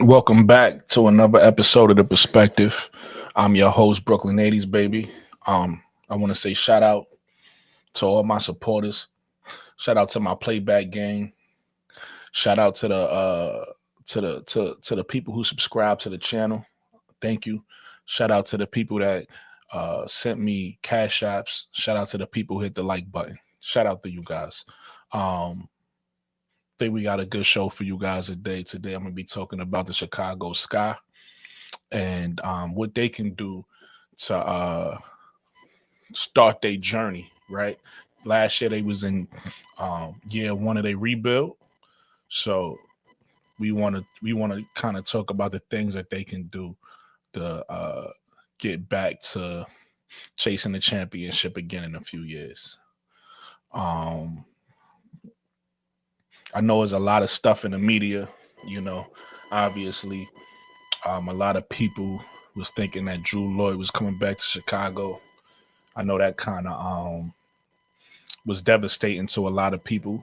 Welcome back to another episode of The Perspective. I'm your host, Brooklyn 80s, baby. I want to say shout out to all my supporters. Shout out to my playback gang. Shout out to the people who subscribe to the channel. Thank you. Shout out to the people that sent me cash apps. Shout out to the people who hit the like button. Shout out to you guys. Think we got a good show for you guys today. Today I'm gonna be talking about the Chicago Sky and what they can do to start their journey. Right, last year they was in year one of their rebuild, so we want to kind of talk about the things that they can do to get back to chasing the championship again in a few years. Um, I know there's a lot of stuff in the media, you know. Obviously, a lot of people was thinking that Drew Lloyd was coming back to Chicago. I know that kind of was devastating to a lot of people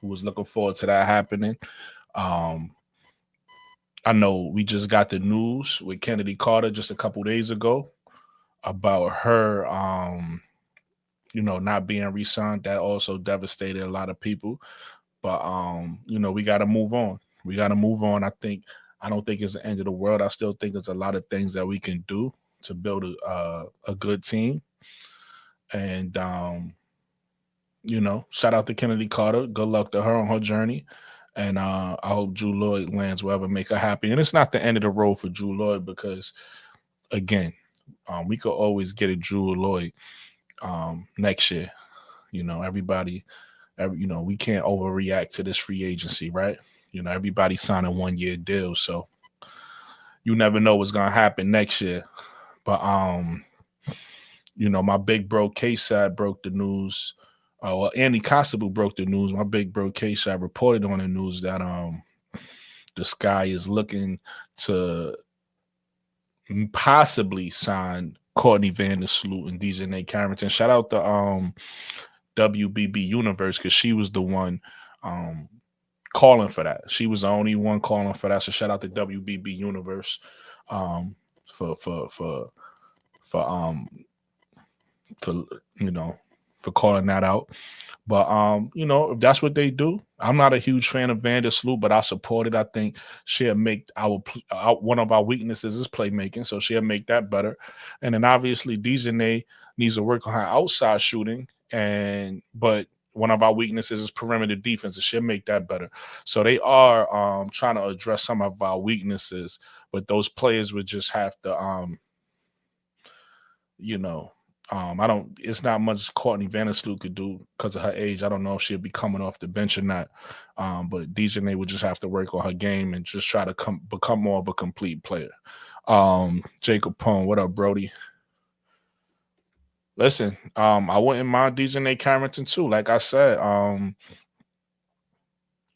who was looking forward to that happening. Um, I know we just got the news with Kennedy Carter just a couple days ago about her, not being re-signed. That also devastated a lot of people. But we got to move on. We got to move on. I don't think it's the end of the world. I still think there's a lot of things that we can do to build a good team. And shout out to Kennedy Carter. Good luck to her on her journey. And I hope Drew Lloyd lands wherever make her happy. And it's not the end of the road for Drew Lloyd because, again, we could always get a Drew Lloyd next year. We can't overreact to this free agency, right? Everybody signed a 1-year deal, so you never know what's gonna happen next year. But my big bro K-Side broke the news. Well, Andy Constable broke the news. My big bro K-Side reported on the news that the Sky is looking to possibly sign Courtney Vadersloot and DiJonai Carrington. Shout out to WBB Universe because she was the one calling for that. She was the only one calling for that. So shout out to WBB Universe for calling that out. But if that's what they do, I'm not a huge fan of Vadersloot, but I support it. I think she'll make one of our weaknesses is playmaking, so she'll make that better. And then obviously DiJonai needs to work on her outside shooting, but one of our weaknesses is perimeter defense, and she'll make that better. So they are trying to address some of our weaknesses, but those players would just have to it's not much Courtney Vadersloot could do because of her age. I don't know if she'll be coming off the bench or not. But DiJonai would just have to work on her game and just try to become more of a complete player. Jacob Pone, what up, Brody? Listen, I wouldn't mind DiJonai Carrington too. Like I said,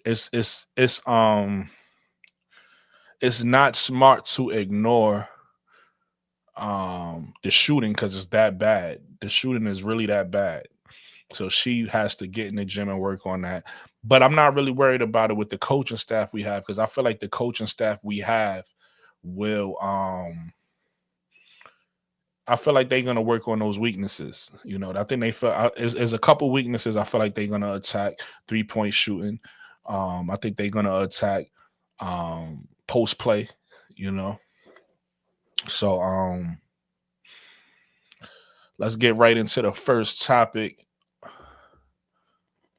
it's not smart to ignore the shooting because it's that bad. The shooting is really that bad. So she has to get in the gym and work on that. But I'm not really worried about it with the coaching staff we have because I feel like the coaching staff we have will I feel like they're gonna work on those weaknesses. I think they feel there's a couple weaknesses I feel like they're gonna attack 3-point shooting. I think they're gonna attack post play, So let's get right into the first topic.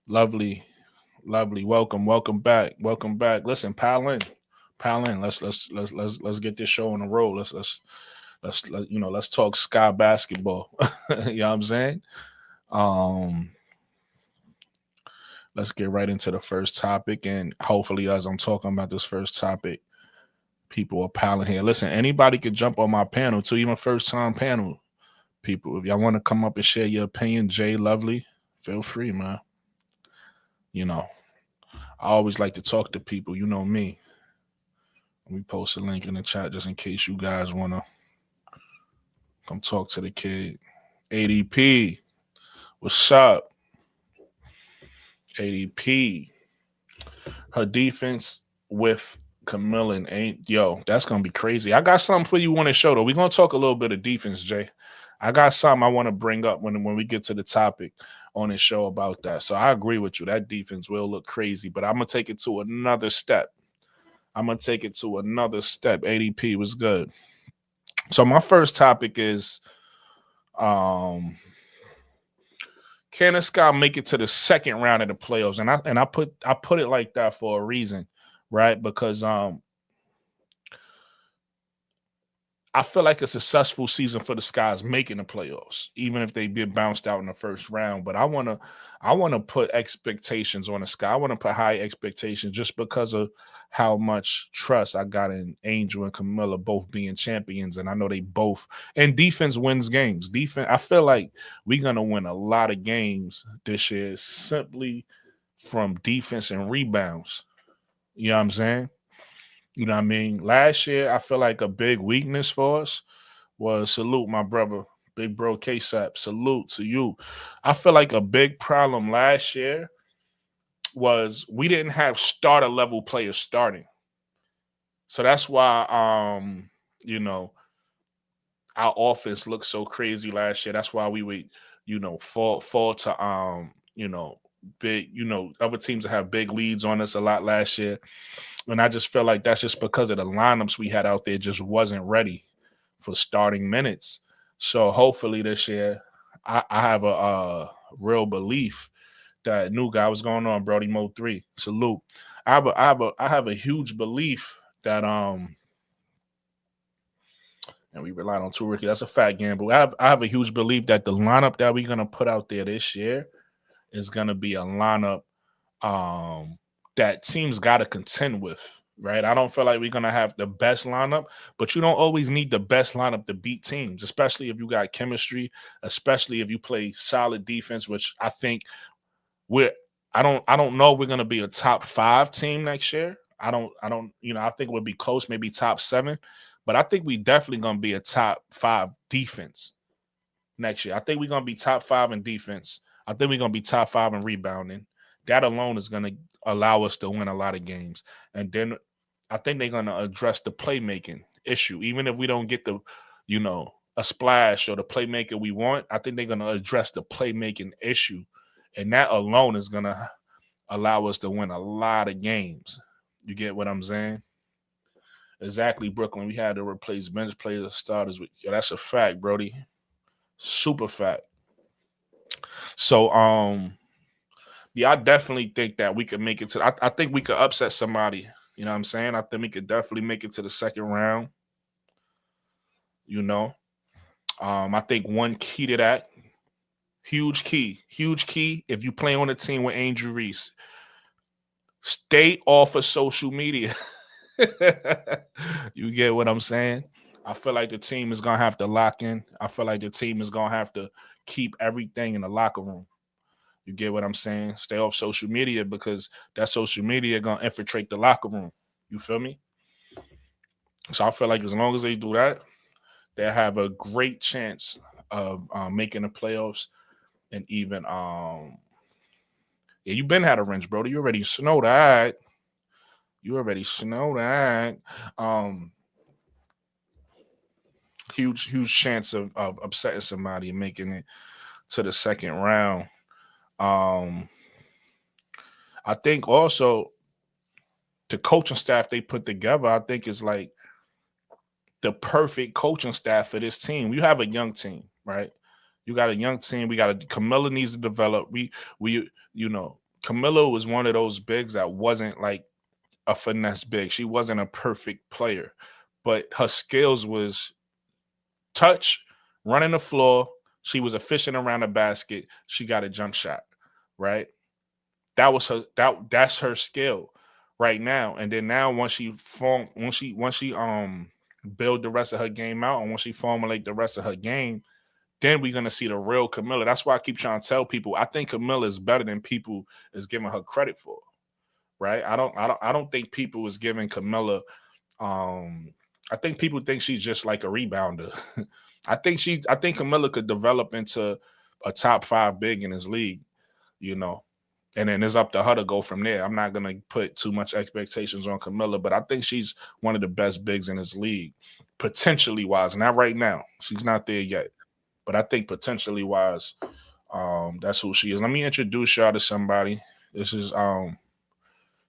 Lovely. Welcome back. Listen, pile in. Let's get this show on the roll. Let's talk Sky basketball. You know what I'm saying? Let's get right into the first topic, and hopefully, as I'm talking about this first topic, people are piling here. Listen, anybody could jump on my panel too, even first-time panel people. If y'all want to come up and share your opinion, Jay Lovely, feel free, man. I always like to talk to people. You know me. Let me post a link in the chat just in case you guys want to come talk to the kid. ADP, what's up? ADP. Her defense with Kamilla and ain't that's gonna be crazy. I got something for you on the show though. We're gonna talk a little bit of defense, Jay. I got something I want to bring up when we get to the topic on this show about that. So I agree with you. That defense will look crazy, but I'm gonna take it to another step. ADP was good. So my first topic is can a Ncaaw make it to the second round of the playoffs? And I put it like that for a reason, right? Because I feel like a successful season for the Skies making the playoffs, even if they get bounced out in the first round. But I wanna put expectations on the Sky. I want to put high expectations just because of how much trust I got in Angel and Kamilla both being champions, and I know they both. And defense wins games. Defense, I feel like we're gonna win a lot of games this year simply from defense and rebounds. You know what I'm saying? You know what I mean? Last year, I feel like a big weakness for us was salute my brother, big bro K-Sap. Salute to you. I feel like a big problem last year was we didn't have starter level players starting. So that's why our offense looked so crazy last year. That's why we would, fall to big, other teams that have big leads on us a lot last year. And I just feel like that's just because of the lineups we had out there just wasn't ready for starting minutes. So hopefully this year, I have a real belief that new guy was going on, Brody Mo 3. Salute. I have a huge belief that and we relied on two rookies. That's a fat gamble. I have a huge belief that the lineup that we're gonna put out there this year is gonna be a lineup that teams got to contend with, right? I don't feel like we're going to have the best lineup, but you don't always need the best lineup to beat teams, especially if you got chemistry, especially if you play solid defense, which I think I don't know we're going to be a top 5 team next year. I think we'll be close, maybe top 7, but I think we definitely going to be a top 5 defense next year. I think we're going to be top 5 in defense. I think we're going to be top 5 in rebounding. That alone is going to allow us to win a lot of games. And then I think they're going to address the playmaking issue. Even if we don't get a splash or the playmaker we want, I think they're going to address the playmaking issue. And that alone is going to allow us to win a lot of games. You get what I'm saying? Exactly, Brooklyn. We had to replace bench players and starters. That's a fact, Brody. Super fact. So, I definitely think that we could make it to. I think we could upset somebody. You know what I'm saying? I think we could definitely make it to the second round. I think one key to that, huge key. If you play on a team with Angel Reese, stay off of social media. You get what I'm saying? I feel like the team is gonna have to lock in. I feel like the team is gonna have to keep everything in the locker room. You get what I'm saying? Stay off social media because that social media gonna infiltrate the locker room. You feel me? So I feel like as long as they do that, they have a great chance of making the playoffs and even you've been had a wrench, bro. You already know that. Huge chance of upsetting somebody and making it to the second round. I think also the coaching staff they put together, I think is like the perfect coaching staff for this team. You have a young team, right? You got a young team. Kamilla needs to develop. Kamilla was one of those bigs that wasn't like a finesse big. She wasn't a perfect player, but her skills was touch, running the floor. She was efficient around the basket. She got a jump shot, right? That was her. That's her skill right now. And then now, once she build the rest of her game out, and once she formulate the rest of her game, then we're gonna see the real Kamilla. That's why I keep trying to tell people I think Kamilla is better than people is giving her credit for. Right? I don't think people is giving Kamilla. I think people think she's just like a rebounder. I think Kamilla could develop into a top 5 big in this league. And then it's up to her to go from there. I'm not gonna put too much expectations on Kamilla, but I think she's one of the best bigs in this league, potentially wise. Not right now, she's not there yet, but I think potentially wise, that's who she is. Let me introduce y'all to somebody. This is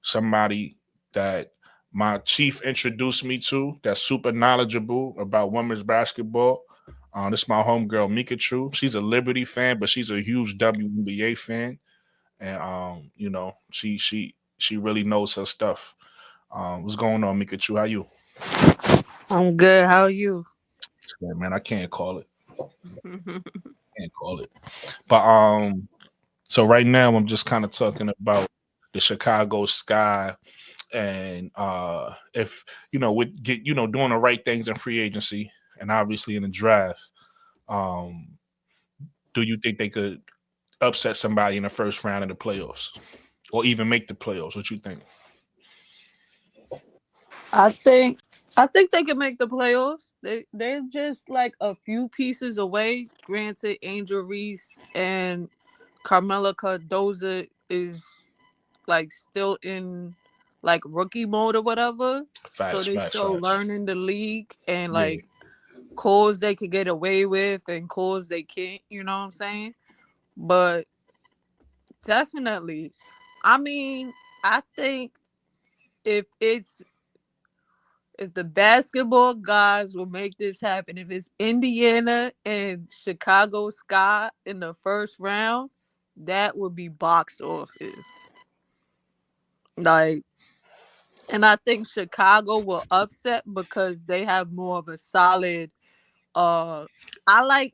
somebody that my chief introduced me to. That's super knowledgeable about women's basketball. This is my homegirl Ncaaw. She's a Liberty fan, but she's a huge WNBA fan, and she really knows her stuff. What's going on, Ncaaw? How you? I'm good. How are you? Yeah, man, I can't call it. Can't call it. But so right now I'm just kind of talking about the Chicago Sky, and if with get doing the right things in free agency and obviously in the draft, um, do you think they could upset somebody in the first round of the playoffs, or even make the playoffs? What you think? I think I think they can make the playoffs. They're just like a few pieces away. Granted, Angel Reese and Carmella Cardoso is like still in like rookie mode or whatever. So Facts, they facts, still facts. learning the league and Yeah, like calls they could get away with and calls they can't, you know what I'm saying? But definitely. I mean, I think if it's if the basketball gods will make this happen, if it's Indiana and Chicago Sky in the first round, that would be box office. Like, and I think Chicago will upset because they have more of a solid. Uh, I like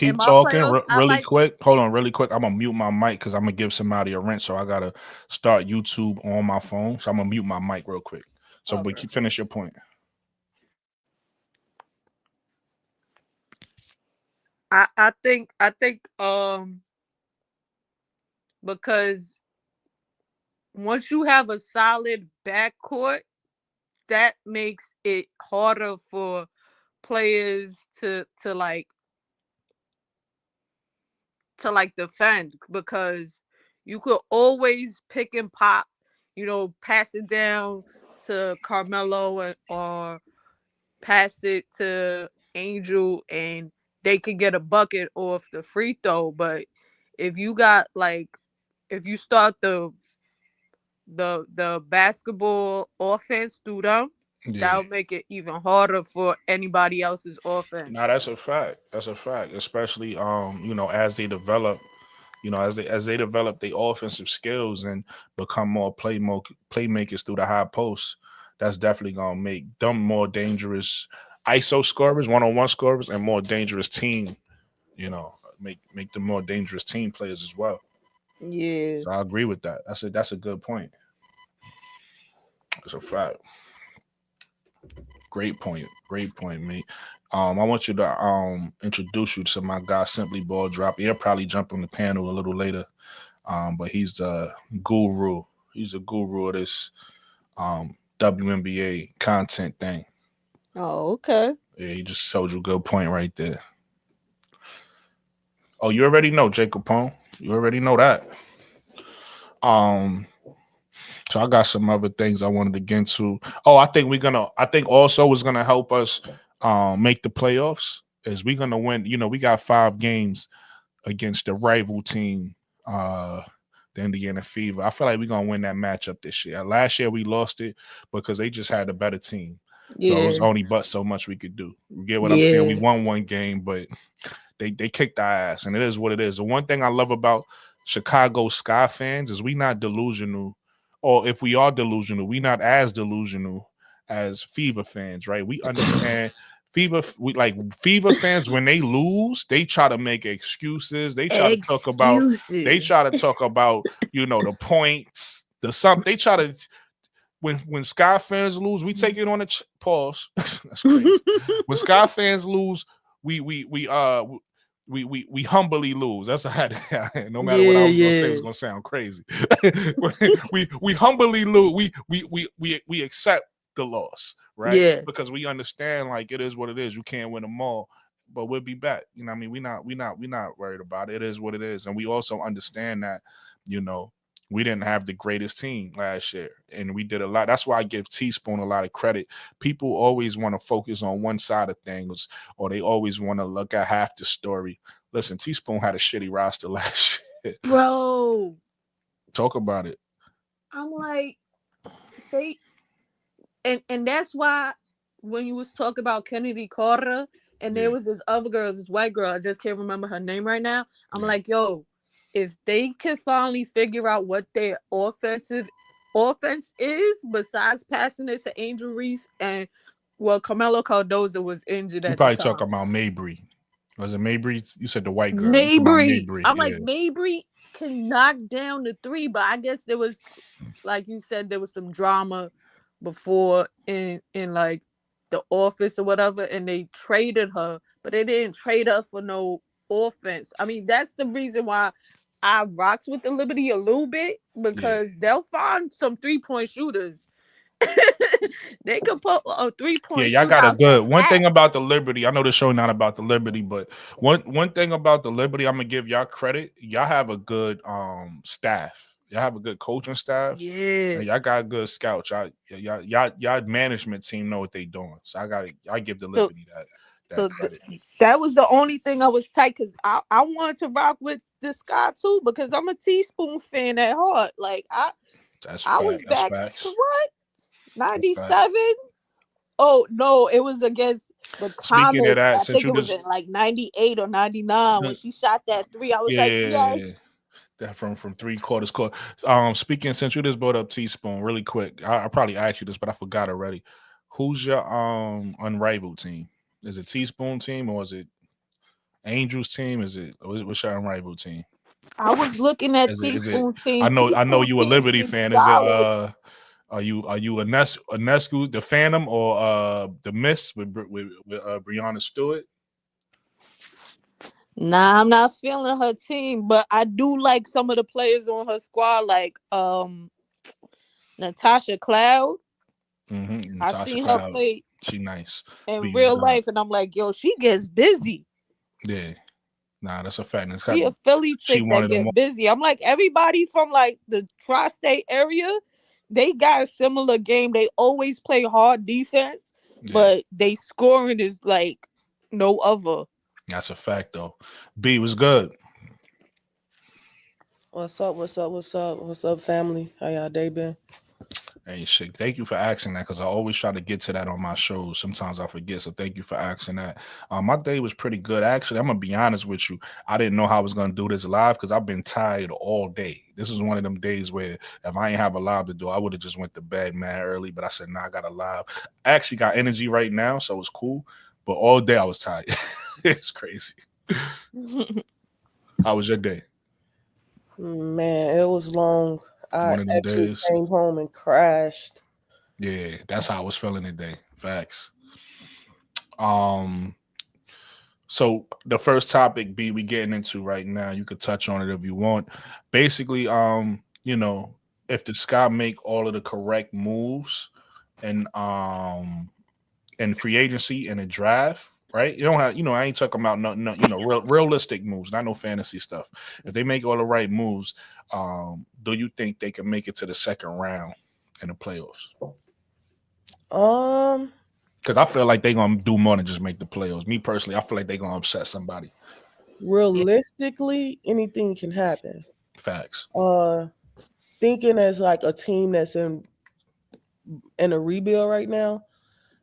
in keep my talking playoffs. I really like. quick. Hold on, really quick. I'm gonna mute my mic because I'm gonna give somebody a rent, so I gotta start YouTube on my phone. So I'm gonna mute my mic real quick. So, but Okay. keep finish your point. I think because once you have a solid backcourt, that makes it harder for players to defend because you could always pick and pop, pass it down to Carmelo or pass it to Angel and they could get a bucket off the free throw. But if you got like if you start the basketball offense through them, Yeah. that'll make it even harder for anybody else's offense. Now that's a fact. That's a fact. Especially as they develop, as they develop their offensive skills and become more playmakers through the high post, that's definitely gonna make them more dangerous ISO scorers, one-on-one scorers, and more dangerous team. Make them more dangerous team players as well. Yeah. So I agree with that. That's a good point. That's a fact. Great point. Great point, mate. I want you to introduce you to my guy Simply Ball Drop. He'll probably jump on the panel a little later. But he's the guru. He's the guru of this WNBA content thing. Oh, okay. Yeah, he just showed you a good point right there. Oh, you already know, Jacob Pone. You already know that. Um, so I got some other things I wanted to get into. Oh, I think also what's gonna help us make the playoffs is we're gonna win. We got 5 games against the rival team, the Indiana Fever. I feel like we're gonna win that matchup this year. Last year we lost it because they just had a better team. So it was Yeah. only but so much we could do. You get what I'm saying? We Yeah. won one game, but they kicked our ass, and it is what it is. The one thing I love about Chicago Sky fans is we not delusional, or if we are delusional, we not as delusional as Fever fans, right? We understand Fever fans when they lose, they try to make excuses. They Excuses. try to talk about the points, the something. They try to when Sky fans lose, we take it on the pause. That's crazy. When Sky fans lose, we humbly lose. That's how no matter what I Yeah, was gonna say, it was yeah. gonna sound crazy. we humbly lose. We accept the loss, right? Yeah. Because we understand like it is what it is. You can't win them all. but we'll be back. You know what I mean? We not worried about it. It is what it is. And we also understand that, we didn't have the greatest team last year, and we did a lot. That's why I give Teaspoon a lot of credit. People always want to focus on one side of things, or they always want to look at half the story. Listen, Teaspoon had a shitty roster last year. Bro. Talk about it. I'm like, they and that's why when you was talking about Kennedy Carter and there was this other girl, this white girl, I just can't remember her name right now. I'm like, yo, if they can finally figure out what their offense is, besides passing it to Angel Reese and Kamilla Cardoso was injured You at the probably time. talking about Mabry. Was it Mabry? You said the white girl. Mabry. I'm like, Mabry can knock down the three, but I guess there was, like you said, there was some drama before in like the office or whatever, and they traded her, but they didn't trade her for no offense. I mean, that's the reason why I rocks with the Liberty a little bit, because they'll find some 3-point shooters. They could put a 3-point. Yeah, y'all got a good one thing about the Liberty. I know the show not about the Liberty, but one thing about the Liberty, I'm gonna give y'all credit. Y'all have a good staff. Y'all have a good coaching staff. Yeah, and y'all got good scouts. Y'all management team know what they doing. So I give the Liberty that credit. That was the only thing I was tight, because I wanted to rock with this guy too, because I'm a Teaspoon fan at heart. Like I was back to what? 97? Oh no, it was against the Comets. Speaking of that, I think it was in like 98 or 99 when she shot that 3. I was like, yes. That from 3/4 court. Speaking, since you just brought up Teaspoon, really quick, I probably asked you this, but I forgot already. Who's your unrivaled team? Is it Teaspoon team or is it Angels team? What's your unrivaled team? I was looking at Teaspoon team. I know you a Liberty fan. Solid. Is it are you a Nescu, the Phantom, or the Mist with Breonna Stewart? Nah, I'm not feeling her team, but I do like some of the players on her squad, like Natasha Cloud. I seen her play. She nice in real life, and I'm like, yo, she gets busy. Yeah, nah, that's a fact. She a Philly chick that get busy. I'm like, everybody from like the tri-state area, they got a similar game. They always play hard defense, but they scoring is like no other. That's a fact, though. B was good. What's up, family? How y'all day been? Hey, shit. Thank you for asking that, because I always try to get to that on my shows. Sometimes I forget, so thank you for asking that. My day was pretty good. Actually, I'm going to be honest with you. I didn't know how I was going to do this live because I've been tired all day. This is one of them days where if I ain't have a live to do, I would have just went to bed mad early, but I said, nah, I got a live. I actually got energy right now, so it's cool, but all day I was tired. It's crazy. How was your day? Man, it was long. I actually came home and crashed. Yeah, that's how I was feeling today. Facts. So the first topic, B, we getting into right now. You could touch on it if you want. Basically, if the Sky make all of the correct moves and free agency and a draft, right? You don't have, I ain't talking about no realistic moves, not no fantasy stuff. If they make all the right moves, do you think they can make it to the second round in the playoffs? Because I feel like they're gonna do more than just make the playoffs. Me personally, I feel like they're gonna upset somebody. Realistically, anything can happen. Facts. Thinking as like a team that's in a rebuild right now,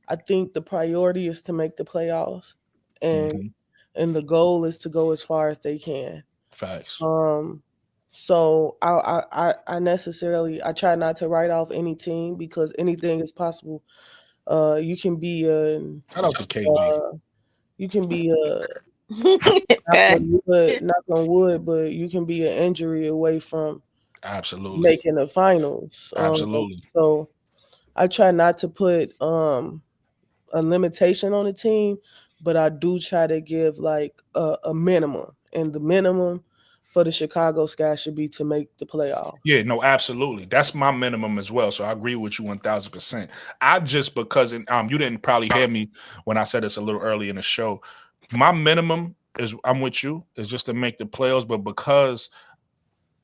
I think the priority is to make the playoffs, and the goal is to go as far as they can. Facts. So I try not to write off any team, because anything is possible. You can be shout out to KG. You can be knock on wood, but you can be an injury away from absolutely making the finals. Absolutely. So I try not to put a limitation on the team, but I do try to give like a minimum, and the minimum for the Chicago Sky should be to make the playoff. Yeah, no, absolutely. That's my minimum as well. So I agree with you 1,000%. I just, because you didn't probably hear me when I said this a little early in the show. my minimum is I'm with you is just to make the playoffs, but because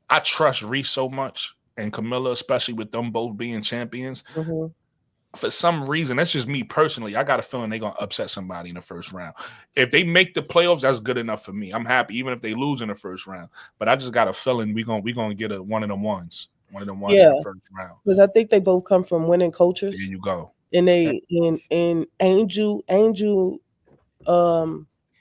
I trust Reese so much and Kamilla, especially with them both being champions. Mm-hmm. For some reason, that's just me personally. I got a feeling they're gonna upset somebody in the first round. If they make the playoffs, that's good enough for me. I'm happy, even if they lose in the first round. But I just got a feeling we gonna get one of them ones in the first round. Because I think they both come from winning cultures. There you go. And they in Angel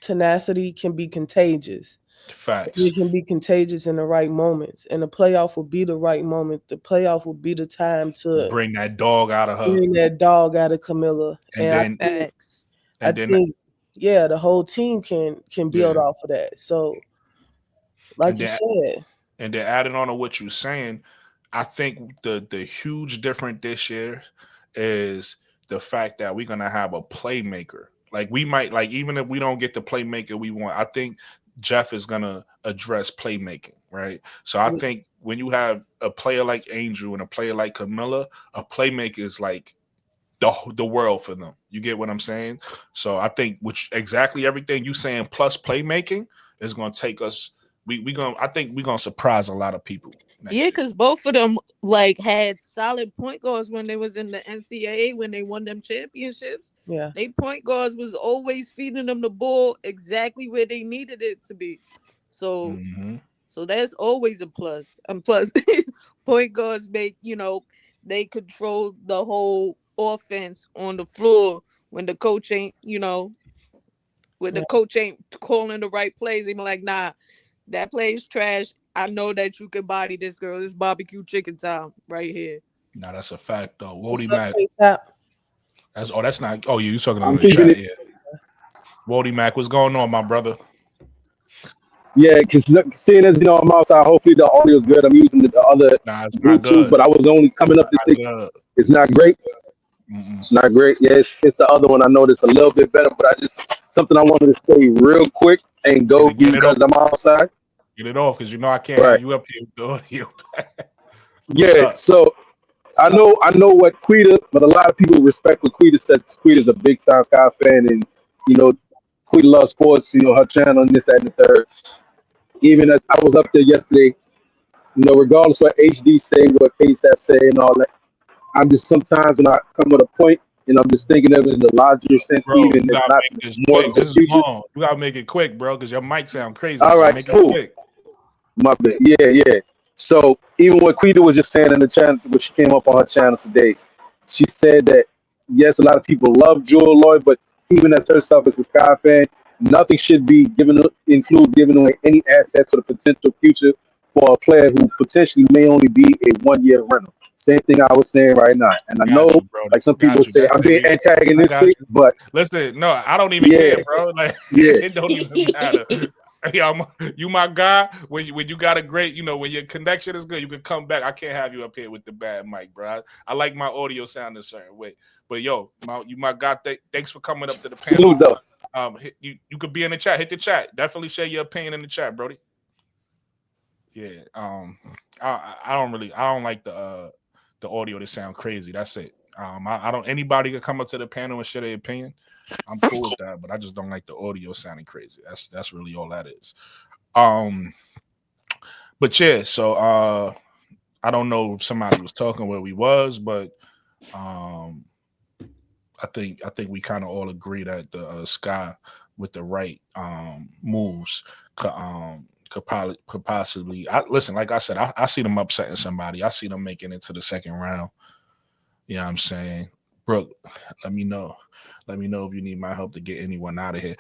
tenacity can be contagious. Facts. It can be contagious in the right moments, and the playoff will be the right moment. The playoff will be the time to bring that dog out of her. Bring that dog out of Kamilla. And I think the whole team can build off of that. So, like you said. And then adding on to what you're saying, I think the huge difference this year is the fact that we're gonna have a playmaker. Like we might, like even if we don't get the playmaker we want, I think Jeff is gonna address playmaking, right? So I think when you have a player like Angel and a player like Kamilla, a playmaker is like the world for them. You get what I'm saying? So I think exactly everything you saying plus playmaking is gonna take us. I think we're gonna surprise a lot of people. Yeah, because both of them like had solid point guards when they was in the NCAA when they won them championships. Yeah, they point guards was always feeding them the ball exactly where they needed it to be. So, so that's always a plus. And plus, point guards make they control the whole offense on the floor when the coach ain't the coach ain't calling the right plays. They be like, nah, that play is trash. I know that you can body this girl. This barbecue chicken time right here. No, that's a fact though. Wody Mac. That's not. Oh, you talking on the chat? Yeah. Wody Mac, what's going on, my brother? Yeah, because seeing as I'm outside, hopefully the audio is good. I'm using the other Bluetooth, but I was only coming up this thing. It's not great. It's not great. Yeah, it's the other one. I noticed a little bit better, but something I wanted to say real quick and go because I'm outside. Get it off because I can't have you up here with the audio. Yeah, so I know what Quita, but a lot of people respect what Quita said. Quita's a big time Sky fan, and Quita loves sports. Her channel and this, that, and the third. Even as I was up there yesterday, regardless what HD say, what KSAP say, and all that, I'm just sometimes when I come to a point, and I'm just thinking of it in the logical sense. Bro, even it's not more this is long. You gotta make it quick, bro, because your mic sound crazy. All right, make cool. It quick. My bad. Yeah. So even what Quita was just saying in the channel, when she came up on her channel today, she said that yes, a lot of people love Jewel Lloyd, but even as herself as a Sky fan, nothing should be giving away any assets for the potential future for a player who potentially may only be a 1-year rental. Same thing I was saying right now, and I know, like some people say, I'm being antagonistic, but listen, no, I don't even care, bro. Like, it don't even matter. You my guy. When you got a great, when your connection is good, you can come back. I can't have you up here with the bad mic, bro. I like my audio sound a certain way. But you my guy. Thanks for coming up to the panel. Salute, though. You could be in the chat. Hit the chat. Definitely share your opinion in the chat, Brody. Yeah. I don't like the audio to sound crazy. That's it. I don't. Anybody can come up to the panel and share their opinion. I'm cool with that, but I just don't like the audio sounding crazy. That's really all that is. But yeah. So I don't know if somebody was talking where we was, but I think we kind of all agree that the Sky with the right moves could possibly. Listen, like I said, I see them upsetting somebody. I see them making it to the second round. You know what I'm saying? Brooke, let me know. Let me know if you need my help to get anyone out of here.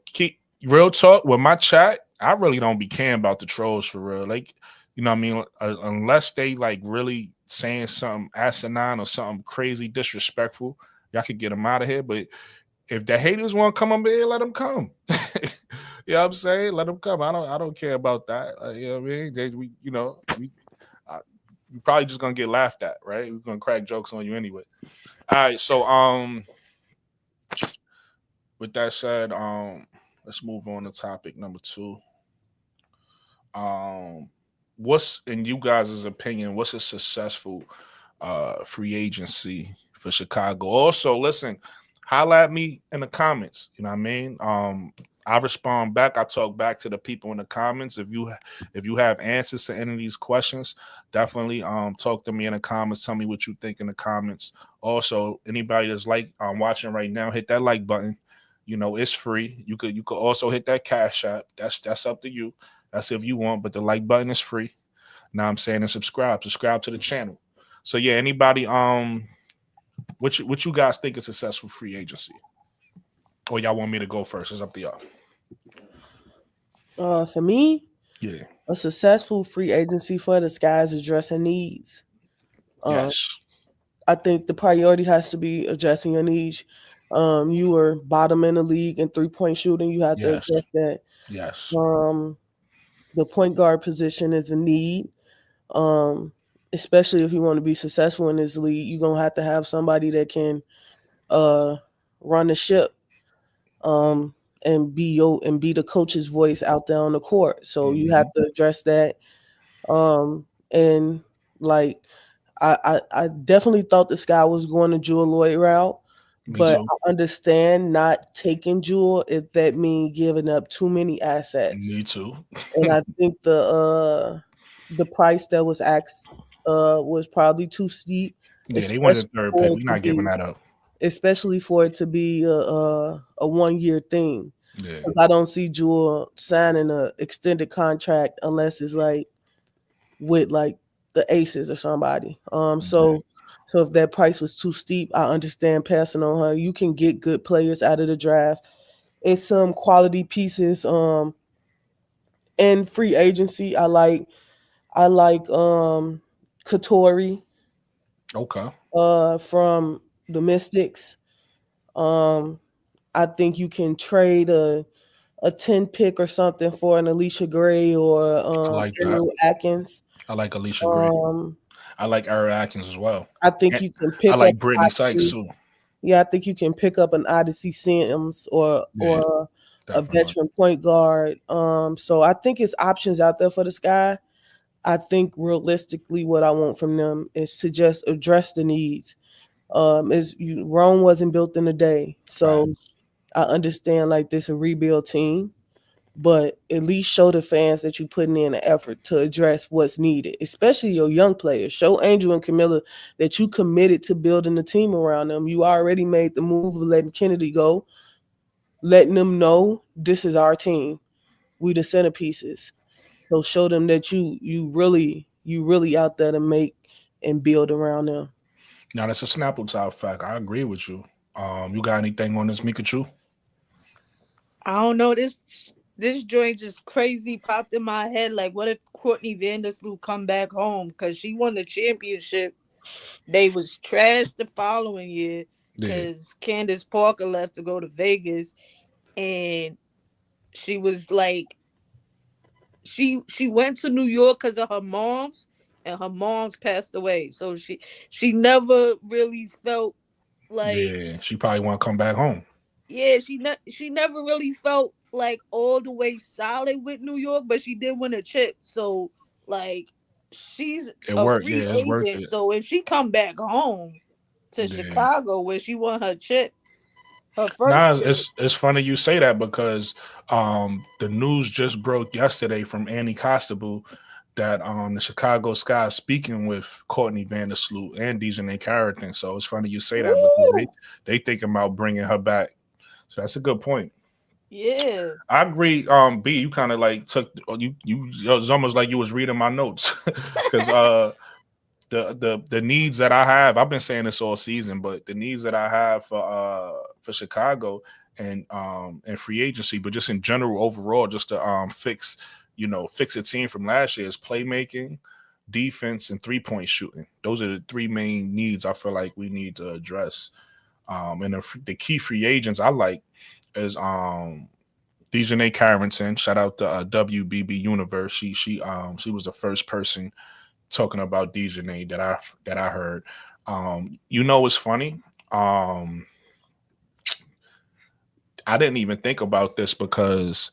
Keep real talk with my chat. I really don't be caring about the trolls for real. Like, what I mean? Unless they like really saying something asinine or something crazy disrespectful, y'all could get them out of here. But if the haters want to come up here, let them come. You know what I'm saying? Let them come. I don't care about that. You know what I mean? You're probably just gonna get laughed at, right? We're gonna crack jokes on you anyway. All right, so with that said, let's move on to topic number 2. What's in you guys' opinion? What's a successful free agency for Chicago? Also, listen, holla at me in the comments. You know what I mean? I respond back. I talk back to the people in the comments. If you have answers to any of these questions, definitely talk to me in the comments. Tell me what you think in the comments. Also, anybody that's watching right now, hit that like button. You know, it's free. You could also hit that Cash App. That's up to you. That's if you want, but the like button is free. Now I'm saying, and subscribe to the channel. So yeah, anybody what you guys think is successful free agency? Or y'all want me to go first? It's up to y'all. For me, Yeah. a successful free agency for the Sky is addressing needs. Yes. I think the priority has to be addressing your needs. You were bottom in the league in 3-point shooting. You have to Yes. address that. Yes. The point guard position is a need. Especially if you want to be successful in this league, you're gonna have to have somebody that can run the ship. And be the coach's voice out there on the court. So you have to address that. And like I definitely thought the Sky was going to Jewel Lloyd route, but I understand not taking Jewel if that means giving up too many assets. Me too. And I think the price that was asked was probably too steep. Yeah, they wanted a third pick. We're not giving that up. Especially for it to be a 1-year thing. Yeah. I don't see Jewel signing an extended contract unless it's like with like the Aces or somebody. So if that price was too steep, I understand passing on her. You can get good players out of the draft. It's some quality pieces. And free agency, I like Katori. Okay. From the Mystics. I think you can trade a 10 pick or something for an Alicia Gray or Andrew Atkins. I like Alicia Gray. I like Aaron Atkins as well. I think you can pick I like up Brittany Sykes too. Yeah, I think you can pick up an Odyssey Sims or a veteran point guard. So I think it's options out there for the Sky. I think realistically what I want from them is to just address the needs. Rome wasn't built in a day. So I understand like this a rebuild team, but at least show the fans that you're putting in an effort to address what's needed, especially your young players. Show Angel and Kamilla that you committed to building the team around them. You already made the move of letting Chennedy go, letting them know this is our team. We the centerpieces. So show them that you really out there to make and build around them. Now that's a Snapple top fact. I agree with you. You got anything on this, Mikachu? I don't know. This joint just crazy popped in my head. Like, what if Courtney Vadersloot come back home because she won the championship? They was trashed the following year because Candace Parker left to go to Vegas, and she was like, she went to New York because of her mom's, and her mom's passed away. So she never really felt like she probably want to come back home. Yeah, she never really felt like all the way solid with New York, but she did win a chip. So like she's free agent. So if she come back home to Chicago where she won her chip, her first chip. It's funny you say that because the news just broke yesterday from Annie Costabile that the Chicago Sky is speaking with Courtney Vadersloot and DiJonai Carrington. So it's funny you say that because they thinking about bringing her back. So that's a good point. Yeah, I agree. B, you kind of like took you. It was almost like you was reading my notes because the needs that I have. I've been saying this all season, but the needs that I have for Chicago and free agency, but just in general overall, just to fix a team from last year is playmaking, defense, and 3-point shooting. Those are the three main needs I feel like we need to address. And the key free agents I like is DiJonai Carrington. Shout out to WBB Universe. She was the first person talking about DiJonai that I heard. It's funny. I didn't even think about this because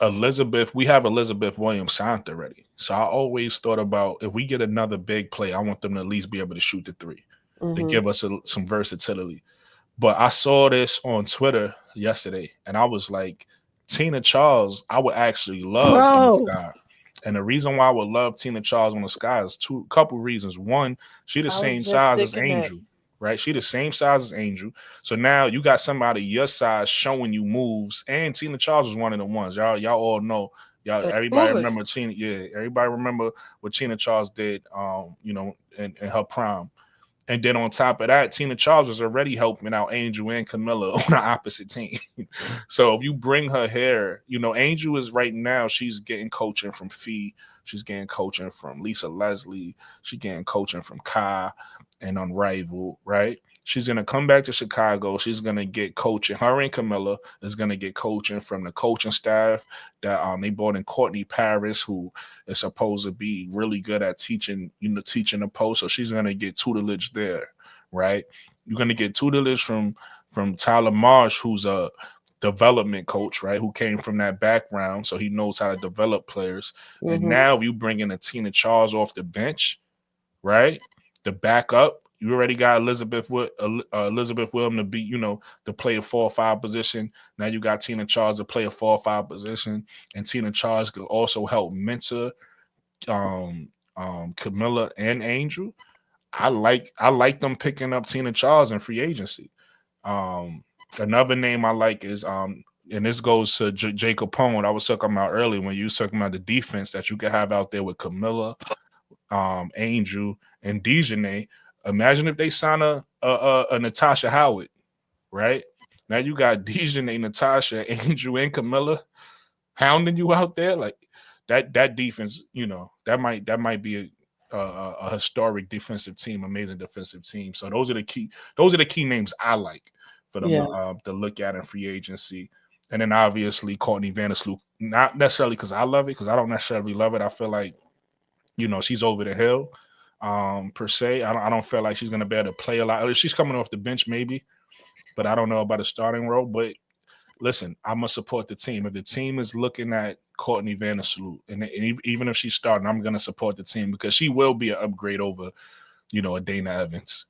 we have Elizabeth Williams signed already. So I always thought about if we get another big play, I want them to at least be able to shoot the three. To give us some versatility. But I saw this on Twitter yesterday, and I was like, Tina Charles, I would actually love on the Bro, Sky. And the reason why I would love Tina Charles on the Sky is couple reasons. One, she the I same was just size as thinking that. Angel, right? She the same size as Angel. So now you got somebody your size showing you moves, and Tina Charles was one of the ones. Y'all all know. Y'all, Of everybody remember course. Tina. Yeah, everybody remember what Tina Charles did. In her prime. And then on top of that, Tina Charles was already helping out Angel and Kamilla on the opposite team. So if you bring her here, Angel is right now, she's getting coaching from Fee. She's getting coaching from Lisa Leslie. She's getting coaching from Kai and Unrivaled, right? She's going to come back to Chicago. She's going to get coaching. Her and Kamilla is going to get coaching from the coaching staff that they brought in Courtney Paris, who is supposed to be really good at teaching the post. So she's going to get tutelage there, right? You're going to get tutelage from Tyler Marsh, who's a development coach, right? Who came from that background, so he knows how to develop players. Mhm. And now you bring in a Tina Charles off the bench, right? The backup. You already got Elizabeth Williams to be, to play a 4-5 position. Now you got Tina Charles to play a 4-5 position, and Tina Charles could also help mentor Kamilla and Angel. I like them picking up Tina Charles in free agency. Another name I like is and this goes to Jacob Pone. I was talking about earlier when you were talking about the defense that you could have out there with Kamilla, Angel, and DiJonai. Imagine if they sign a Natasha Howard, right? Now you got DiJonai, Natasha, Angel, and Kamilla hounding you out there. Like that defense, that might be a historic defensive team, amazing defensive team. So those are the key names I like for them to look at in free agency. And then obviously Courtney Vadersloot, not necessarily because I love it, because I don't necessarily love it. I feel like, she's over the hill. Per se, I don't feel like she's gonna be able to play a lot. She's coming off the bench, maybe, but I don't know about a starting role. But listen, I'm gonna support the team. If the team is looking at Courtney Vadersloot, and even if she's starting, I'm gonna support the team because she will be an upgrade over, a Dana Evans,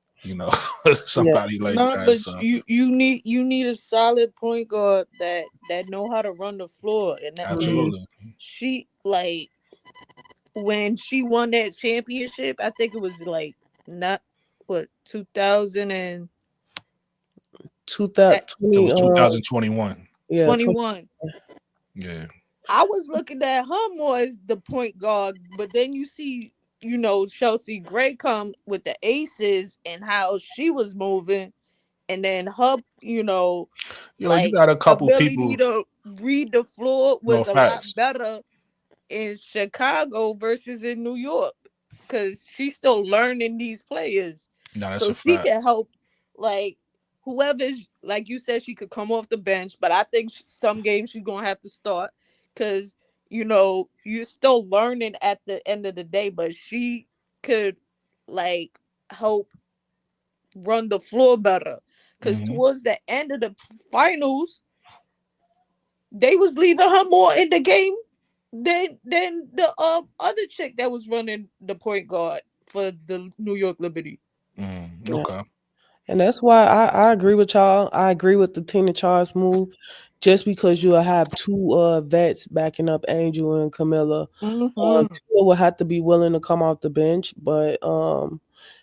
somebody like No, that. but So. you need a solid point guard that know how to run the floor, and Absolutely. she like when she won that championship. I think it was like not 2000 and 2020, It was 2021. Yeah, 21. Yeah. I was looking at her more as the point guard, but then you see, Chelsea Gray come with the aces and how she was moving, and then her, You like got a couple ability people. to read the floor was a lot Facts. better in Chicago versus in New York, because she's still learning these players. No, that's So a she fact. can help, like, whoever's, like you said, she could come off the bench, but I think some games she's gonna have to start because you're still learning at the end of the day. But she could like help run the floor better because Mhm. towards the end of the finals, they was leaving her more in the game than the other chick that was running the point guard for the New York Liberty. Okay. And that's why I agree with y'all. I agree with the Tina Charles move. Just because you'll have two vets backing up Angel and Kamilla, Mm-hmm. Tina will have to be willing to come off the bench, but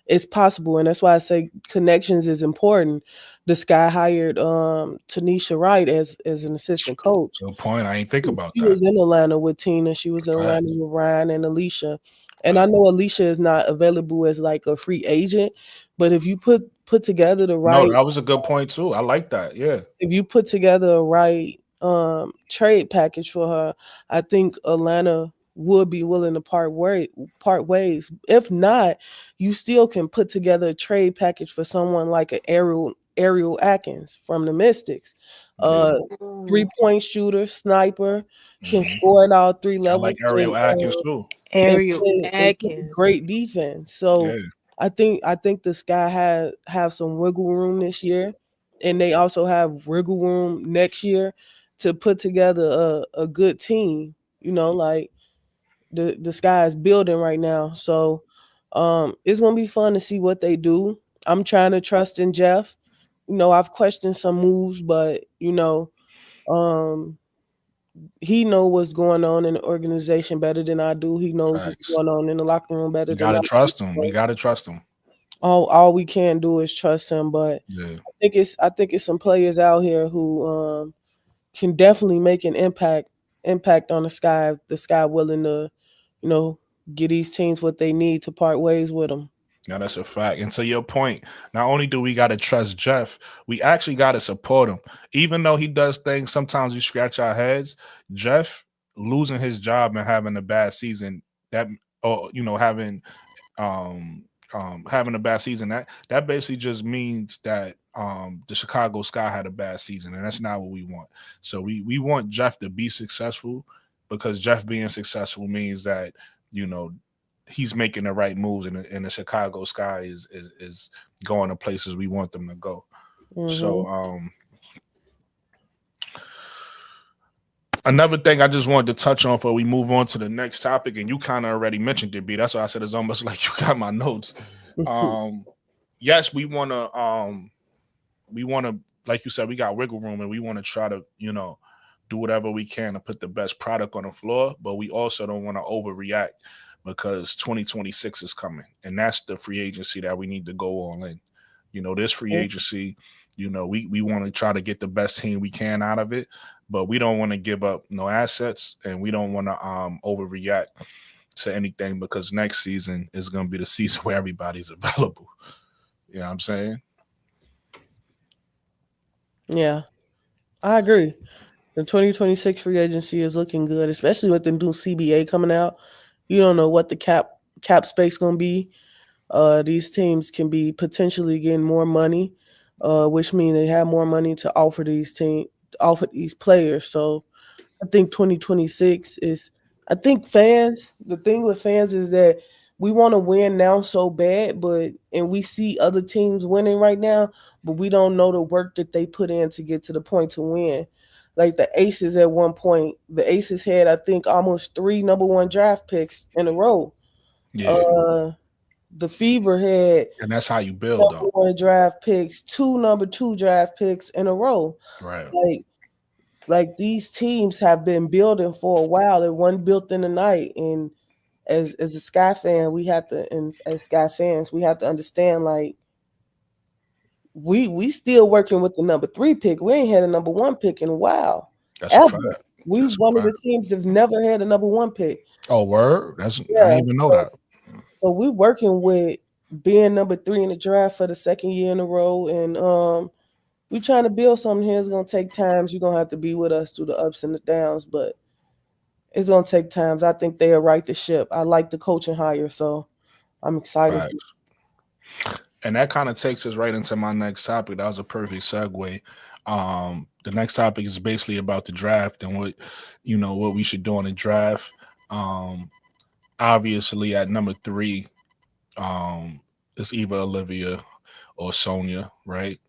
it's possible, and that's why I say connections is important. This guy hired Tanisha Wright as an assistant coach. Good point. I ain't think about She that. was in Atlanta with Tina. She was in Right. Atlanta with Ryan and Alicia. And I know Alicia is not available as like a free agent, but if you put together the right, No, that was a good point too. I like that. Yeah. if you put together a right trade package for her, I think Atlanta would be willing to part ways. If not, you still can put together a trade package for someone like an Ariel Atkins from the Mystics. Yeah. 3-point shooter, sniper, can Mhm. score at all three I levels. like Ariel Atkins too. Ariel and play Atkins. great defense. So Yeah. I think the Sky have some wiggle room this year, and they also have wiggle room next year to put together a good team. Like the Sky is building right now. So it's gonna be fun to see what they do. I'm trying to trust in Jeff. I've questioned some moves, but um, he know what's going on in the organization better than I do. He knows what's Facts. going on in the locker room better You than I gotta do. trust him. We gotta trust him. All we can do is trust him. But Yeah. I think it's some players out here who can definitely make an impact on the sky. The sky willing to, get these teams what they need to part ways with them. Yeah, that's a fact. And to your point, not only do we got to trust Jeff, we actually got to support him. Even though he does things, sometimes we scratch our heads. Jeff losing his job and having a bad season, that, or um having a bad season, that basically just means that the Chicago Sky had a bad season, and that's not what we want. So we want Jeff to be successful, because Jeff being successful means that, he's making the right moves, and the Chicago Sky is going to places we want them to go. Mm-hmm. So another thing I just wanted to touch on before we move on to the next topic, and you kind of already mentioned it, B. That's why I said it's almost like you got my notes. Yes, we want to, like you said, we got wiggle room, and we want to try to, do whatever we can to put the best product on the floor, but we also don't want to overreact, because 2026 is coming, and that's the free agency that we need to go all in. This free agency, we want to try to get the best team we can out of it, but we don't want to give up no assets, and we don't want to overreact to anything, because next season is going to be the season where everybody's available. You know what I'm saying? Yeah, I agree. The 2026 free agency is looking good, especially with the new CBA coming out. You don't know what the cap space going to be. These teams can be potentially getting more money, which means they have more money to offer these players. So I think 2026 is. I think fans. The thing with fans is that we want to win now so bad, and we see other teams winning right now, but we don't know the work that they put in to get to the point to win. Like the Aces at one point, the Aces had, I think, almost 3 number 1 draft picks in a row. Yeah. The Fever had, and that's how you build number 1 draft picks, 2 number 2 draft picks in a row. Right. Like these teams have been building for a while. It wasn't built in the night. And as a Sky fan, as Sky fans, we have to understand, like, we still working with the number 3 pick. We ain't had a number 1 pick in a while. That's a fact. We one of the teams that have never had a number 1 pick. Oh, word? I didn't even know that. So we working with being number 3 in the draft for the second year in a row, and we trying to build something here. It's gonna take times. You're gonna have to be with us through the ups and the downs, but it's gonna take times. I think they'll right the ship. I like the coaching hire, so I'm excited. And that kind of takes us right into my next topic. That was a perfect segue. The next topic is basically about the draft and what we should do in the draft. Obviously at number 3, it's either Olivia or Sonia, right?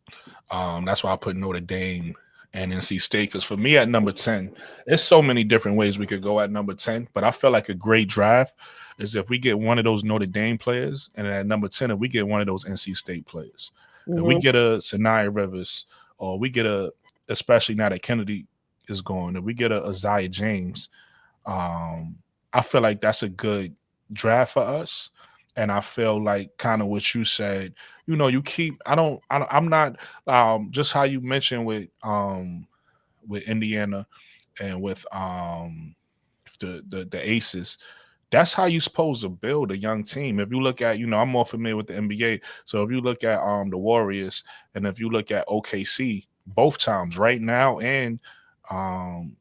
That's why I put Notre Dame and NC State, because for me at number 10, there's so many different ways we could go at number 10, but I feel like a great draft is if we get one of those Notre Dame players, and at number 10, if we get one of those NC State players. If we get a Saniya Rivers, or we get especially now that Chennedy is gone, if we get a Azaiya James, I feel like that's a good draft for us. And I feel like kind of what you said, you keep, I'm not just how you mentioned with Indiana and with the Aces. That's how you're supposed to build a young team. If you look at, I'm more familiar with the NBA. So if you look at the Warriors, and if you look at OKC, both times right now, and when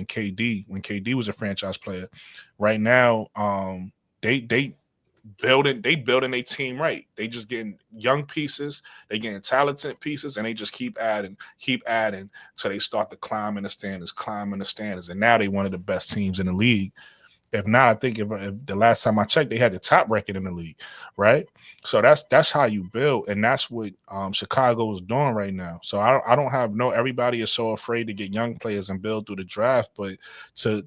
KD was a franchise player, right now, they building a team right. They just getting young pieces, they getting talented pieces, and they just keep adding so they start to climb in the standings. And now they one of the best teams in the league. If not, I think if the last time I checked, they had the top record in the league, right? So that's how you build, and that's what Chicago is doing right now. So I don't have everybody is so afraid to get young players and build through the draft, but to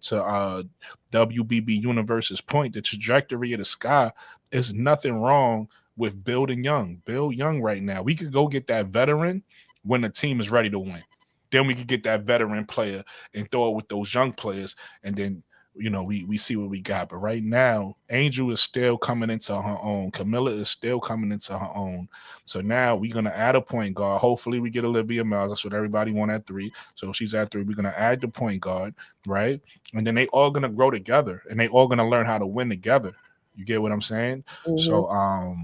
WBB Universe's point, the trajectory of the Sky is nothing wrong with building young. Build young right now. We could go get that veteran when the team is ready to win. Then we could get that veteran player and throw it with those young players, and then we see what we got. But right now, Angel is still coming into her own. Kamilla is still coming into her own. So now we're gonna add a point guard. Hopefully, we get Olivia Miles. That's what everybody want at 3. So if she's at 3, we're gonna add the point guard, right? And then they all gonna grow together, and they all gonna learn how to win together. You get what I'm saying? Mhm. So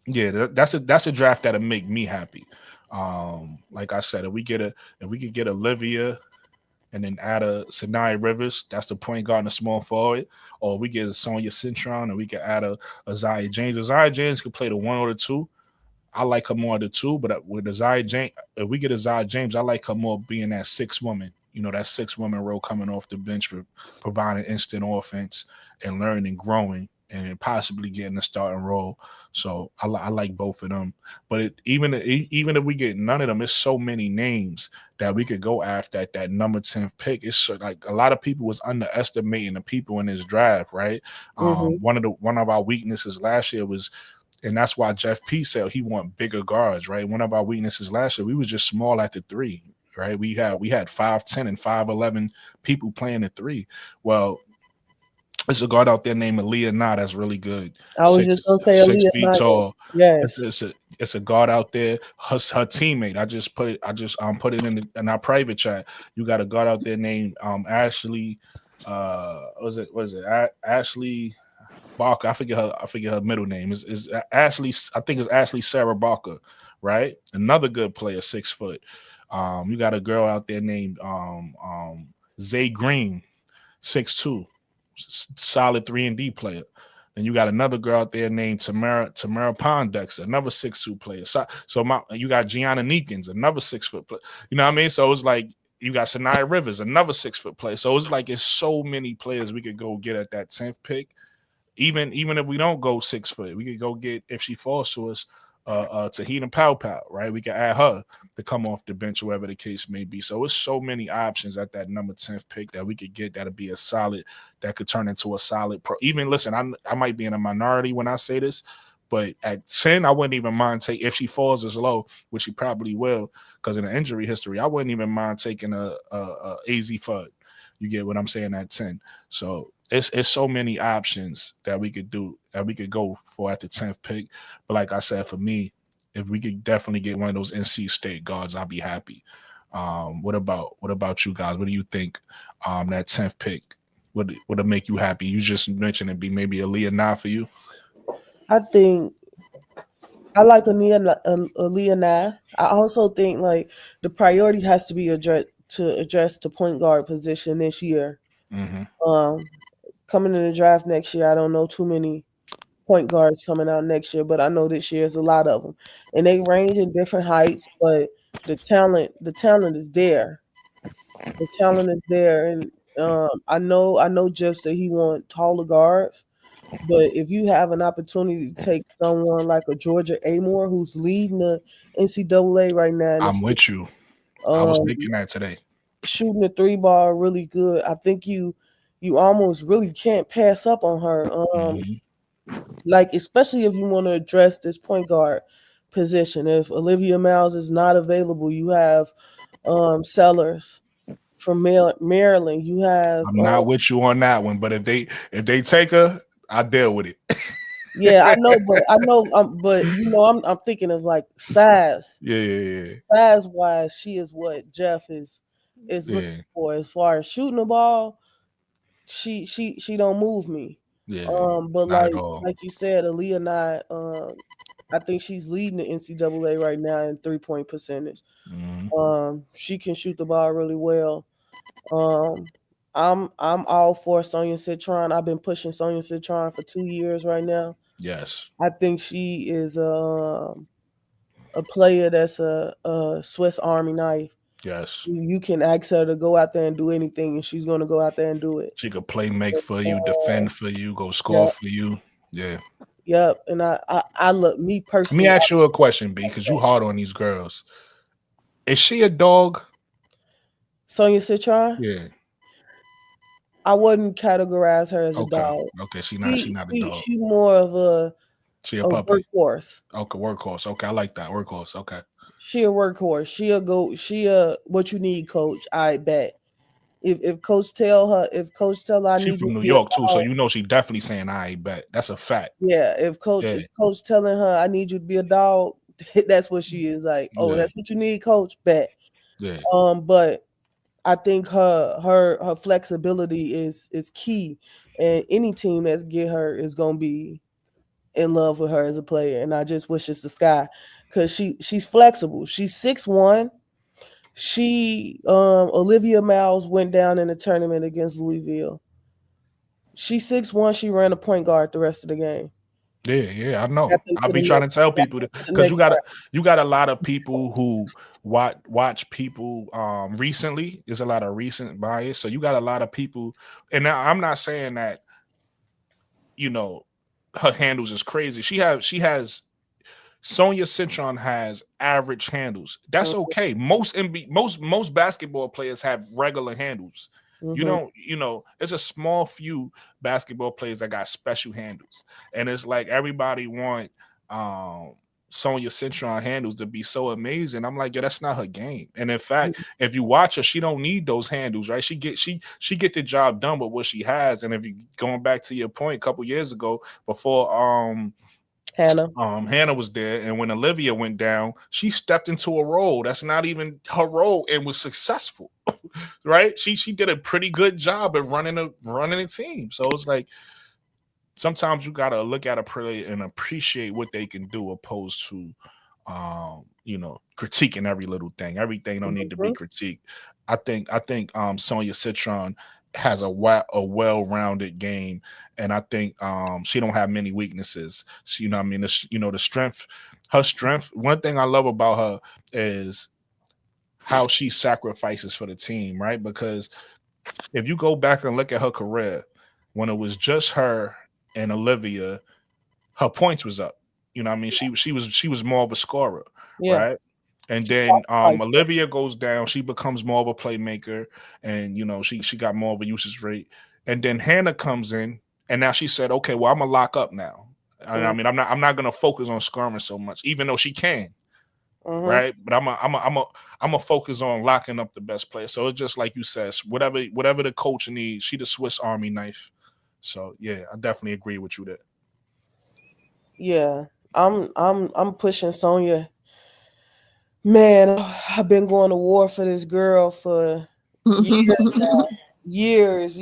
yeah, that's a draft that'll make me happy. Like I said, if we could get Olivia and then add a Saniya Rivers, that's the point guard and a small forward, or we get a Sonia Citron, and we can add a Azaiya James. Azaiya James could play the 1 or the 2. I like her more the 2, but with Azaiya James, if we get Azaiya James, I like her more being that 6 woman. That 6 woman role coming off the bench for providing instant offense and learning and growing and possibly getting a starting role. So I like both of them. But even if we get none of them, it's so many names that we could go after at that number 10th pick. It's like a lot of people was underestimating the people in this draft, right? Mhm. One of our weaknesses last year was, and that's why Jeff P said he want bigger guards, right? One of our weaknesses last year, we was just small at the 3, right? We had 5'10" and 5'11" people playing at 3. Well, there's a guard out there named Wnba that's really good. I was just gonna say 6 Aaliyah feet Knight. tall. Yes. It's a guard out there. Her teammate. I just put it in our private chat. You got a guard out there named Ashley. What is it? Ashley Barker. I forget her middle name. Is Ashley. I think it's Ashley Sarah Barker. Right. Another good player, 6 foot. You got a girl out there named Zay Green, 6'2". Solid 3-and-D player. Then you got another girl out there named Tamara Pondexter, another 6'2" player. So you got Gianna Neekins, another 6 foot player. You know what I mean? So it's like you got Saniya Rivers, another 6 foot player. So it's like it's so many players we could go get at that 10th pick. Even if we don't go 6 foot, we could go get, if she falls to us, Tahina Pow Pow, right? We can add her to come off the bench, wherever the case may be. So it's so many options at that number 10th pick that we could get that'll be a solid, that could turn into a solid pro. Even listen, I might be in a minority when I say this, but at 10, I wouldn't even mind taking, if she falls as low, which she probably will because of the injury history, I wouldn't even mind taking a AZ Fudd. You get what I'm saying at 10. So it's so many options that we could do, that we could go for at the 10th pick. But like I said, for me, if we could definitely get one of those NC State guards, I'll be happy. What about you guys? What do you think? That 10th pick would it make you happy? You just mentioned it'd be maybe Aaliyah for you. I think I like Aaliyah. I also think like the priority has to be address the point guard position this year. Mm-hmm. Coming in the draft next year, I don't know too many point guards coming out next year, but I know this year is a lot of them, and they range in different heights. But the talent is there. The talent is there, and I know Jeff said he want taller guards, but if you have an opportunity to take someone like a Georgia Amore who's leading the NCAA right now, I'm with you. I was thinking that today. Shooting the 3 ball really good. I think you almost really can't pass up on her. Like especially if you want to address this point guard position. If Olivia Miles is not available, you have Sellers from Maryland. You have. I'm not with you on that one, but if they take her, I deal with it. Yeah, I know, but I'm thinking of like size. Yeah. Size wise, she is what Jeff is looking for as far as shooting the ball. She don't move me. Yeah. But like you said, Aaliyah I think she's leading the NCAA right now in 3-point percentage. Mm-hmm. She can shoot the ball really well. I'm all for Sonia Citron. I've been pushing Sonia Citron for 2 years right now. Yes. I think she is a player that's a Swiss Army knife. Yes. You can ask her to go out there and do anything, and she's going to go out there and do it. She could make for you, defend for you, go score for you. Yeah. Yep. And I look, me personally. Let me ask you a question, B, because you hard on these girls. Is she a dog? Sonia Citron? Yeah. I wouldn't categorize her as a dog. Okay, she's not a dog. She's more of She a A puppy. workhorse. Okay, workhorse. Okay, I like that. Workhorse. Okay. She a workhorse. She a what you need, coach. I bet. If coach tell her, I She need you from to New be a York too, so dog. you know she definitely saying I bet. That's a fact. Yeah, if Yeah. coach telling her I need you to be a dog, that's what she is like. Oh, Yeah. that's what you need, coach. Bet. Yeah. But I think her flexibility is key, and any team that's get her is gonna be in love with her as a player. And I just wish it's the sky, because she's flexible. She's 6'1". She Olivia Miles went down in the tournament against Louisville. She's 6'1". She ran a point guard the rest of the game. Yeah, I know. Got them I'll to be the trying to next, tell got people them to the because next you got a lot of people who watch people recently. There's a lot of recent bias. So you got a lot of people, and now I'm not saying that, you know, her handles is crazy. She has Sonia Citron has average handles. That's okay. Most basketball players have regular handles. You don't, it's a small few basketball players that got special handles. And it's like everybody want Sonia Citron handles to be so amazing. I'm like, yeah, that's not her game. And in fact, if you watch her, she don't need those handles, right? She get the job done with what she has. And if you going back to your point a couple years ago, before Hannah was there, and when Olivia went down, she stepped into a role that's not even her role and was successful. Right? She did a pretty good job at running a team. So it's like sometimes you gotta look at a player and appreciate what they can do, opposed to critiquing every little thing. Everything don't need to be critiqued. I think Sonia Citron has a well-rounded game, and I think she don't have many weaknesses. She, the strength, her strength. One thing I love about her is how she sacrifices for the team, right? Because if you go back and look at her career, when it was just her and Olivia, her points was up. She was more of a scorer, right? And then Olivia goes down, she becomes more of a playmaker, and she got more of a usage rate. And then Hannah comes in, and now she said, okay, well, I'm gonna lock up now. And I'm not gonna focus on scoring so much, even though she can. Right, but I'm a focus on locking up the best player. So it's just like you said, whatever the coach needs, she the Swiss Army knife. So yeah, I definitely agree with you there. Yeah, I'm pushing Sonia. Man, I've been going to war for this girl for years now. Years,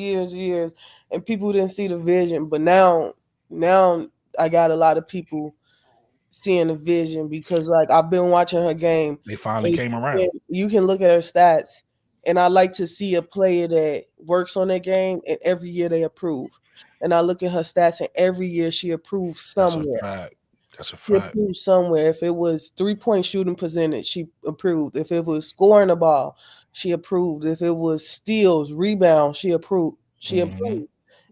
and people didn't see the vision, but now I got a lot of people seeing the vision, because like I've been watching her game. They finally came around. You can look at her stats, and I like to see a player that works on their game, and every year they improve. And I look at her stats, and every year she improves somewhere. That's a fact. She improved somewhere. If it was 3-point shooting percentage, she improved. If it was scoring the ball, she improved. If it was steals, rebounds, she improved.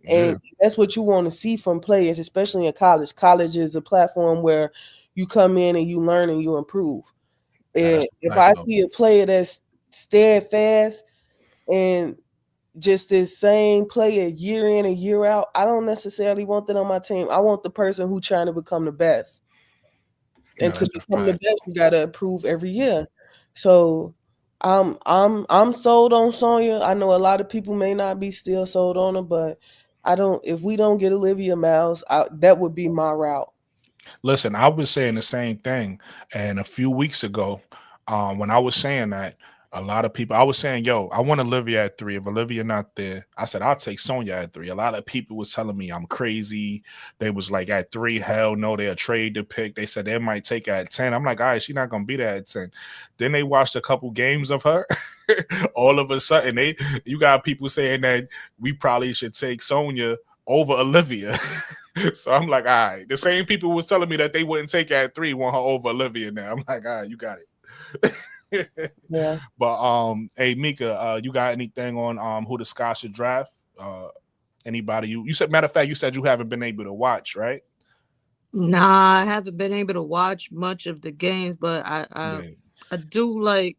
And that's what you want to see from players, especially in college. College is a platform where you come in and you learn and you improve. And if I see a player that's steadfast and just this same player year in and year out, I don't necessarily want that on my team. I want the person who's trying to become the best. And to become the best, you gotta improve every year. So I'm sold on Sonia. I know a lot of people may not be still sold on her, but if we don't get Olivia Miles, that would be my route. Listen, I was saying the same thing, and a few weeks ago, when I was saying that, a lot of people, I was saying, yo, I want Olivia at 3. If Olivia not there, I said, I'll take Sonia at 3. A lot of people was telling me I'm crazy. They was like, at 3, hell no, they'll trade the pick. They said they might take her at 10. I'm like, all right, she's not going to be there at 10. Then they watched a couple games of her. All of a sudden, you got people saying that we probably should take Sonia over Olivia. So I'm like, all right. The same people was telling me that they wouldn't take her at 3, want her over Olivia now. I'm like, all right, you got it. Yeah. But hey Mika, you got anything on who the Sky should draft? Anybody you said, matter of fact, you said you haven't been able to watch, right? Nah, I haven't been able to watch much of the games, but I do like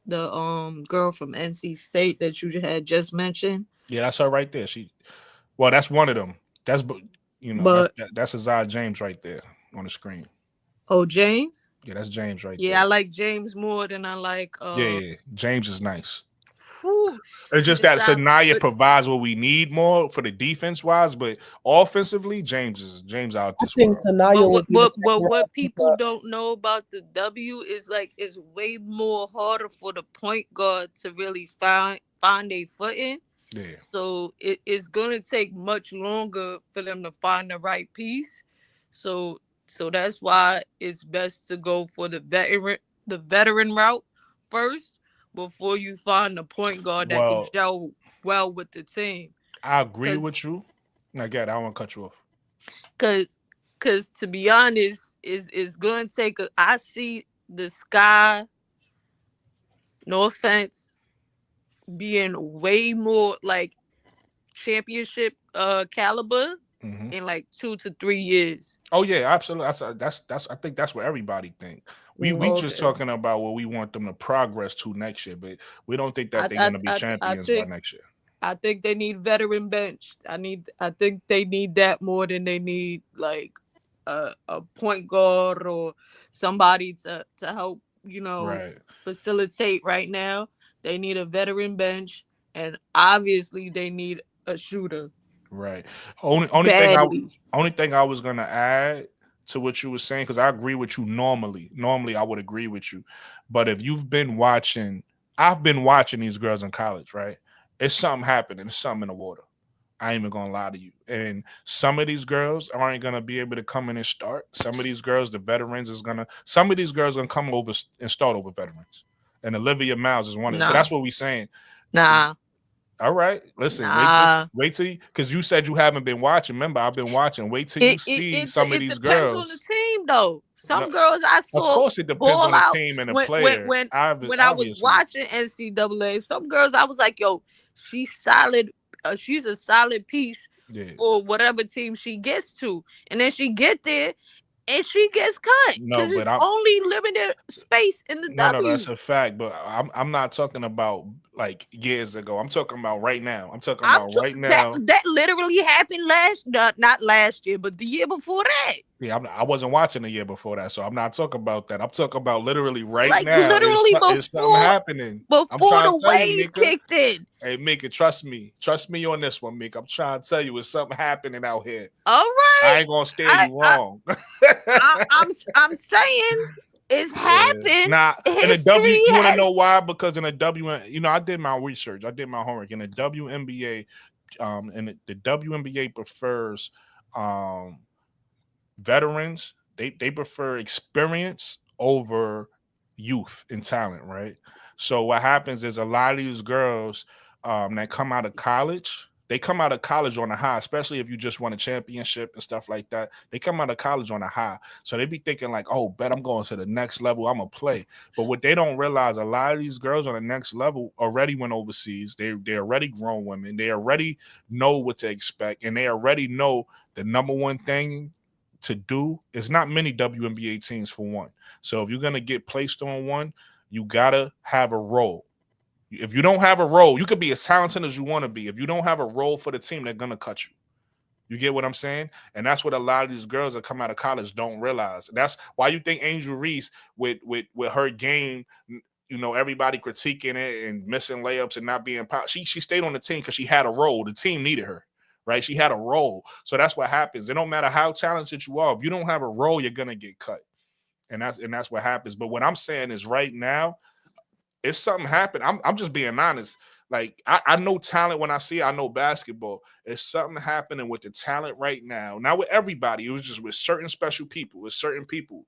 the girl from NC State that you had just mentioned. Yeah, that's her right there. That's one of them. That's Azaiya James right there. on the screen. Oh, James? Yeah, that's James right Yeah, there. I like James more than I like Yeah. James is nice. whew, It's just that Saniya provides what we need more for the defense wise, but offensively, James out I this think world. Saniya would be the second but round what people pickup. don't know about the W is like it's way more harder for the point guard to really find a footing. Yeah. So it's gonna take much longer for them to find the right piece. So that's why it's best to go for the veteran route first before you find the point guard that can Well, gel well with the team. I agree Cause with you. I get it. I don't want to cut you off. cause to be honest, is gonna take I see the Sky, no offense, being way more like championship caliber in like 2 to 3 years. Oh yeah, absolutely. That's I think that's what everybody think. We just Okay. talking about what we want them to progress to next year, but we don't think that they're going to be I champions by think next year. I think they need veteran bench. I think they need that more than they need like a point guard or somebody to help, Right. facilitate right now. They need a veteran bench, and obviously they need a shooter. Right. Badly. Only thing I was gonna add to what you were saying, because I agree with you normally I would agree with you, but if you've been watching, I've been watching these girls in college, right? It's something happening. It's something in the water. I ain't even gonna lie to you. And some of these girls aren't gonna be able to come in and start. Some of these girls, the veterans, some of these girls gonna come over and start over veterans. And Olivia Miles is one of them. So that's what we're saying. Nah. All right. Listen, Nah. wait till you, because you said you haven't been watching. Remember, I've been watching. Wait till you see some of these girls. It depends on the team, though. Some girls I saw. Of course, it depends on the team and the player. When I was watching NCAA, some girls I was like, "Yo, she's solid. She's a solid piece for whatever team she gets to." And then she get there and she gets cut because it's only limited space in the W. No, that's a fact. But I'm not talking about like years ago. I'm talking about right now. Right now. That literally happened not last year, but the year before that. Yeah, I wasn't watching the year before that, so I'm not talking about that. I'm talking about literally right now. Literally it's something happening before the wave kicked in. Hey, Mika, trust me on this one, Mika. I'm trying to tell you, it's something happening out here. All right, I ain't gonna steer you wrong. I'm saying it's happened. Nah, in the W, you want to know why? Because in the W, I did my research. I did my homework. In the WNBA, and the WNBA prefers veterans. They prefer experience over youth and talent, right? So what happens is a lot of these girls that come out of college, they come out of college on a high, especially if you just won a championship and stuff like that. They come out of college on a high. So they be thinking like, oh, bet I'm going to the next level. I'm going to play. But what they don't realize, a lot of these girls on the next level already went overseas. They're already grown women. They already know what to expect. And they already know the number one thing to do is not many WNBA teams for one. So if you're going to get placed on one, you got to have a role. If you don't have a role, you could be as talented as you want to be. If you don't have a role for the team, they're going to cut you. You get what I'm saying? And that's what a lot of these girls that come out of college don't realize. That's why you think Angel Reese with her game, everybody critiquing it and missing layups and not being she stayed on the team because she had a role. The team needed her. Right? She had a role. So that's what happens. It don't matter how talented you are. If you don't have a role, you're going to get cut. And that's what happens. But what I'm saying is right now, it's something happened. I'm just being honest. Like, I know talent when I see it. I know basketball. It's something happening with the talent right now. Not with everybody. It was just with certain special people. With certain people.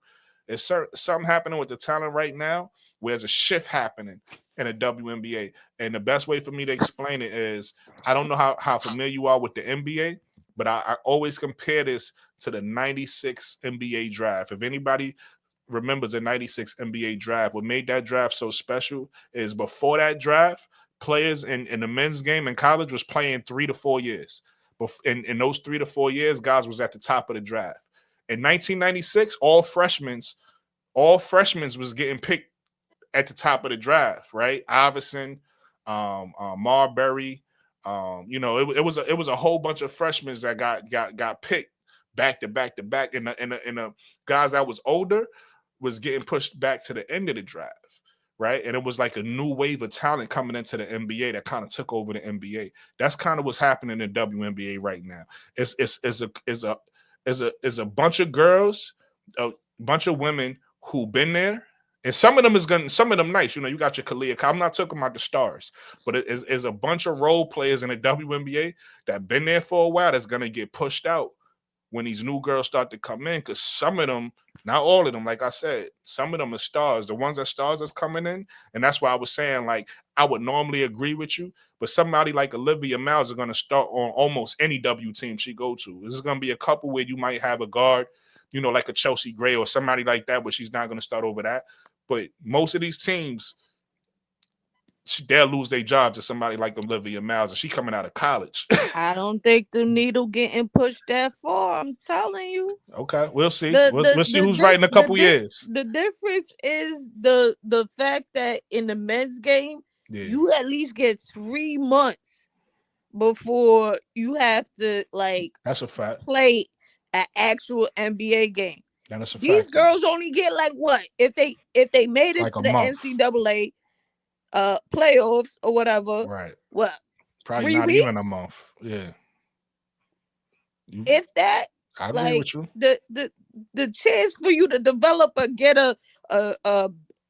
It's something happening with the talent right now where there's a shift happening in the WNBA. And the best way for me to explain it is, I don't know how familiar you are with the NBA, but I always compare this to the 96 NBA draft. If anybody remembers the 96 NBA draft, what made that draft so special is before that draft, players in the men's game in college was playing 3 to 4 years. In those 3 to 4 years, guys was at the top of the draft. In 1996, all freshmen was getting picked at the top of the draft, right? Iverson, Marbury, it was a whole bunch of freshmen that got picked back to back to back, and the guys that was older was getting pushed back to the end of the draft. Right. And it was like a new wave of talent coming into the NBA that kind of took over the NBA. That's kind of what's happening in WNBA right now. It's a bunch of girls, a bunch of women who been there. And some of them nice. You got your Kamilla. I'm not talking about the stars, but it is a bunch of role players in the WNBA that been there for a while that's gonna get pushed out when these new girls start to come in, because some of them, not all of them, like I said, some of them are stars. The ones that stars that's coming in, and that's why I was saying, like, I would normally agree with you, but somebody like Olivia Miles is going to start on almost any W team she go to. This is going to be a couple where you might have a guard, like a Chelsea Gray or somebody like that, but she's not going to start over that. But most of these teams, they'll lose their job to somebody like Olivia Miles, and she coming out of college. I don't think the needle getting pushed that far. I'm telling you. Okay, we'll see. We'll see who's right in a couple years. The difference is the fact that in the men's game, you at least get 3 months before you have to That's a fact. Play an actual NBA game. That's a fact. These girls only get what if they made it to the NCAA playoffs or whatever, right? What? Probably 3 not weeks? even a month. Yeah. If that, I agree with you. The chance for you to develop get a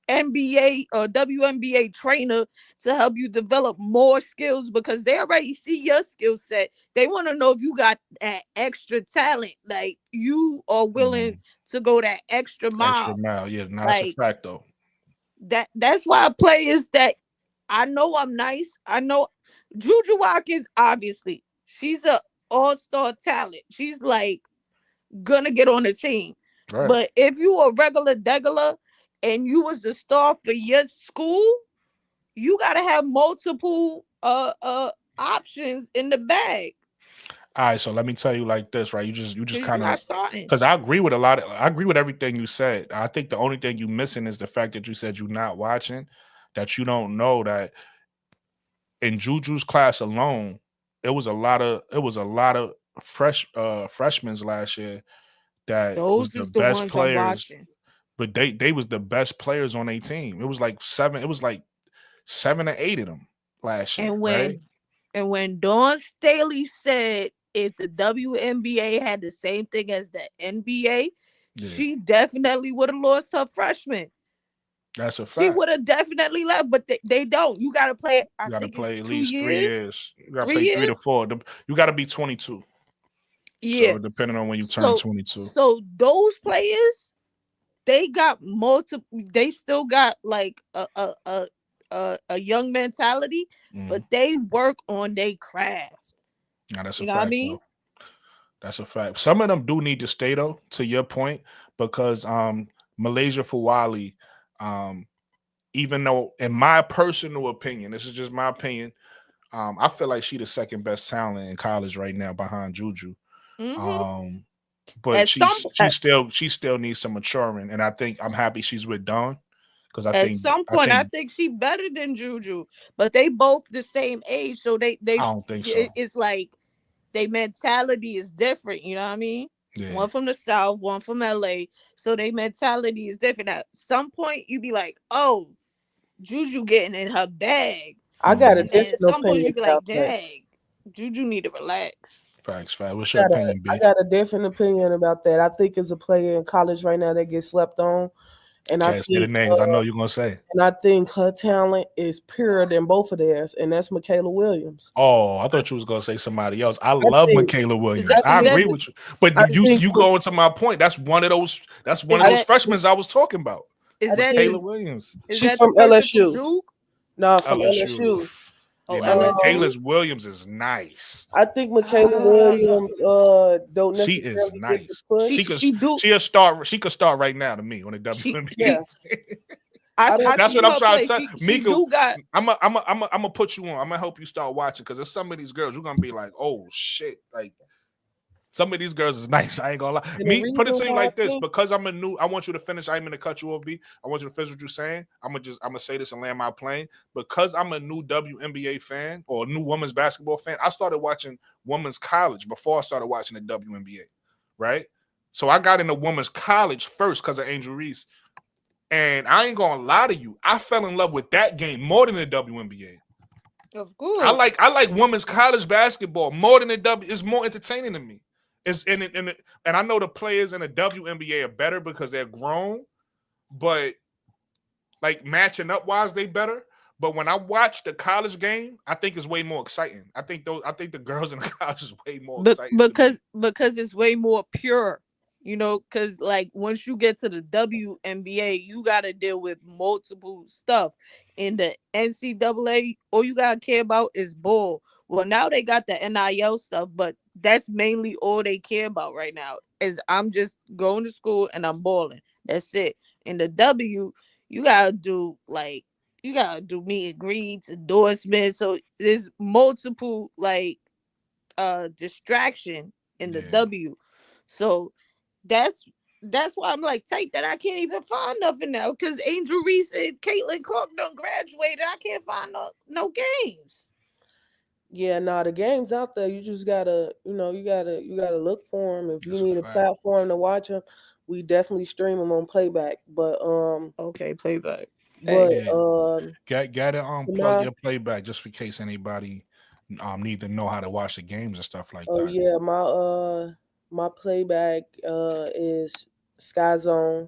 NBA or WNBA trainer to help you develop more skills, because they already see your skill set. They want to know if you got that extra talent, like you are willing to go that extra mile. Yeah, that's a fact though. That's why players that I know I'm nice. I know Juju Watkins, obviously, she's a all-star talent. She's gonna get on the team. Right. But if you a regular degular and you was the star for your school, you gotta have multiple options in the bag. All right, so let me tell you like this, right? You just kind of, because I agree with I agree with everything you said. I think the only thing you missing is the fact that you said you're not watching, that you don't know that in Juju's class alone, it was a lot of freshmen last year that was the best players. But they was the best players on their team. It was like 7 or 8 of them last year. And when Dawn Staley said if the WNBA had the same thing as the NBA, she definitely would have lost her freshman. That's a fact. She would have definitely left, but they don't. You got to play. You got to play at least 3 years. You got to play 3 to 4. You got to be 22. Yeah. So depending on when you turn 22. So those players, they got multiple. They still got a young mentality, but they work on their craft. Now that's a fact. What I mean? That's a fact. Some of them do need to stay though, to your point, because Malaysia Fawali, even though in my personal opinion, this is just my opinion, I feel like she's the second best talent in college right now behind Juju. But she still needs some maturing, and I think I'm happy she's with Dawn. At some point, I think she's better than Juju, but they both the same age, so they I don't think so. It's like their mentality is different. You know what I mean? Yeah. One from the South, one from LA, so their mentality is different. At some point, you be like, "Oh, Juju getting in her bag." I got a different opinion. At some point, you be like, "Dang, Juju need to relax." Facts. What's your opinion, B? I got a different opinion about that. I think as a player in college right now that gets slept on. And I say the names. I know you're gonna say. And I think her talent is purer than both of theirs, and that's Michaela Williams. Oh, I thought you was gonna say somebody else. I love Michaela Williams. I agree with you. But you go into my point. That's one of those. That's one of those freshmen I was talking about. Is that Michaela Williams? She's from LSU. No, from LSU. Michaela Williams is nice. I think Michaela Williams don't necessarily. She is nice. She'll start. She could start right now to me on the WNBA. That's what I'm trying to tell you. Mika, I'm gonna put you on. I'm gonna help you start watching, because there's some of these girls you're gonna be like, oh shit, like some of these girls is nice. I ain't gonna lie. Put it to you like this, because I want you to finish. I'm gonna cut you off, B. I want you to finish what you're saying. I'm gonna say this and land my plane. Because I'm a new WNBA fan or a new women's basketball fan, I started watching women's college before I started watching the WNBA. right? So I got into women's college first because of Angel Reese. And I ain't gonna lie to you, I fell in love with that game more than the WNBA. Of course. I like women's college basketball more than the W. It's more entertaining to me. It's and I know the players in the WNBA are better because they're grown, but like matching up wise, they better. But when I watch the college game, I think it's way more exciting. I think the girls in the college is way more exciting. Because it's way more pure. You know, because like once you get to the WNBA, you got to deal with multiple stuff. In the NCAA, all you got to care about is ball. Well, now they got the NIL stuff, but that's mainly all they care about right now. Is I'm just going to school and I'm balling. That's it. In the W, you gotta do meet and greets, endorsements. So there's multiple like distraction in the W. So that's why I'm like tight that I can't even find nothing now because Angel Reese and Caitlin Clark done graduated. I can't find no games. Yeah, the games out there. You just gotta, you gotta look for them. If you need a platform to watch them, we definitely stream them on playback. But okay, playback. But gotta plug your playback just in case anybody need to know how to watch the games and stuff like that. Oh yeah, my playback is Sky Zone.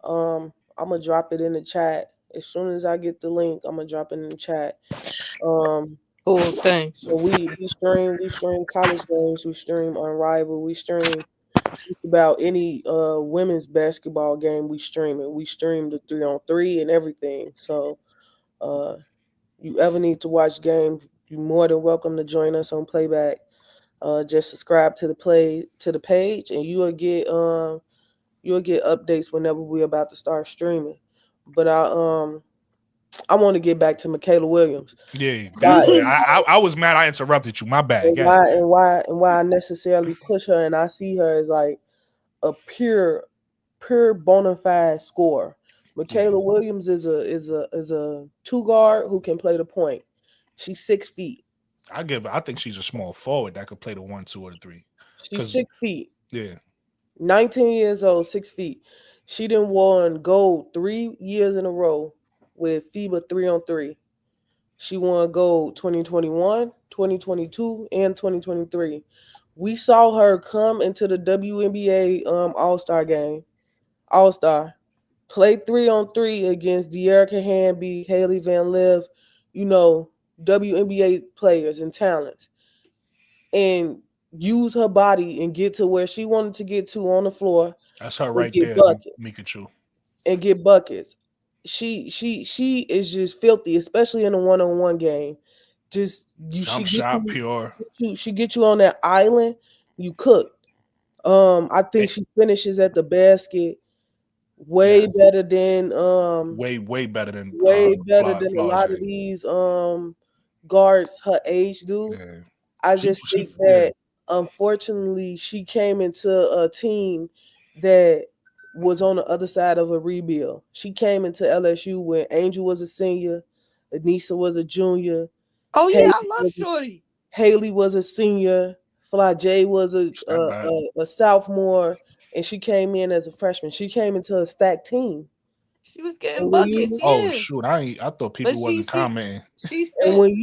I'm gonna drop it in the chat as soon as I get the link. I'm gonna drop it in the chat. Oh, thanks. So we stream college games. We stream on Rivalry. We stream just about any women's basketball game. We stream it. We stream the 3-on-3 and everything. So you ever need to watch games, you're more than welcome to join us on playback. Just subscribe to the page, and you'll get updates whenever we're about to start streaming. But I want to get back to Michaela Williams. Yeah, I was mad I interrupted you. My bad. And why I necessarily push her, and I see her as like a pure bona fide scorer. Michaela Williams is a 2-guard who can play the point. She's 6 feet. I think she's a small forward that could play the 1, 2, or the 3. She's 6 feet. Yeah. 19 years old, 6 feet. She done won gold 3 years in a row with FIBA 3-on-3. She won gold 2021, 2022, and 2023. We saw her come into the WNBA All-Star game. All-Star. Play 3-on-3 against De'Erica Hamby, Haley Van Liv, WNBA players and talents. And use her body and get to where she wanted to get to on the floor. That's her right there, Mikachu. And get buckets. She is just filthy, especially in a one-on-one game. Just pure. She get you on that island, you cook. I think she finishes at the basket way better than way better than a lot of these guards her age do. Yeah. I just think that unfortunately she came into a team that was on the other side of a rebuild. She came into LSU when Angel was a senior, Anissa was a junior. Oh yeah, I love Shorty. Haley was a senior. Fly J was a sophomore, and she came in as a freshman. She came into a stacked team. She was getting buckets. Oh shoot! I thought people wasn't commenting. And when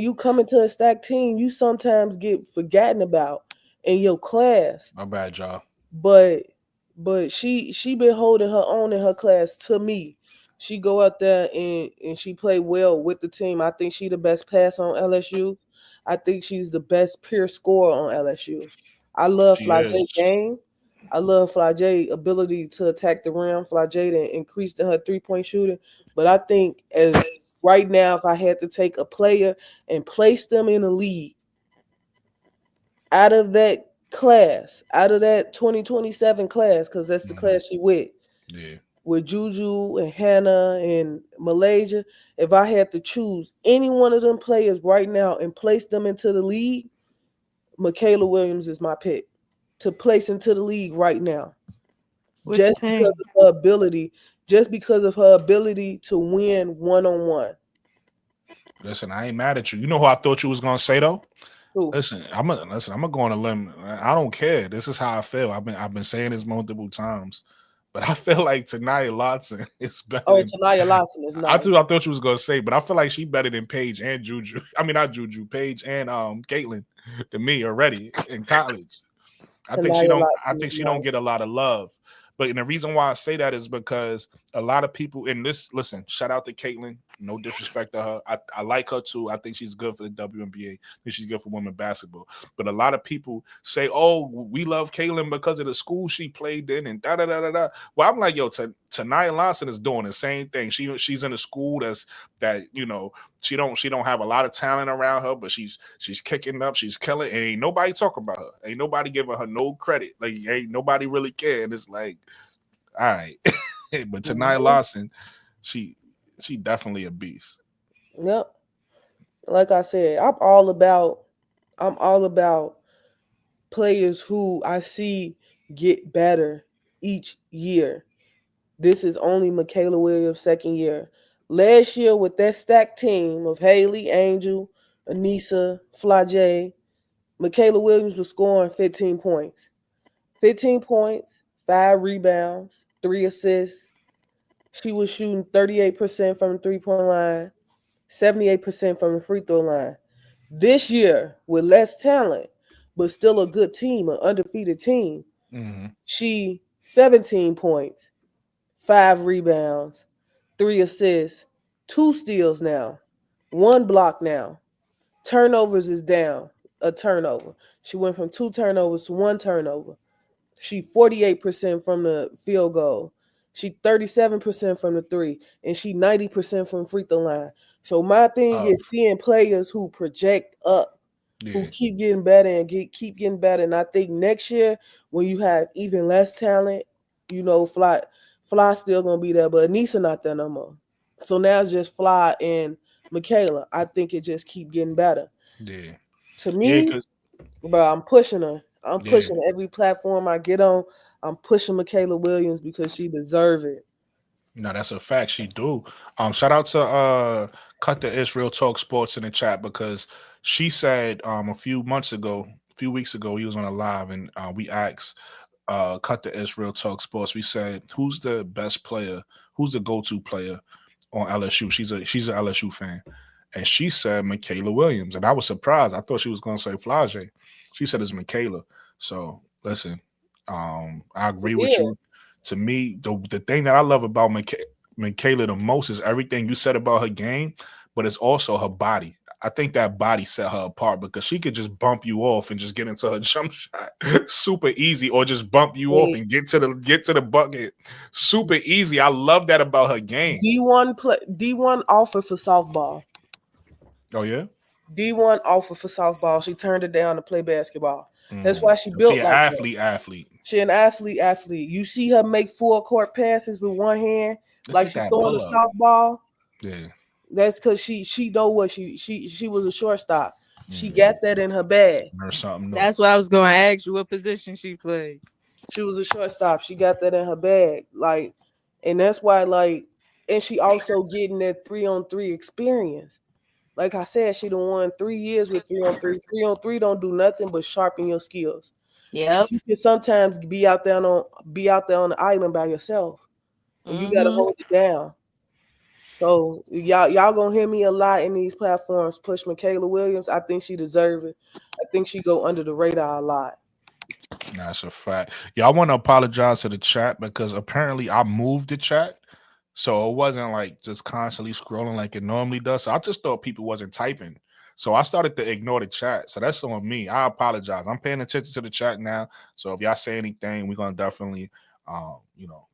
you come into a stacked team, you sometimes get forgotten about in your class. My bad, y'all. But she been holding her own in her class. To me, she go out there and she play well with the team. I think she the best passer on LSU. I think she's the best pure scorer on LSU. I love Fly J game. I love Fly J ability to attack the rim. Fly J to increase her 3-point shooting. But I think as right now, if I had to take a player and place them in a league out of that class, out of that 2027 class, because that's the class she with. Yeah. With Juju and Hannah and Malaysia, if I had to choose any one of them players right now and place them into the league, Michaela Williams is my pick to place into the league right now. Just because of her ability to win one-on-one. Listen, I ain't mad at you. You know who I thought you was gonna say though? Who? Listen, I'm gonna go on a limb. I don't care. This is how I feel. I've been saying this multiple times, but I feel like Tania Lawson is better. Oh, than Tania Lawson is I nice. thought you was gonna say, but I feel like she better than Paige and Juju. I mean, not Juju, Paige and Caitlin to me already in college. I think she don't get a lot of love. But the reason why I say that is because a lot of people in this, listen, shout out to Caitlin. No disrespect to her. I like her too. I think she's good for the WNBA. I think she's good for women basketball. But a lot of people say, oh, we love Caitlin because of the school she played in and da-da-da-da-da. Well, I'm like, yo, Tania Lawson is doing the same thing. She's in a school that, you know, she don't have a lot of talent around her, but she's kicking up, she's killing, and ain't nobody talking about her. Ain't nobody giving her no credit. Like, ain't nobody really care. And it's like, all right. But Tania Lawson, she definitely a beast. Yep. Like I said, I'm all about players who I see get better each year. This is only Michaela Williams' second year. Last year with that stacked team of Haley, Angel, Anissa, Flage, Michaela Williams was scoring 15 points. 15 points, 5 rebounds, 3 assists. She was shooting 38% from the three-point line, 78% from the free throw line. This year, with less talent, but still a good team, an undefeated team, she 17 points, 5 rebounds, 3 assists, 2 steals now, 1 block now. Turnovers is down, a turnover. She went from 2 turnovers to 1 turnover. She 48% from the field goal. She 37% from the 3, and she 90% from free throw line. So my thing is seeing players who project up, who keep getting better and keep getting better. And I think next year, when you have even less talent, you know, Fly still gonna be there, but Anissa not there no more. So now it's just Fly and Michaela. I think it just keep getting better. Yeah. To me, but I'm pushing her. I'm pushing every platform I get on. I'm pushing Michaela Williams because she deserves it. No, that's a fact. She do. Shout out to Cut the Israel Talk Sports in the chat, because she said a few weeks ago, he was on a live, and we asked Cut the Israel Talk Sports. We said, who's the best player? Who's the go-to player on LSU? She's an LSU fan. And she said Michaela Williams. And I was surprised. I thought she was going to say Flage. She said it's Michaela. So listen, I agree with you. To me, the thing that I love about Michaela the most is everything you said about her game, but it's also her body. I think that body set her apart, because she could just bump you off and just get into her jump shot super easy, or just bump you off and get to the bucket super easy. I love that about her game. D1 offer for softball. Oh yeah. D1 offer for softball. She turned it down to play basketball. That's why she built like athlete. She an athlete. You see her make full court passes with one hand, like she's throwing a softball. Yeah. That's because she know what she was a shortstop. She got that in her bag. Or something. That's why I was going to ask you what position she played. She was a shortstop. She got that in her bag. Like, and that's why, like, and she also getting that 3-on-3 experience. Like I said, she done won 3 years with 3-on-3. 3-on-3 don't do nothing but sharpen your skills. Yep. You can sometimes be out there on the island by yourself, and you gotta hold it down. So y'all gonna hear me a lot in these platforms push Michaela Williams. I think she deserves it. I think she go under the radar a lot. That's a fact. Yeah, I want to apologize to the chat, because apparently I moved the chat. So it wasn't like just constantly scrolling like it normally does. So I just thought people wasn't typing. So I started to ignore the chat. So that's on me. I apologize. I'm paying attention to the chat now. So if y'all say anything, we're going to definitely,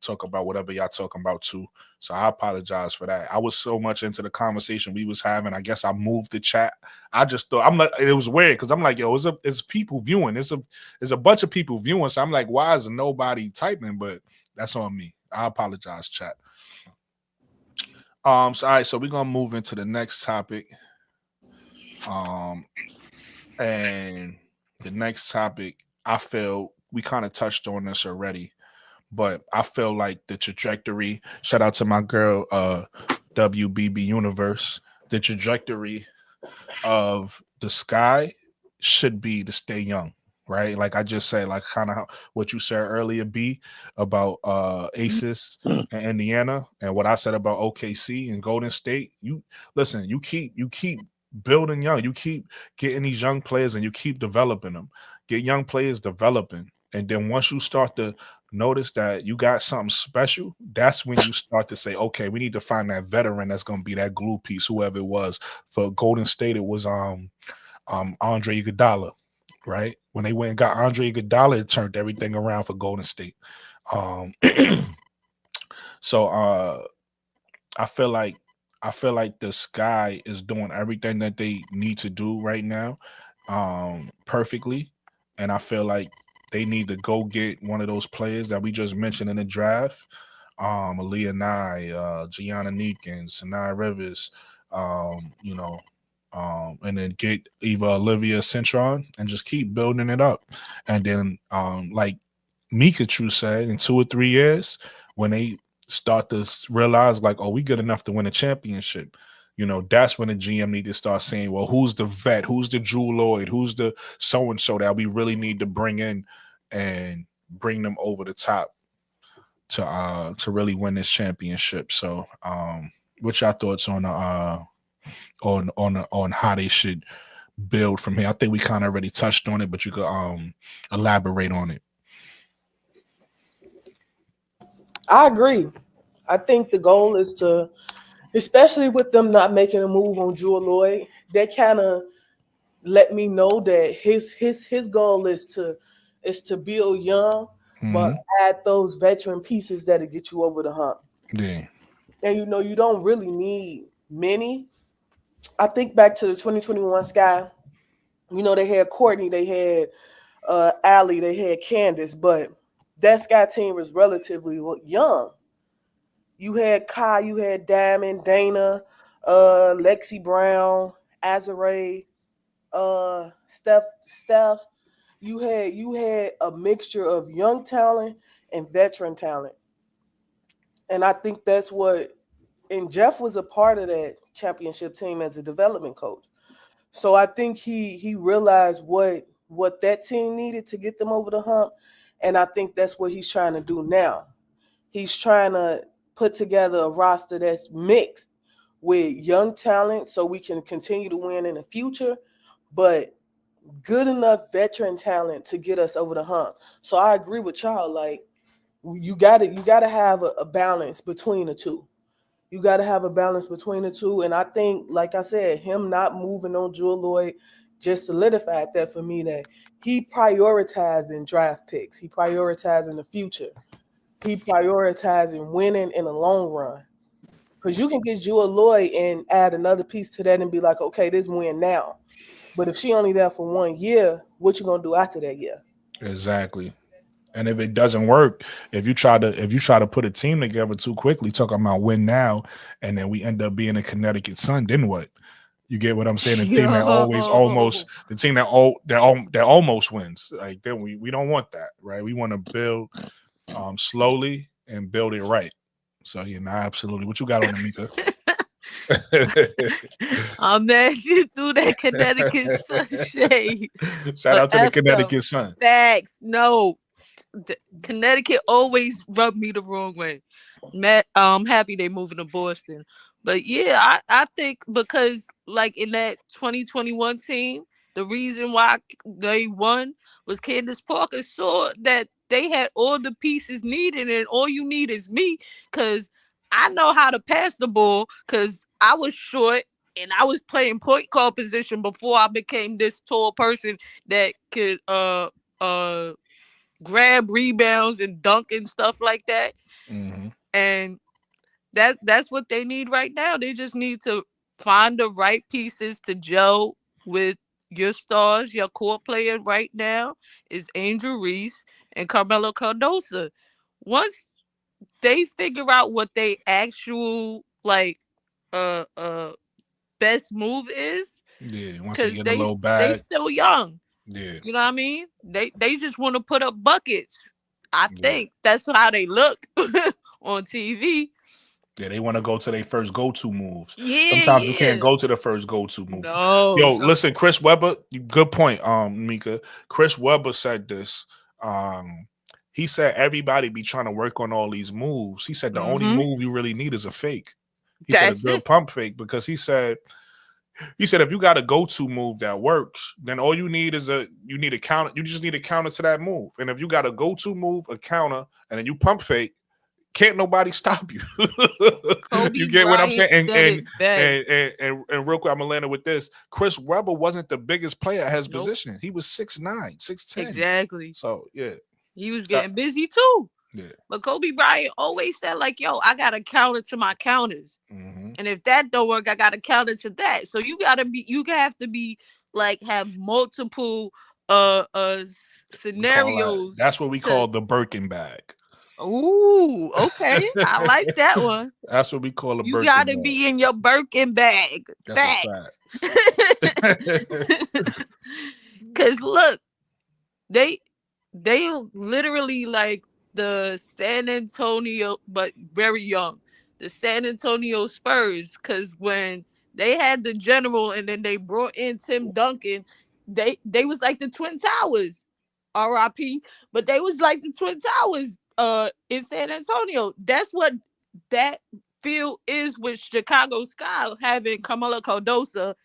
talk about whatever y'all talking about too. So I apologize for that. I was so much into the conversation we was having. I guess I moved the chat. I just thought, it was weird, because I'm like, yo, it's people viewing. There's a bunch of people viewing. So I'm like, why is nobody typing? But that's on me. I apologize, chat. So all right, so we're gonna move into the next topic. And the next topic, I feel we kind of touched on this already, but I feel like the trajectory, shout out to my girl WBB Universe, the trajectory of the Sky should be to stay young, right? Like I just said, like kind of what you said earlier, B, about Aces and Indiana, and what I said about OKC and Golden State. You listen, you keep building young, you keep getting these young players, and you keep developing them. Get young players developing, and then once you start to notice that you got something special, that's when you start to say, okay, we need to find that veteran that's going to be that glue piece, whoever it was. For Golden State, it was Andre Iguodala, right? When they went and got Andre Iguodala, it turned everything around for Golden State. So I feel like the Sky is doing everything that they need to do right now, perfectly, and I feel like they need to go get one of those players that we just mentioned in the draft, Aaliyah, Gianna Neekins, Saniya Rivers, and then get either Olivia, Citron, and just keep building it up. And then, like Mikachu said, in 2 or 3 years, when they start to realize, like, oh, we good enough to win a championship, that's when the GM need to start saying, well, who's the vet, who's the Drew Lloyd, who's the so-and-so that we really need to bring in and bring them over the top to really win this championship. So, what's your thoughts on how they should build from here? I think we kind of already touched on it, but you could elaborate on it. I agree. I think the goal is to, especially with them not making a move on Drew Lloyd, that kind of let me know that his goal is to build young, but add those veteran pieces that'll get you over the hump. Yeah. And you don't really need many. I think back to the 2021 Sky. They had Courtney, they had Allie, they had Candace, but that Sky team was relatively young. You had Kai, you had Diamond, Dana, Lexi Brown, Azaiya, Steph. You had a mixture of young talent and veteran talent. And I think that's what, and Jeff was a part of that championship team as a development coach. So I think he realized what that team needed to get them over the hump. And I think that's what he's trying to do now. He's trying to put together a roster that's mixed with young talent so we can continue to win in the future, but good enough veteran talent to get us over the hump. So I agree with y'all. Like, you gotta have a balance between the two. You got to have a balance between the two. And I think, like I said, him not moving on Drew Lloyd just solidified that for me, that he prioritizing draft picks. He prioritizing the future. He prioritizing winning in the long run. Because you can get Drew Lloyd and add another piece to that and be like, okay, this win now. But if she only there for 1 year, what you going to do after that year? Exactly. And if it doesn't work, if you try to put a team together too quickly, talking about win now, and then we end up being a Connecticut Sun, then what? You get what I'm saying? The team that almost wins. Like, then we don't want that, right? We want to build slowly and build it right. So absolutely. What you got on Mika? I'm mad you threw that Connecticut Sun shade. Shout out to the Connecticut Sun. Facts. No. Connecticut always rubbed me the wrong way. I'm happy they moving to Boston. But yeah, I think because like in that 2021 team, the reason why they won was Candace Parker saw that they had all the pieces needed, and all you need is me, because I know how to pass the ball, because I was short and I was playing point guard position before I became this tall person that could grab rebounds and dunk and stuff like that. Mm-hmm. And that's what they need right now. They just need to find the right pieces to gel with your stars. Your core player right now is Angel Reese and Carmelo Cardoso. Once they figure out what they actual best move is, once they get a little bag, they still young. Yeah, you know what I mean. They just want to put up buckets. I think that's how they look on TV. Yeah, they want to go to their first go-to moves. Yeah, Sometimes you can't go to the first go-to move. No. Yo, listen, Chris Webber, good point, Mika. Chris Webber said this. He said everybody be trying to work on all these moves. He said the only move you really need is a fake. He said a good pump fake, because he said if you got a go-to move that works, then all you need is a counter. You just need a counter to that move. And if you got a go-to move, a counter, and then you pump fake, can't nobody stop you. You get what I'm saying? And real quick, I'm gonna land it with this. Chris Webber wasn't the biggest player at his position. He was 6'9", 6'10". Exactly. So yeah. He was getting busy too. Yeah. But Kobe Bryant always said, like, yo, I got to counter to my counters. And if that don't work, I got to counter to that. So you have to be like, have multiple scenarios. That's what we call the Birkin bag. Ooh, okay. I like that one. That's what we call a Birkin bag. You got to be in your Birkin bag. That's Because look, they literally like the San Antonio, but very young, the San Antonio Spurs, because when they had the general and then they brought in Tim Duncan, they was like the Twin Towers, RIP, but they was like the Twin Towers in San Antonio. That's what that field is with Chicago Sky, having Kamilla Cardoso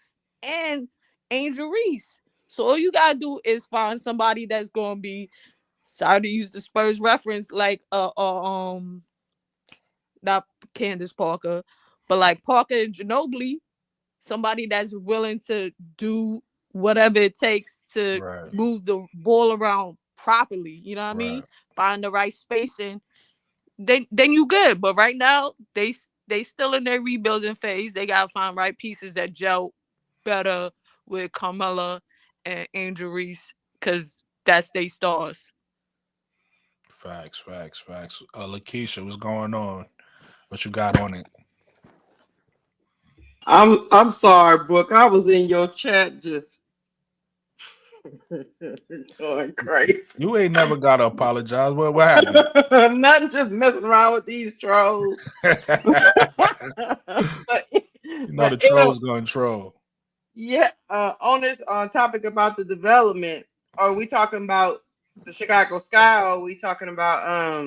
and Angel Reese. So all you gotta do is find somebody that's gonna be, sorry to use the Spurs reference, like not Candace Parker, but like Parker and Ginobili, somebody that's willing to do whatever it takes to move the ball around properly. You know what I mean? Find the right spacing. Then you good. But right now they still in their rebuilding phase. They gotta find right pieces that gel better with Kamilla and Angel Reese, because that's they stars. Facts. Lakeisha, what's going on? What you got on it? I'm sorry, Book. I was in your chat just going crazy. You ain't never gotta apologize. What happened? Nothing, just messing around with these trolls. The trolls gonna troll. Yeah, on this topic about the development, are we talking about the Chicago Sky, or are we talking about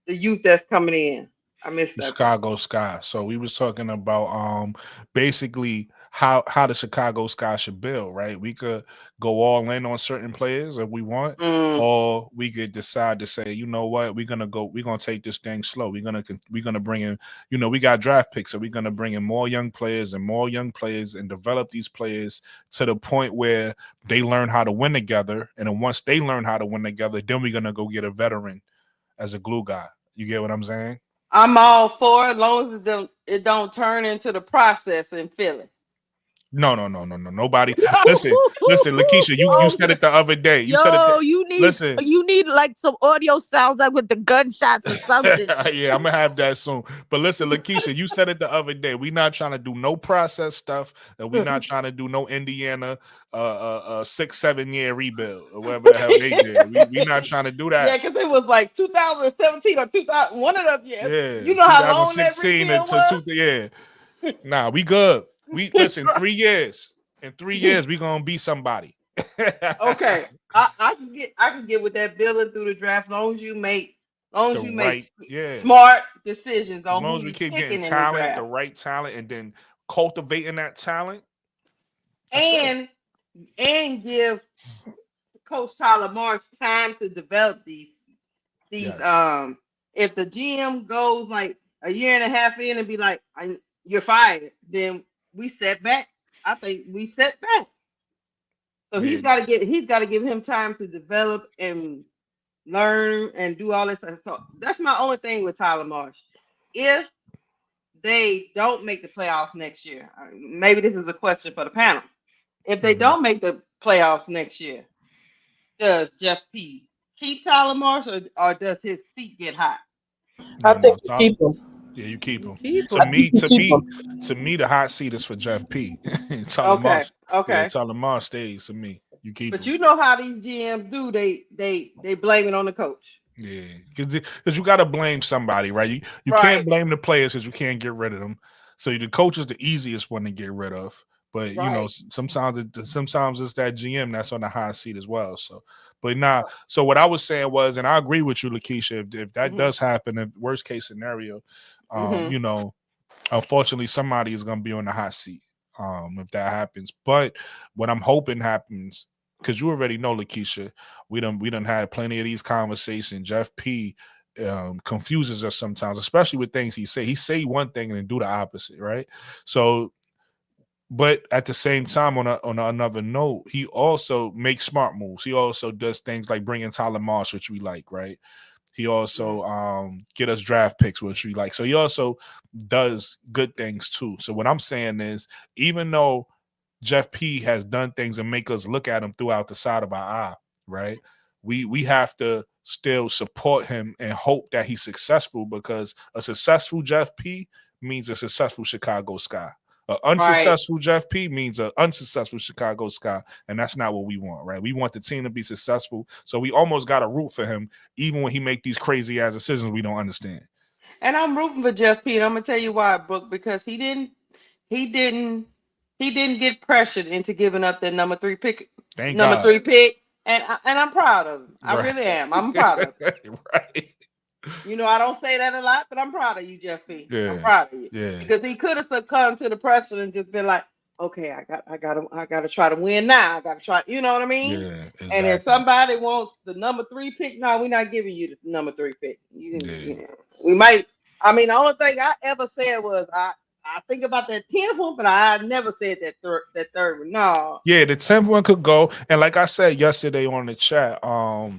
the youth that's coming in? I missed that. Chicago Sky. So we was talking about basically how the Chicago Sky should build, right? We could go all in on certain players if we want, or we could decide to say, you know what, we're gonna take this thing slow. We're gonna bring in, we got draft picks, so we're gonna bring in more young players and develop these players to the point where they learn how to win together. And then once they learn how to win together, then we're gonna go get a veteran as a glue guy. You get what I'm saying? I'm all for it, as long as it don't turn into the process in Philly. No. Nobody. Listen, Lakeisha, you said it the other day. You need like some audio sounds like with the gunshots or something. Yeah, I'm gonna have that soon. But listen, Lakeisha, you said it the other day. We're not trying to do no process stuff, and we're not trying to do no Indiana 6-7 year rebuild or whatever the hell they did. We're not trying to do that. Yeah, because it was like 2017 or 2000, one of them years. Yeah, you know how long that 2016 rebuild was? Yeah. Nah, we good. We listen. 3 years. In 3 years, we gonna be somebody. Okay, I can get with that building through the draft. As long as you make smart decisions on. As long as we keep getting talent, the right talent, and then cultivating that talent, and give Coach Tyler Marsh time to develop these. Yes. If the GM goes like a year and a half in and be like, "You're fired," then we set back. I think we set back. So he's got to give him time to develop and learn and do all this. So that's my only thing with Tyler Marsh. If they don't make the playoffs next year, maybe this is a question for the panel. If they don't make the playoffs next year, does Jeff P keep Tyler Marsh, or does his seat get hot? I think you keep him. Yeah, you keep him. To me, the hot seat is for Jeff P. Tyler Marsh. Yeah, Tyler Marsh stays to me. You keep him. But you know how these GMs do? They blame it on the coach. Yeah, because you got to blame somebody, right? You can't Right. blame the players because you can't get rid of them. So the coach is the easiest one to get rid of. But you know, Right. sometimes it's that GM that's on the high seat as well. So, but nah. So what I was saying was, and I agree with you, Lakeisha. If that does happen, in worst case scenario, you know, unfortunately, somebody is going to be on the hot seat if that happens. But what I'm hoping happens, because you already know, Lakeisha, we done had plenty of these conversations. Jeff P confuses us sometimes, especially with things he say. He say one thing and then do the opposite, right? So, but at the same time, on another note, he also makes smart moves. He also does things like bringing Tyler Marsh, which we like, right? He also get us draft picks, which we like. So he also does good things too. So what I'm saying is, even though Jeff P has done things and make us look at him throughout the side of our eye, right? We have to still support him and hope that he's successful, because a successful Jeff P means a successful Chicago Sky. An unsuccessful Jeff P means an unsuccessful Chicago Sky, and that's not what we want, right? We want the team to be successful, so we almost got to root for him, even when he make these crazy ass decisions we don't understand. And I'm rooting for Jeff P. And I'm gonna tell you why, Brooke, because he didn't get pressured into giving up that number three pick. Thank Number God. 3 pick, and I'm proud of him. I Right. really am. I'm proud of him. Right. You know, I don't say that a lot, but I'm proud of you, Jeff P. Yeah. I'm proud of you. Yeah. Because he could have succumbed to the pressure and just been like, okay, I gotta try to win now. I gotta try, you know what I mean? Yeah. Exactly. And if somebody wants the number 3 pick, no, we're not giving you the number 3 pick. We might. I mean, the only thing I ever said was I think about that 10th one, but I never said that third one. No. Yeah, the 10th one could go. And like I said yesterday on the chat, so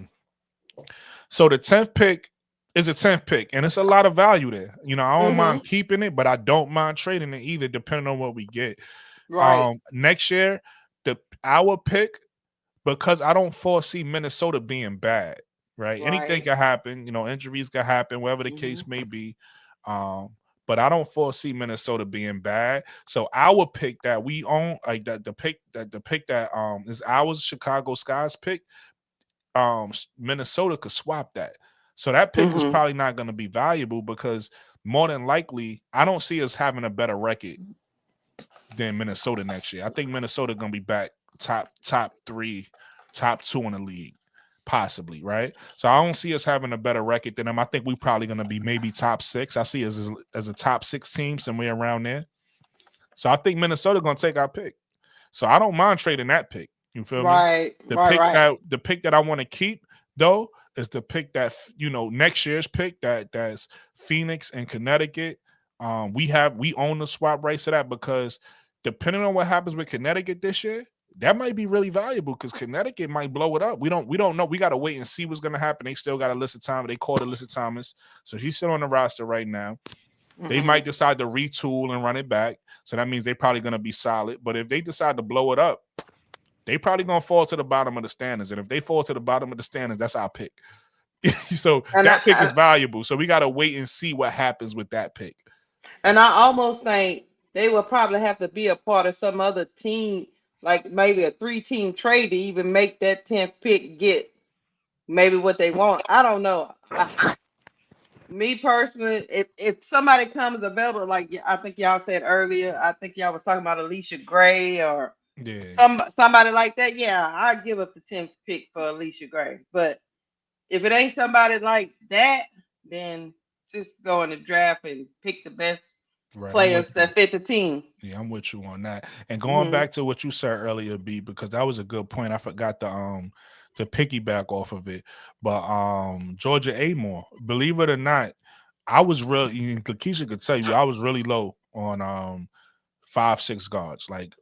the 10th pick is a 10th pick, and it's a lot of value there. You know, I don't mind keeping it, but I don't mind trading it either, depending on what we get. Right. Next year, our pick, because I don't foresee Minnesota being bad, right? Anything can happen, you know, injuries can happen, whatever the case may be. But I don't foresee Minnesota being bad. So our pick that we own, like the pick that is ours, Chicago Sky's pick, Minnesota could swap that. So that pick is probably not going to be valuable, because more than likely, I don't see us having a better record than Minnesota next year. I think Minnesota going to be back top 3, top 2 in the league, possibly, right? So I don't see us having a better record than them. I think we're probably going to be maybe top 6. I see us as a top 6 team, somewhere around there. So I think Minnesota going to take our pick. So I don't mind trading that pick. You feel me? The pick that I want to keep, though, is the pick that, you know, next year's pick that's Phoenix and Connecticut. We own the swap rights to that, because depending on what happens with Connecticut this year, that might be really valuable, because Connecticut might blow it up. We don't know. We got to wait and see what's going to happen. They still got Alyssa Thomas. They called Alyssa Thomas, so she's still on the roster right now. They might decide to retool and run it back, so that means they're probably going to be solid. But if they decide to blow it up, they probably going to fall to the bottom of the standings. And if they fall to the bottom of the standings, that's our pick. So that pick is valuable. So we got to wait and see what happens with that pick. And I almost think they will probably have to be a part of some other team, like maybe a 3-team trade, to even make that 10th pick get maybe what they want. I don't know. Me personally, if somebody comes available, like I think y'all said earlier, I think y'all was talking about Alicia Gray or somebody like that. Yeah, I'd give up the 10th pick for Alicia Gray. But if it ain't somebody like that, then just go in the draft and pick the best players that fit the team. Yeah, I'm with you on that. And going back to what you said earlier, B, because that was a good point. I forgot to piggyback off of it. But Georgia Amore, believe it or not, I was really, Lakeisha could tell you, I was really low on 5'6" guards. Like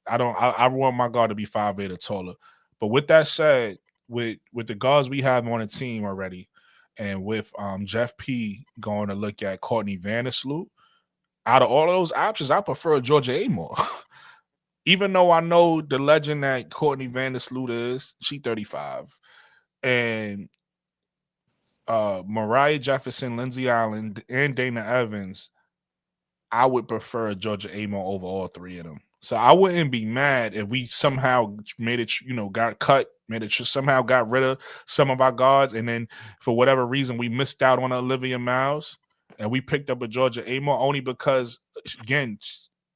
I want my guard to be 5'8" or taller. But with that said, with the guards we have on the team already, and with Jeff P going to look at Courtney Vadersloot, out of all of those options, I prefer Georgia Amore. Even though I know the legend that Courtney Vadersloot is, she 35. And Mariah Jefferson, Lindsay Allen, and Dana Evans, I would prefer Georgia Amore over all 3 of them. So I wouldn't be mad if we somehow made it, got cut, somehow got rid of some of our guards, and then for whatever reason we missed out on Olivia Miles, and we picked up a Georgia Amor only because, again,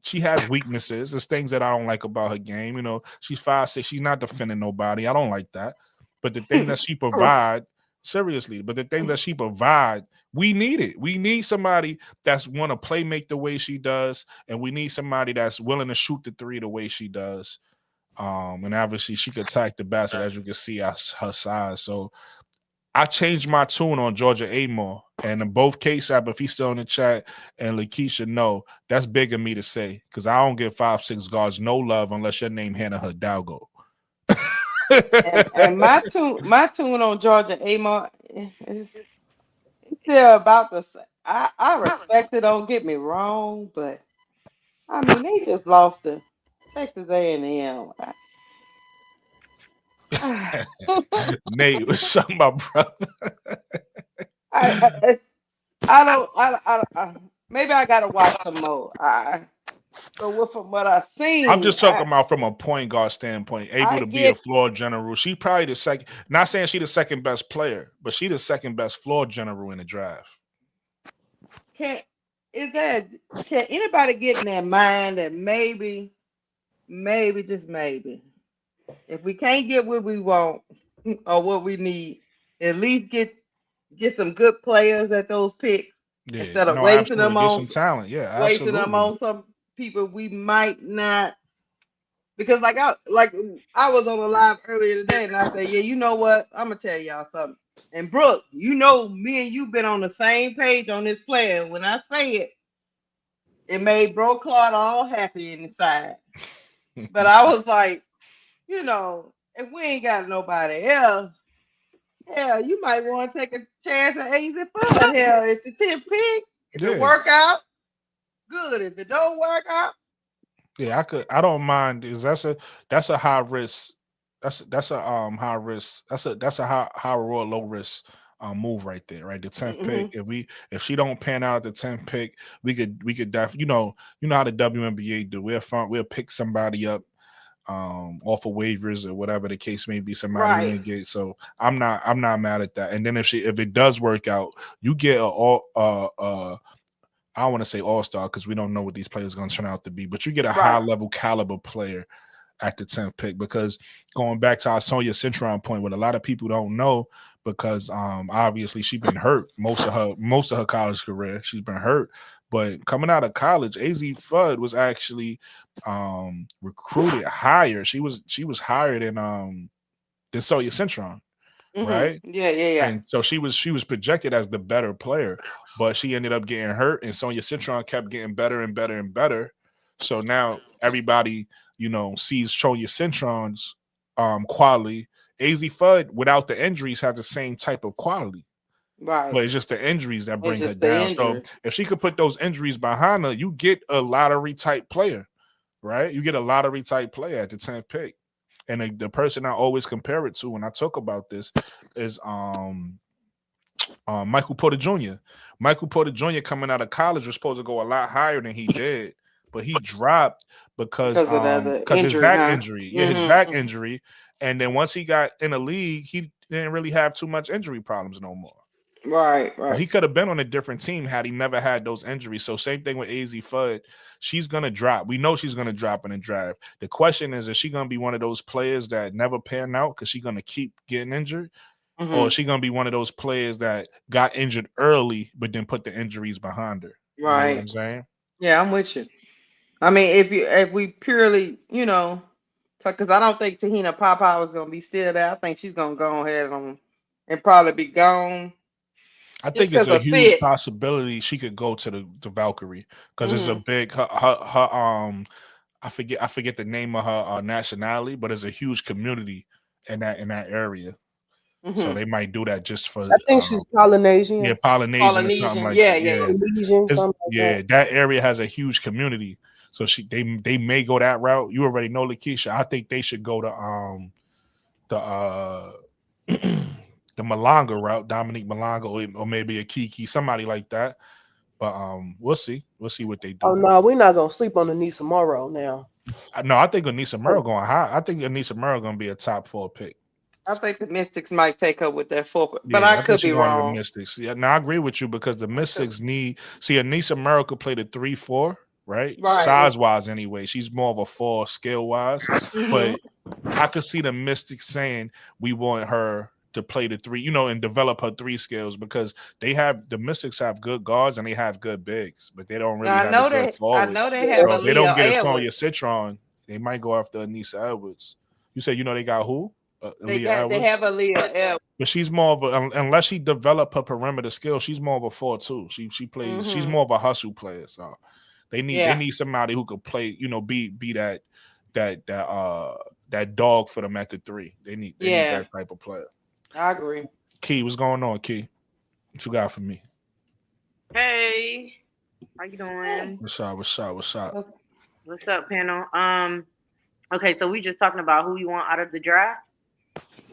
she has weaknesses. There's things that I don't like about her game. She's 5'6". She's not defending nobody. I don't like that. But the thing that she provide, seriously, we need it. We need somebody that's want to play make the way she does, and we need somebody that's willing to shoot the three the way she does. And obviously she could attack the basket, as you can see her size. So I changed my tune on Georgia Amor, and in both cases, if he's still in the chat and Lakeisha, no, that's big of me to say, because I don't give 5'6" guards no love unless your name Hannah Hidalgo. and my tune on Georgia Amor is still about the same. I respect it, don't get me wrong, but I mean they just lost to Texas A&M. Nate, what's up, my brother? I don't. Maybe I gotta watch some more. But from what I've seen, I'm just talking about from a point guard standpoint, able to be a floor general. She probably the second. Not saying she the second best player, but she the second best floor general in the draft. Can anybody get in their mind that maybe, just maybe, if we can't get what we want or what we need, at least get some good players at those picks instead of wasting them on some talent. Yeah, wasting them on some people we might not. Because like I was on a live earlier today and I said, yeah, you know what? I'm gonna tell y'all something. And Brooke, me and you been on the same page on this player. When I say it made Bro Claude all happy inside. But I was like, if we ain't got nobody else, hell, you might want to take a chance at AZ Fun. Hell, it's the 10th pick. If it work out, good. If it don't work out, yeah, I don't mind. Is that's a high risk. That's a high risk. That's a high reward, low risk move right there, right? The 10th pick. If she don't pan out at the 10th pick, we could definitely, how the WNBA do. We'll pick somebody up off of waivers or whatever the case may be, somebody in the gate. So I'm not mad at that. And then if it does work out, you get I don't want to say all-star because we don't know what these players are going to turn out to be, but you get a high-level caliber player at the 10th pick. Because going back to our Sonia Citron point, what a lot of people don't know, because obviously she's been hurt most of her college career. She's been hurt. But coming out of college, AZ Fudd was actually recruited higher. She was higher than Sonia Citron. Right? Yeah. And so she was projected as the better player, but she ended up getting hurt, and Sonia Citron kept getting better and better and better. So now everybody, sees Sonia Citron's quality. AZ Fudd, without the injuries, has the same type of quality. Right. But it's just the injuries that bring her down. So if she could put those injuries behind her, you get a lottery type player, right? You get a lottery type player at the 10th pick. And the person I always compare it to when I talk about this is Michael Porter Jr. Michael Porter Jr. coming out of college was supposed to go a lot higher than he did, but he dropped because his back injury. Yeah, his back injury. And then once he got in the league, he didn't really have too much injury problems no more. Right. Well, he could have been on a different team had he never had those injuries. So same thing with AZ Fudd. She's going to drop. We know she's going to drop in the draft. The question is she going to be one of those players that never pan out because she's going to keep getting injured? Or is she going to be one of those players that got injured early but then put the injuries behind her? Right. You know what I'm saying? Yeah, I'm with you. I mean, if we purely, because I don't think Tahina Papa is going to be still there. I think she's going to go ahead and probably be gone. I think it's a huge possibility she could go to the Valkyrie because it's a big her I forget the name of her nationality, but it's a huge community in that area. So they might do that just for. I think she's Polynesian. Yeah, Polynesian or something like that. Yeah, Polynesian, something like that area has a huge community. So they may go that route. You already know Lakeisha. I think they should go to the Malanga route, Dominique Malanga, or maybe a Kiki, somebody like that. But we'll see. We'll see what they do. Oh no, we're not gonna sleep on the Nisa Morrow now. No, I think Anissa Merrill going high. I think Anissa Merrill going to be a top 4 pick. I think the Mystics might take her with that 4, but Yeah, I think could she be going to the wrong. Mystics. Yeah, now I agree with you because the Mystics need. See, Anissa Merrill could play the 3-4, right? Right. Size wise, anyway, she's more of a 4 skill wise. But I could see the Mystics saying we want her to play the 3, and develop her 3 skills because the Mystics have good guards and they have good bigs, but they don't really have a good forward. I know they have So if they don't get a Sonia Edwards. Citron, they might go after Anissa Edwards. You said they got who? They have Aaliyah Edwards. But she's more of a unless she develop her perimeter skill, she's more of a 4-2. She plays. She's more of a hustle player. So they need somebody who could play. Be that dog for them at the 3. They need that type of player. I agree. Key, what's going on, Key? What you got for me? Hey, how you doing? What's up? What's up, panel? Okay, so we just talking about who you want out of the draft.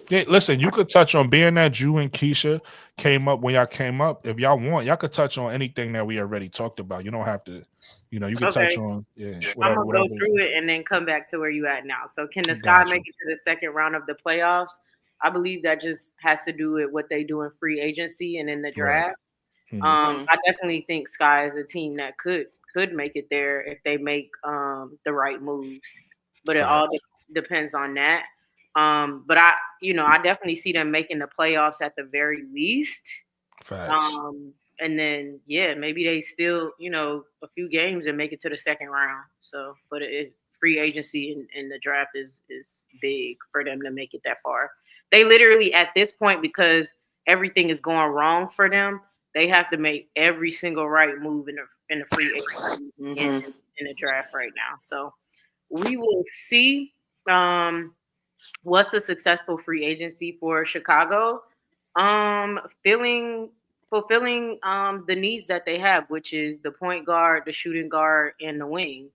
Yeah, listen, you could touch on being that Drew and Keisha came up when y'all came up. If y'all want, y'all could touch on anything that we already talked about. You don't have to, you can touch on whatever. I'm gonna go through it and then come back to where you at now. So can the Sky make it to the second round of the playoffs? I believe that just has to do with what they do in free agency and in the draft. Right. I definitely think Sky is a team that could make it there if they make the right moves. But it all depends on that. But I definitely see them making the playoffs at the very least. Facts. And then maybe they still, a few games and make it to the second round. So, but free agency and the draft is big for them to make it that far. They literally at this point, because everything is going wrong for them, they have to make every single right move in the free agency in the draft right now. So we will see. What's a successful free agency for Chicago? Fulfilling the needs that they have, which is the point guard, the shooting guard, and the wing.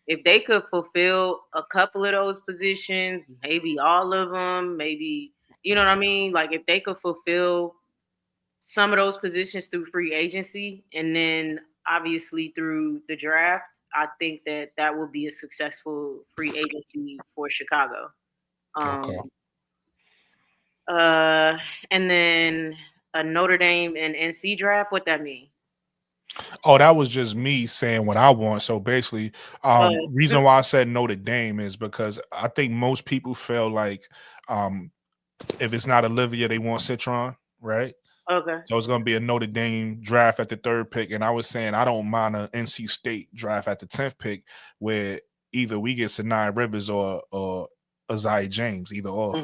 If they could fulfill a couple of those positions, maybe all of them, maybe, you know what I mean? Like if they could fulfill some of those positions through free agency and then obviously through the draft, I think that will be a successful free agency for Chicago. And then a Notre Dame and NC draft. What that mean? Oh, that was just me saying what I want. So basically, reason why I said Notre Dame is because I think most people feel like if it's not Olivia, they want Citron, right? Okay. So it's going to be a Notre Dame draft at the 3rd pick. And I was saying I don't mind an NC State draft at the 10th pick where either we get Saniya Rivers or Azaiya James, either or.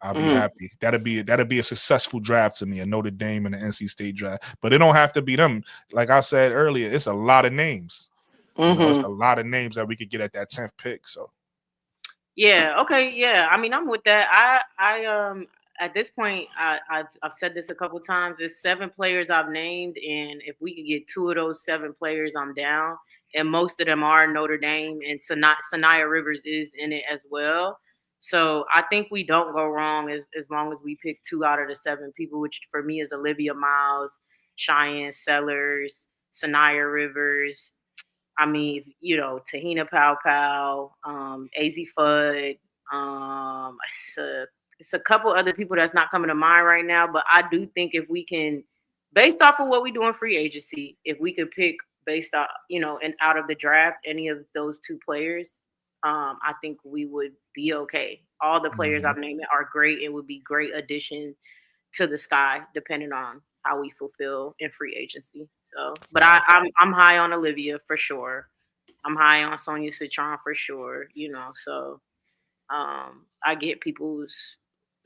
I'll be happy. That'd be a successful draft to me, a Notre Dame and an NC State draft. But it don't have to be them. Like I said earlier, it's a lot of names. It's a lot of names that we could get at that 10th pick. So yeah, okay, yeah. I mean, I'm with that. I at this point, I've said this a couple times. There's 7 players I've named, and if we could get 2 of those 7 players, I'm down. And most of them are Notre Dame, and Saniya Rivers is in it as well. So I think we don't go wrong as long as we pick 2 out of the 7 people, which for me is Olivia Miles, Cheyenne Sellers, Saniya Rivers. I mean, Tahina Pow, AZ Fudd. It's a couple other people that's not coming to mind right now, but I do think if we can, based off of what we do in free agency, if we could pick based off, and out of the draft, any of those 2 players, I think we would be okay. All the players I've named are great. It would be great addition to the Sky, depending on how we fulfill in free agency. So, but I'm high on Olivia for sure. I'm high on Sonia Citron for sure. So I get people's,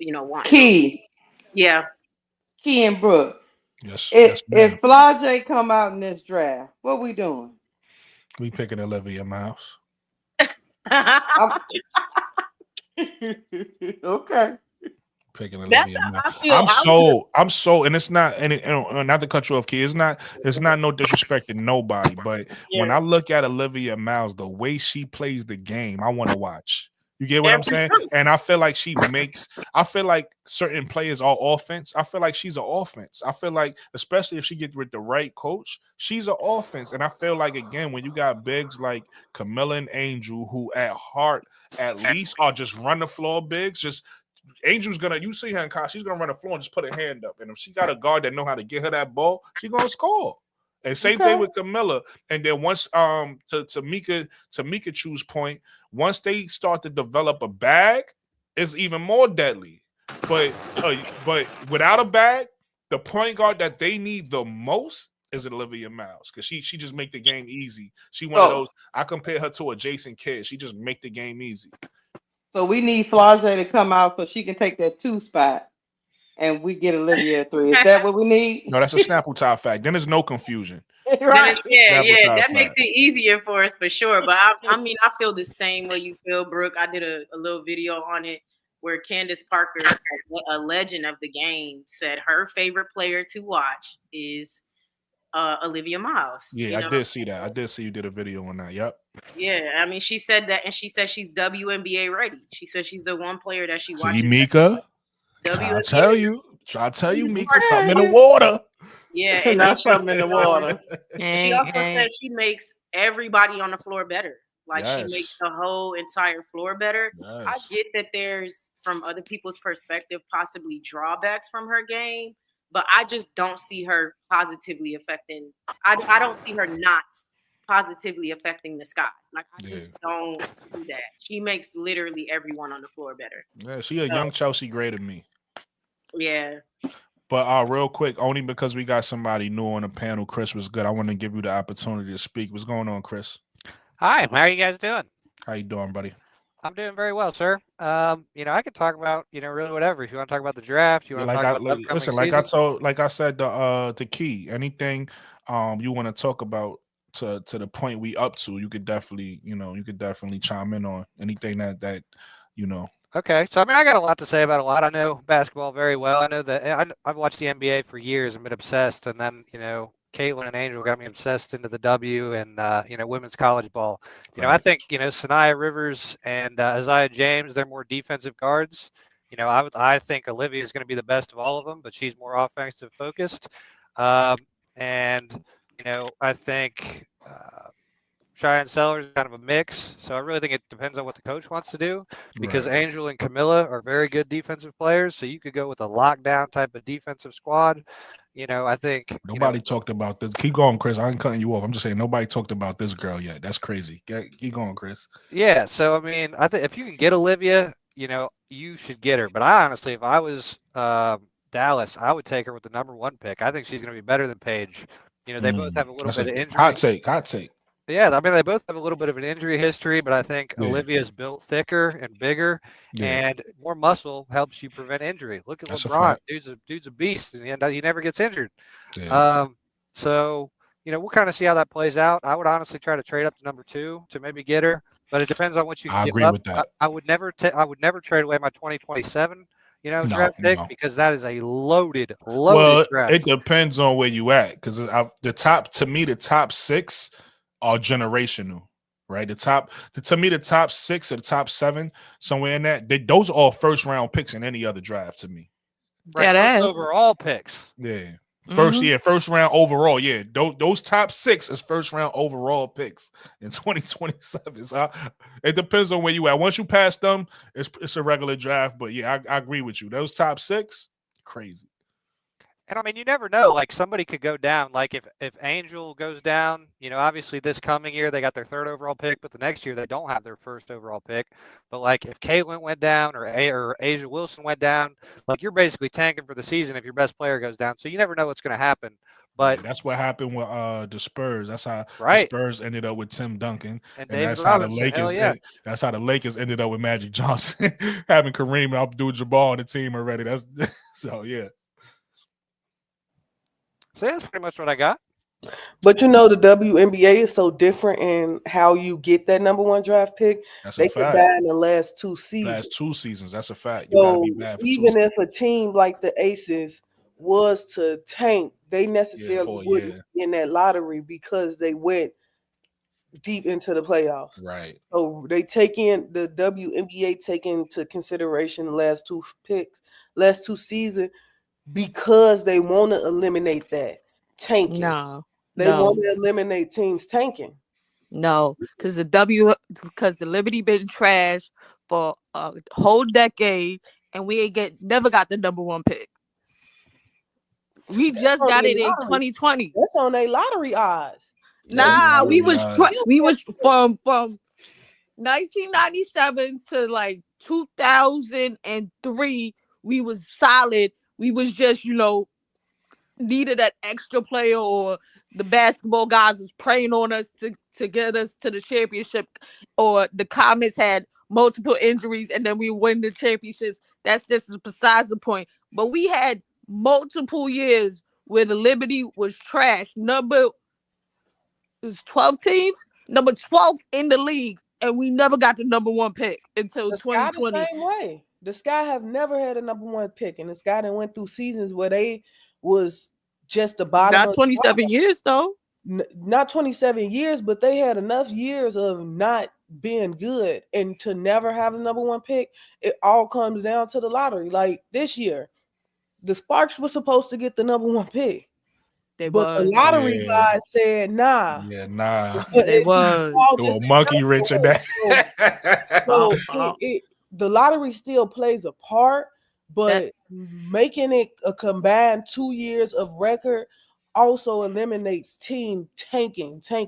wanting. Key. Yeah. Key and Brooke. Yes. If Flajay come out in this draft, what we doing? We picking Olivia Miles. Okay. Picking Olivia Miles. I'm so, and it's not, and not to cut you off, Key. It's not no disrespect to nobody, but when I look at Olivia Miles, the way she plays the game, I want to watch. You get what I'm That's saying? true. And I feel like I feel like certain players are offense. I feel like she's an offense. I feel like, especially if she gets with the right coach, she's an offense. And I feel like, again, when you got bigs like Kamilla and Angel, who at heart, at least are just run the floor bigs, just Angel's you see her in college, she's gonna run the floor and just put her hand up. And if she got a guard that know how to get her that ball, she's gonna score. And same thing with Kamilla. And then once to Mika Chu's point, once they start to develop a bag, it's even more deadly. But without a bag, the point guard that they need the most is Olivia Miles, because she just make the game easy. She one of those. I compare her to a Jason Kidd. She just make the game easy. So we need Flage to come out so she can take that 2 spot, and we get Olivia at 3. Is that what we need? No, that's a Snapple top fact. Then there's no confusion. Right. Yeah, Snapple top that makes fact. it easier for us for sure. But I mean, I feel the same way you feel, Brooke. I did a little video on it where Candace Parker, a legend of the game, said her favorite player to watch is Olivia Miles. Yeah, I did see that. I did see you did a video on that. Yep. Yeah, I mean, she said that, and she said she's WNBA ready. She said she's the one player that she watches. See, Mika, try to tell you, Mika, something in the water. Yeah, and Not something in the water. She also said she makes everybody on the floor better. Like, Yes. she makes the whole entire floor better. Yes. I get that there's, from other people's perspective, possibly drawbacks from her game, but I just don't see her positively affecting. I don't see her not positively affecting the Sky. Like, I just don't see that. She makes literally everyone on the floor better. Yeah, she a young Chelsea greater than me. Yeah. But real quick, only because we got somebody new on the panel, Chris was good. I want to give you the opportunity to speak. What's going on, Chris? Hi, how are you guys doing? How you doing, buddy? I'm doing very well, sir. I could talk about, really whatever. If you want to talk about the draft, you want to talk about the upcoming season. Like I said, the key, anything you want to talk about to the point we up to, you could definitely chime in on anything that. Okay, so I got a lot to say about a lot. I know basketball very well. I know that I've watched the NBA for years and been obsessed, and then Caitlin and Angel got me obsessed into the W and women's college ball. I think Saniya, Rivers, and Azaiya James, they're more defensive guards. I think Olivia is going to be the best of all of them, but she's more offensive focused. I think Cheyenne Sellers is kind of a mix. So I really think it depends on what the coach wants to do, because Angel and Kamilla are very good defensive players. So you could go with a lockdown type of defensive squad. I think nobody talked about this. Keep going, Chris. I ain't cutting you off. I'm just saying nobody talked about this girl yet. That's crazy. Keep going, Chris. Yeah. So I mean, I think if you can get Olivia, you should get her. But I honestly, if I was Dallas, I would take her with the #1 pick. I think she's going to be better than Paige. They both have a little bit of injury. Hot take. Yeah, I mean, they both have a little bit of an injury history, but I think Olivia's built thicker and bigger, and more muscle helps you prevent injury. Look at LeBron; dude's a beast, and he never gets injured. Yeah. So we'll kind of see how that plays out. I would honestly try to trade up to '2 to maybe get her, but it depends on what you can give agree up. with that. I would never trade away my 2027. Draft pick, because that is a loaded draft. It depends on where you at, because the top 6 are generational, right? The top 6 or the top 7, somewhere in that, those are all first round picks in any other draft to me. Right, That those overall picks. Yeah. First round overall. Yeah, those top 6 is first round overall picks in 2027. So it depends on where you at. Once you pass them, it's a regular draft. But yeah, I agree with you. Those top 6, crazy. And I mean, you never know. Like, somebody could go down. Like, if Angel goes down, obviously this coming year they got their 3rd overall pick, but the next year they don't have their 1st overall pick. But like, if Caitlin went down or Asia Wilson went down, like, you're basically tanking for the season if your best player goes down. So you never know what's going to happen. But that's what happened with the Spurs. That's how the Spurs ended up with Tim Duncan, and that's how the Lakers. That's how the Lakers ended up with Magic Johnson, having Kareem and Abdul-Jabbar on the team already. That's so yeah. So that's pretty much what I got. But the WNBA is so different in how you get that #1 draft pick. They could die in the last 2 seasons. That's a fact. So even if a team like the Aces was to tank, they necessarily wouldn't be in that lottery, because they went deep into the playoffs. Right. So they take in the WNBA take into consideration the last two seasons because they want to eliminate that tanking. No, They want to eliminate teams tanking. No, because the Liberty been trash for a whole decade, and we ain't never got the number one pick. We just got it in 2020. That's on their lottery odds. Nah, we was from 1997 to like 2003. We was solid. We was just needed that extra player, or the basketball guys was preying on us to get us to the championship, or the Comets had multiple injuries and then we win the championships. That's just besides the point. But we had multiple years where the Liberty was trash. It was 12 teams, number 12 in the league, and we never got the number one pick until 2020. The same way. The Sky have never had a number one pick, and the Sky that went through seasons where they was just the bottom. Not 27 years though. Not 27 years, but they had enough years of not being good and to never have the number one pick. It all comes down to the lottery. Like this year, the Sparks were supposed to get the number one pick. The lottery guy said, nah. Yeah, nah. They was. Doing monkey wrench in that. So the lottery still plays a part, but making it a combined 2 years of record also eliminates team tanking just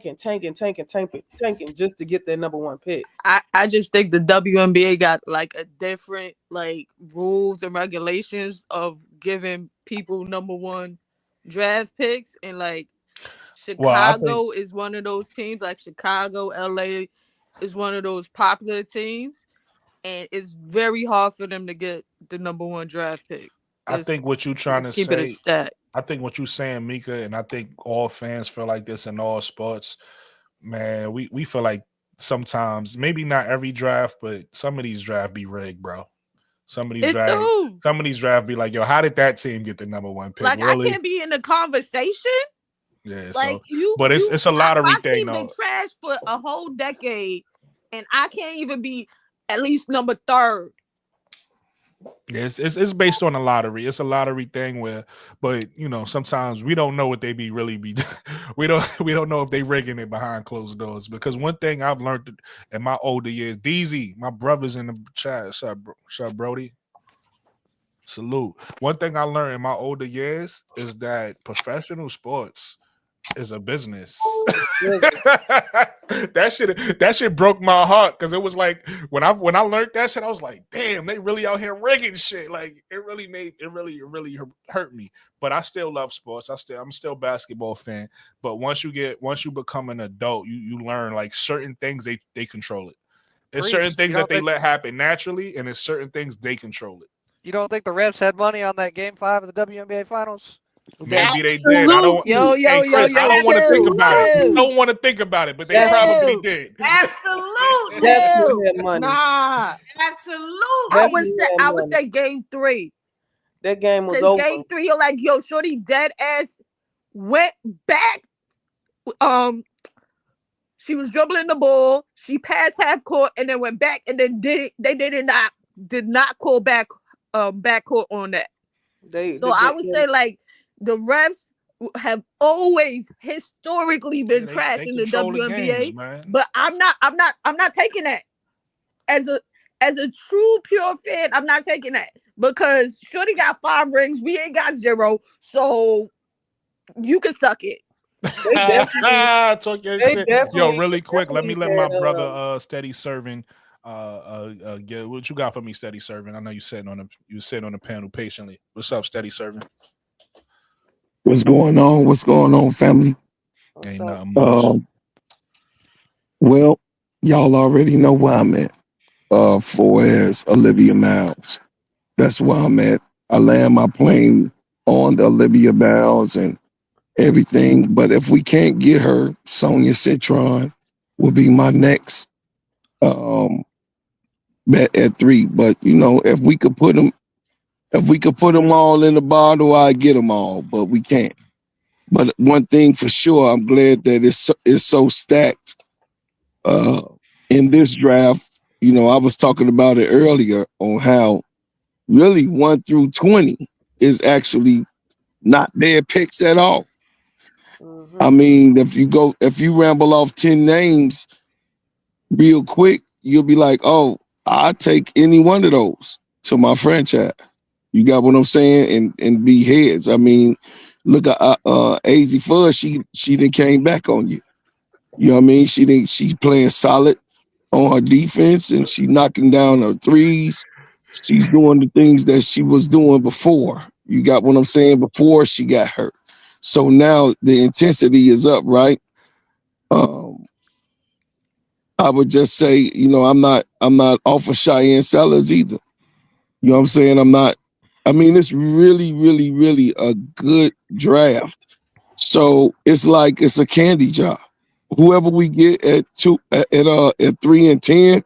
to get their number one pick. I just think the WNBA got like a different rules and regulations of giving people number one draft picks, and Chicago is one of those teams. Like Chicago, LA is one of those popular teams, and it's very hard for them to get the number one draft pick. I think what you're trying to keep it a stat. I think what you're saying, Mika, and I think all fans feel like this in all sports, man, we feel like sometimes, maybe not every draft, but some of these drafts be rigged, bro. Some of these drafts be like, yo, how did that team get the number one pick? Really? I can't be in the conversation. Yeah, it's a lottery thing, though. Been trash for a whole decade, and I can't even be at least number third. Yeah, it's based on a lottery. It's a lottery thing but sometimes we don't know what they be. we don't know if they rigging it behind closed doors. Because one thing I've learned in my older years, DZ, my brother's in the chat. What's up, Brody? Salute. One thing I learned in my older years is that professional sports is a business. that shit broke my heart, because it was like when I learned that shit, I was like, damn, they really out here rigging shit. Like it really hurt me. But I still love sports. I'm still a basketball fan. But once you become an adult, you learn like certain things they control it. There's certain things that they let happen naturally, and there's certain things they control it. You don't think the refs had money on that game 5 of the WNBA finals? Maybe they did. I don't. Chris, I don't want to think about it. I don't want to think about it, but they probably did. Absolutely. Nah. Absolutely. I would say game 3. That game was over. Game 3, you're like, yo, shorty dead ass went back. She was dribbling the ball. She passed half court and then went back, and then did not call back backcourt on that. I would say like the refs have always historically been trash in the WNBA, but I'm not taking that as a true pure fan. I'm not taking that, because shorty got 5 rings, we ain't got 0, so you can suck it. Talk your shit. Yo, really quick, let my brother Steady Serving get what you got for me, Steady Serving. I know you sitting on the panel patiently. What's up, Steady Serving? What's going on, family? Ain't nothing much. Well, y'all already know where I'm at. For as Olivia Miles, that's where I'm at. I land my plane on the Olivia Miles and everything. But if we can't get her, Sonia Citron will be my next bet at 3. But if we could put them all in the bottle, I'd get them all, but we can't. But one thing for sure, I'm glad that it's so stacked Uh, in this draft, I was talking about it earlier on how really 1 through 20 is actually not bad picks at all. I mean, if you ramble off 10 names real quick, you'll be like, oh, I'll take any one of those to my franchise. You got what I'm saying? And be heads. I mean, look at AZ Fuzz, she done came back on you. You know what I mean? She's playing solid on her defense and she's knocking down her threes. She's doing the things that she was doing before. You got what I'm saying? Before she got hurt. So now the intensity is up, right? I would just say, I'm not off of Cheyenne Sellers either. You know what I'm saying? It's really, really, really a good draft. So it's like it's a candy job. Whoever we get at 3 and 10,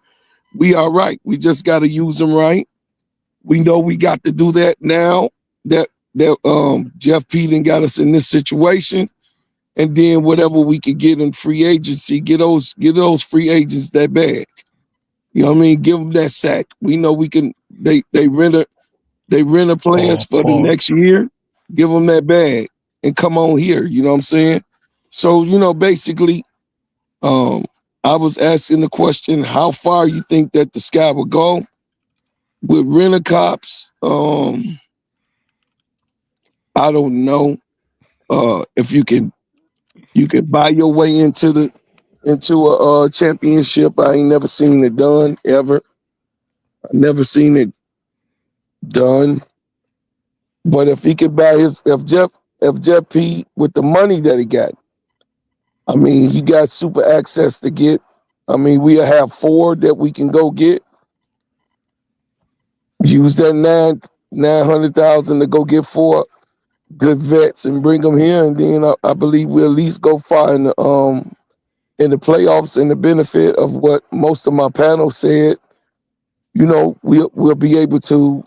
we are right. We just got to use them right. We know we got to do that now that Jeff Peden got us in this situation. And then whatever we could get in free agency, get those free agents that bag. You know what I mean? Give them that sack. We know we can. They rent a players for the next year. Give them that bag and come on here. You know what I'm saying? So basically, I was asking the question: how far you think that the Sky will go with rent-a-cops? I don't know if you can buy your way into a championship. I ain't never seen it done ever. I never seen it done. But if he could buy if Jeff P with the money that he got, he got super access to get. We'll have 4 that we can go get. Use that 900,000 to go get 4 good vets and bring them here, and then I believe we'll at least go far in the playoffs. And the benefit of what most of my panel said, we'll be able to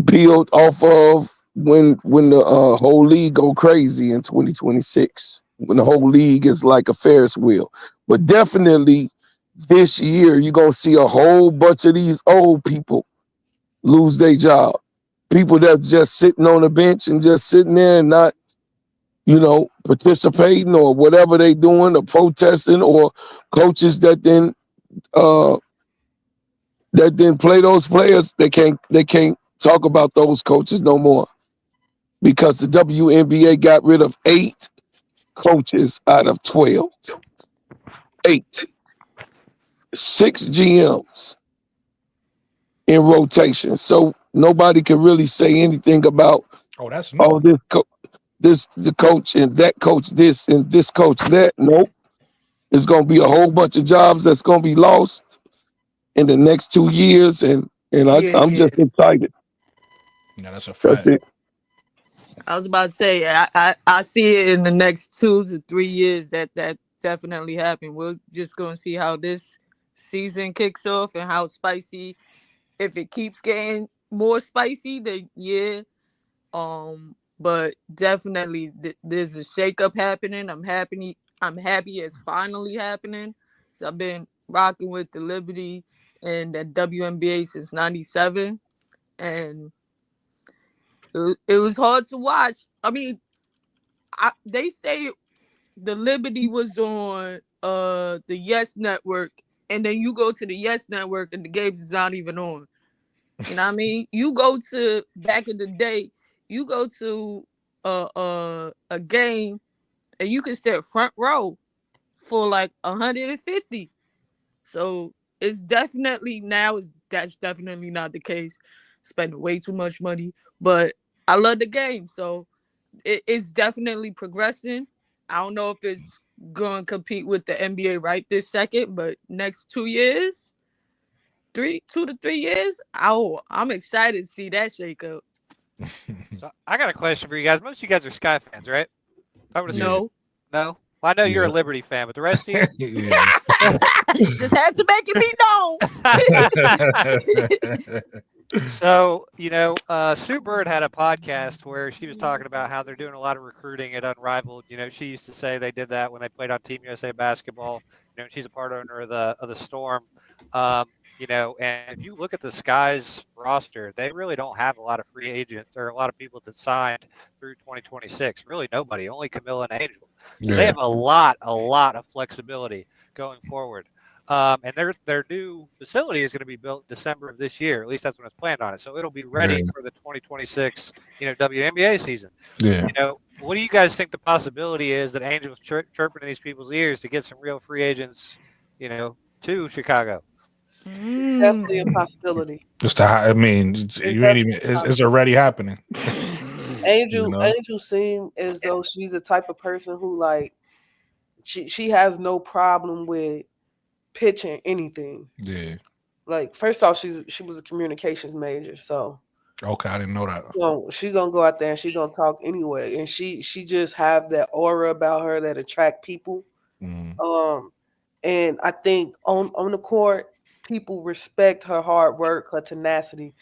build off of when the whole league go crazy in 2026, when the whole league is like a Ferris wheel. But definitely this year you're gonna see a whole bunch of these old people lose their job. People that's just sitting on the bench and just sitting there and not, participating or whatever they doing or protesting, or coaches that then play those players. They can't talk about those coaches no more because the WNBA got rid of 8 coaches out of 12. 8. 6 GMs in rotation. So nobody can really say anything about the coach and that coach this and this coach that. Nope. It's gonna be a whole bunch of jobs that's gonna be lost in the next 2 years, and I'm just excited. Yeah, that's a fact. I was about to say I see it in the next 2 to 3 years that definitely happen. We're just gonna see how this season kicks off and how spicy. If it keeps getting more spicy, then yeah. But definitely there's a shakeup happening. I'm happy it's finally happening. So I've been rocking with the Liberty and the WNBA since '97, and it was hard to watch. They say the Liberty was on the Yes Network, and then you go to the Yes Network and the games is not even on. You know what I mean? You go to back in the day, you go to a game and you can sit front row for like 150. So it's definitely that's definitely not the case. Spending way too much money, but I love the game, so it's definitely progressing. I don't know if it's going to compete with the NBA right this second, but next 2 years, 2 to 3 years, I'm excited to see that shake up. So I got a question for you guys. Most of you guys are Sky fans, right? I would assume. No. Well, I know you're a Liberty fan, but the rest of you? Just had to make it be known. So, Sue Bird had a podcast where she was talking about how they're doing a lot of recruiting at Unrivaled. She used to say they did that when they played on Team USA basketball. She's a part owner of the Storm. And if you look at the Skies roster, they really don't have a lot of free agents or a lot of people that signed through 2026. Really nobody, only Kamilla and Angel. So they have a lot of flexibility going forward. And their new facility is going to be built December of this year. At least that's when it's planned on it. So it'll be ready for the 2026, WNBA season. Yeah. What do you guys think the possibility is that Angel's chirping in these people's ears to get some real free agents, to Chicago? Definitely a possibility. It's already happening. Angel seems as though she's the type of person who like she has no problem with pitching anything. Yeah. Like first off, she was a communications major, so okay, I didn't know that. She gonna go out there and she gonna talk anyway, and she just have that aura about her that attract people. And I think on the court, people respect her hard work, her tenacity,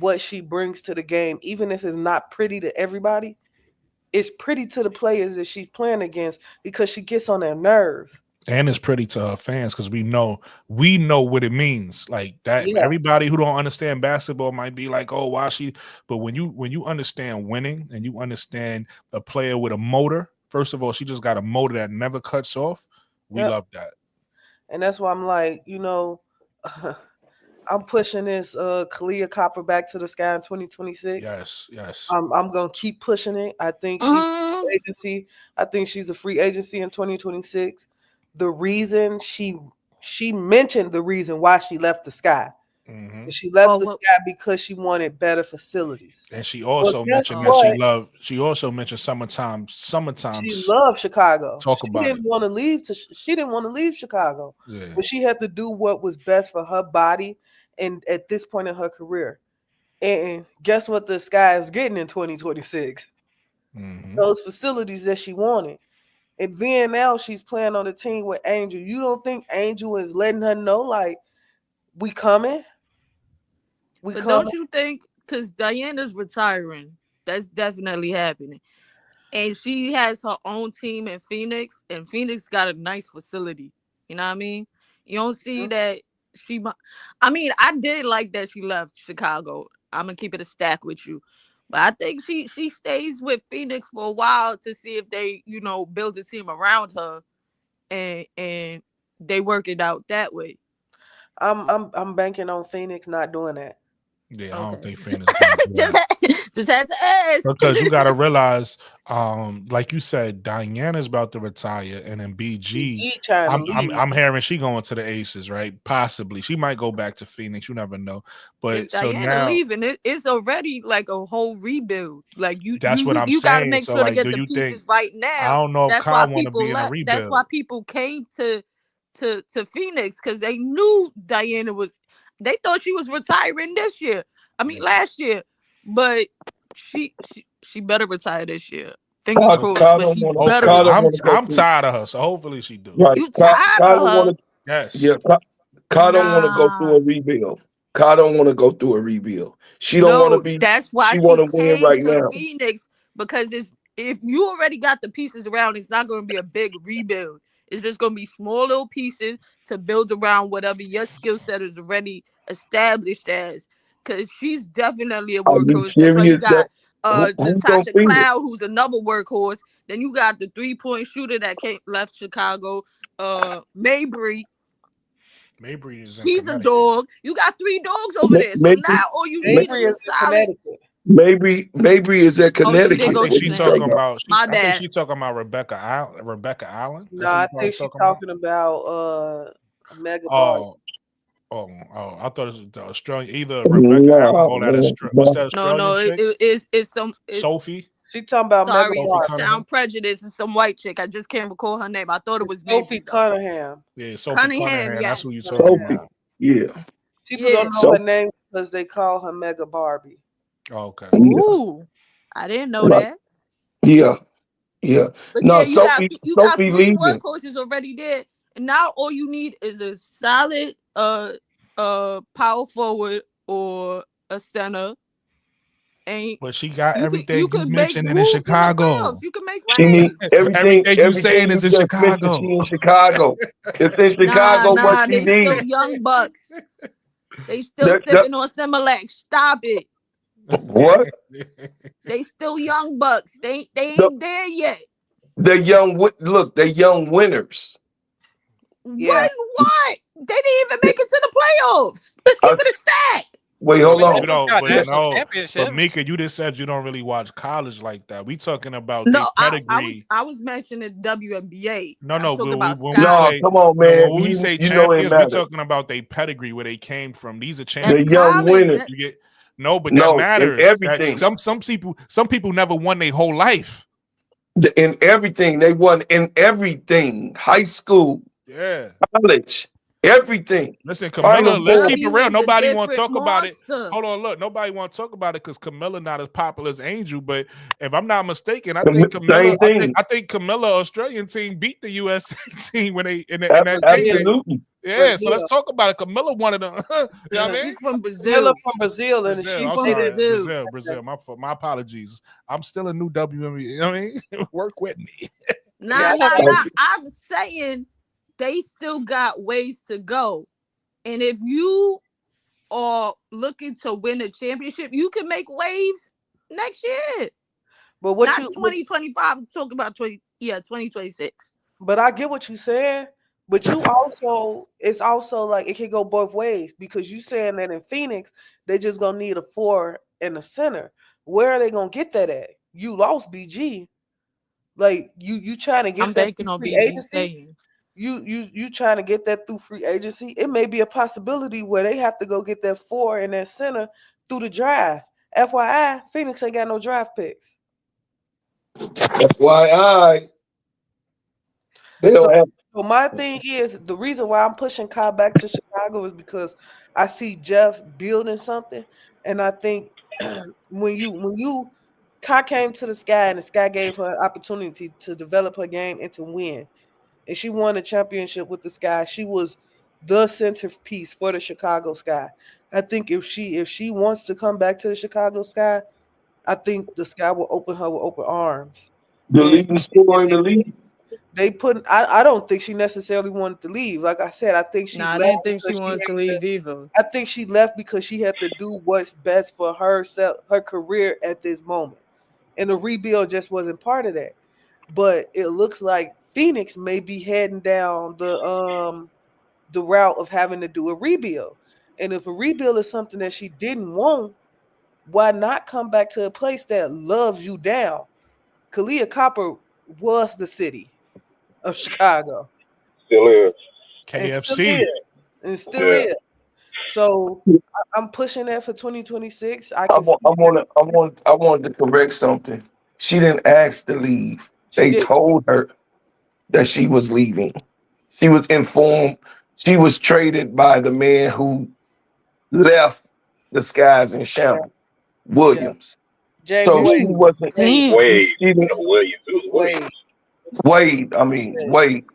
what she brings to the game, even if it's not pretty to everybody. It's pretty to the players that she's playing against because she gets on their nerves. And it's pretty to her fans because we know what it means. Like that, everybody who don't understand basketball might be like, "Oh, why she?" But when you understand winning and you understand a player with a motor, first of all, she just got a motor that never cuts off. We love that, and that's why I'm like, I'm pushing this Kalia Copper back to the sky in 2026. Yes. I'm gonna keep pushing it. I think she's a free agency. I think she's a free agency in 2026. The reason she mentioned the reason why she left the sky. Mm-hmm. She left the sky because she wanted better facilities. And she also mentioned that she also mentioned summertime. She loved Chicago. She didn't want to leave Chicago. Yeah. But she had to do what was best for her body and at this point in her career. And guess what the sky is getting in 2026? Mm-hmm. Those facilities that she wanted. And then now she's playing on the team with Angel. You don't think Angel is letting her know, like, we coming? Don't you think, because Diana's retiring, that's definitely happening. And she has her own team in Phoenix, and Phoenix got a nice facility. You know what I mean? You don't see that I did like that she left Chicago. I'm going to keep it a stack with you. But I think she stays with Phoenix for a while to see if they, build a team around her and they work it out that way. I'm banking on Phoenix not doing that. Yeah, I don't think Phoenix just had to ask. Because you gotta realize, like you said, Diana's about to retire, and then BG I'm hearing she going to the Aces, right? Possibly. She might go back to Phoenix. You never know. But so Diana now leaving, it's already like a whole rebuild. Like that's what I'm saying. You gotta make sure to get the pieces right now. I don't know if Kyle want to be in a rebuild. That's why people came to Phoenix, because they knew Diana they thought she was retiring this year. Last year. But she better retire this year. Fingers crossed. But she better. I'm tired of her, so hopefully she do. Right. You tired of her? Yes. Yeah. Kyle don't want to go through a rebuild. Kyle don't want to go through a rebuild. She don't want to be. That's why she want to win right now. Phoenix, because if you already got the pieces around, it's not going to be a big rebuild. It's just going to be small little pieces to build around whatever your skill set is already established as. Because she's definitely a workhorse. That's why you got Natasha Cloud, who's another workhorse. Then you got the 3-point shooter that left Chicago, Mabry. She's a dog. You got 3 dogs over there. So now all you need is solid. Mabry is at Connecticut. I think she's talking about. My bad. I think she's talking about Rebecca Allen. No, I think she's talking about Mega Ball. I thought it was the Australian, either Rebecca Allen or that what's that Australian chick? It's some Sophie. She talking about sorry, sound prejudice. It's some white chick. I just can't recall her name. I thought it was Sophie Cunningham. Yeah, Sophie Cunningham. Yes. That's who you talking about. Yeah. People don't know her name because they call her Mega Barbie. Oh, okay. Ooh, I didn't know that. Yeah. But no, you got 3 leaving. workhorses already there, and now all you need is a solid power forward or a center. Ain't But she got you everything you could make mentioning in moves in the Chicago. playoffs. You can make She needs waves. Everything you saying is in just mentioned, Chicago. she in Chicago. It's in Chicago what she They still needs. young bucks. They still sipping on Similac. Stop it. What? They still young bucks. They ain't there yet. The young the young winners. Yeah. What? They didn't even make it to the playoffs. Let's keep it a stat. Wait, hold on. But Mika, you just said you don't really watch college like that. We talking about pedigree. I was mentioning WNBA. No. Come on, man. When we say champions, we're talking about their pedigree, where they came from. These are champions. The young winners. That matters. Everything. Some people never won their whole life. In everything, they won in everything. High school, college. Everything. Listen, Kamilla, let's keep it real. Nobody want to talk about it. Hold on, look. Nobody want to talk about it because Kamilla not as popular as Angel. But if I'm not mistaken, I think Kamilla Australian team beat the USA team when they in that Absolutely. Yeah, so let's talk about it. Kamilla wanted them. You know what I mean? She's from Brazil. And Brazil. My apologies. I'm still a new WNBA. You know what I mean? Work with me. Nah. I'm saying they still got ways to go. And if you are looking to win a championship, you can make waves next year. But what not 2025, I'm talking about 2026. But I get what you said. But you also, it's also like it can go both ways because you saying that in Phoenix, they just gonna need a 4 and a center. Where are they gonna get that at? You lost BG. Like you trying to get I'm that banking on free BG agency. staying. You trying to get that through free agency. It may be a possibility where they have to go get that 4 and that center through the draft. FYI, Phoenix ain't got no draft picks. FYI. So my thing is the reason why I'm pushing Kai back to Chicago is because I see Jeff building something, and I think when Kai came to the Sky and the Sky gave her an opportunity to develop her game and to win, and she won a championship with the Sky. She was the centerpiece for the Chicago Sky. I think if she wants to come back to the Chicago Sky, I think the Sky will open her with open arms. The leading scorer in the league. I don't think she necessarily wanted to leave. Like I said, I think she. I didn't think she wanted to leave either. I think she left because she had to do what's best for herself, her career at this moment, and the rebuild just wasn't part of that. But it looks like Phoenix may be heading down the route of having to do a rebuild. And if a rebuild is something that she didn't want, why not come back to a place that loves you down? Kalia Copper was the city of Chicago. Still is. KFC. And still is. So I'm pushing that for 2026. I wanted to correct something. She didn't ask to leave. They told her that she was leaving. She was informed. She was traded by the man who left the Skies in shambles, Williams. Yeah. So she wasn't. Wade. Wade. I mean, Wade.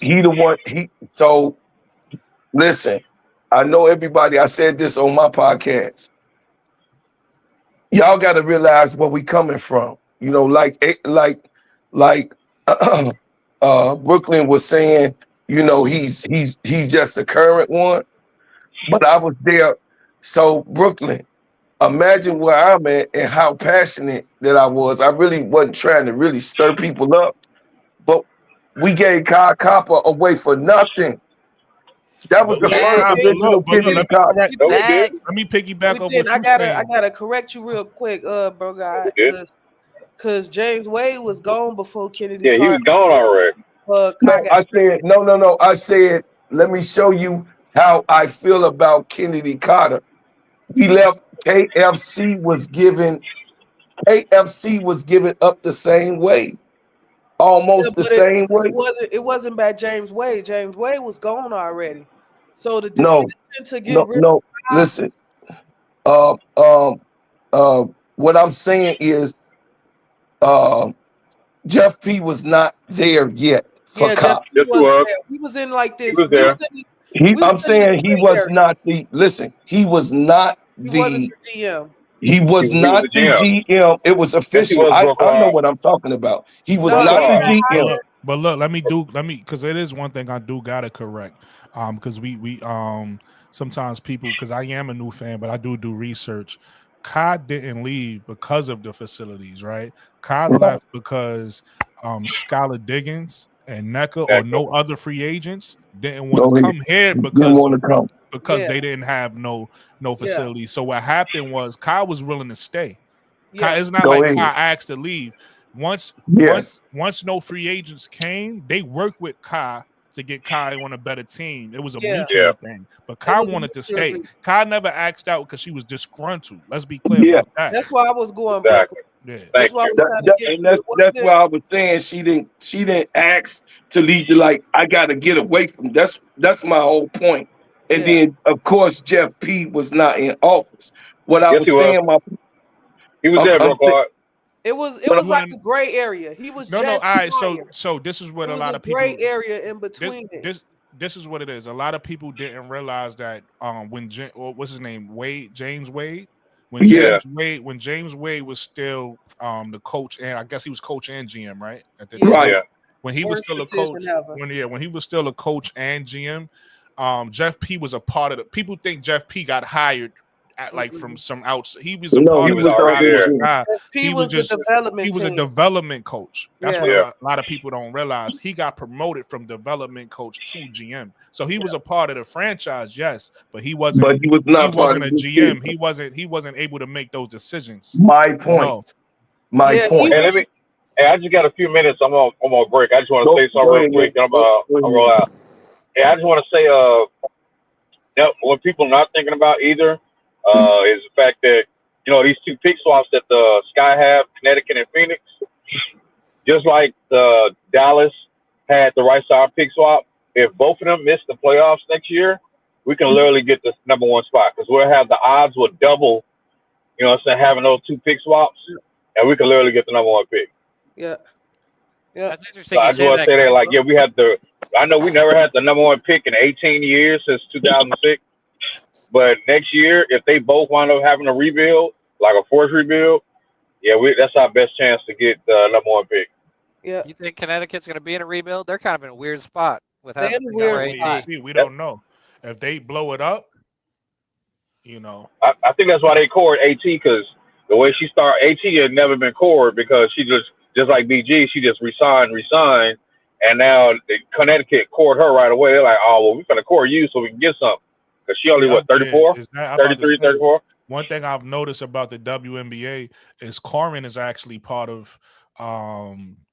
He the one. So listen. I know everybody. I said this on my podcast. Y'all got to realize where we coming from. You know, like Brooklyn was saying. You know, he's just the current one. But I was there. So Brooklyn, imagine where I'm at and how passionate that I was. I really wasn't trying to really stir people up, but we gave Kyle Copper away for nothing. That was the first original Kennedy Copper. Let me piggyback on what I gotta correct you real quick, bro, guy, because James Wade was gone before Kennedy. Yeah, he was gone already. No. I said, let me show you how I feel about Kennedy Carter. He left. KFC was given up the same way, almost the same way. It wasn't by James Wade. James Wade was gone already. So the decision to get rid of listen. What I'm saying is, Jeff P was not there yet. For Cop. He was in like this. He was there. I'm saying he was not the. Listen, he was not wasn't the the GM. he was He was not the the GM. GM. It was Yes, he official. was, I know Brooklyn. what I'm talking about. He was No, not he the got GM. hired. But look, let me because it is one thing I do gotta correct. Because we sometimes people, because I am a new fan, but I do research. Kai didn't leave because of the facilities, right? Kai Right. left because Skylar Diggins and Nnaaw or no other free agents didn't want No, to he come here didn't because want to come. Yeah, they didn't have no yeah, facilities. So what happened was Kai was willing to stay. Kai, yeah, it's not Go like ahead. Kai asked to leave. Once Yes. no free agents came, they worked with Kai to get Kai on a better team. It was a yeah. mutual thing. But It Kai was a wanted to mutual stay. agreement. Kai never asked out because she was disgruntled. Let's be clear Yeah. about that. That's why I was going Brooklyn. Exactly. Yeah. That's Thank why I you. was trying to get And to it. that's why I was saying she didn't ask to leave. Like, I got to get away from. That's my whole point. And Yeah, then of course Jeff P was not in office. What I Yes, he was was. saying, He was there, I'm Brooklyn. it was But like when a gray area. He was no, just all right. hired. So this is what It a was lot a of gray people area in between it. this is what it is. A lot of people didn't realize that when what's his name, James Wade, yeah, when James Wade was still the coach, and I guess he was coach and GM, right, at the Yeah, time. right. Yeah. When he was worst still a decision coach, ever. when he was still a coach and GM, Jeff P was a part of the. People think Jeff P got hired at like from some outside. He was a No, part he of was the was already already established there. there. guy. He He was was the just development he was a team. development coach. That's Yeah, what Yeah. a lot of people don't realize. He got promoted from development coach to GM. So he was a part of the franchise, yes, but he wasn't. But he was He not part wasn't of a the GM. decision. He wasn't able to make those decisions. My No. point. My yeah. He point. Hey, hey, I just got a few minutes. I'm on break. I just want to Go, say something go real ahead, quick. man. And Go I'll ahead. roll out. Hey, I just want to say, that what people are not thinking about either, is the fact that, these two pick swaps that the Sky have, Connecticut and Phoenix, just like the Dallas had the right side pick swap. If both of them miss the playoffs next year, we can literally get the number one spot because we'll have the odds will double. Having those two pick swaps, and we can literally get the number one pick. Yeah, yeah. That's interesting. So I You just say want to that. say that, like, yeah, we had I know we never had the number one pick in 18 years since 2006. But next year, if they both wind up having a rebuild, like a forced rebuild, yeah, that's our best chance to get the number one pick. Yeah, You think Connecticut's going to be in a rebuild? They're kind of in a weird spot with they're having in a the weird Wait and spot. see. We don't know if they blow it up. I think that's why they cored AT, because the way she started, AT had never been cored because she just like BG, she just resigned, and now Connecticut cored her right away. They're like, oh, well, we're going to core you so we can get something. Because she only, 34? Is that I'm about to 33, say, 34? one thing I've noticed about the WNBA is Carmen is actually part of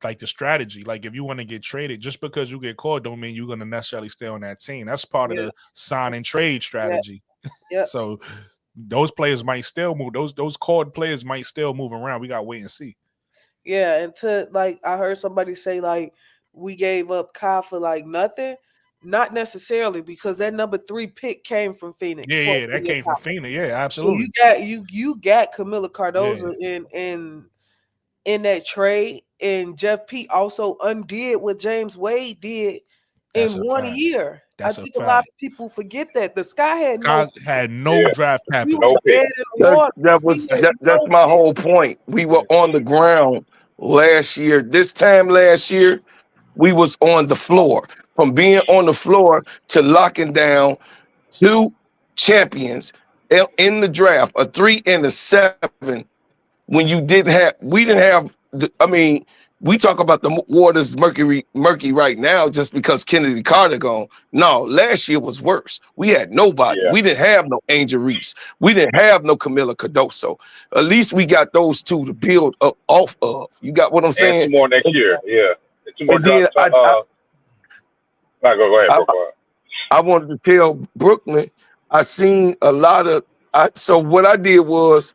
like the strategy. Like if you want to get traded, just because you get called don't mean you're going to necessarily stay on that team. That's part of Yeah, the sign and trade strategy. yeah, So those players might still move. Those called players might still move around. We got to wait and see. yeah. And like I heard somebody say like we gave up Kai for like nothing. Not necessarily because that number 3 pick came from Phoenix. Yeah, that came from Phoenix. Yeah, So absolutely. you got Kamilla Cardoso in that trade, and Jeff P also undid what James Wade did That's in a 1 fact. year. That's I a think a lot fact. of people forget that the Sky had God no. had no Yeah. draft We capital. were dead in the water. That's my whole point. We were on the ground last year. This time last year, we was on the floor. From being on the floor to locking down 2 champions in the draft, a 3 and a 7. When we didn't have. We talk about the waters murky right now just because Kennedy Carter gone. No, last year was worse. We had nobody. Yeah. We didn't have no Angel Reese. We didn't have no Kamilla Cardoso. At least we got those 2 to build up off of. You got what I'm And saying? 2 more next year. Yeah. And 2 more And then drops. Go ahead, bro. I wanted to tell Brooklyn, I seen a lot of. So what I did was,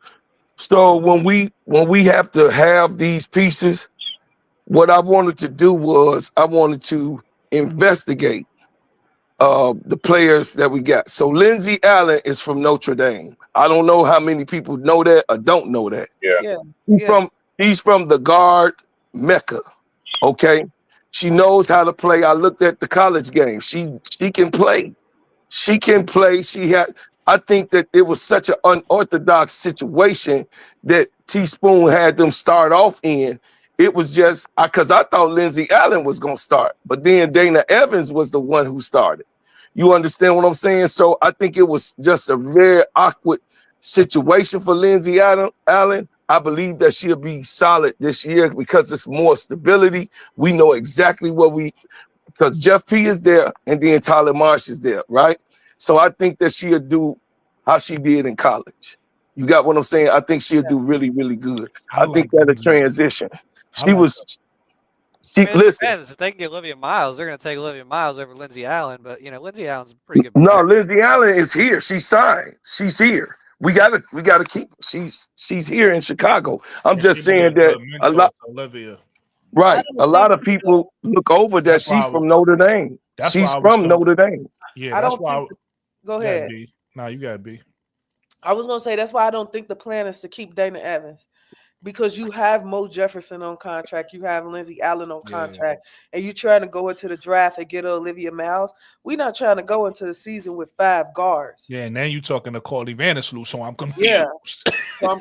so when we have to have these pieces, what I wanted to do was I wanted to investigate the players that we got. So Lindsey Allen is from Notre Dame. I don't know how many people know that or don't know that. Yeah. He's from the guard Mecca. Okay. She knows how to play. I looked at the college game. She can play. She can play. I think that it was such an unorthodox situation that Teaspoon had them start off in. It was just because I thought Lindsey Allen was going to start, but then Dana Evans was the one who started. You understand what I'm saying? So I think it was just a very awkward situation for Lindsey Allen. I believe that she'll be solid this year because it's more stability. We know exactly what because Jeff P is there and then Tyler Marsh is there, right? So I think that she'll do how she did in college. You got what I'm saying? I think she'll do really, really good. I think that'll transition. It Listen. depends. If they can get Olivia Miles, they're going to take Olivia Miles over Lindsey Allen. But Lindsey Allen's a pretty good player. No, Lindsey Allen is here. She's signed. She's here. We gotta keep her. She's here in Chicago. I'm just saying that a lot. Olivia. Right. A lot of people look over that she's from Notre Dame. She's from Notre Dame. Yeah, that's why. Go ahead. No, you gotta be. I was gonna say that's why I don't think the plan is to keep Dana Evans, because you have Mo Jefferson on contract, you have Lindsey Allen on contract, and you trying to go into the draft and get Olivia Miles. We're not trying to go into the season with 5 guards. Yeah, and then you talking to Courtney Vadersloot, so I'm confused. Yeah. I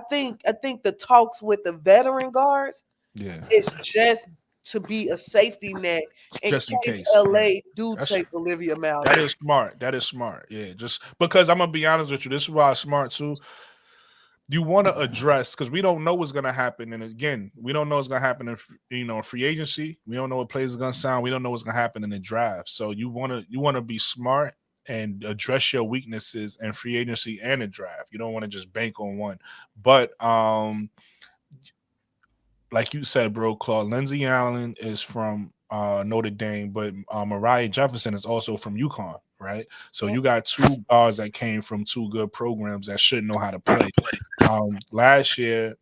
think the talks with the veteran guards, it's just to be a safety net just in case LA take Olivia Miles. That is smart. That is smart. Yeah, just because I'm gonna be honest with you, this is why it's smart too. You want to address, because we don't know what's going to happen. And again, we don't know what's going to happen in free agency. We don't know what players are going to sign. We don't know what's going to happen in the draft. So you want to be smart and address your weaknesses in free agency and the draft. You don't want to just bank on one. But like you said, bro, Claude, Lindsey Allen is from Notre Dame, but Mariah Jefferson is also from UConn. Right, so you got 2 guards that came from 2 good programs that should know how to play. Last year,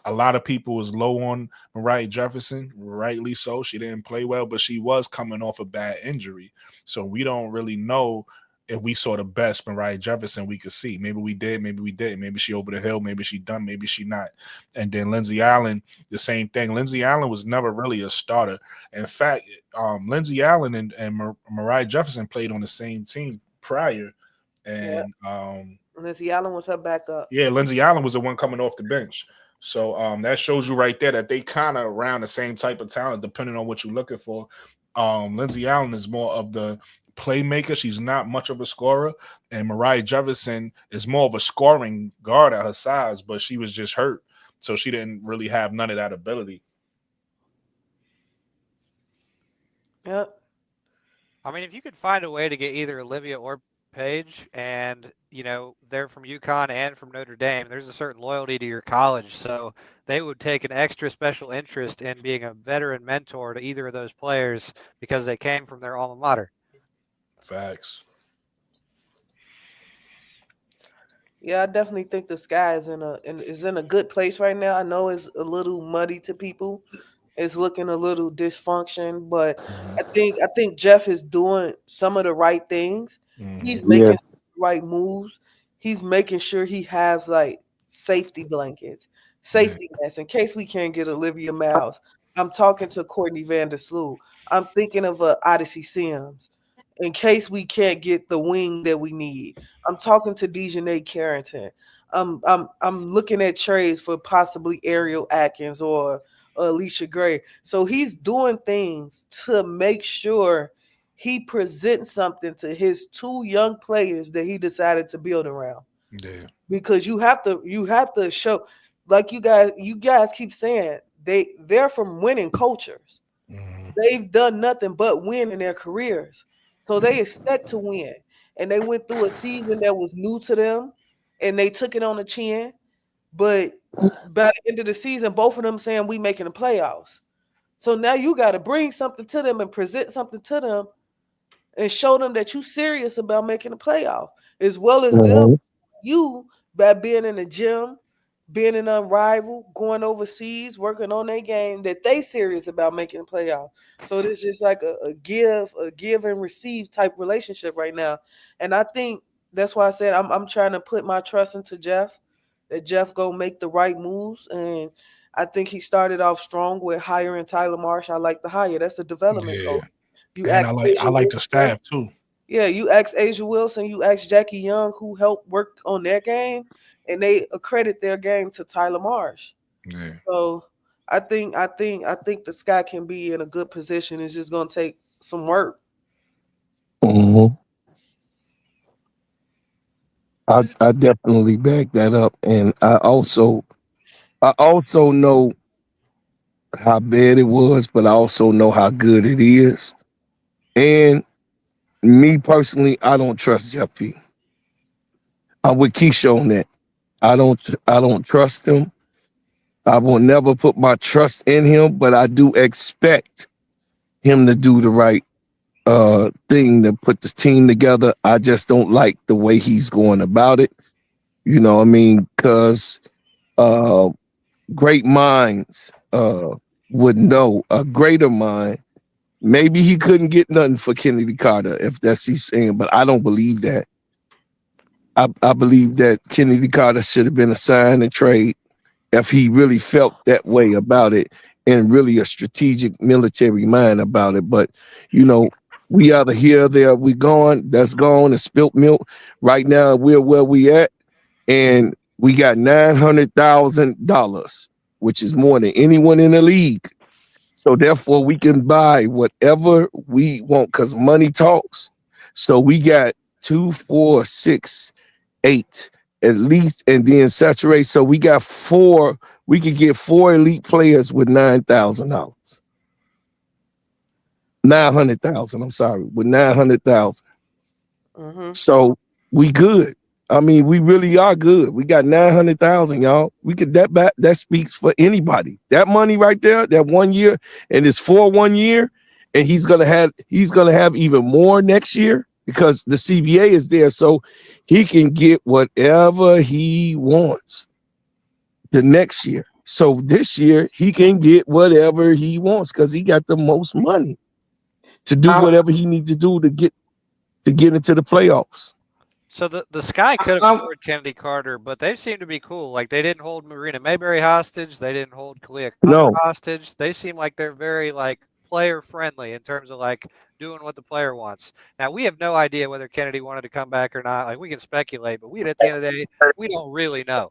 a lot of people was low on Mariah Jefferson, rightly so. She didn't play well, but she was coming off a bad injury, so we don't really know if we saw the best Mariah Jefferson we could see. Maybe we did, maybe we didn't. Maybe she over the hill, maybe she done, maybe she not. And then Lindsey Allen, the same thing. Lindsey Allen was never really a starter. In fact, Lindsey Allen and Mariah Jefferson played on the same team prior. And Lindsey Allen was her backup. Yeah, Lindsey Allen was the one coming off the bench. So that shows you right there that they kind of around the same type of talent, depending on what you're looking for. Lindsey Allen is more of the playmaker. She's not much of a scorer, and Mariah Jefferson is more of a scoring guard at her size, but she was just hurt, so she didn't really have none of that ability. Yep. I mean, if you could find a way to get either Olivia or Paige, and they're from UConn and from Notre Dame, there's a certain loyalty to your college, so they would take an extra special interest in being a veteran mentor to either of those players because they came from their alma mater. Facts. Yeah, I definitely think the Sky is in a good place right now. I know it's a little muddy to people. It's looking a little dysfunction, but I think Jeff is doing some of the right things. He's making the right moves. He's making sure he has like safety blankets, safety nets in case we can't get Olivia Miles. I'm talking to Courtney Vadersloot. I'm thinking of Odyssey Sims in case we can't get the wing that we need. I'm talking to DiJonai Carrington. I'm looking at trades for possibly Ariel Atkins or Alicia Gray. So he's doing things to make sure he presents something to his 2 young players that he decided to build around. Yeah. Because you have to show, like you guys keep saying, they're from winning cultures. They've done nothing but win in their careers. So they expect to win. And they went through a season that was new to them and they took it on the chin. But by the end of the season, both of them saying we making the playoffs. So now you got to bring something to them and present something to them and show them that you serious about making the playoff, as well as them, you, by being in the gym, being an unrivaled, going overseas, working on their game, that they serious about making the playoff. So it's just like a give and receive type relationship right now. And I think that's why I said I'm trying to put my trust into Jeff, that Jeff gonna make the right moves. And I think he started off strong with hiring Tyler Marsh. I like the hire. That's a development goal. And I like the staff too. Yeah, you ask Asia Wilson, you ask Jackie Young, who helped work on their game, and they accredit their game to Tyler Marsh. Yeah. So I think the Sky can be in a good position. It's just gonna take some work. hmm I definitely back that up, and I also know how bad it was, but I also know how good it is. And me personally, I don't trust Jeff P. I'm with Keisha on that. I don't trust him. I will never put my trust in him, but I do expect him to do the right thing to put the team together. I just don't like the way he's going about it. You know what I mean? Because uh, great minds would know. A greater mind, maybe he couldn't get nothing for Kennedy Carter, if that's he's saying, but I don't believe that. I believe that Kennedy Carter should have been a sign and trade if he really felt that way about it and really a strategic military mind about it. But, you know, we either here, there, we gone, that's gone, and spilt milk. Right now, we're where we at, and we got $900,000, which is more than anyone in the league. So therefore, we can buy whatever we want because money talks. So we got 2, 4, 6, 8 at least, and then saturate. So we got 4. We could get 4 elite players with $9,000. 900,000. I'm sorry, with 900,000. So we good. I mean, we really are good. We got 900,000, y'all. We could that speaks for anybody. That money right there, that 1 year, and it's for 1 year, and he's gonna have even more next year because the CBA is there, so he can get whatever he wants the next year. So this year he can get whatever he wants because he got the most money to do whatever he needs to do to get into the playoffs. So the Sky could have scored Kennedy Carter, but they seem to be cool. Like they didn't hold Marina Mayberry hostage. They didn't hold Kalia hostage. They seem like they're very like player friendly in terms of like doing what the player wants. Now we have no idea whether Kennedy wanted to come back or not. Like we can speculate, but at the end of the day, we don't really know.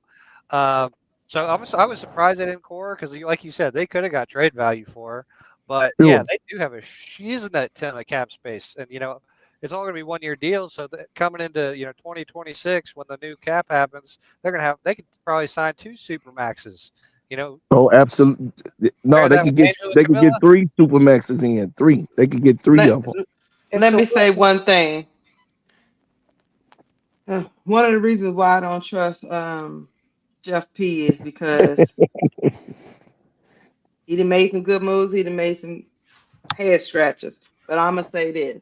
So I was surprised they didn't core her because, like you said, they could have got trade value for her. But yeah, they do have she's in that ton of cap space, and it's all going to be 1 year deals. So coming into 2026 when the new cap happens, they could probably sign 2 supermaxes. Oh, absolutely. No, they could get 3 supermaxes in 3. They could get 3 of them. Let me say one thing. One of the reasons why I don't trust Jeff P is because he done made some good moves. He done made some head scratchers. But I'm gonna say this.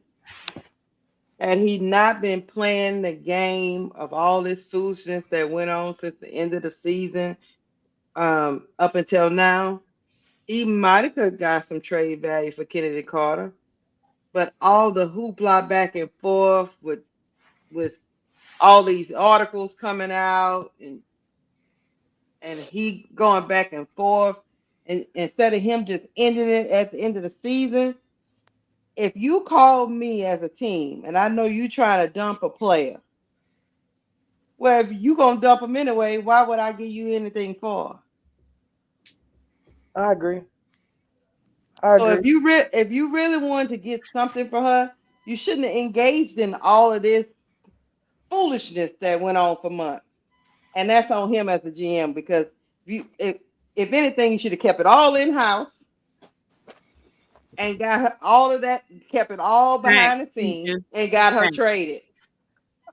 Had he not been playing the game of all this foolishness that went on since the end of the season up until now, he might have got some trade value for Kennedy Carter. But all the hoopla back and forth with all these articles coming out and he going back and forth, and instead of him just ending it at the end of the season, if you call me as a team and I know you trying to dump a player, well, if you gonna dump him anyway, why would I give you anything for? I agree. So if you really wanted to get something for her, you shouldn't have engaged in all of this foolishness that went on for months. And that's on him as the GM because if anything, you should have kept it all in house and got her all of that, kept it all behind the scenes and got her traded.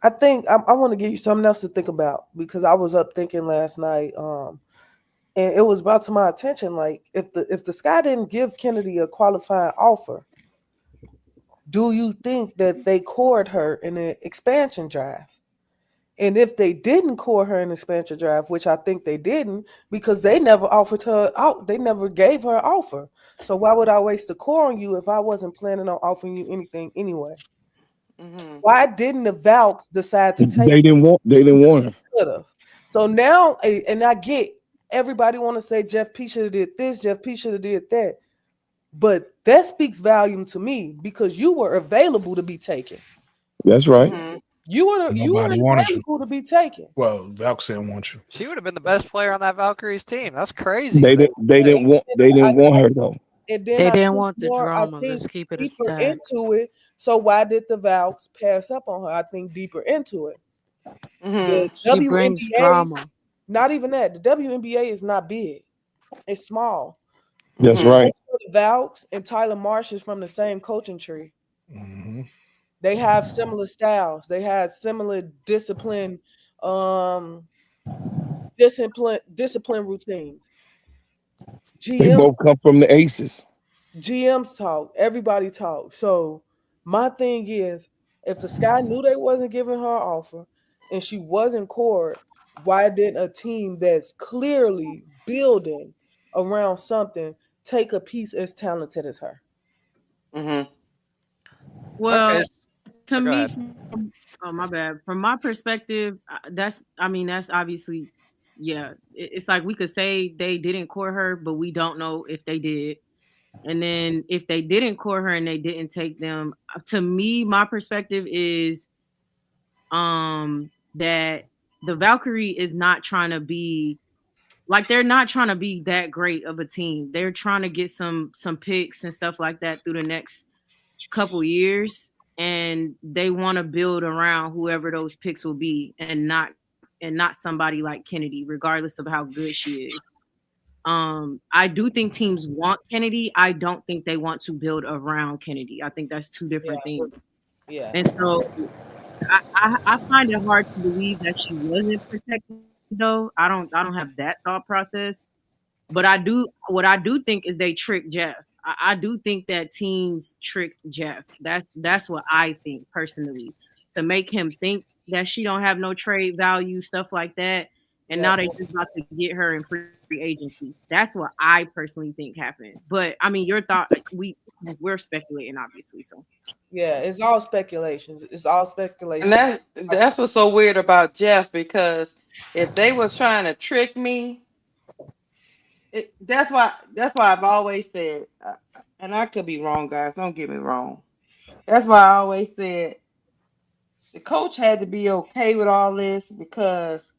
I think I want to give you something else to think about because I was up thinking last night, and it was brought to my attention like if the Sky didn't give Kennedy a qualifying offer, do you think that they cored her in an expansion draft? And if they didn't core her in the expansion draft, which I think they didn't, because they never offered her out, they never gave her an offer. So why would I waste a core on you if I wasn't planning on offering you anything anyway? Mm-hmm. Why didn't the Valks decide to take? They didn't want her. Could have. So now, and I get everybody want to say Jeff P should have did this, Jeff P should have did that, but that speaks volume to me because you were available to be taken. That's right. Mm-hmm. You were Nobody wanted you. available to be taken. Well, Valks didn't want you. She would have been the best player on that Valkyrie's team. That's crazy. They didn't want her though. And then They I didn't think want the more, I drama. think Let's keep it a deeper stack. into it. So why did the Valks pass up on her? I think deeper into it. The She brings WNBA, drama. not even that. The WNBA is not big. It's small. That's right. Most of the Valks and Tyler Marsh is from the same coaching tree. Mm-hmm. They have similar styles. They have similar discipline routines. They both come from the Aces. GMs talk. Everybody talks. So my thing is, if the Sky knew they wasn't giving her an offer and she wasn't court, why didn't a team that's clearly building around something take a piece as talented as her? Well, Okay. to Go me, ahead. oh my bad. From my perspective, that's obviously, yeah. It's like we could say they didn't court her, but we don't know if they did. And then if they didn't court her and they didn't take them, to me, my perspective is that the Valkyrie is not trying to be like, they're not trying to be that great of a team. They're trying to get some picks and stuff like that through the next couple years, and they want to build around whoever those picks will be, and not somebody like Chennedy, regardless of how good she is. I do think teams want Chennedy. I don't think they want to build around Chennedy. I think that's two different things. Yeah. And so I find it hard to believe that she wasn't protected, though. I don't have that thought process. But what I do think is they tricked Jeff. I do think that teams tricked Jeff. That's what I think personally, to make him think that she don't have no trade value, stuff like that. And now they just about to get her in free agency. That's what I personally think happened. But I mean, your thought, we're speculating, obviously. So yeah, it's all speculations. It's all speculation. And that's what's so weird about Jeff, because if they was trying to trick me, that's why I've always said, and I could be wrong, guys. Don't get me wrong. That's why I always said the coach had to be okay with all this, because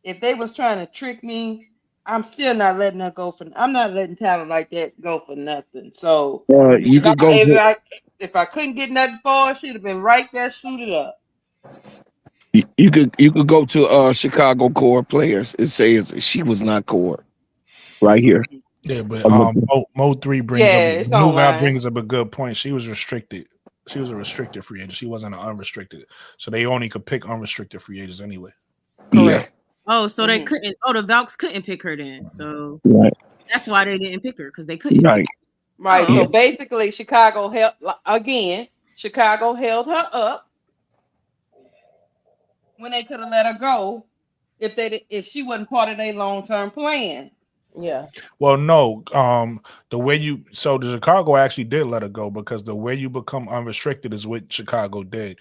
if they was trying to trick me, I'm still not letting her go for. I'm not letting talent like that go for nothing. So You could go. if I couldn't get nothing for her, she'd have been right there suited up. You could go to Chicago core players and say she was not core right here. Yeah, but Mo 3 brings up a good point. She was restricted. She was a restricted free agent. She wasn't an unrestricted. So they only could pick unrestricted free agents anyway. Yeah. Oh, so they couldn't. Oh, the Valks couldn't pick her then. So that's why they didn't pick her, because they couldn't. Right. Right. So basically, Chicago held her up when they could have let her go if she wasn't part of their long-term plan. Yeah. Well, no. The Chicago actually did let her go, because the way you become unrestricted is what Chicago did.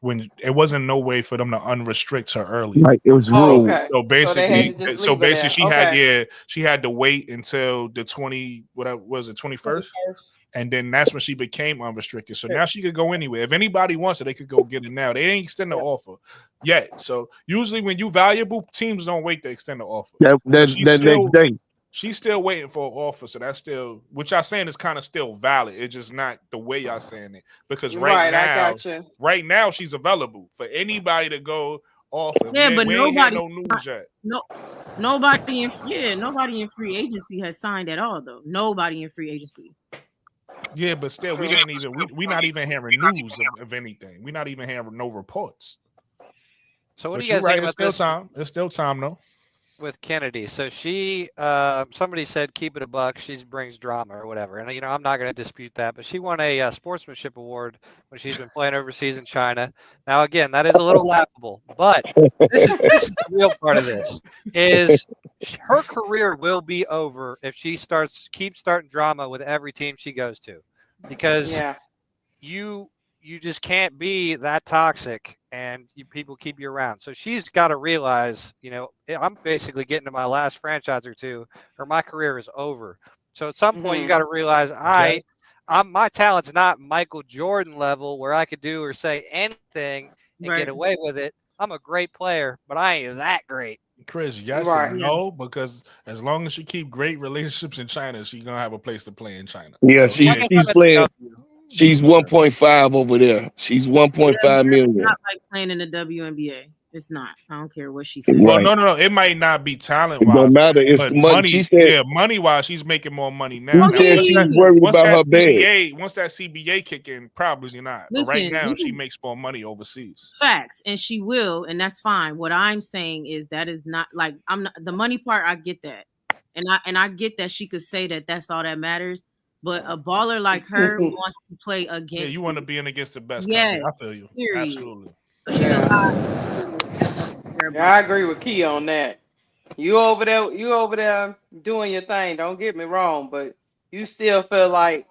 When it wasn't no way for them to unrestrict her early. Right. It was rule. Okay. So basically, she had to wait until the 21st, and then that's when she became unrestricted. So now she could go anywhere. If anybody wants it, they could go get it now. They ain't extend the offer yet. So usually when you valuable, teams don't wait to extend the offer. That next day. She's still waiting for an offer, so that's still, what y'all saying is kind of still valid. It's just not the way y'all saying it, because right now she's available for anybody to go offer. Yeah, but nobody, no news yet. Nobody in free agency has signed at all, though. Nobody in free agency. Yeah, but still, we're not even hearing news of anything. We're not even hearing no reports. So what But do you guys think about it's still this? time. It's still time, though. With Chennedy, so she, somebody said keep it a buck. She brings drama or whatever, and I'm not going to dispute that. But she won a sportsmanship award when she's been playing overseas in China. Now, again, that is a little laughable, but this is the real part of this: is her career will be over if she keeps starting drama with every team she goes to, because you just can't be that toxic and people keep you around. So she's got to realize, I'm basically getting to my last franchise or two, or my career is over. So at some point you got to realize, my talent's not Michael Jordan level where I could do or say anything and Right. get away with it. I'm a great player, but I ain't that great. Chris, yes Right. and no, because as long as you keep great relationships in China, she's gonna have a place to play in China. Yeah, So, I she's guess she's I'm at the playing. W. She's 1.5 over there. She's 1.5 million. Not like playing in the WNBA. It's not. I don't care what she says. well, Right. no. It might not be talent It don't wise, matter. It's but the money. She money, said. yeah, money wise, she's making more money now. She Now, said she's worried about her bed. once that CBA kick in, probably not. But right Listen, now, this she is- makes more money overseas. Facts, and she will, and that's fine. What I'm saying is that is not like I'm not the money part. I get that, and I get that she could say that that's all that matters. But a baller like her wants to play against. Yeah, you want to be in against the best. Yes, company. I feel you. period. Absolutely. So she's Yeah, I agree with Key on that. You over there doing your thing. Don't get me wrong, but you still feel like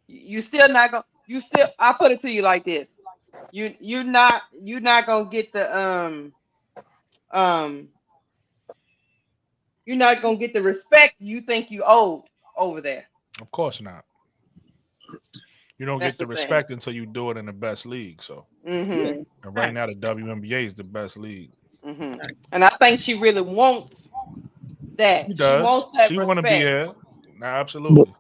you still not gonna. You still. I put it to you like this. You're not gonna get the you're not gonna get the respect you think you owed over there. Of course not. You don't That's get the the thing. respect until you do it in the best league. So, Mm-hmm. and right now the WNBA is the best league. Mm-hmm. And I think she really wants that. She She does. wants that She want to be respect. here. Nah, absolutely.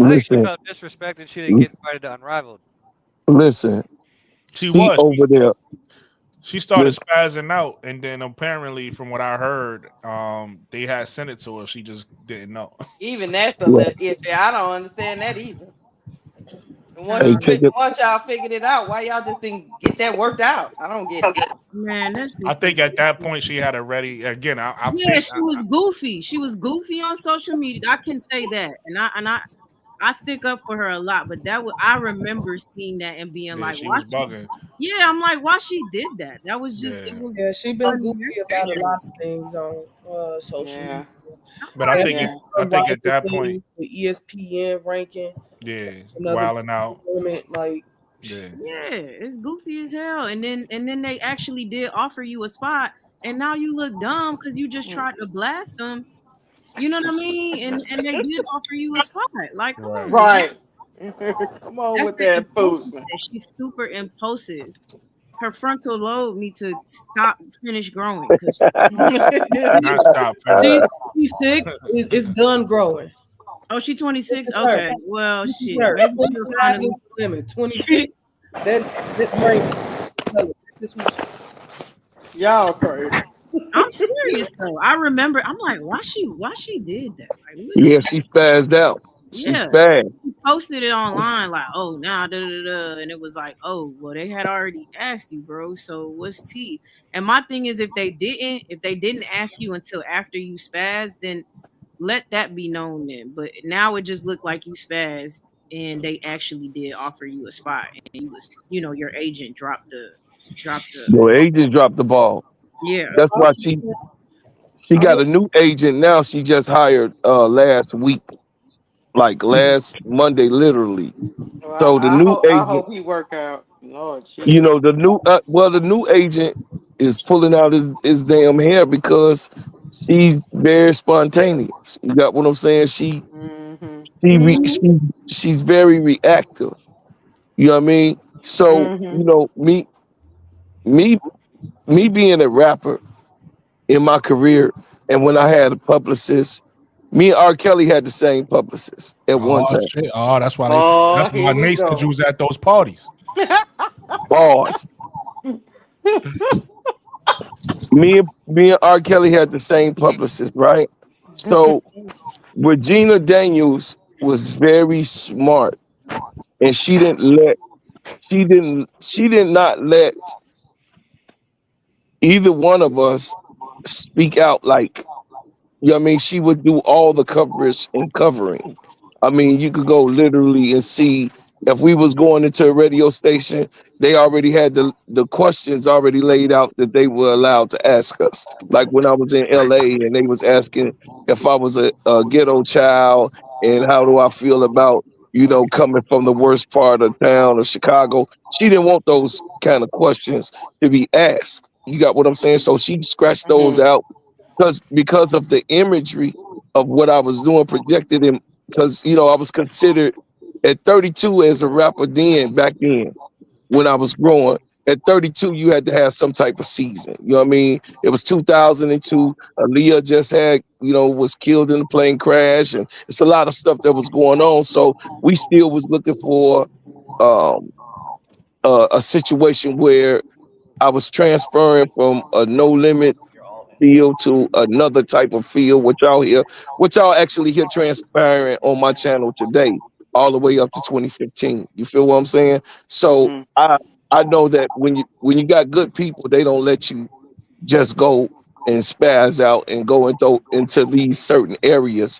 I think she Listen, felt disrespected. She didn't get invited to Unrivaled. listen. She She was. over there. She started Listen. spazzing out, and then apparently, from what I heard, they had sent it to her. She just didn't know. Even that's a little iffy. I don't understand that either. And Hey, check it. once y'all figured it out, why y'all just didn't get that worked out? I don't get it. Man, that's I think at that point she had already. Again, I yeah, think she was goofy. She was goofy on social media. I can say that, and I stick up for her a lot. But I remember seeing that and being yeah, like, she why was bugging. Yeah, I'm like, why she did that? That was just Yeah. it was. Yeah, she been goofy about a lot of things on social Yeah. media. But I think Yeah. I think at that point, the ESPN ranking, yeah, another wilding out. moment, like Yeah, Yeah, it's goofy as hell. And then they actually did offer you a spot, and now you look dumb because you just tried to blast them. You know what I mean? And they did offer you a spot. Like, come on, Right. Come on That's with the that impulsiveness. foolishness. She's super impulsive. Her frontal lobe needs to finish growing. Because not stop. she's 26, it's done growing. oh, she's 26. 53rd. Okay, well, shit. 53rd. Maybe she'll 25 finally. is the limit. 26. that brain. This was Y'all crazy. I'm serious though. I remember. I'm like, why she did that? Like, what? Yeah, she spazzed out. She Yeah. spazzed. She posted it online like, oh, now da, da, da, da. And it was like, oh, well, they had already asked you, bro. So what's tea? And my thing is, if they didn't ask you until after you spazzed, then let that be known then. But now it just looked like you spazzed, and they actually did offer you a spot, and you was, your agent dropped the. The agent dropped the ball. Yeah. That's why she got a new agent now. She just hired last week, like last Monday, literally. Well, So the I new I agent, hope he work out. Lord, you know, the new agent is pulling out his damn hair because she's very spontaneous. You got what I'm saying? She's very reactive. You know what I mean? So you know me being a rapper in my career, and when I had a publicist, me and R. Kelly had the same publicist at one time. Shit. Oh, that's why Oh, here we Nate said go. you was at those parties. Bars. me and R. Kelly had the same publicist, right? So Regina Daniels was very smart, and she did not let either one of us speak out like, you know what I mean? She would do all the coverage and covering. I mean, you could go literally and see if we was going into a radio station, they already had the questions already laid out that they were allowed to ask us. Like when I was in LA and they was asking if I was a ghetto child and how do I feel about, coming from the worst part of town of Chicago. She didn't want those kind of questions to be asked. You got what I'm saying? So she scratched those out because of the imagery of what I was doing, projected in, because I was considered At 32 as a rapper then, back then, when I was growing, at 32, you had to have some type of season. You know what I mean? It was 2002. Aaliyah just had, was killed in a plane crash, and it's a lot of stuff that was going on. So we still was looking for um, a situation where I was transferring from a no limit field to another type of field, which y'all actually hear transparent on my channel today, all the way up to 2015. You feel what I'm saying? So Mhm. I know that when you got good people, they don't let you just go and spaz out and go into these certain areas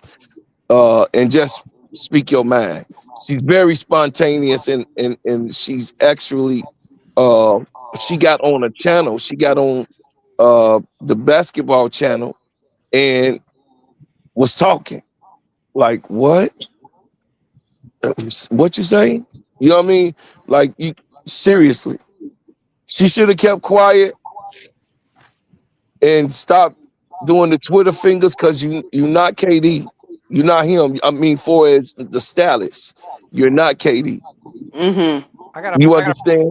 and just speak your mind. She's very spontaneous and she's actually uh she got on a channel. She got on the basketball channel and was talking like, what you say? You know what I mean? Like, you seriously, she should have kept quiet and stopped doing the Twitter fingers, because you're not KD, you're not him. I mean, for as the stylist, you're not KD. Mhm. You understand?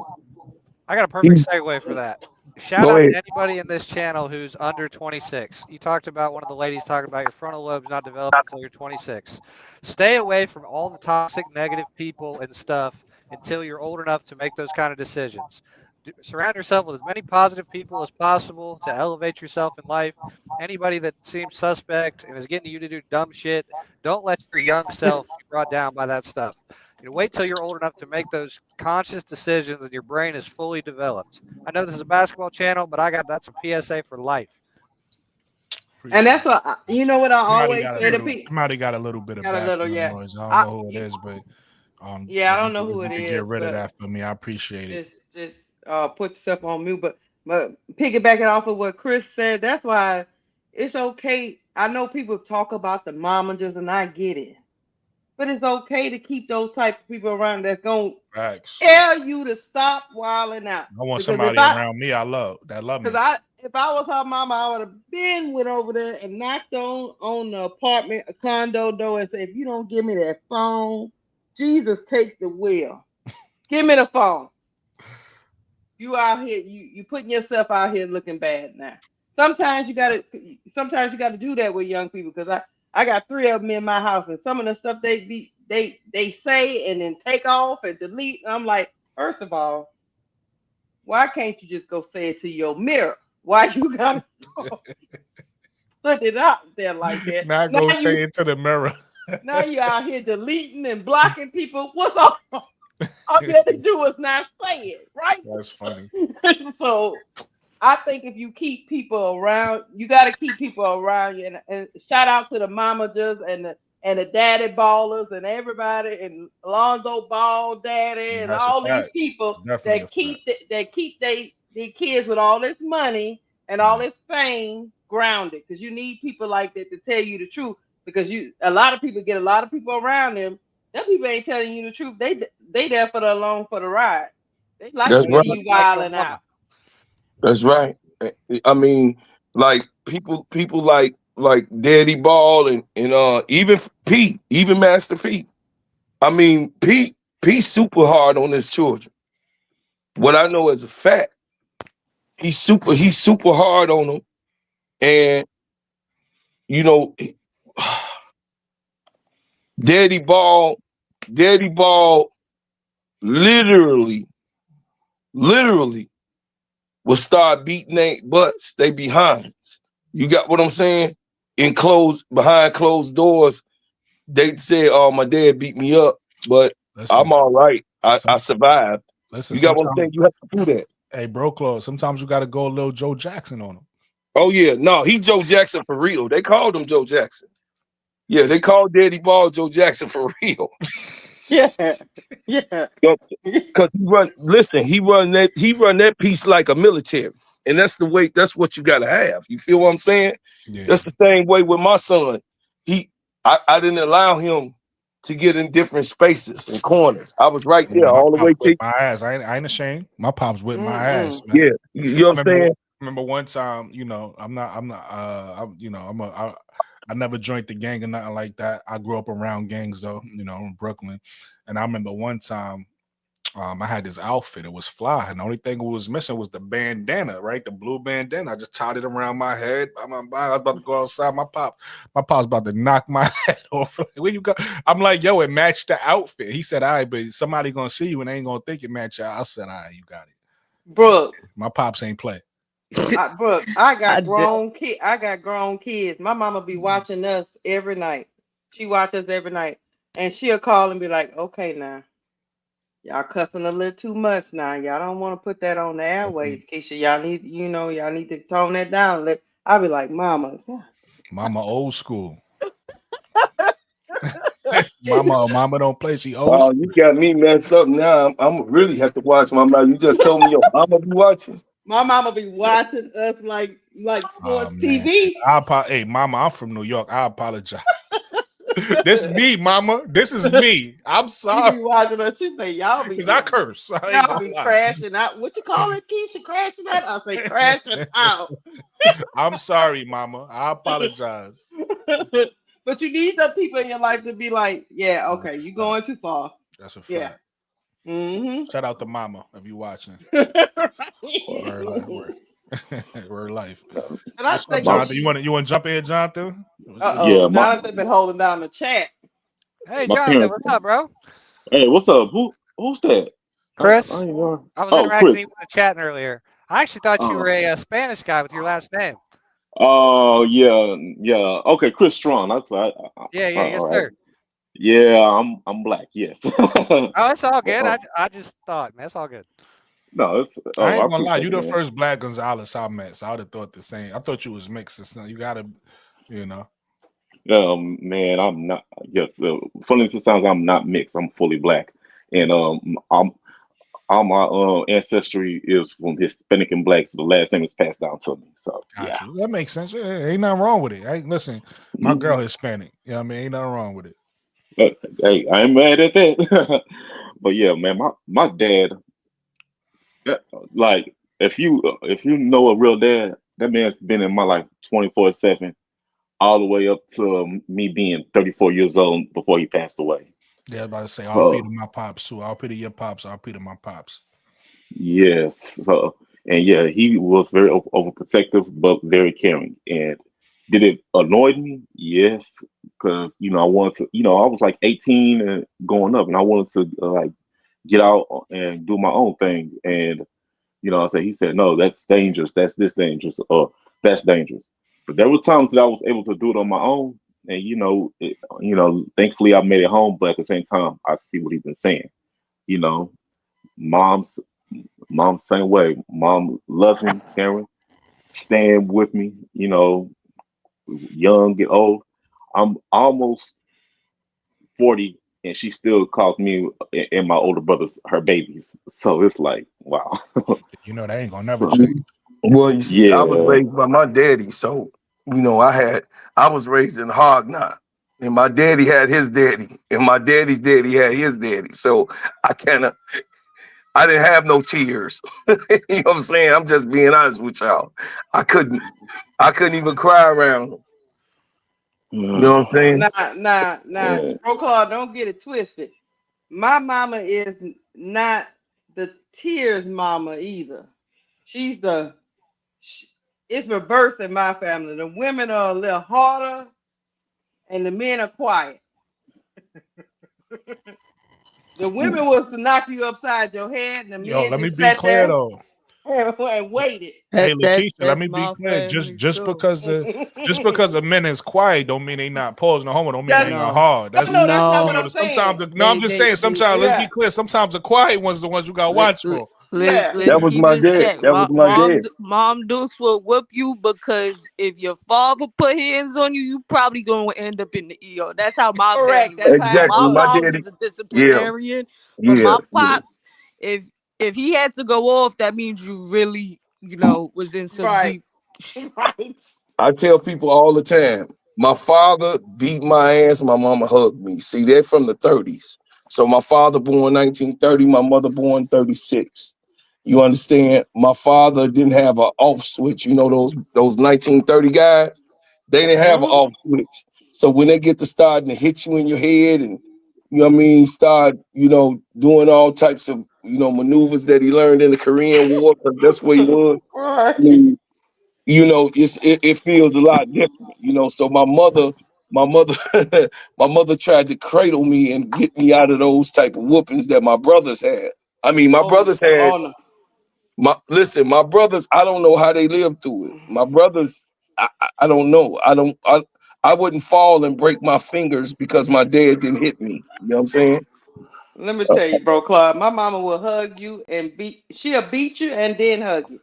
I got a perfect segue for that. Shout Go out ahead. to anybody in this channel who's under 26. You talked about, one of the ladies talking about your frontal lobe's not developed until you're 26. Stay away from all the toxic, negative people and stuff until you're old enough to make those kind of decisions. Surround yourself with as many positive people as possible to elevate yourself in life. Anybody that seems suspect and is getting you to do dumb shit, don't let your young self be brought down by that stuff. Wait till you're old enough to make those conscious decisions and your brain is fully developed. I know this is a basketball channel, but that's a PSA for life. And that's what you know what I Somebody always got say to people. somebody got a little bit of Got a little, background yeah. noise. I don't know who it is, but Yeah, I if don't know who you it could get is, rid of but that for me, I appreciate it. just put yourself on mute. But piggybacking off of what Chris said, that's why it's okay. I know people talk about the momagers, and I get it, but it's okay to keep those type of people around that's gonna tell you to stop wilding out. I want Because somebody around me I love me. if I was her mama, I would have went over there and knocked on the apartment, a condo door, and said, if you don't give me that phone, Jesus, take the wheel. Give me the phone. You out here, you putting yourself out here looking bad now. Sometimes you gotta do that with young people, because I got 3 of them in my house, and some of the stuff they say and then take off and delete. And I'm like, first of all, why can't you just go say it to your mirror? Why you gotta put it out there like that? Now go stay into the mirror. Now you out here deleting and blocking people. What's up? All you have to do is not say it, right? That's funny. So I think if you keep people around, you got to keep people around you. And shout out to the momagers and the daddy ballers and everybody, and Alonzo Ball Daddy, and all these people that keep their kids with all this money and all this fame grounded. Because you need people like that to tell you the truth. Because a lot of people get a lot of people around them. Them people ain't telling you the truth. They there for the along for the ride. They like to see you wilding out. That's right. I mean, like people like Daddy Ball and even Pete, even Master Pete. I mean, Pete's super hard on his children. What I know as a fact, he's super hard on them, and Daddy Ball literally will start beating their butts, they behinds. You got what I'm saying? Behind closed doors, they say, "Oh, my dad beat me up, but I'm all right. I survived." You got what I'm saying? You have to do that. Hey, bro, close. Sometimes you got to go a little Joe Jackson on him. Oh yeah, no, he's Joe Jackson for real. They called him Joe Jackson. Yeah, they called Daddy Ball Joe Jackson for real. Yeah. Because he run that piece like a military. And that's what you gotta have. You feel what I'm saying? Yeah. That's the same way with my son. I didn't allow him to get in different spaces and corners. I was right there all the way to my ass. I ain't ashamed. My pop's with my ass, man. Yeah, you know what I'm saying? Remember one time, I never joined the gang or nothing like that. I grew up around gangs though, in Brooklyn. And I remember one time I had this outfit. It was fly, and the only thing it was missing was the bandana, right? The blue bandana. I just tied it around my head. I was about to go outside. My pop's about to knock my head off. Like, where you go? I'm like, yo, it matched the outfit. He said, all right, but somebody gonna see you and they ain't gonna think it matched out. I said, all right, you got it. Brooke. My pops ain't play. Brooke, I got grown kids. My mama be watching us every night. She watches every night. And she'll call and be like, okay, now. Y'all cussing a little too much now. Y'all don't want to put that on the airways, Keisha. Y'all need to tone that down. I'll be like, Mama old school. Mama don't play. She old. Oh, you got me messed up now. I'm really have to watch my mouth. You just told me your mama be watching. My mama be watching us like sports TV. Hey, Mama, I'm from New York. I apologize. This me, Mama. This is me. I'm sorry. She be watching us. She say, y'all be. Because I curse. Y'all be crashing out. What you call it, Keisha? Crashing out? I say crashing out. I'm sorry, Mama. I apologize. But you need some people in your life to be like, yeah, okay, you going too far. That's a fact. Yeah. Mm-hmm. Shout out to Mama if you watching. We're life. What's up, Jonathan? You want to jump in, Jonathan? Yeah, Jonathan been holding down the chat. Hey, Jonathan, what's up, bro? Hey, what's up? Who's that? Chris. I was interacting with the chat earlier. I actually thought you were a Spanish guy with your last name. Oh yeah. Okay, Chris Strong. Yes, sir. Yeah, I'm black. Yes. Oh, it's all good. I just thought, man, it's all good. No, it's. I ain't gonna lie. You the first Black Gonzalez I met, so I would have thought the same. I thought you was mixed. You gotta, Man, I'm not. Yeah, funny as it sounds, I'm not mixed. I'm fully black, and all my ancestry is from Hispanic and black. So the last name is passed down to me. So gotcha. Yeah, that makes sense. Ain't nothing wrong with it. Hey, listen, my girl Hispanic. I mean, ain't nothing wrong with it. Hey, I ain't mad at that. But yeah, man, my dad. Like if you know a real dad, that man's been in my life 24/7, all the way up to me being 34 years old before he passed away. Yeah, I was about to say, I'll pay to my pops too. I'll pay to your pops. I'll pay to my pops. Yes, and yeah, he was very overprotective, but very caring. And did it annoy me? Yes, because I wanted to. I was like 18 and going up, and I wanted to get out and do my own thing. And he said, no, that's dangerous. That's this dangerous, or that's dangerous. But there were times that I was able to do it on my own. And thankfully I made it home. But at the same time, I see what he's been saying. Mom's same way. Mom loves me, caring, stand with me. Young, get old. I'm almost 40. And she still calls me and my older brothers her babies. So it's like, wow. That ain't gonna never change. Well, you see, I was raised by my daddy. So, I was raised in hard knock. And my daddy had his daddy. And my daddy's daddy had his daddy. So I didn't have no tears. You know what I'm saying? I'm just being honest with y'all. I couldn't even cry around them. You know what I'm saying? Nah. Proclaw, don't get it twisted. My mama is not the tears mama either. It's reverse in my family. The women are a little harder and the men are quiet. The women was to knock you upside your head and the men let me be clear though. And waited. Hey, Lakeisha, let me be clear. Just because the men is quiet don't mean they not pausing the homo. Don't mean they not hard. That's not what I'm saying. I'm just saying. Sometimes let's be clear. Sometimes the quiet ones are the ones you got to watch for. That was my dad. That was my dad. Mom Dukes will whip you because if your father put hands on you, you probably going to end up in the ER. That's how my family. Exactly. My mom is a disciplinarian, but my pops, if he had to go off, that means you really, was in some deep. Right. I tell people all the time, my father beat my ass, my mama hugged me. See, they're from the 30s. So my father born 1930, my mother born 36. You understand? My father didn't have an off switch. Those 1930 guys, They didn't have an off switch. So when they get to start and hit you in your head and start, doing all types of, maneuvers that he learned in the Korean War, because that's where he was. Right. I mean, it feels a lot different, So my mother, my mother tried to cradle me and get me out of those type of whoopings that my brothers had. I mean, my brothers had no. my brothers. I don't know how they lived through it. My brothers, I don't know. I wouldn't fall and break my fingers because my dad didn't hit me. You know what I'm saying? Let me tell you, bro, Claude, my mama will hug you and she'll beat you and then hug you.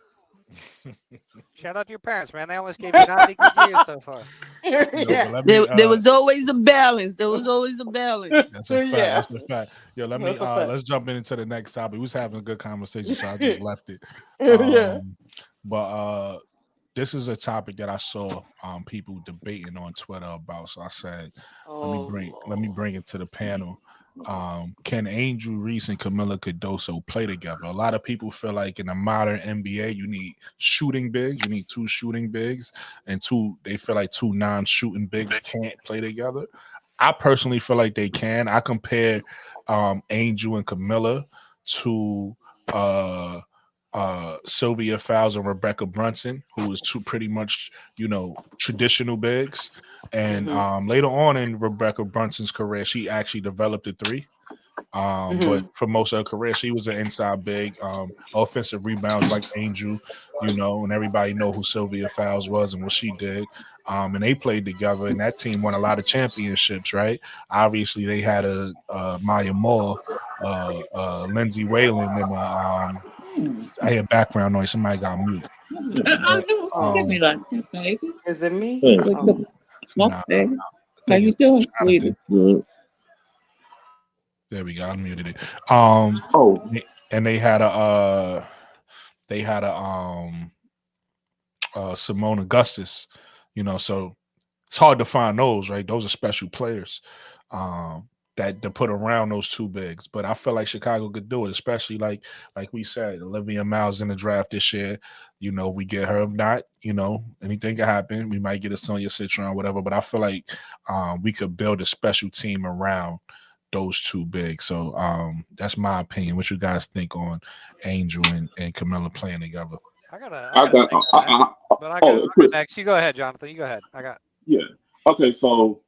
Shout out to your parents, man. They almost gave you 90 good years so far. Yeah. There was always a balance. There was always a balance. That's a fact. Yeah. That's a fact. Yo, let's jump into the next topic. We was having a good conversation, so I just left it. Yeah. But this is a topic that I saw people debating on Twitter about. So I said, let me bring it to the panel. Can Angel, Reese, and Kamilla Cardoso play together? A lot of people feel like in the modern NBA, you need shooting bigs. You need two shooting bigs, and they feel like two non-shooting bigs can't play together. I personally feel like they can. I compare Angel and Kamilla to Sylvia Fowles and Rebecca Brunson, who is two pretty much, traditional bigs. And later on in Rebecca Brunson's career, she actually developed a three. But for most of her career, she was an inside big, offensive rebounds like Angel, and everybody know who Sylvia Fowles was and what she did. And they played together, and that team won a lot of championships, right? Obviously, they had a Maya Moore, Lindsay Whalen, and I hear background noise. Somebody got mute. Is it me? Nah, How you doing, sweetie? There we go. I muted it. Oh, And they had a Simone Augustus, so it's hard to find those, right? Those are special players that to put around those two bigs. But I feel like Chicago could do it, especially like we said, Olivia Miles in the draft this year. We get her. If not, anything can happen. We might get a Sonia Citron, whatever. But I feel like we could build a special team around those two bigs. So that's my opinion. What you guys think on Angel and Kamilla playing together? I got Chris. next. You go ahead, Jonathan. You go ahead. Yeah. Okay. So,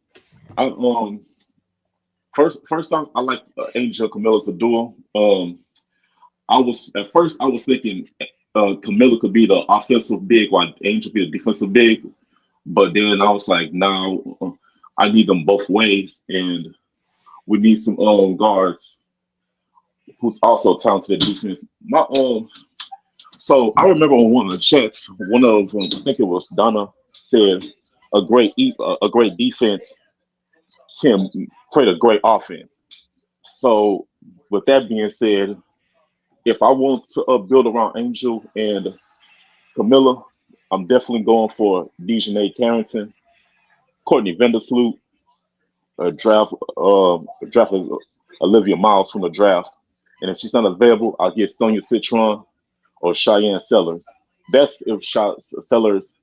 first off, I like Angel Kamilla as a duo. I was thinking Kamilla could be the offensive big while Angel be the defensive big, but then I was like, now I need them both ways, and we need some guards who's also talented at defense. So I remember on one of the chats, one of them, I think it was Donna, said a great defense can create a great offense. So with that being said, if I want to build around Angel and Kamilla, I'm definitely going for DiJonai Carrington, Courtney Vadersloot, draft Olivia Miles from the draft. And if she's not available, I'll get Sonia Citron or Cheyenne Sellers. That's if Sellers'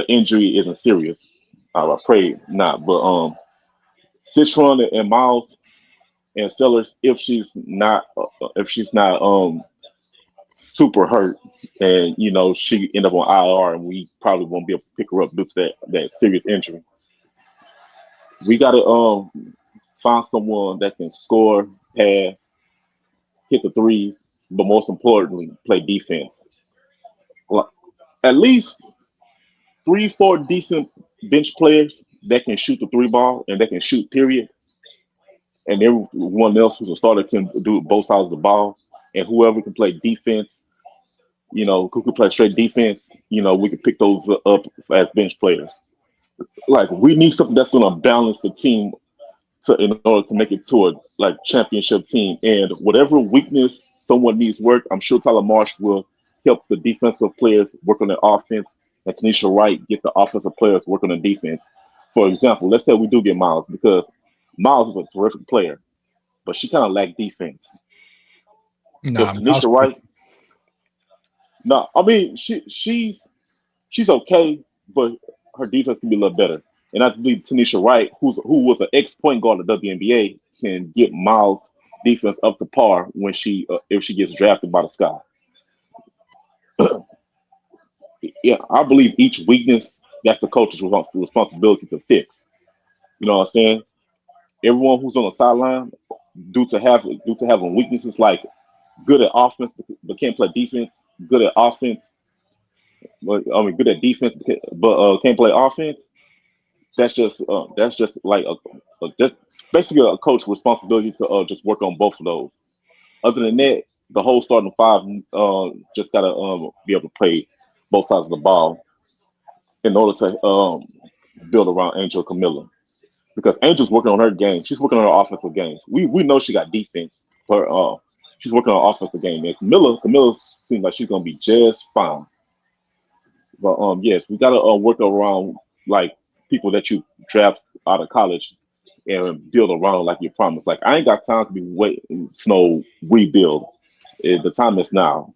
injury isn't serious. I pray not. But Citron and Miles and Sellers, if she's not super hurt, and she end up on IR, and we probably won't be able to pick her up due to that serious injury. We gotta find someone that can score, pass, hit the threes, but most importantly, play defense. At least 3-4 decent bench players that can shoot the three ball and that can shoot, period. And everyone else who's a starter can do both sides of the ball. And whoever can play defense, who can play straight defense, we can pick those up as bench players. Like, we need something that's going to balance the team in order to make it to a championship team. And whatever weakness someone needs work, I'm sure Tyler Marsh will help the defensive players work on their offense, and Tanisha Wright get the offensive players work on the defense. For example, let's say we do get Miles, because Miles is a terrific player, but she kind of lacked defense. Nah, if Tanisha Wright, no, I mean she's okay, but her defense can be a little better. And I believe Tanisha Wright, who was an ex-point guard at WNBA, can get Miles' defense up to par when if she gets drafted by the Sky. Yeah, I believe each weakness, that's the coach's responsibility to fix. You know what I'm saying? Everyone who's on the sideline, due to having weaknesses like good at offense but can't play defense, good at offense, good at defense but can't play offense. That's just like that's basically a coach's responsibility to just work on both of those. Other than that, the whole starting five just gotta be able to play both sides of the ball in order to build around Angel Kamilla. Because Angel's working on her game. She's working on her offensive game. We know she got defense, but she's working on her offensive game. And Kamilla seems like she's gonna be just fine. But yes, we gotta work around like people that you draft out of college and build around like you promised. Like I ain't got time to be waiting, Snow rebuild. The time is now.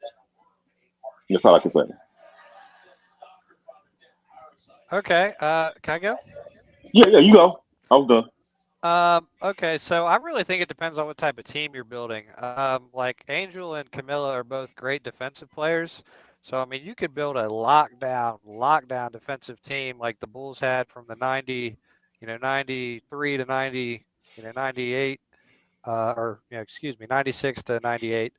That's all I can say. Okay. Can I go? Yeah, you go. I was done. Okay, so I really think it depends on what type of team you're building. Like Angel and Kamilla are both great defensive players. So, I mean, you could build a lockdown defensive team like the Bulls had from the 93 to 90, 98, 96 to 98.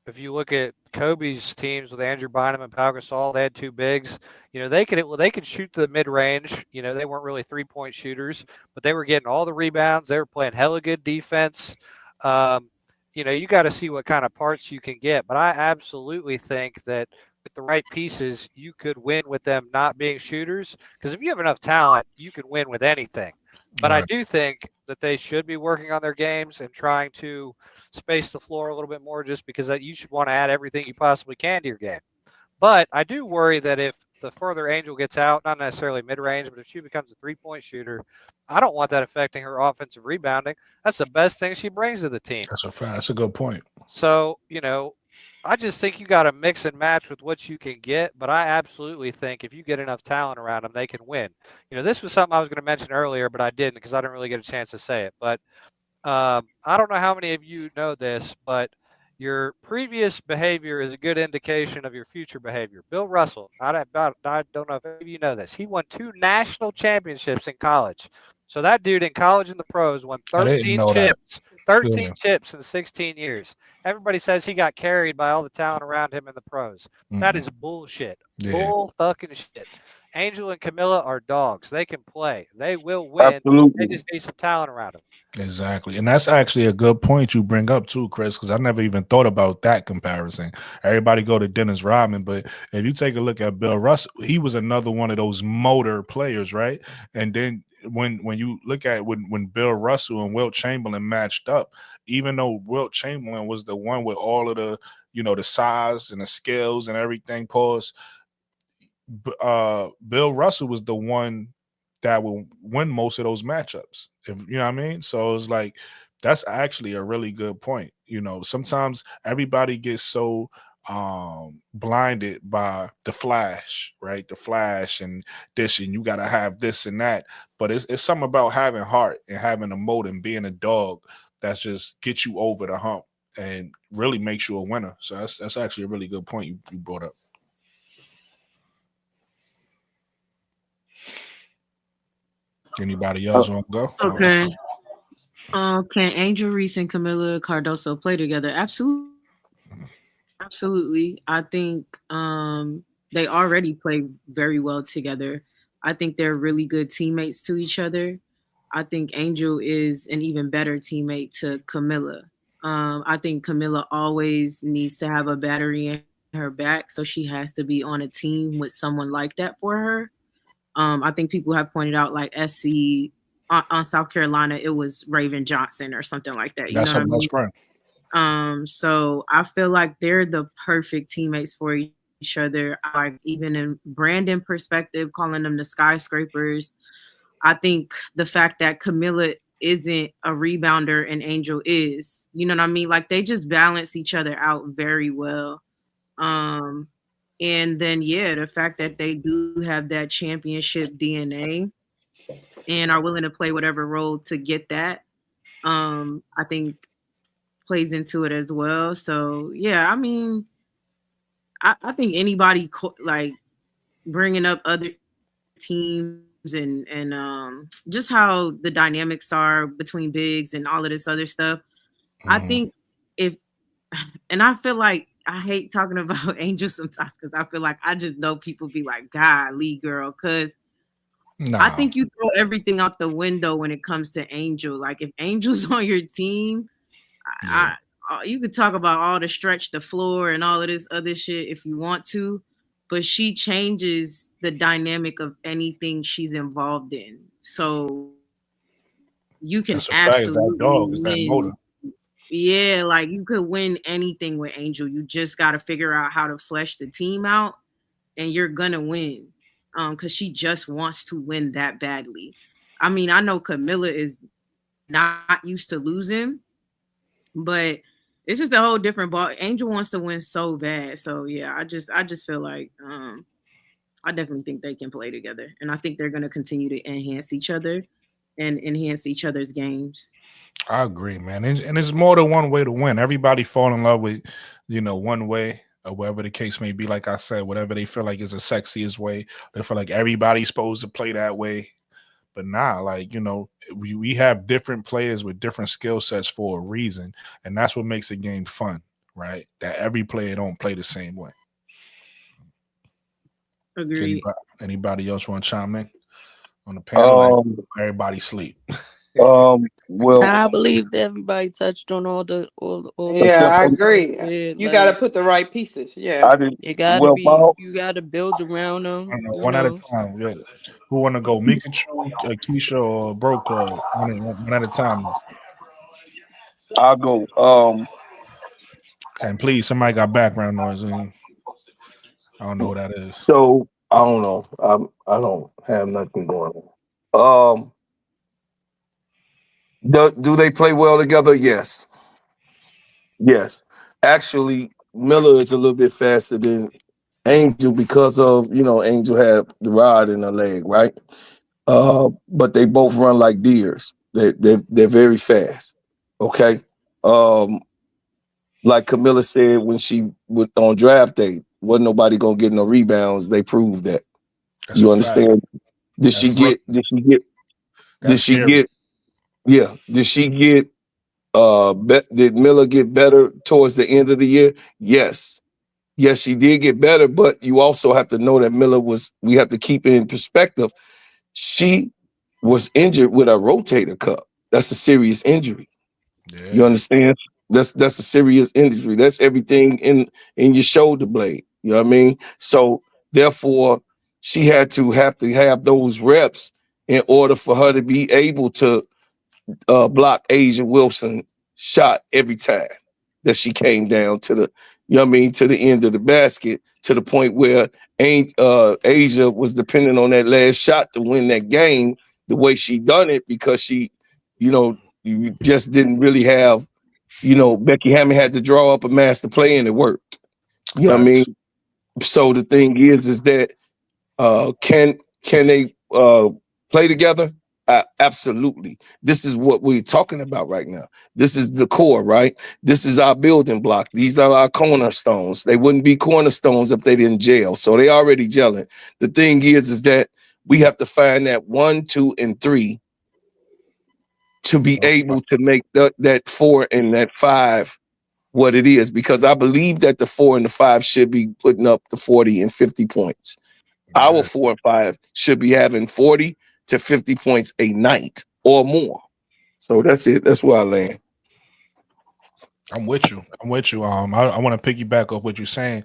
If you look at Kobe's teams with Andrew Bynum and Pau Gasol, they had two bigs. They could shoot to the mid range. They weren't really 3-point shooters, but they were getting all the rebounds. They were playing hella good defense. You got to see what kind of parts you can get. But I absolutely think that with the right pieces, you could win with them not being shooters. Because if you have enough talent, you can win with anything. But right. I do think that they should be working on their games and trying to space the floor a little bit more, just because that you should want to add everything you possibly can to your game. But I do worry that if the further Angel gets out, not necessarily mid-range, but if she becomes a 3-point shooter, I don't want that affecting her offensive rebounding. That's the best thing she brings to the team. That's a fact. That's a good point. So, I just think you got to mix and match with what you can get, but I absolutely think if you get enough talent around them, they can win. This was something I was going to mention earlier, but I didn't because I didn't really get a chance to say it. But I don't know how many of you know this, but your previous behavior is a good indication of your future behavior. Bill Russell, I don't know if any of you know this. He won 2 national championships in college. So that dude in college and the pros won 13 chips. 13 chips in 16 years. Everybody says he got carried by all the talent around him in the pros. Mm-hmm. That is bullshit. Yeah. Bull fucking shit. Angel and Kamilla are dogs. They can play. They will win. Absolutely. They just need some talent around them. Exactly. And that's actually a good point you bring up too, Chris, because I never even thought about that comparison. Everybody go to Dennis Rodman, but if you take a look at Bill Russell, he was another one of those motor players, right? And then when you look at when Bill Russell and Wilt Chamberlain matched up, even though Wilt Chamberlain was the one with all of the, the size and the skills and everything, Bill Russell was the one that will win most of those matchups. If you know what I mean? So it's like that's actually a really good point. Sometimes everybody gets so blinded by the flash, right? The flash and this, and you got to have this and that. But it's something about having heart and having a motor and being a dog that just gets you over the hump and really makes you a winner. So that's actually a really good point you brought up. Anybody else want to go? Okay. Can Angel, Reese, and Kamilla Cardoso play together? Absolutely. Absolutely. I think they already play very well together. I think they're really good teammates to each other. I think Angel is an even better teammate to Kamilla. I think Kamilla always needs to have a battery in her back, so she has to be on a team with someone like that for her. I think people have pointed out, like SC on South Carolina, it was Raven Johnson or something like that. That's her best friend. So I feel like they're the perfect teammates for each other. Like even in Brandon perspective, calling them the skyscrapers. I think the fact that Kamilla isn't a rebounder and Angel is, you know what I mean? Like they just balance each other out very well. And then the fact that they do have that championship DNA and are willing to play whatever role to get that, I think plays into it as well. So I mean, I think anybody like bringing up other teams and just how the dynamics are between bigs and all of this other stuff. I think and I feel like I hate talking about Angel sometimes because I feel like I just know people be like, "Golly, girl," because I think you throw everything out the window when it comes to Angel. Like if Angel's on your team, you could talk about all the stretch the floor and all of this other shit if you want to, but she changes the dynamic of anything she's involved in. So you can absolutely win. Yeah, like you could win anything with Angel. You just got to figure out how to flesh the team out, and you're gonna win. Because she just wants to win that badly. I mean, I know Kamilla is not used to losing, but it's just a whole different ball. Angel wants to win so bad. So I just feel like I definitely think they can play together, and I think they're gonna continue to enhance each other and enhance each other's games. I agree, man. And it's more than one way to win. Everybody fall in love with, one way or whatever the case may be. Like I said, whatever they feel like is the sexiest way. They feel like everybody's supposed to play that way. But we have different players with different skill sets for a reason. And that's what makes a game fun, right? That every player don't play the same way. Agreed. Anybody else want to chime in on the panel? Everybody sleep. Well, I believe that everybody touched on all the. I agree. You got to put the right pieces. Yeah, you gotta build around them. One at a time. Yeah. Who want to go? Mikachu, Keisha, or Broke? One at a time. I'll go. And please, somebody got background noise. I don't know what that is. So I don't know. I don't have nothing going on. Do they play well together? Yes. Actually, Miller is a little bit faster than Angel because of Angel had the rod in her leg, right? But they both run like deers. They're very fast. Okay. Like Kamilla said when she was on draft day, wasn't nobody gonna get no rebounds. They proved that. That's you understand? Did she get? Yeah. Did she get? Did Miller get better towards the end of the year? Yes, she did get better. But you also have to know that Miller was. We have to keep it in perspective. She was injured with a rotator cuff. That's a serious injury. Yeah. You understand? That's a serious injury. That's everything in your shoulder blade. You know what I mean? So therefore, she had to have those reps in order for her to be able to block Asia Wilson's shot every time that she came down to the, to the end of the basket, to the point where Asia was depending on that last shot to win that game the way she done it, because she, you just didn't really have, Becky Hammond had to draw up a master play and it worked. You know what I mean? So the thing is that can they play together? Absolutely. This is what we're talking about right now. This is the core, right? This is our building block. These are our cornerstones. They wouldn't be cornerstones if they didn't gel. So they already gelling. The thing is that we have to find that 1, 2, and 3 to be able to make that 4 and that 5 what it is, because I believe that the 4 and the 5 should be putting up the 40 and 50 points. Yeah. Our 4 and 5 should be having 40 to 50 points a night or more. So that's it. That's where I land. I'm with you. I want to piggyback off what you're saying.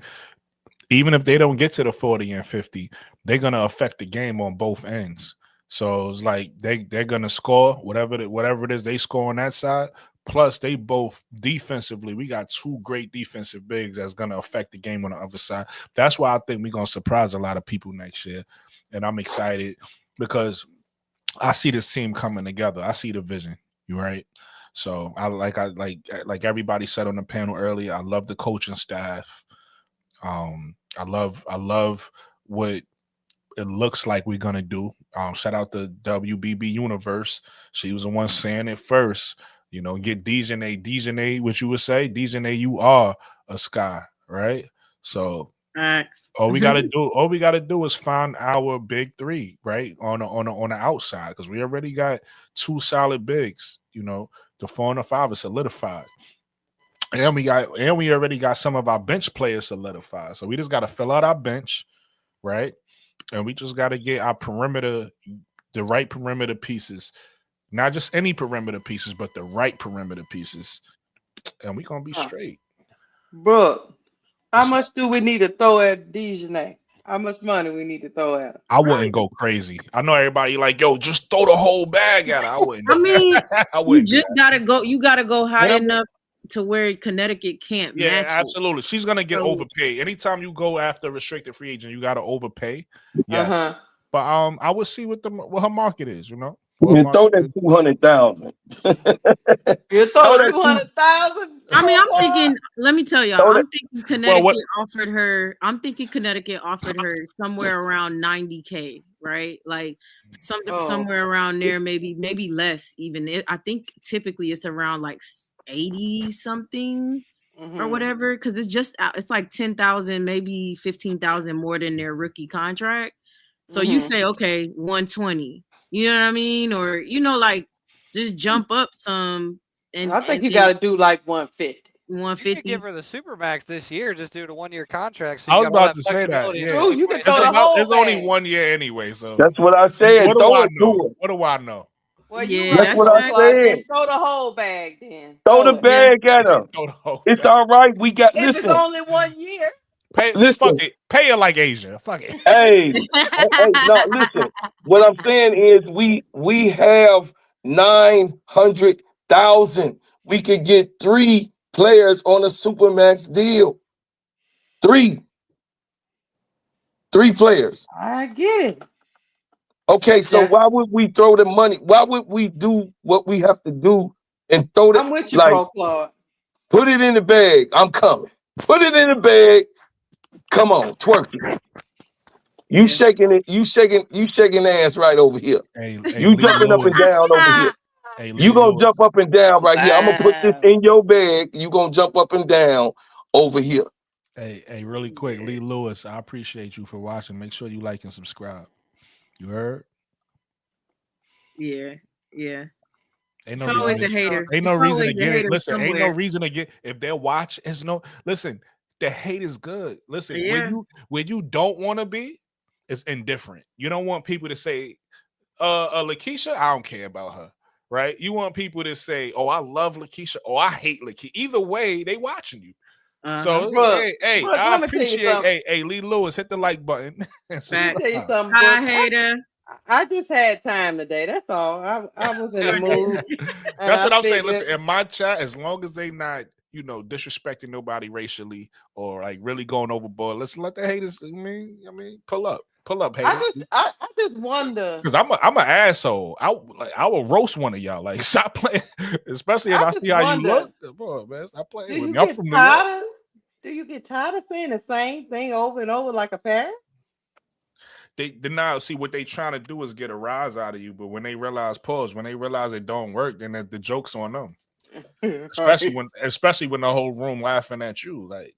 Even if they don't get to the 40 and 50, they're gonna affect the game on both ends. So it's like they're gonna score whatever it is they score on that side. Plus, they both defensively, we got 2 great defensive bigs that's gonna affect the game on the other side. That's why I think we're gonna surprise a lot of people next year, and I'm excited because I see this team coming together. I see the vision. You right? So I like everybody said on the panel earlier. I love the coaching staff. I love what it looks like we're gonna do. Shout out to WBB Universe. She was the one saying it first. You know, get DiJonai. DiJonai, what you would say, DiJonai, you are a Sky, right? So Facts. all we gotta do is find our big three, right? On the outside, because we already got 2 solid bigs, you know, the 4 and the 5 is solidified. And we already got some of our bench players solidified. So we just gotta fill out our bench, right? And we just gotta get our perimeter, the right perimeter pieces. Not just any perimeter pieces, but the right perimeter pieces. And we're gonna be straight. Bro, how much do we need to throw at DiJonai? How much money we need to throw at her? I wouldn't go crazy. I know everybody like, yo, just throw the whole bag at her. I wouldn't. I mean, I wouldn't. You gotta go high enough to where Connecticut can't match. Yeah, absolutely. She's gonna get overpaid. Anytime you go after a restricted free agent, you gotta overpay. Yeah. But I would see what her market is, you know. You throw that 200,000. You throw 200,000. I mean, I'm thinking. Let me tell y'all. I'm thinking Connecticut offered her. I'm thinking Connecticut offered her somewhere around $90K, right? Like somewhere around there, maybe less even. I think typically it's around like 80 something or whatever, because it's like 10,000, maybe 15,000 more than their rookie contract. So you say, okay, 120. You know what I mean? Or, you know, like just jump up some. And I think you got to do like 150. 150. You could give her the Supermax this year, just do the 1-year contract. So I was about to say that. Yeah. Ooh, you can throw the whole it's only 1 year anyway. So that's what I said. What do I know? What do I know? Well, that's what I said. Throw the whole bag then. Throw the bag at her. It's all right. We got It's only 1 year. Fuck it. Pay her like Asia. Fuck it. Hey, no, listen. What I'm saying is we have 900,000. We could get 3 players on a Supermax deal. 3 players. I get it. Okay, so why would we throw the money? Why would we do what we have to do and throw the? I'm with you, bro, Claude. Put it in the bag. I'm coming. Put it in the bag. Come on, twerk it. You shaking it. You shaking ass right over here. You jumping up and down over here. You gonna jump up and down right here. I'm gonna put this in your bag. You gonna jump up and down over here. Hey, really quick, Lee Lewis, I appreciate you for watching. Make sure you like and subscribe. You heard? Yeah. Ain't no always a hater. Ain't no reason to get it. Listen, ain't no reason to get if they watch. It's no listen. The hate is good. Listen, when you don't want to be, it's indifferent. You don't want people to say, Lakeisha, I don't care about her. Right? You want people to say, oh, I love Lakeisha, or I hate Lakeisha. Either way, they watching you. So hey, I appreciate hey, Lee Lewis, hit the like button. Let me tell you something, Hi, hater. I just had time today. That's all. I was in the mood. That's what I'm saying. Listen, in my chat, as long as they not, you know, disrespecting nobody racially or like really going overboard, let's let the haters. I mean, pull up, haters. I just wonder because I'm an asshole. I will roast one of y'all. Like stop playing, especially if I see how you look. Boy, man, stop playing with me. I'm from New York. Do you get tired of saying the same thing over and over like a parrot? They now see what they trying to do is get a rise out of you, but when they realize it don't work, then the joke's on them. Especially when the whole room laughing at you, like.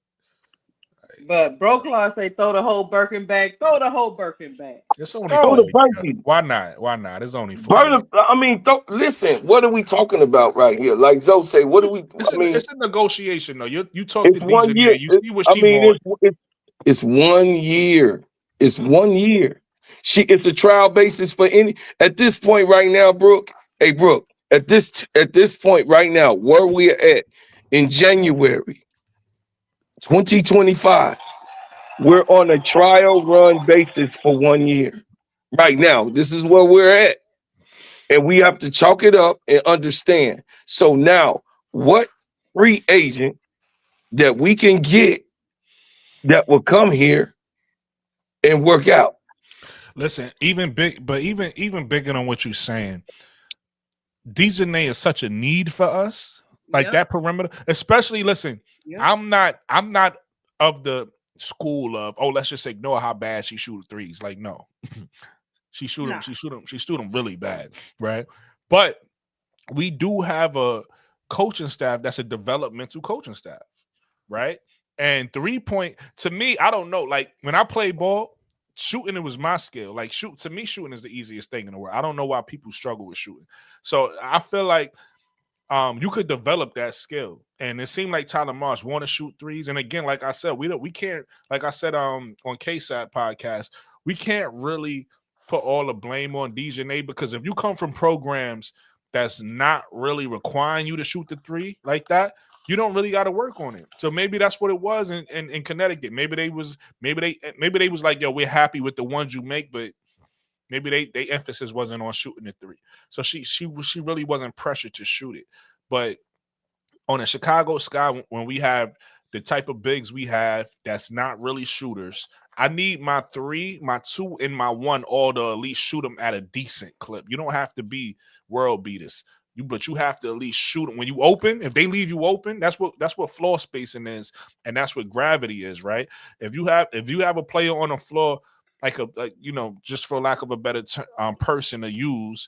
But Broclaw say throw the whole Birkin bag. Throw the whole Birkin bag. It's only why not? It's only listen. What are we talking about right here? Like Zoe say, what do we? It's a negotiation though. You talk to one year. You see what she wants. It's 1 year. It's 1 year. It's a trial basis for any. At this point right now, Brooke. Hey, Brooke. At this point right now, where we are at in January 2025, we're on a trial run basis for 1 year. Right now, this is where we're at. And we have to chalk it up and understand. So now, what free agent that we can get that will come here and work out? Listen, even bigger on what you're saying. DiJonai is such a need for us, like that perimeter. Especially, listen, I'm not of the school of, oh, let's just ignore how bad she shoot threes. Like, no. She shoot them really bad, right? But we do have a coaching staff that's a developmental coaching staff, right? And 3-point, to me, I don't know. Like, when I play ball, shooting, it was my skill. Like, to me, shooting is the easiest thing in the world. I don't know why people struggle with shooting. So I feel like you could develop that skill. And it seemed like Tyler Marsh want to shoot threes. And again, like I said, we can't, like I said on KSAT podcast, we can't really put all the blame on DiJonai, because if you come from programs that's not really requiring you to shoot the three like that, you don't really got to work on it. So maybe that's what it was in Connecticut. Maybe they was like, yo, we're happy with the ones you make, but maybe they emphasis wasn't on shooting the three. So she really wasn't pressured to shoot it. But on a Chicago Sky, when we have the type of bigs we have that's not really shooters, I need my 3, my 2, and my 1 all to at least shoot them at a decent clip. You don't have to be world beaters. But you have to at least shoot them when you open. If they leave you open, that's what floor spacing is, and that's what gravity is, right? If you have a player on the floor, like just for lack of a better person to use,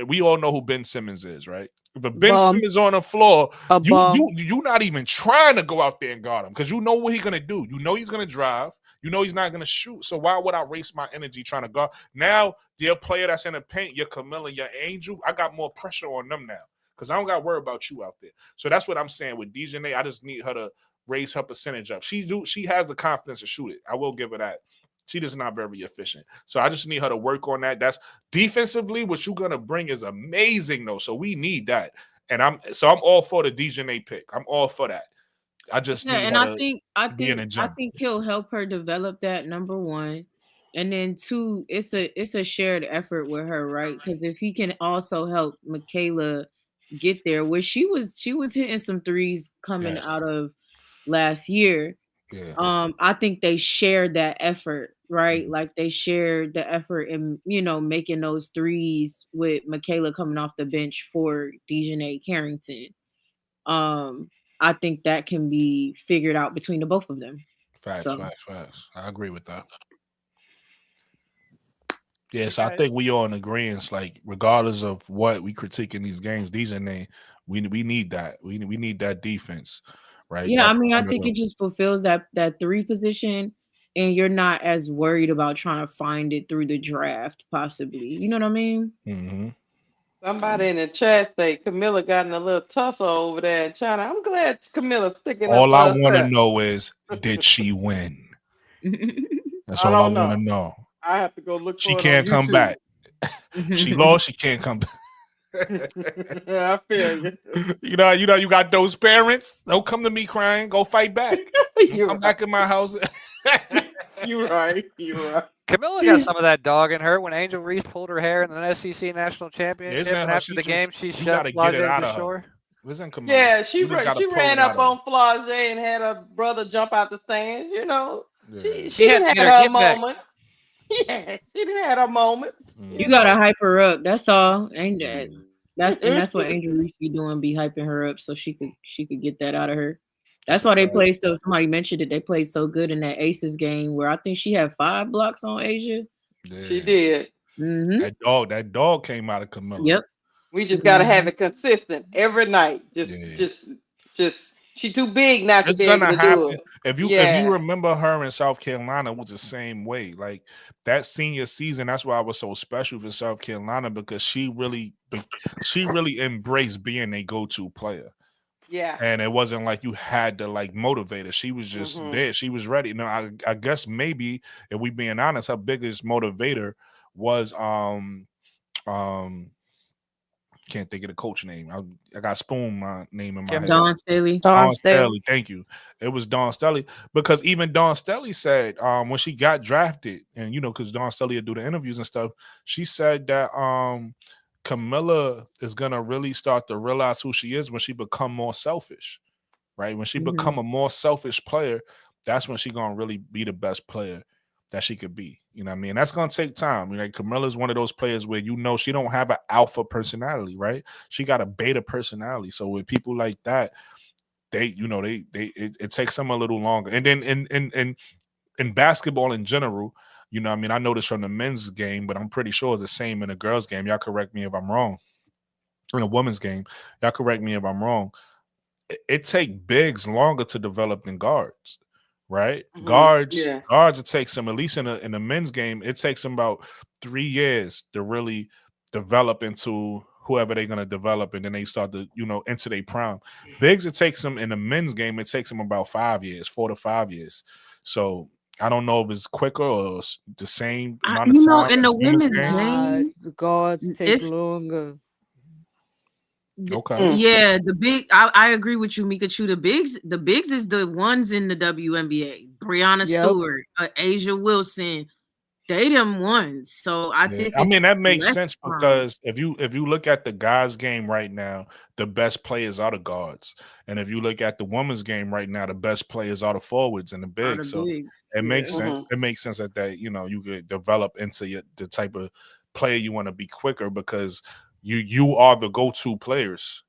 we all know who Ben Simmons is, right? If a Ben Simmons on the floor, you not even trying to go out there and guard him, because you know what he's gonna do. You know he's gonna drive. You know he's not gonna shoot. So why would I waste my energy trying to guard? Now your player that's in the paint, your Kamilla, your Angel, I got more pressure on them now, because I don't got to worry about you out there. So that's what I'm saying with DiJonai. I just need her to raise her percentage up. She has the confidence to shoot it. I will give her that. She just not very efficient. So I just need her to work on that. That's defensively, what you're gonna bring is amazing, though. So we need that. And I'm all for the DiJonai pick. I'm all for that. I just need and her I think he'll help her develop that, number 1. And then 2, it's a shared effort with her, right? Because if he can also help Michaela get there, where she was hitting some threes coming out of last year. Yeah. I think they shared that effort, right? Like they shared the effort in, making those threes with Michaela coming off the bench for DiJonai Carrington. I think that can be figured out between the both of them. Facts. I agree with that. Yes, I think we are in agreement. Like, regardless of what we critique in these games, DiJonai, we need that. We need that defense, right? Yeah, I think it just fulfills that 3 position, and you're not as worried about trying to find it through the draft, possibly. You know what I mean? Mm-hmm. Somebody in the chat say Kamilla got in a little tussle over there in China. I'm glad Kamilla's sticking all up. All I want to know is, did she win? That's all I want to know. I have to go look. She can't come back. She lost. She can't come back. I feel you. You got those parents. Don't come to me crying. Go fight back. I'm back in my house. You're right. Kamilla got some of that dog in her when Angel Reese pulled her hair in the SEC National Championship. And after the game, she shoved Flage to shore. Yeah, she ran up on Flage and had her brother jump out the stands. She had her moment. Yeah, she didn't have her moment. You gotta hype her up. That's all. Ain't that? That's what Angel Reese be doing. Be hyping her up so she could get that out of her. That's why they played so. Somebody mentioned it. They played so good in that Aces game where I think she had 5 blocks on Asia. Yeah. She did. Mm-hmm. That dog came out of Kamilla. Yep. We just gotta have it consistent every night. Just she too big not to be able to do it. If you remember her in South Carolina, it was the same way. Like that senior season, that's why I was so special for South Carolina, because she really embraced being a go-to player. Yeah. And it wasn't like you had to like motivate her. She was just there. She was ready. I guess maybe, if we being honest, her biggest motivator was can't think of the coach name. I got Spoon my name in my head. Dawn Staley. Dawn Staley. Thank you. It was Dawn Staley, because even Dawn Staley said when she got drafted, and because Dawn Staley would do the interviews and stuff, she said that Kamilla is gonna really start to realize who she is when she become more selfish, right? When she become a more selfish player, that's when she gonna really be the best player that she could be. You know what I mean? That's gonna take time. Like Kamilla is one of those players where she don't have an alpha personality, right? She got a beta personality. So with people like that, it takes them a little longer. And then in basketball in general, I mean, I noticed from the men's game, but I'm pretty sure it's the same in the girls' game. Y'all correct me if I'm wrong. In a women's game, y'all correct me if I'm wrong. It takes bigs longer to develop than guards, right? Guards, it takes them, at least in the men's game, it takes them about 3 years to really develop into whoever they're gonna develop, and then they start to, into their prime. Bigs, it takes them in the men's game, it takes them about 5 years, 4 to 5 years. So I don't know if it's quicker or the same amount of time. In the women's game, the guards take longer. Okay. Yeah, the big. I agree with you, Mikachu. The bigs is the ones in the WNBA. Brianna Stewart, Asia Wilson, they them ones. So I think. I mean, that makes sense because if you look at the guys' game right now, the best players are the guards, and if you look at the women's game right now, the best players are the forwards and the bigs. So it makes sense. It makes sense that you could develop into the type of player you want to be quicker because you are the go-to players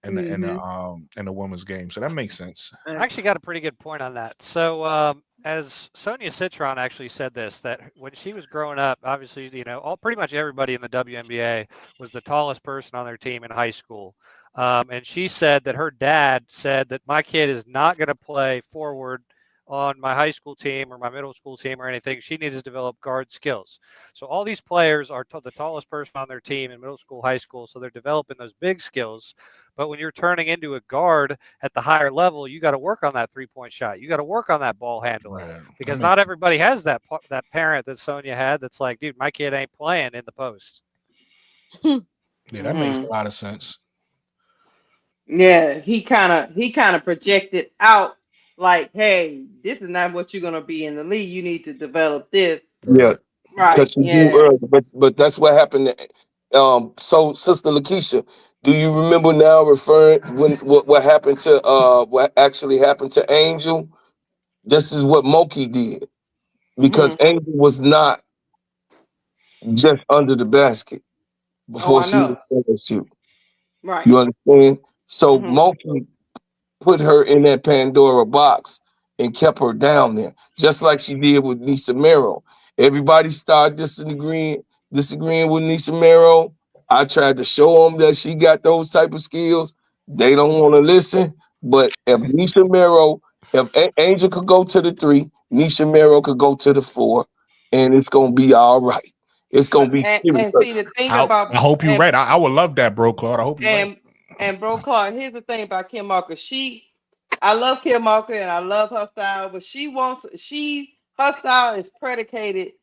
in the women's game. So that makes sense. I actually got a pretty good point on that. So as Sonia Citron actually said this, that when she was growing up, obviously, pretty much everybody in the WNBA was the tallest person on their team in high school. And she said that her dad said that my kid is not going to play forward on my high school team or my middle school team or anything. She needs to develop guard skills. So all these players are the tallest person on their team in middle school, high school. So they're developing those big skills. But when you're turning into a guard at the higher level, you got to work on that 3-point shot. You got to work on that ball handling because not everybody has that parent that Sonia had. That's like, dude, my kid ain't playing in the post. Yeah, that makes a lot of sense. Yeah, he kind of projected out like, hey, this is not what you're gonna be in the league. You need to develop this. Yeah, right. Yeah, but that's what happened. So Sister Lakeisha, do you remember now referring what happened to what actually happened to Angel? This is what Moki did because Angel was not just under the basket before she was LSU. Right. You understand? So Moki put her in that Pandora box and kept her down there, just like she did with Nisa Mero. Everybody started disagreeing with Nisa Mero. I tried to show them that she got those type of skills. They don't want to listen. But if Nisa Mero, if Angel could go to the 3, Nisa Mero could go to the 4, and it's gonna be all right. It's gonna be. And see the thing about. I hope you're right. I would love that, bro, Claude. I hope you're right. And bro, Clark, here's the thing about Kim Walker. I love Kim Walker and I love her style, but her style is predicated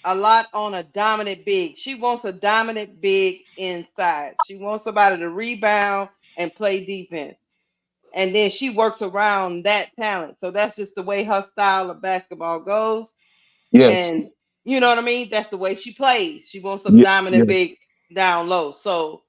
a lot on a dominant big. She wants a dominant big inside. She wants somebody to rebound and play defense. And then she works around that talent. So that's just the way her style of basketball goes. Yes. And you know what I mean? That's the way she plays. She wants some dominant big down low. So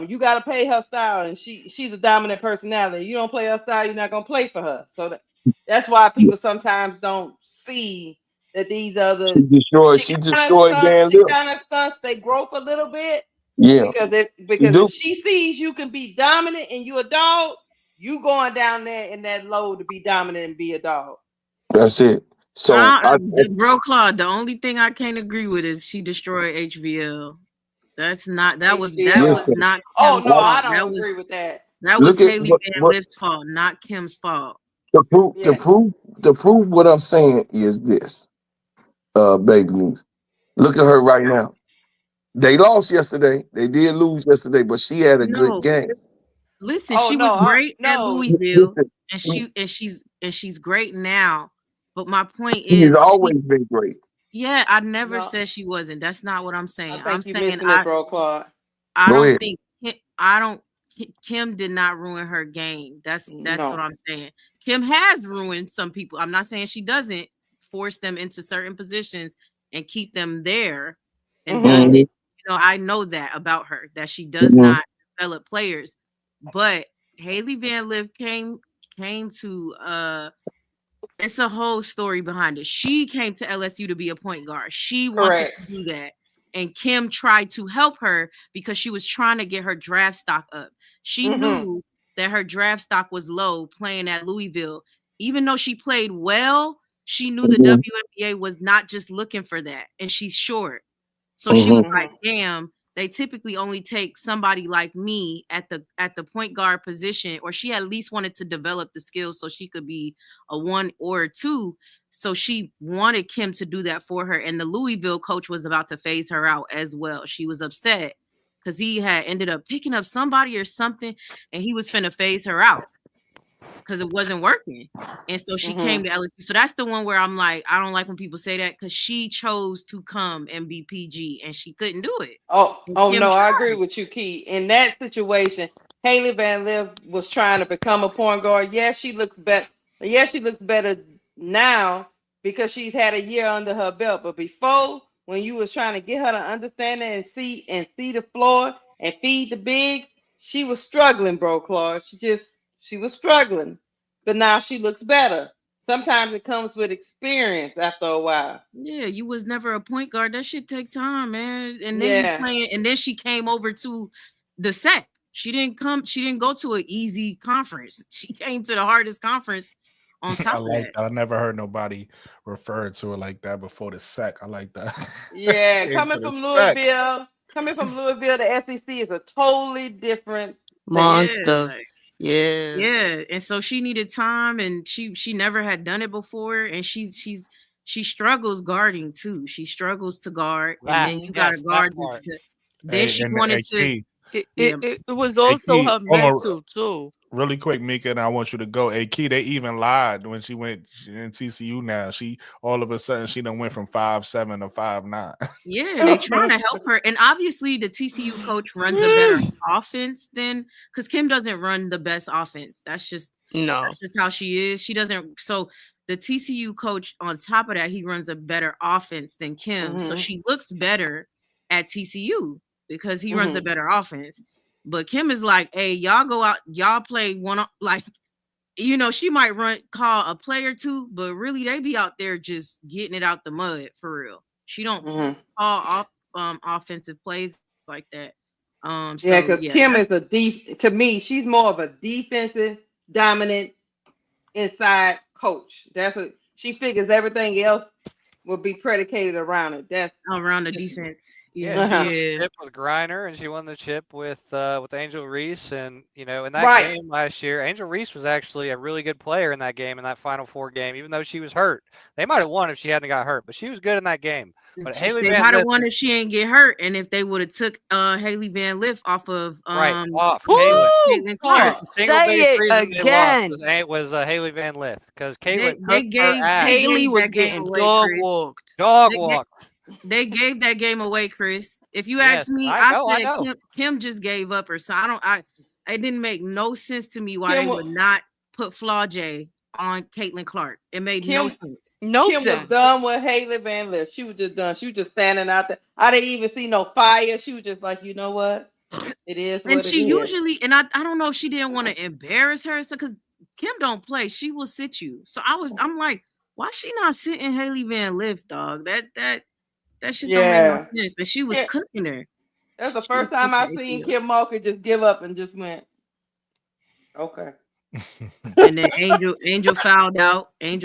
you gotta play her style, and she's a dominant personality. You don't play her style, you're not gonna play for her. So that's why people sometimes don't see that these other she destroyed stunts they grope a little bit. Yeah, because if she sees you can be dominant and you a dog, you going down there in that low to be dominant and be a dog. That's it. So bro, Claude, the only thing I can't agree with is she destroyed HVL. That was not. Oh no, I don't agree with that. That was Haley Van Lift's fault, not Kim's fault. To prove what I'm saying is this, baby niece. Look at her right now. They lost yesterday. They did lose yesterday, but she had a good game. Listen, she was great at Louisville, and she's great now. But my point is, she's always been great. Yeah, I never said she wasn't. That's not what I'm saying. I'm saying Kim did not ruin her game. That's what I'm saying. Kim has ruined some people. I'm not saying she doesn't force them into certain positions and keep them there. And doesn't, I know that about her, that she does not develop players. But Haley Van Lift came to it's a whole story behind it. She came to LSU to be a point guard. She wanted to do that. And Kim tried to help her because she was trying to get her draft stock up. She knew that her draft stock was low playing at Louisville. Even though she played well, she knew the WNBA was not just looking for that, and she's short. So she was like, damn, they typically only take somebody like me at the point guard position, or she at least wanted to develop the skills so she could be a 1 or a 2. So she wanted Kim to do that for her. And the Louisville coach was about to phase her out as well. She was upset because he had ended up picking up somebody or something, and he was finna phase her out because it wasn't working. And so she came to LSU. So that's the one where I'm like, I don't like when people say that, because she chose to come and be PG and she couldn't do it. Oh Kim no, I tried. agree with you, Key. In that situation, Hailey Van Lith was trying to become a point guard. Yes, she looks better. Yes, she looks better now because she's had a year under her belt. But before, when you was trying to get her to understand it and see the floor and feed the bigs, she was struggling, bro, Claude. She was struggling. But now she looks better. Sometimes it comes with experience after a while. Yeah, you was never a point guard. That shit take time, man. And then you playing, and then she came over to the SEC. She didn't go to an easy conference. She came to the hardest conference on top I of like that. that. I never heard nobody refer to it like that before. The SEC. I like that. Yeah, Into coming the from SEC. Louisville, the SEC is a totally different thing. Monster. Yeah. Yeah. Yeah. And so she needed time, and she never had done it before. And she struggles guarding too. She struggles to guard. And then you gotta guard then she wanted to It was also her mental too. Really quick, Mika, and I want you to go. Hey, Key, they even lied when she went in TCU now. She all of a sudden she done went from 5'7" to 5'9". Yeah, they trying to help her. And obviously the TCU coach runs a better offense than, because Kim doesn't run the best offense. That's just how she is. She doesn't. So the TCU coach, on top of that, he runs a better offense than Kim. So she looks better at TCU because he runs a better offense. But Kim is like, hey, y'all go out, y'all play one, like, you know, she might call a play or two, but really they be out there just getting it out the mud for real. She don't call offensive plays like that. Yeah, because Kim is to me, she's more of a defensive dominant inside coach. That's what she figures. Everything else will be predicated around it. That's around the defense. Yeah, she won the chip with Griner, and she won the chip with Angel Reese, and you know, in that game last year, Angel Reese was actually a really good player in that game, in that Final Four game, even though she was hurt. They might have won if she hadn't got hurt, but she was good in that game. But Hailey they Van might have Lith won if she didn't get hurt, and if they would have took Hailey Van Lith off of off Caitlin Clark. Say it again. Was Hailey Van Lith, because Caitlin Hailey was getting dog walked. They gave that game away, Chris. If you ask me, I said Kim just gave up or something. It didn't make no sense to me why they would not put Flaujae on Caitlin Clark. It made no sense. Kim was done with Hailey Van Lith. She was just done. She was just standing out there. I didn't even see no fire. She was just like, you know what? It is what and she it usually, is. and I don't know if she didn't want to embarrass her, because Kim don't play. She will sit you. So I'm like, why she not sitting Hailey Van Lith, dog? That shit don't make no sense. And she was cooking her. That's the first time I seen Kim Mulkey just give up and just went, okay. And then Angel fouled out. And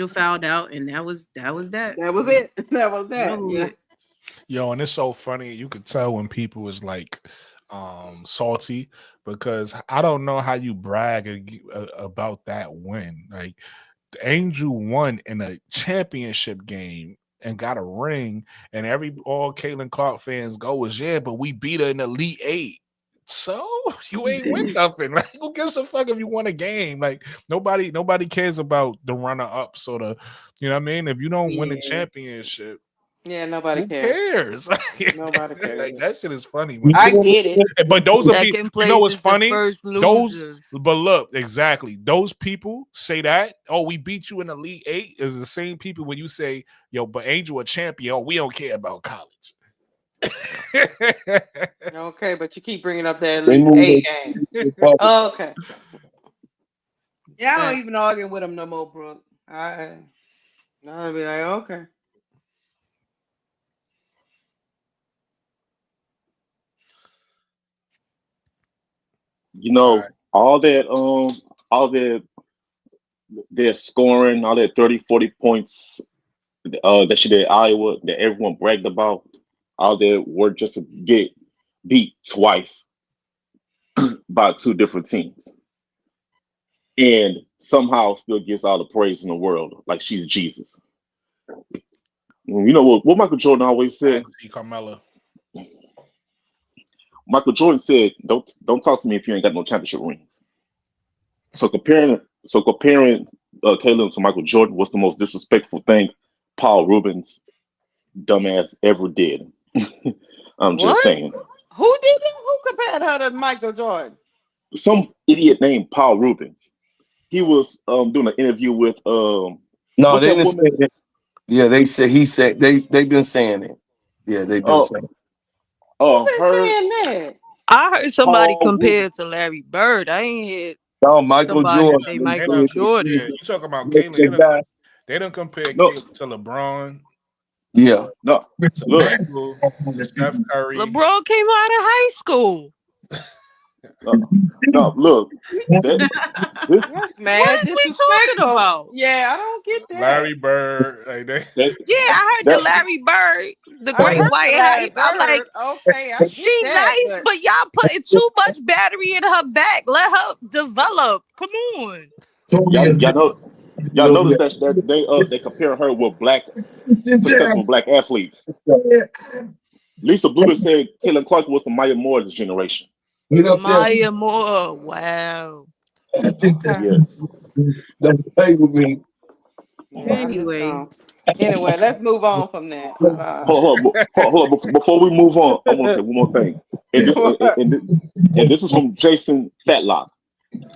that was that. That was it. That was that. Yeah. Yo, and it's so funny. You could tell when people is like salty, because I don't know how you brag about that win. Like, Angel won in a championship game and got a ring, and all Caitlin Clark fans go is, yeah, but we beat her in the Elite Eight. So you ain't win nothing. Like, who gives a fuck if you won a game? Like, nobody cares about the runner-up. So you know what I mean? If you don't win the championship, nobody cares. Nobody cares. Like, that shit is funny. I get it. But those are people, you know what's funny? But look, exactly. Those people say that, oh, we beat you in Elite Eight, is the same people when you say, yo, but Angel a champion, oh, we don't care about college. Okay, but you keep bringing up that Elite 8 game. Okay. Yeah, I don't even argue with him no more, Brooke. I'll be like, okay. You know, all that their scoring, all that 30, 40 points that she did at Iowa that everyone bragged about, all their work just to get beat twice by two different teams. And somehow still gets all the praise in the world, like she's Jesus. You know what Michael Jordan always said? Kamilla. Michael Jordan said, "Don't talk to me if you ain't got no championship rings." So comparing Caleb to Michael Jordan was the most disrespectful thing Paul Rubens dumbass ever did. I'm just What? saying. Who did that? Who compared her to Michael Jordan? Some idiot named Paul Rubens. He was doing an interview with No, what's they that didn't say woman? that. Yeah, he said they've been saying it. Yeah, they've been saying it. Who been Her saying that? I heard somebody Paul Rubens. compared to Larry Bird. I ain't heard No, Michael somebody Jordan. say They Michael done, Jordan. yeah, you talking about They Caleb? got- They don't compare No. Caleb to LeBron, Yeah. No, to look, Michael, to Steph Curry. LeBron came out of high school. no, look. This That's What mad is we talking disrespectful. about? Yeah, I don't get that. Larry Bird, like they. Yeah, I heard the Larry Bird, the I great heard white the Larry hype. I'm like, Bird. Okay, I get she that, nice, but y'all putting too much battery in her back. Let her develop. Come on. y'all notice that they compare her with successful black athletes. Lisa Bluder said Taylor Clark was the Maya Moore's generation. Maya Moore. Wow. Yes. Don't play with me. Yeah, Anyway. Anyway, let's move on from that. Hold on. Before we move on, I want to say one more thing. And this is from Jason Fatlock.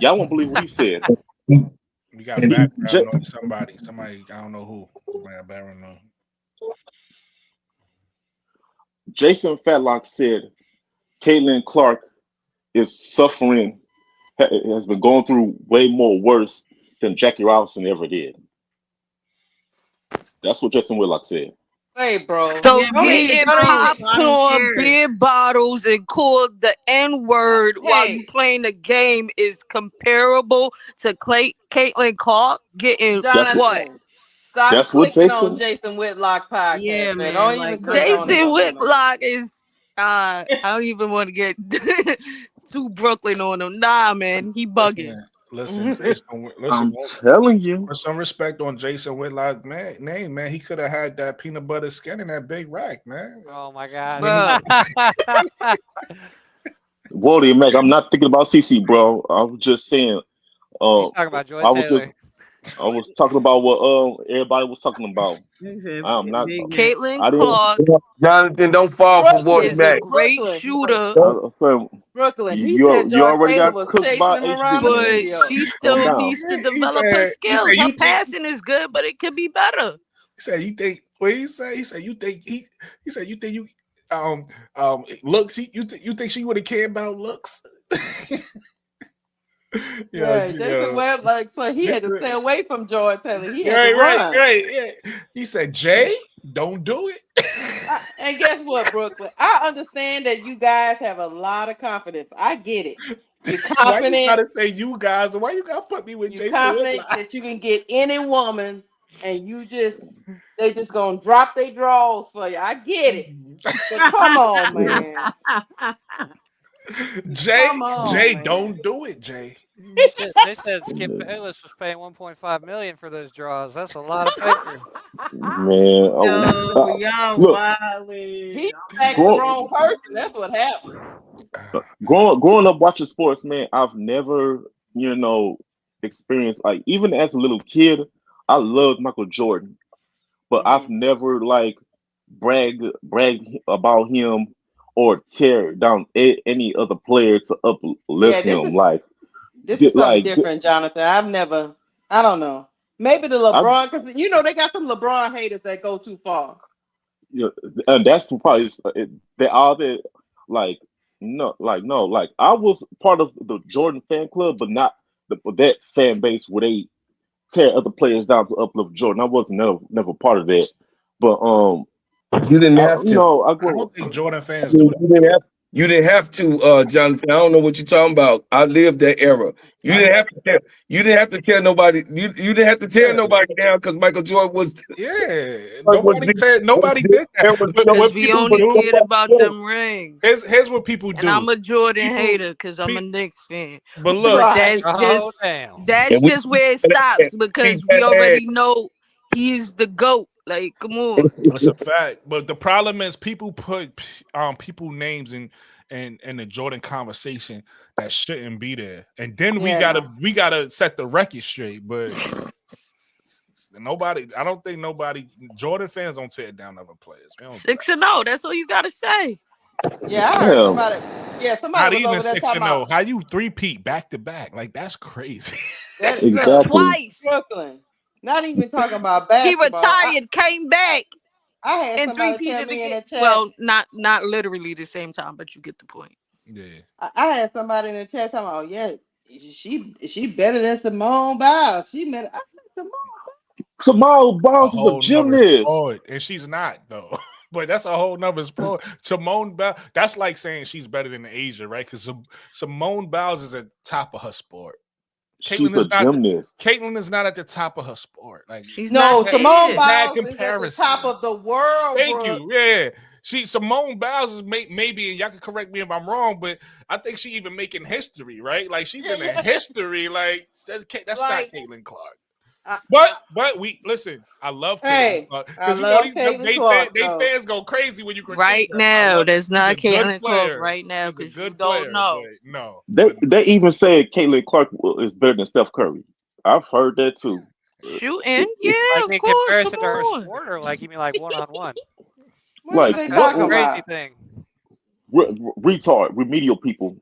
Y'all won't believe what he said. We got background noise. Somebody, I don't know who. Background noise. Jason Fatlock said Caitlin Clark is suffering, has been going through way more worse than Jackie Robinson ever did. That's what Jason Whitlock said. Hey, bro. So Yeah, me getting too. I don't popcorn, care. beer bottles, and called the N-word while you playing the game is comparable to Caitlin Clark getting Jonathan, what? Stop That's what clicking on Jason. Jason Whitlock podcast. Yeah, man. man, Don't like, even click on it. Jason no more, man. Whitlock is I don't even want to get too Brooklyn on him. Nah, man, he bugging. Listen, I'm telling you. Put some respect on Jason Whitlock's name, man. He could have had that peanut butter skin and that big rack, man. Oh my God. Bro. Wody, Mac, I'm not thinking about CC, bro. I was just saying. Talking about Joy Taylor. I was talking about what everybody was talking about. I'm not. Caitlin Clark. Jonathan, don't fall for Wody Is a Mac. great shooter. Brooklyn. He You said Joy already Taylor got was cooked chasing by him around the But studio. she still needs to develop her skills. Her passing is good, but it could be better. He said, "You think?" What he say? He said, "You think he?" He said, "You think you looks? You think she would have cared about looks?" Jason Whitlock, so he had to stay away from Joy Taylor. He had to run. Right. He said, "Jay, don't do it." And guess what, Brooklyn? I understand that you guys have a lot of confidence. I get it. You're confident. Why you gotta say you guys? Why you gotta put me with You're Jason confident Whitlock? that you can get any woman, and they just gonna drop their draws for you. I get it. But come on, man. Jay, don't do it, Jay. They said Skip Bayless was paying $1.5 million for those draws. That's a lot of paper. Man, y'all look, wildly. He backed the wrong person. That's what happened. Growing up watching sports, man, I've never, experienced, like, even as a little kid, I loved Michael Jordan, but I've never bragged about him or tear down any other player to uplift him. This is something different, Jonathan. I don't know. Maybe the LeBron, because they got some LeBron haters that go too far. Yeah, and that's probably they all that no. I was part of the Jordan fan club, but not that fan base where they tear other players down to uplift Jordan. I wasn't never part of that. But you didn't have to. I don't think Jordan fans do that. You didn't have to, Jonathan. I don't know what you're talking about. I lived that era. You didn't have to tell. You didn't have to tell nobody. You didn't have to tear nobody down because Michael Jordan was. Yeah, was nobody did that. But Because what we people only do, cared about them rings. here's what people And do. I'm a Jordan People, hater because I'm a Knicks fan. but look, But Right. that's just where it stops because we already know he's the GOAT. Like, come on. that's a fact. But the problem is people put people names in the Jordan conversation that shouldn't be there, and then we gotta set the record straight. But nobody, I don't think nobody Jordan fans don't tear down other players. 6-0. That's all you gotta say. Yeah, I heard somebody. Yeah, somebody Not was even over there talking 6-0. about. How you three-peat back to back? Like that's crazy. Twice. Brooklyn. Not even talking about He basketball. retired, came back, I had and somebody tell three-peated me in again. the chat. Well, not literally the same time, but you get the point. Yeah. I had somebody in the chat talking about, yeah, she better than Simone Biles. She met. I said Simone Biles is a whole nother gymnast. sport, and she's not though. But that's a whole nother sport. Simone Biles, that's like saying she's better than Asia, right? Because Simone Biles is at the top of her sport. She's a gymnast. Caitlin is not at the top of her sport. Like she's no, not Simone there. Biles Bad is at the comparison. top of the world. Thank bro. you. Yeah. Simone Biles is maybe, and y'all can correct me if I'm wrong, but I think she even making history, right? Like she's in the history. Like that's Like, not Caitlin Clark. But we listen. I love Caitlin Clark I because love Caitlin Clark. they fans go crazy when you critique Right her. now, there's not She's a good Caitlin Clark player. right now She's a because you good don't player, know. but no. They even said Caitlin Clark is better than Steph Curry. I've heard that too. Shooting, yeah, Like of in course. comparison Come to her on. sport, or like you mean like one-on-one? Like they That's talking a crazy about? thing. Retard, remedial people.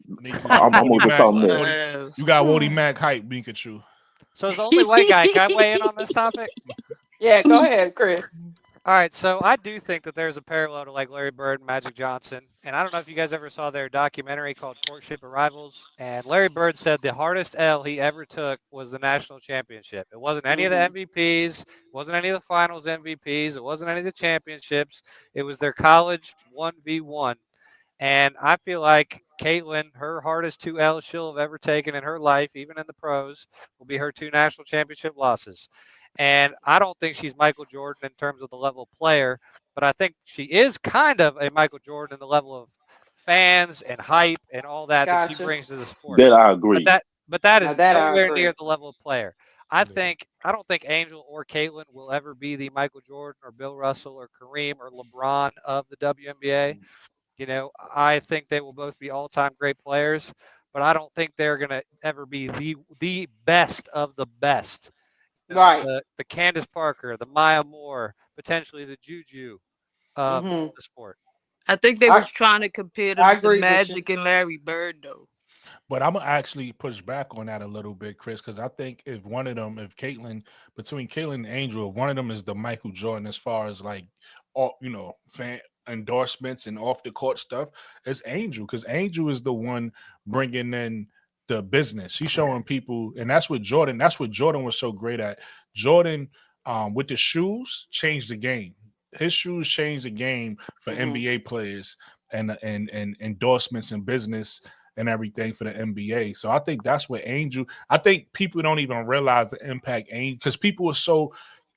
I'm gonna get something there. You got Wody Mac hype, Pikachu. So as the only white guy, can I weigh in on this topic? Yeah, go ahead, Chris. All right, so I do think that there's a parallel to like Larry Bird and Magic Johnson. And I don't know if you guys ever saw their documentary called Courtship of Rivals. And Larry Bird said the hardest L he ever took was the national championship. It wasn't any of the MVPs. It wasn't any of the finals MVPs. It wasn't any of the championships. It was their college 1v1. And I feel like Caitlin, her hardest 2 L's she'll have ever taken in her life, even in the pros, will be her 2 national championship losses. And I don't think she's Michael Jordan in terms of the level of player, but I think she is kind of a Michael Jordan in the level of fans and hype and all that she brings to the sport. That I agree. But that is nowhere near the level of player. I don't think Angel or Caitlin will ever be the Michael Jordan or Bill Russell or Kareem or LeBron of the WNBA. You know, I think they will both be all-time great players, but I don't think they're going to ever be the best of the best. You know, Right. The Candace Parker, the Maya Moore, potentially the Juju of the sport. I think they was trying to compare them to Magic and Larry Bird, though. But I'm gonna actually push back on that a little bit, Chris, because I think if one of them, between Caitlin and Angel, if one of them is the Michael Jordan as far as like, all fan endorsements and off the court stuff, it's Angel, because Angel is the one bringing in the business. She's showing people, and that's what Jordan was so great at. Jordan, with the shoes, changed the game. His shoes changed the game for NBA players and endorsements and business and everything for the NBA. So I think that's what Angel. I think people don't even realize the impact Angel, because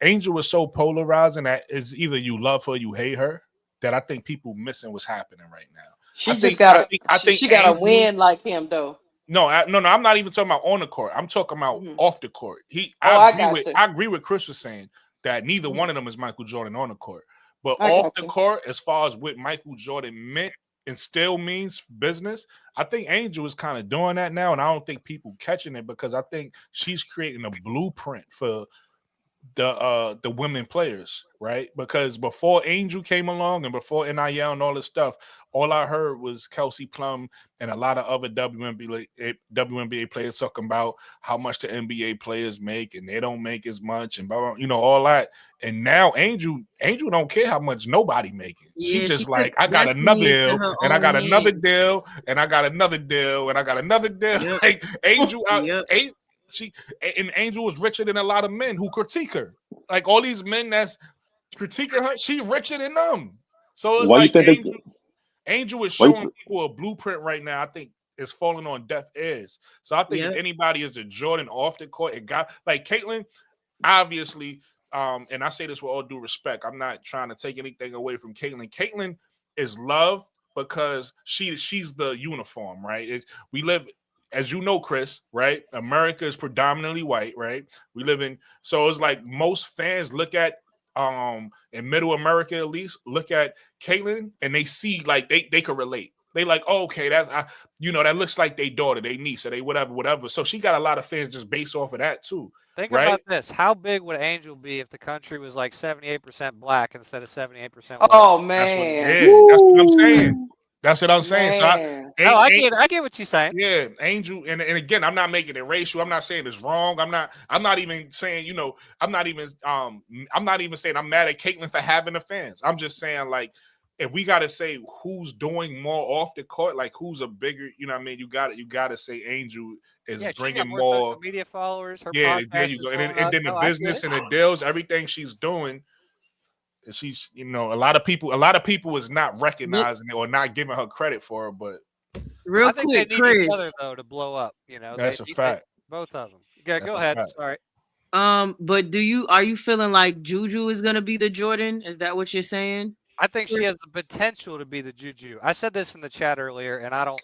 Angel was so polarizing that it's either you love her or you hate her. That I think people missing what's happening right now. She got to win like him though. No, I'm not even talking about on the court. I'm talking about off the court. I agree with Chris was saying that neither one of them is Michael Jordan on the court. But off the court, as far as what Michael Jordan meant and still means business, I think Angel is kind of doing that now, and I don't think people catching it because I think she's creating a blueprint for the women players, right? Because before Angel came along and before NIL and all this stuff, all I heard was Kelsey Plum and a lot of other WNBA players talking about how much the NBA players make and they don't make as much and blah, blah, all that. And now Angel don't care how much nobody making. Yeah, she just like, I got another deal and I got another deal and I got another deal and I got another deal. Yep. Like Angel and Angel is richer than a lot of men who critique her. Like all these men that's critiquing her, she richer than them. So it's Why like you think Angel, Angel is Wait, showing people a blueprint right now. I think it's falling on deaf ears. So I think if anybody is a Jordan off the court, it got like Caitlin, obviously. And I say this with all due respect. I'm not trying to take anything away from Caitlin. Caitlin is loved because she's the uniform, right? We live, as you know, Chris, right? America is predominantly white, right? We live in, so it's like most fans look at in middle America at least, look at Caitlin and they see like they could relate. They like, oh, okay, that's that looks like they daughter, they niece, or they whatever. So she got a lot of fans just based off of that too. Think right? about this. How big would Angel be if the country was like 78% black instead of 78% white? Oh That's what, man. that's what I'm saying. That's what I'm saying. So I get what you're saying. Yeah, Angel, and again, I'm not making it racial. I'm not saying it's wrong. I'm not even saying, I'm not even saying I'm mad at Caitlin for having the fans. I'm just saying, like, if we gotta say who's doing more off the court, like who's a bigger, you gotta say Angel is bringing more social media followers. Her there you go. And then the business and the deals, everything she's doing. She's, a lot of people is not recognizing it or not giving her credit for it, but I think they need Chris. each other though to blow up. That's a fact. Both of them. Yeah, go ahead. Sorry. But are you feeling like Juju is gonna be the Jordan? Is that what you're saying? I think she has the potential to be the Juju. I said this in the chat earlier, and I don't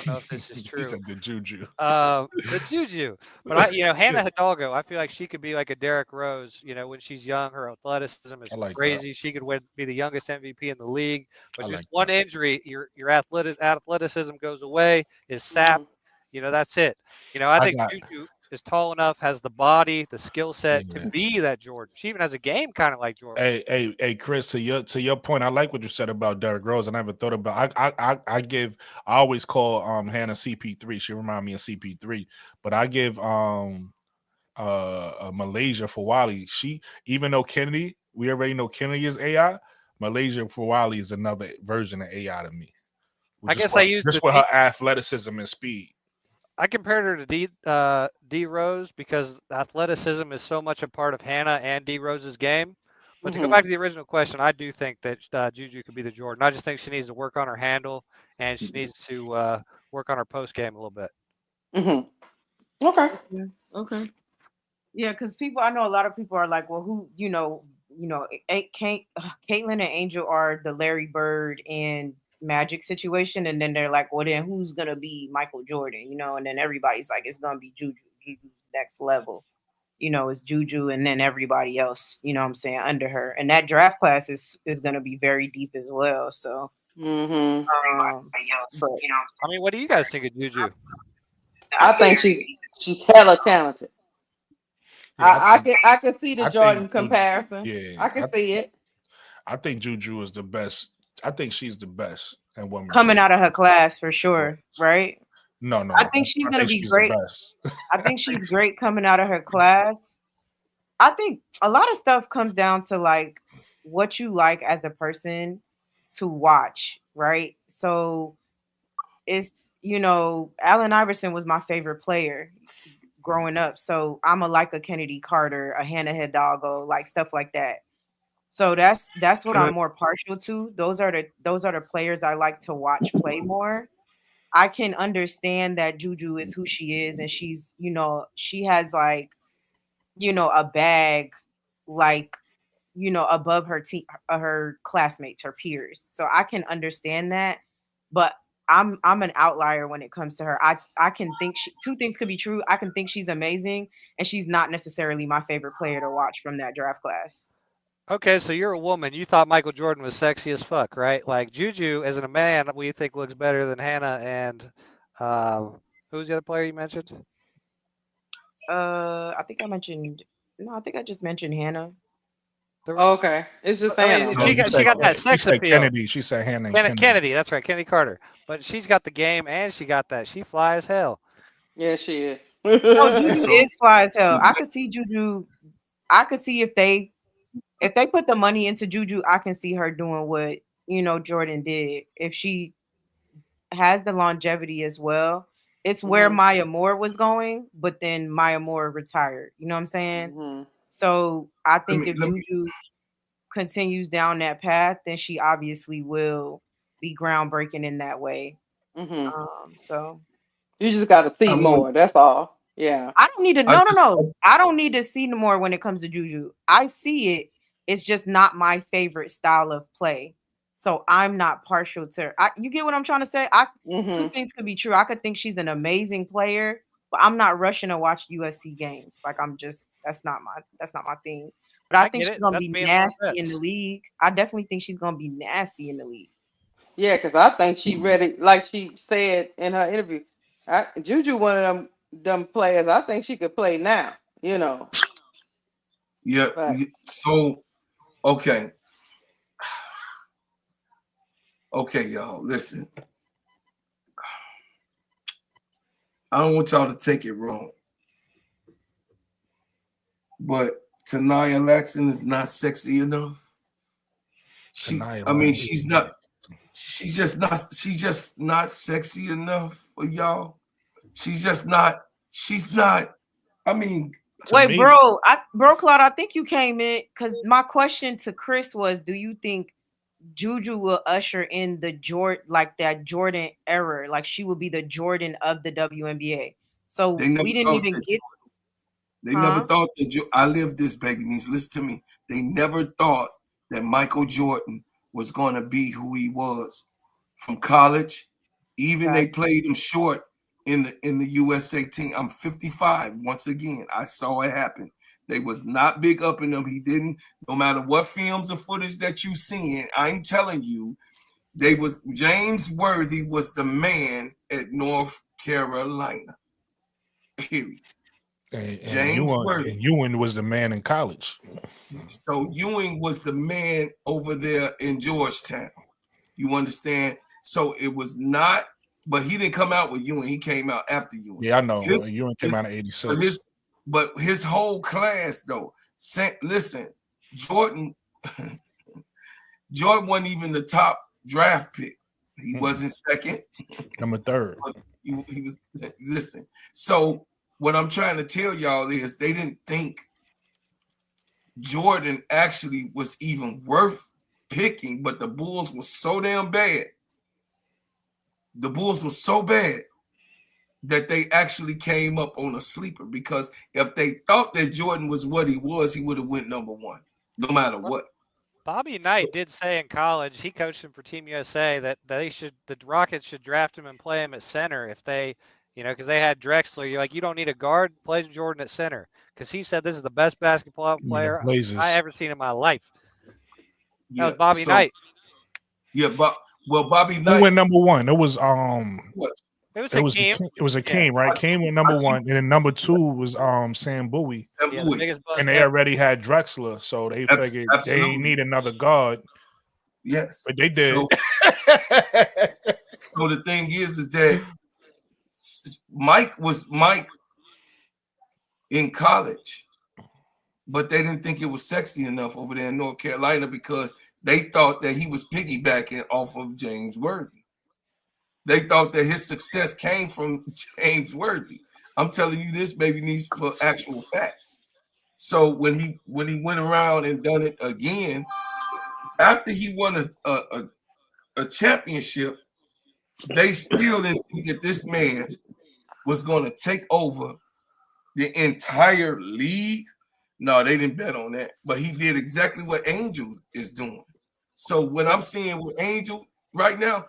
know if this is true. He said the Juju. The Juju. But Hannah Hidalgo, I feel like she could be like a Derrick Rose. When she's young, her athleticism is crazy. That. She could be the youngest MVP in the league. But just one injury, your athleticism goes away, is sapped. That's it. I think Juju is tall enough, has the body, the skill set to be that Jordan. She even has a game kind of like Jordan. Hey, Chris, to your point, I like what you said about Derrick Rose. I never thought about. I always call Hannah CP3. She remind me of CP3, but I give Malaysia for Wally. She, even though Chennedy, we already know Chennedy is AI. Malaysia for Wally is another version of AI to me. I guess I use just with her athleticism and speed. I compared her to D Rose because athleticism is so much a part of Hannah and D Rose's game. But to go back to the original question, I do think that Juju could be the Jordan. I just think she needs to work on her handle and she needs to work on her post game a little bit. Okay. Okay. Yeah, because I know a lot of people are like, well, who, Caitlin and Angel are the Larry Bird and Magic situation, and then they're like, well, then who's gonna be Michael Jordan? And then everybody's like, it's gonna be Juju. Juju's next level. It's Juju, and then everybody else. What I'm saying, under her, and that draft class is gonna be very deep as well. So, but I mean, what do you guys think of Juju? I think she's hella talented. Yeah, I can see the Jordan comparison. I can see it. I think Juju is the best. I think she's the best and women coming out of her class for sure, right? No. I think she's gonna be great. I think she's great coming out of her class. I think a lot of stuff comes down to like what you like as a person to watch, right? So it's Allen Iverson was my favorite player growing up. So I'm a Kennedy Carter, a Hannah Hidalgo, like stuff like that. So that's what I'm more partial to. Those are the players I like to watch play more. I can understand that Juju is who she is, and she's she has like a bag like above her her classmates, her peers. So I can understand that, but I'm an outlier when it comes to her. I can think two things could be true. I can think she's amazing, and she's not necessarily my favorite player to watch from that draft class. Okay, so you're a woman. You thought Michael Jordan was sexy as fuck, right? Like Juju, as a man, we think looks better than Hannah and who's the other player you mentioned? I think I just mentioned Hannah. Okay, it's just Hannah. She got that sex appeal. Kennedy. She said Hannah. Kennedy, that's right, Kennedy Carter. But she's got the game and she got that. She fly as hell. Yeah, she is. Juju is fly as hell. I could see Juju. I could see if they put the money into Juju, I can see her doing what Jordan did. If she has the longevity as well, it's where Maya Moore was going, but then Maya Moore retired. You know what I'm saying? So I think if Juju continues down that path, then she obviously will be groundbreaking in that way. So you just got to see more. That's all. Yeah. I don't need to. No. I don't need to see more when it comes to Juju. I see it. It's just not my favorite style of play. So I'm not partial to her. You get what I'm trying to say? Two things could be true. I could think she's an amazing player, but I'm not rushing to watch USC games. Like that's not my thing. But I think she's gonna be nasty in the league. I definitely think she's gonna be nasty in the league. Yeah, because I think she ready, like she said in her interview. Juju one of them players. I think she could play now. You know. Yeah. So, okay. Okay, y'all, listen. I don't want y'all to take it wrong, but Saniya Laxton is not sexy enough. She's just not sexy enough for y'all. She's not. I mean, wait, bro, Claude, I think you came in because my question to Chris was, do you think Juju will usher in the Jordan era? Like she will be the Jordan of the WNBA. So we didn't even get. They never thought that. I lived this, baby. Listen to me. They never thought that Michael Jordan was going to be who he was from college. Even they played him short in the USA team. I'm 55. Once again, I saw it happen. They was not big up in them. He didn't, no matter what films or footage that you seen, I'm telling you, James Worthy was the man at North Carolina. Period. And Ewing was the man in college. So Ewing was the man over there in Georgetown. You understand? So it was not, but he didn't come out with Ewing. He came out after Ewing. Yeah, I know. Ewing came out in 86. But his whole class, though, listen, Jordan wasn't even the top draft pick. He wasn't second. Number third. He was. Listen. So what I'm trying to tell y'all is they didn't think Jordan actually was even worth picking, but the Bulls were so damn bad. The Bulls were so bad that they actually came up on a sleeper, because if they thought that Jordan was what he was, he would have went number one, no matter what. Bobby Knight did say in college, he coached him for Team USA, that the Rockets should draft him and play him at center if they, because they had Drexler. You're like, you don't need a guard, play Jordan at center, because he said this is the best basketball player I ever seen in my life. That was Bobby Knight. Yeah, Bobby Knight. Who went number one? It was what? It was Hakeem. It was Hakeem, right? Hakeem went number one, and then number two was Sam Bowie. And they already had Drexler, so they figured they didn't need another guard. Yes, but they did. So the thing is that Mike was in college, but they didn't think it was sexy enough over there in North Carolina because they thought that he was piggybacking off of James Worthy. They thought that his success came from James Worthy. I'm telling you, this baby needs for actual facts. So when he went around and done it again, after he won a championship, they still didn't think that this man was going to take over the entire league. No, they didn't bet on that. But he did exactly what Angel is doing. So when I'm seeing with Angel right now,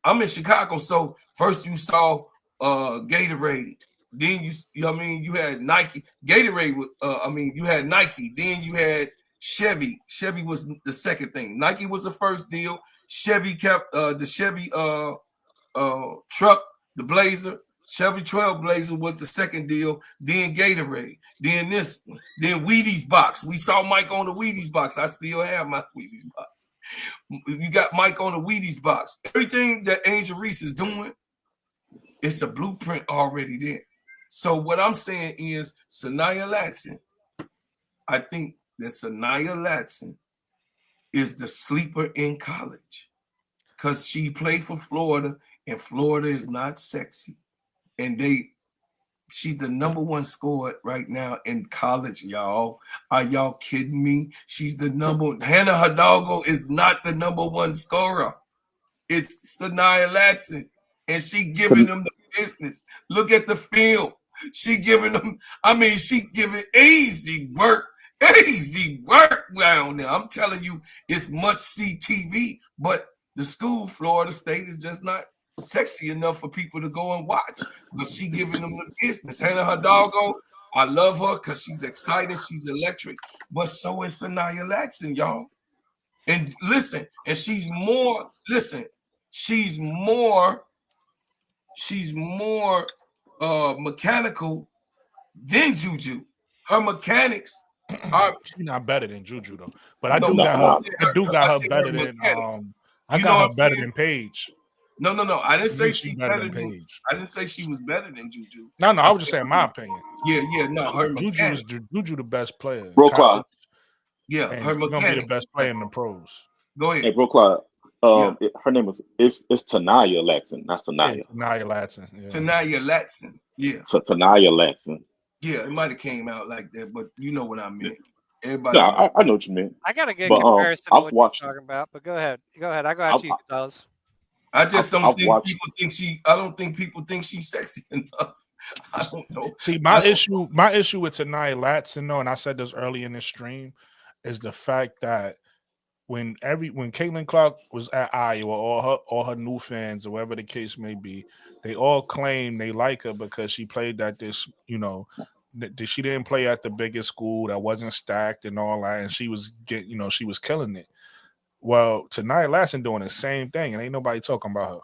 I'm in Chicago, so first you saw Gatorade, then you had Nike. Gatorade, you had Nike, then you had Chevy. Chevy was the second thing. Nike was the first deal. Chevy kept the Chevy truck, the Blazer. Chevy Trailblazer was the second deal. Then Gatorade. Then this one. Then Wheaties box. We saw Mike on the Wheaties box. I still have my Wheaties box. You got Mike on the Wheaties box. Everything that Angel Reese is doing, it's a blueprint already there. So what I'm saying is Saniya Laxton. I think that Saniya Laxton is the sleeper in college because she played for Florida, and Florida is not sexy. And she's the number one scorer right now in college, y'all. Are y'all kidding me? She's the number. Hannah Hidalgo is not the number one scorer. It's Saniya Latson, and she giving them the business. Look at the film. She giving them. I mean, she giving easy work down there. I'm telling you, it's much see TV, but the school, Florida State, is just not sexy enough for people to go and watch. But she giving them the business. Hannah Hidalgo, I love her because she's exciting, she's electric, but so is Saniya Latson, y'all. And listen, and she's more mechanical than Juju. Her mechanics are. She's not better than Juju though, but I do got her better than I got her better than Paige. No. I didn't say she's better than Paige. I didn't say she was better than Juju. No. I was just saying my opinion. Yeah. No, her Juju the best player. Bro Clyde. Yeah, her mechanics. Gonna be the best player in the pros. Go ahead. Hey, Bro Clyde. Her name is Saniya Latson, not Saniya. Yeah, Saniya Latson. Yeah. Saniya Latson. Yeah. So Saniya Latson. Yeah, it might have came out like that, but you know what I mean. Everybody. Yeah, I know what you mean. I got a good comparison to what you're talking about, but go ahead. I got you, Gonzalez. I just don't think people think she. I don't think people think she's sexy enough. I don't know. See, my issue with Saniya Latson, though, and I said this early in the stream, is the fact that when Caitlin Clark was at Iowa, all her new fans, or whatever the case may be, they all claim they like her because she played at this, she didn't play at the biggest school that wasn't stacked and all that, and she was she was killing it. Well, Saniya Latson doing the same thing, and ain't nobody talking about her.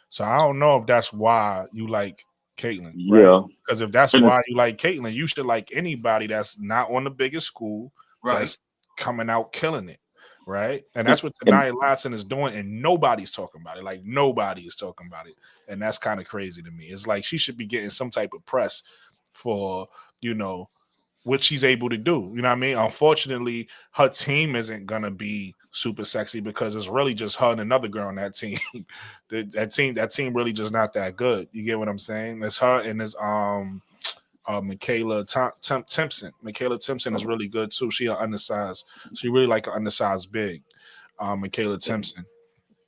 So I don't know if that's why you like Caitlin. Right? Yeah. Because if that's why you like Caitlin, you should like anybody that's not on the biggest school, right, that's coming out killing it. Right. And that's what Saniya Latson is doing, and nobody's talking about it. Like, nobody is talking about it. And that's kind of crazy to me. It's like she should be getting some type of press for, what she's able to do. You know what I mean? Unfortunately, her team isn't gonna be super sexy because it's really just her and another girl on that team. that team really just not that good. You get what I'm saying? It's her and it's Michaela Timpson. Michaela Timpson is really good too. She undersized. She really like an undersized big. Michaela Timpson.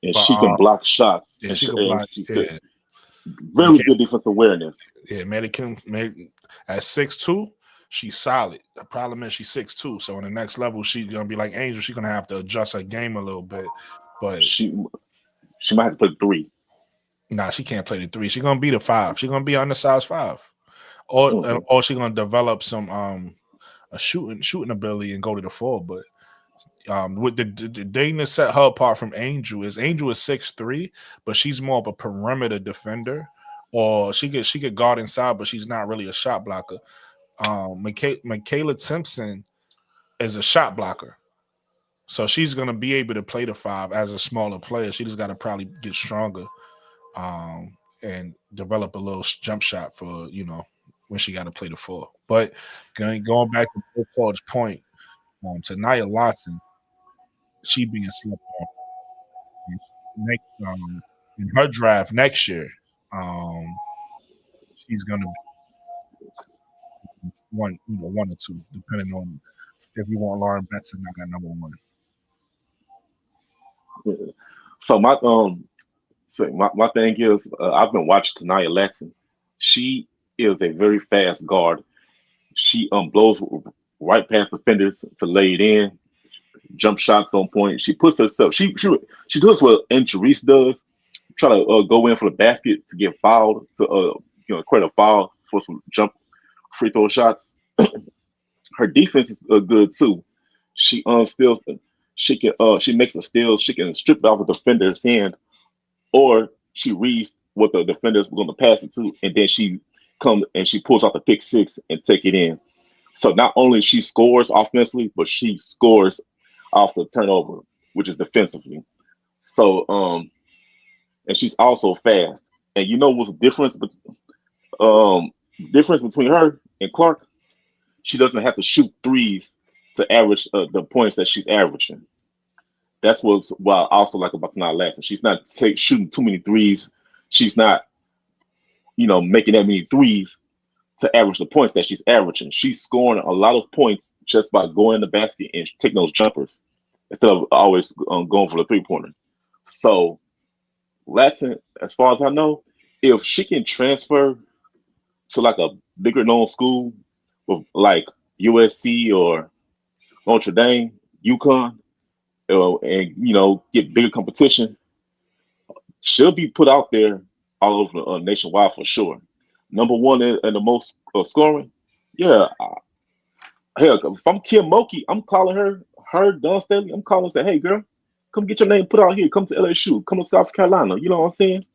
And she can block shots. Yeah, she can block. Yeah. Very good defensive awareness. Yeah, at 6'2", she's solid. The problem is she's 6'2", so on the next level she's gonna be like Angel. She's gonna have to adjust her game a little bit. But she might have to play 3. Nah, she can't play the 3. She's gonna be the 5. She's gonna be undersized 5. Or she's gonna develop some a shooting ability and go to the 4. But with the thing that set her apart from Angel is 6'3", but she's more of a perimeter defender, or she could guard inside, but she's not really a shot blocker. Michaela Timpson is a shot blocker, so she's gonna be able to play the 5 as a smaller player. She just got to probably get stronger, and develop a little jump shot for when she got to play the 4. But going back to Paul's point, Saniya Latson, she being slept on. In her draft next year, she's gonna be one or 2, depending on if you want Lauren Benson at number 1. So my thing is, I've been watching Saniya Latson. She is a very fast guard. She blows right past defenders to lay it in, jump shots on point. She puts herself. She does what Reese does. Try to go in for the basket to get fouled, to create a foul for some jump free throw shots. Her defense is good too. She steals. She makes a steal. She can strip off a defender's hand, or she reads what the defenders were going to pass it to, and then she comes and she pulls out the pick 6 and take it in. So not only she scores offensively, but she scores off the turnover, which is defensively. So and she's also fast. And you know what's the difference? Difference between her and Clark? She doesn't have to shoot 3s to average the points that she's averaging. That's what I also like about Saniya Latson. She's not shooting too many 3s. She's not, making that many 3s to average the points that she's averaging. She's scoring a lot of points just by going in the basket and taking those jumpers instead of always going for the 3-pointer. So Latson, as far as I know, if she can transfer to like a bigger known school with like USC or Notre Dame, UConn, and get bigger competition, she'll be put out there all over nationwide for sure. Number one and the most scoring, yeah. Hell, if I'm Kim Mulkey, I'm calling her Dawn Staley. I'm calling and say, hey girl, come get your name put out here. Come to LSU. Come to South Carolina. You know what I'm saying?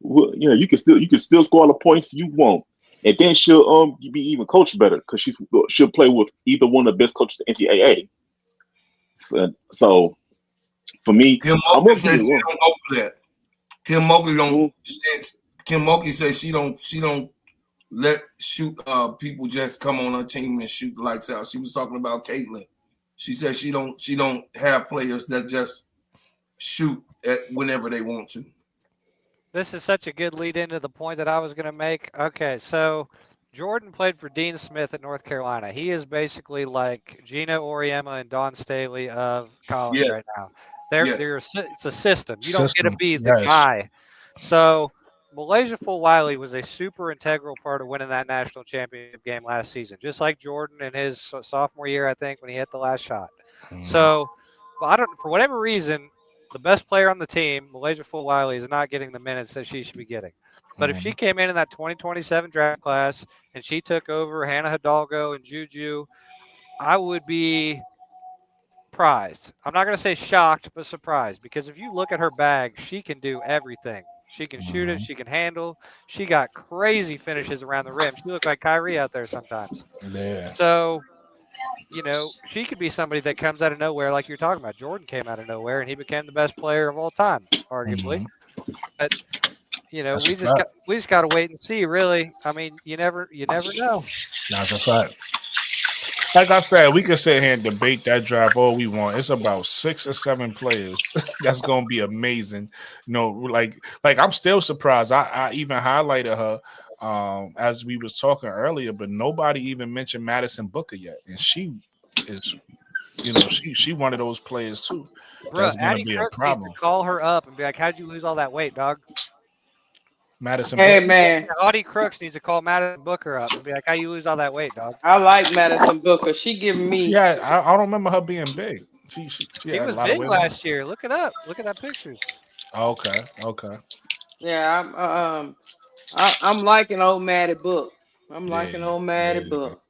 Well, you can still score all the points you want, and then she'll be even coached better because she'll play with either one of the best coaches in NCAA. So for me, Kim I'm Mulkey gonna says be she don't go for that. Kim Mulkey don't. Mhm. Kim Mulkey says she don't let people just come on her team and shoot the lights out. She was talking about Caitlin. She said she don't have players that just shoot at whenever they want to. This is such a good lead into the point that I was going to make. Okay, so Jordan played for Dean Smith at North Carolina. He is basically like Gino Auriemma and Don Staley of college Yes. right now. Yes. It's a system. You don't get to System. be the Yes. guy. So Malaysia Fulwiley was a super integral part of winning that national championship game last season, just like Jordan in his sophomore year, I think, when he hit the last shot. So, but for whatever reason, the best player on the team, Malaysia Fulwiley, is not getting the minutes that she should be getting. But if she came in that 2027 draft class and she took over Hannah Hidalgo and Juju, I would be surprised. I'm not going to say shocked, but surprised, because if you look at her bag, she can do everything. She can shoot it. She can handle. She got crazy finishes around the rim. She looked like Kyrie out there sometimes. Yeah. So, she could be somebody that comes out of nowhere, like you're talking about. Jordan came out of nowhere, and he became the best player of all time, arguably. But That's we a just fact. got to wait and see. Really, I mean, you never know. That's a fact. Like I said, we can sit here and debate that draft all we want. It's about 6 or 7 players that's gonna be amazing. Like I'm still surprised. I even highlighted her as we was talking earlier, but nobody even mentioned Madison Booker yet, and she is, she one of those players too. Bruh, That's gonna Addie be a Crooks needs to problem. call her up and be like, "How'd you lose all that weight, dog?" Madison Hey Booker. man, Audie Crooks needs to call Madison Booker up and be like, "How you lose all that weight, dog?" I like Madison Booker. She giving me. Yeah, I don't remember her being big. She She had a was lot of big weight. last year. Look it up. Look at that pictures. Okay. Yeah, I'm liking old Maddie Book. I'm liking old Maddie Book.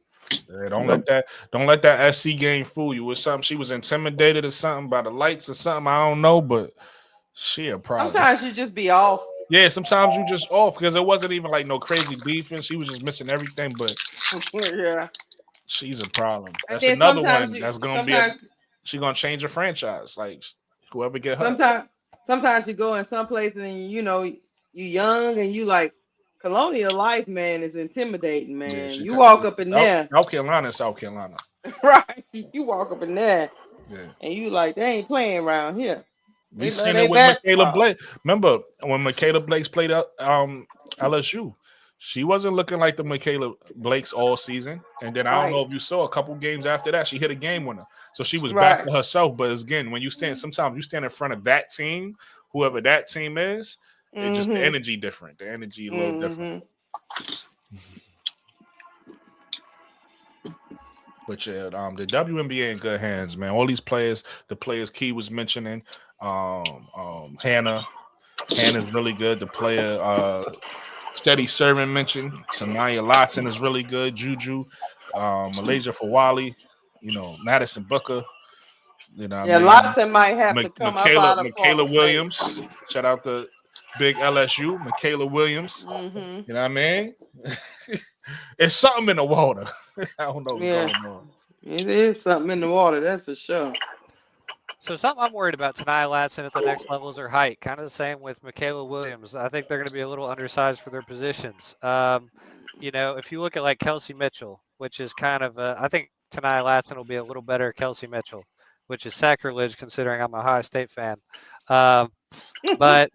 Yeah, don't let that SC game fool you. With something she was intimidated or something by the lights or something. I don't know, but she a problem. Sometimes you just be off. Yeah, sometimes you just off because it wasn't even like no crazy defense. She was just missing everything, but Yeah. she's a problem. And That's then another sometimes one you that's gonna be she gonna change a franchise. Like whoever get her. sometimes you go in some places and you young and you like colonial life, man, is intimidating, man. Yeah, You walk up in there. South Carolina. Right. You walk up in there Yeah. and you like, they ain't playing around here. We They love seen their it with Michaela basketball. Blake. Remember when Michaela Blake played LSU? She wasn't looking like the Michaela Blakes all season. And then I don't know if you saw a couple games after that, she hit a game winner. So she was back to herself. But again, when you sometimes you stand in front of that team, whoever that team is, it's just the energy different. The energy a little different. But yeah, the WNBA in good hands, man. All these players, the players Key was mentioning, Hannah's really good. The player Steady Servant mentioned, Saniya Lotson is really good. Juju, Malaysia Fulwiley, Madison Booker. Lotson might have to come up out of Michaela Williams. Shout out to Big LSU, Michaela Williams. You know what I mean? It's something in the water. I don't know what's going on. It is something in the water, that's for sure. So something I'm worried about Saniya Lotson at the next level is her height. Kind of the same with Michaela Williams. I think they're going to be a little undersized for their positions. If you look at like Kelsey Mitchell, which is kind of I think Saniya Lotson will be a little better Kelsey Mitchell, which is sacrilege considering I'm a Ohio State fan. But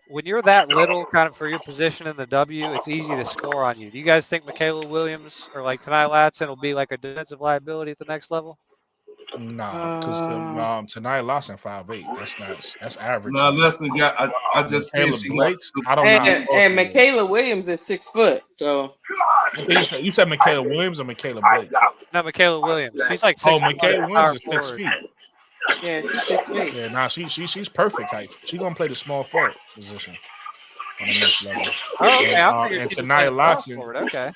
when you're that little kind of for your position in the W, it's easy to score on you. Do you guys think Michaela Williams or like Saniya Lotson will be like a defensive liability at the next level? Nah, because Tonight Lawson 5'8". That's average. Now, listen, I just said Michaela she Blakes. got. I don't know. How And close she is. Michaela Williams is 6 foot. So I think you said Michaela Williams or Michaela Blake? No, Michaela Williams. She's like 6'1", Oh, Michaela Williams is power 6 forward. feet. yeah, she's 6 feet. Yeah, nah, she's perfect height. She's gonna play the small forward position on the next level. Oh, okay. I figured And she'd be Tonight playing Lawson. forward. Okay.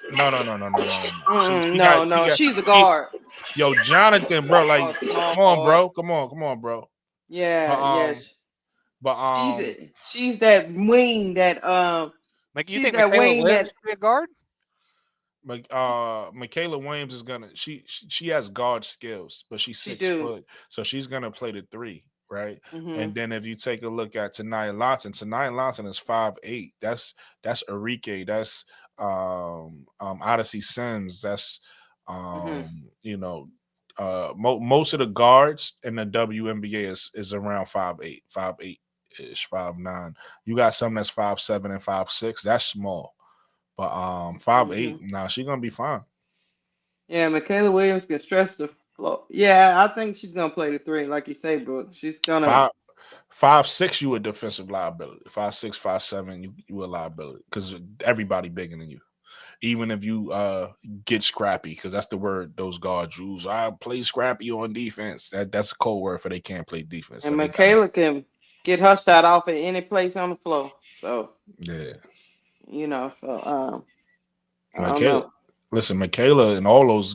No. She's a guard. Yo, Jonathan, bro, like, come on, bro. Come on, bro. Yeah, But she's that wing that Like, you she's think that Michaela wing Williams that could be a guard? Michaela Williams is gonna she has guard skills, but she's 6 foot, so she's gonna play the 3, right? And then if you take a look at Taniya Lawson is 5'8". That's Enrique, that's Odyssey Sims, that's most of the guards in the WNBA is around 5'8 ish, 5'9". You got some that's 5'7" and 5'6". That's small. But 5'8", nah, she's gonna be fine. Yeah, Michaela Williams can stretch the floor. Yeah, I think she's gonna play the 3, like you say, Brooke. She's gonna 5'6", you a defensive liability. 5'6", 5'7", you a liability because everybody bigger than you. Even if you get scrappy, because that's the word those guards use. I play scrappy on defense. That's a code word for they can't play defense. and So Michaela can get her shot off at any place on the floor. So yeah. Michaela and all those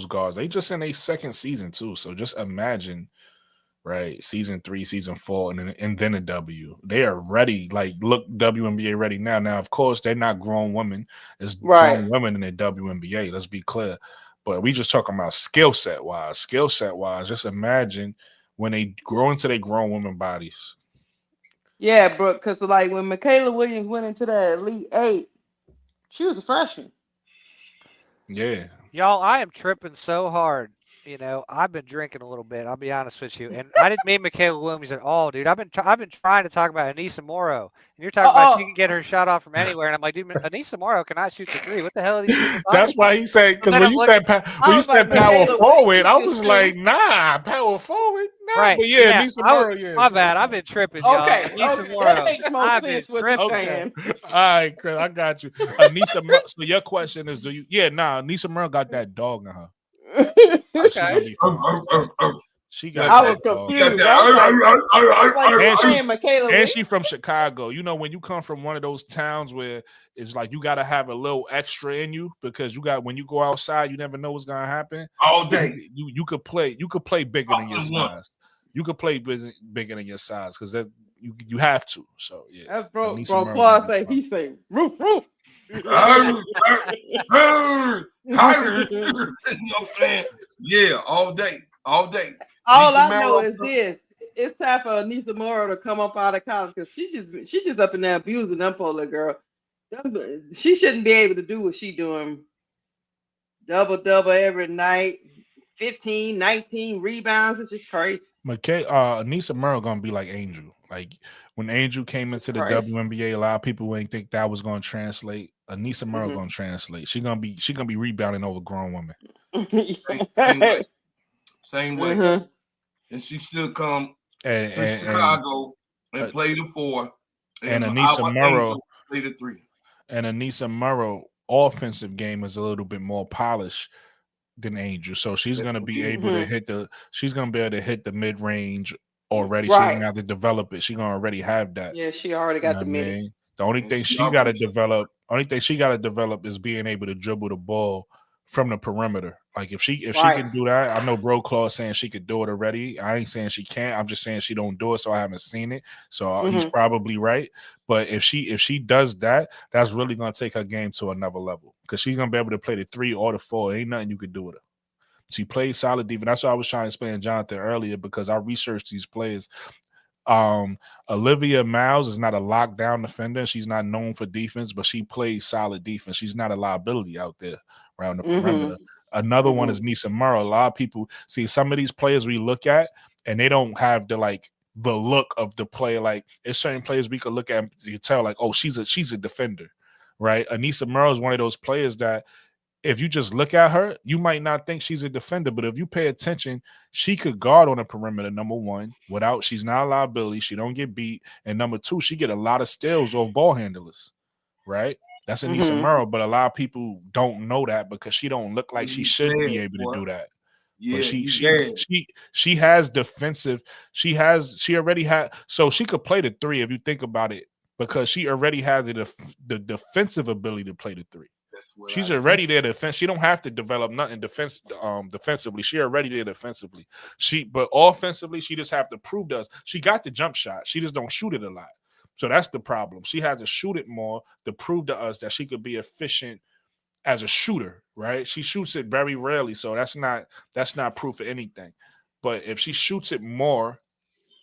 guards, they just in a second season too. So just imagine, right? Season 3, season 4, and then a W. They are ready. Like, look, WNBA ready now. Now, of course, they're not grown women. It's grown women in the WNBA. Let's be clear. But we just talking about skill set wise. Just imagine when they grow into their grown women bodies. Yeah, Brooke, because like when Michaela Williams went into the Elite 8, she was a freshman. Yeah. Y'all, I am tripping so hard. I've been drinking a little bit. I'll be honest with you, and I didn't mean Michaela Williams at all, dude. I've been trying to talk about Anissa Morrow, and you're talking about she can get her shot off from anywhere, and I'm like, dude, Anissa Morrow cannot shoot the 3. What the hell are these people talking That's why he said, because when you said power forward, I was like, nah, power forward, nah. Right? But yeah, Anissa Morrow, yeah. My bad. I've been tripping, y'all. Anissa Morrow. That makes more sense what you're saying. All right, Chris, I got you. Anissa Morrow. So your question is, Anissa Morrow got that dog in her. Okay. She got. I was confused. And she from Chicago. When you come from one of those towns where it's like you got to have a little extra in you because when you go outside, you never know what's gonna happen. All day. You could play bigger than your size. You could play bigger than your size because you have to. So yeah. That's bro. Claude say he say roof. You know what I'm saying? Yeah, all day. All Lisa I Morrow, know is this: it's time for Anissa Morrow to come up out of college because she just up in there abusing them poor little girl. She shouldn't be able to do what she doing. Double every night, 15, 19 rebounds. It's just crazy. Anissa Morrow gonna be like Angel. Like when Angel came into the WNBA, a lot of people wouldn't think that was gonna translate. Anissa Morrow gonna translate. She gonna be rebounding over grown women. Same way. And she still come to Chicago and play the 4. And Anissa Morrow play the 3. And Anissa Morrow offensive game is a little bit more polished than Angel, so she's gonna be able to hit the mid range already. She doesn't have to develop it. She's gonna already have that. Yeah, she already got the mid. The only thing she got to develop is being able to dribble the ball from the perimeter. Like if she can do that, I know Bro Claw saying she could do it already. I ain't saying she can't. I'm just saying she don't do it, so I haven't seen it. So he's probably right. But if she does that, that's really gonna take her game to another level because she's gonna be able to play the 3 or the 4. Ain't nothing you could do with her. She plays solid defense. That's what I was trying to explain to Jonathan earlier because I researched these players. Olivia Miles is not a lockdown defender. She's not known for defense, but she plays solid defense. She's not a liability out there around the perimeter. Another one is Anissa Morrow. A lot of people see some of these players we look at, and they don't have the look of the player. Like it's certain players we could look at, you tell like, oh, she's a defender, right? Anissa Morrow is one of those players that if you just look at her, you might not think she's a defender, but if you pay attention, she could guard on the perimeter, number one, without she's not a liability. She don't get beat. And number two, she get a lot of steals off ball handlers, right? That's Anissa Merrill, but a lot of people don't know that because she don't look like she should be able to do that. Yeah, but she has defensive. She already had, so she could play the three if you think about it, because she already has the defensive ability to play the three. She's already there defense. She don't have to develop nothing defensively. She already there defensively. But offensively, she just have to prove to us she got the jump shot. She just don't shoot it a lot. So that's the problem. She has to shoot it more to prove to us that she could be efficient as a shooter, right? She shoots it very rarely, so that's not proof of anything. But if she shoots it more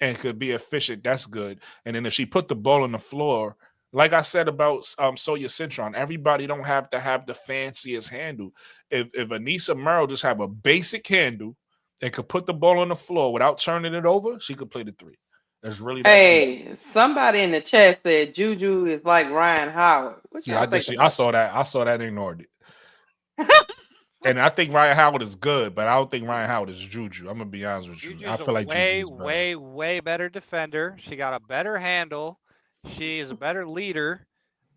and could be efficient, that's good. And then if she put the ball on the floor, like I said about Sonia Citron, everybody don't have to have the fanciest handle. If Anissa Merrill just have a basic handle and could put the ball on the floor without turning it over, she could play the three. It's really that Hey, somebody in the chat said Juju is like Ryan Howard. What y'all think? I saw that and ignored it. And I think Ryan Howard is good, but I don't think Ryan Howard is Juju. I'm gonna be honest with you. Juju's I feel like Juju's better. way better defender. She got a better handle. She is a better leader.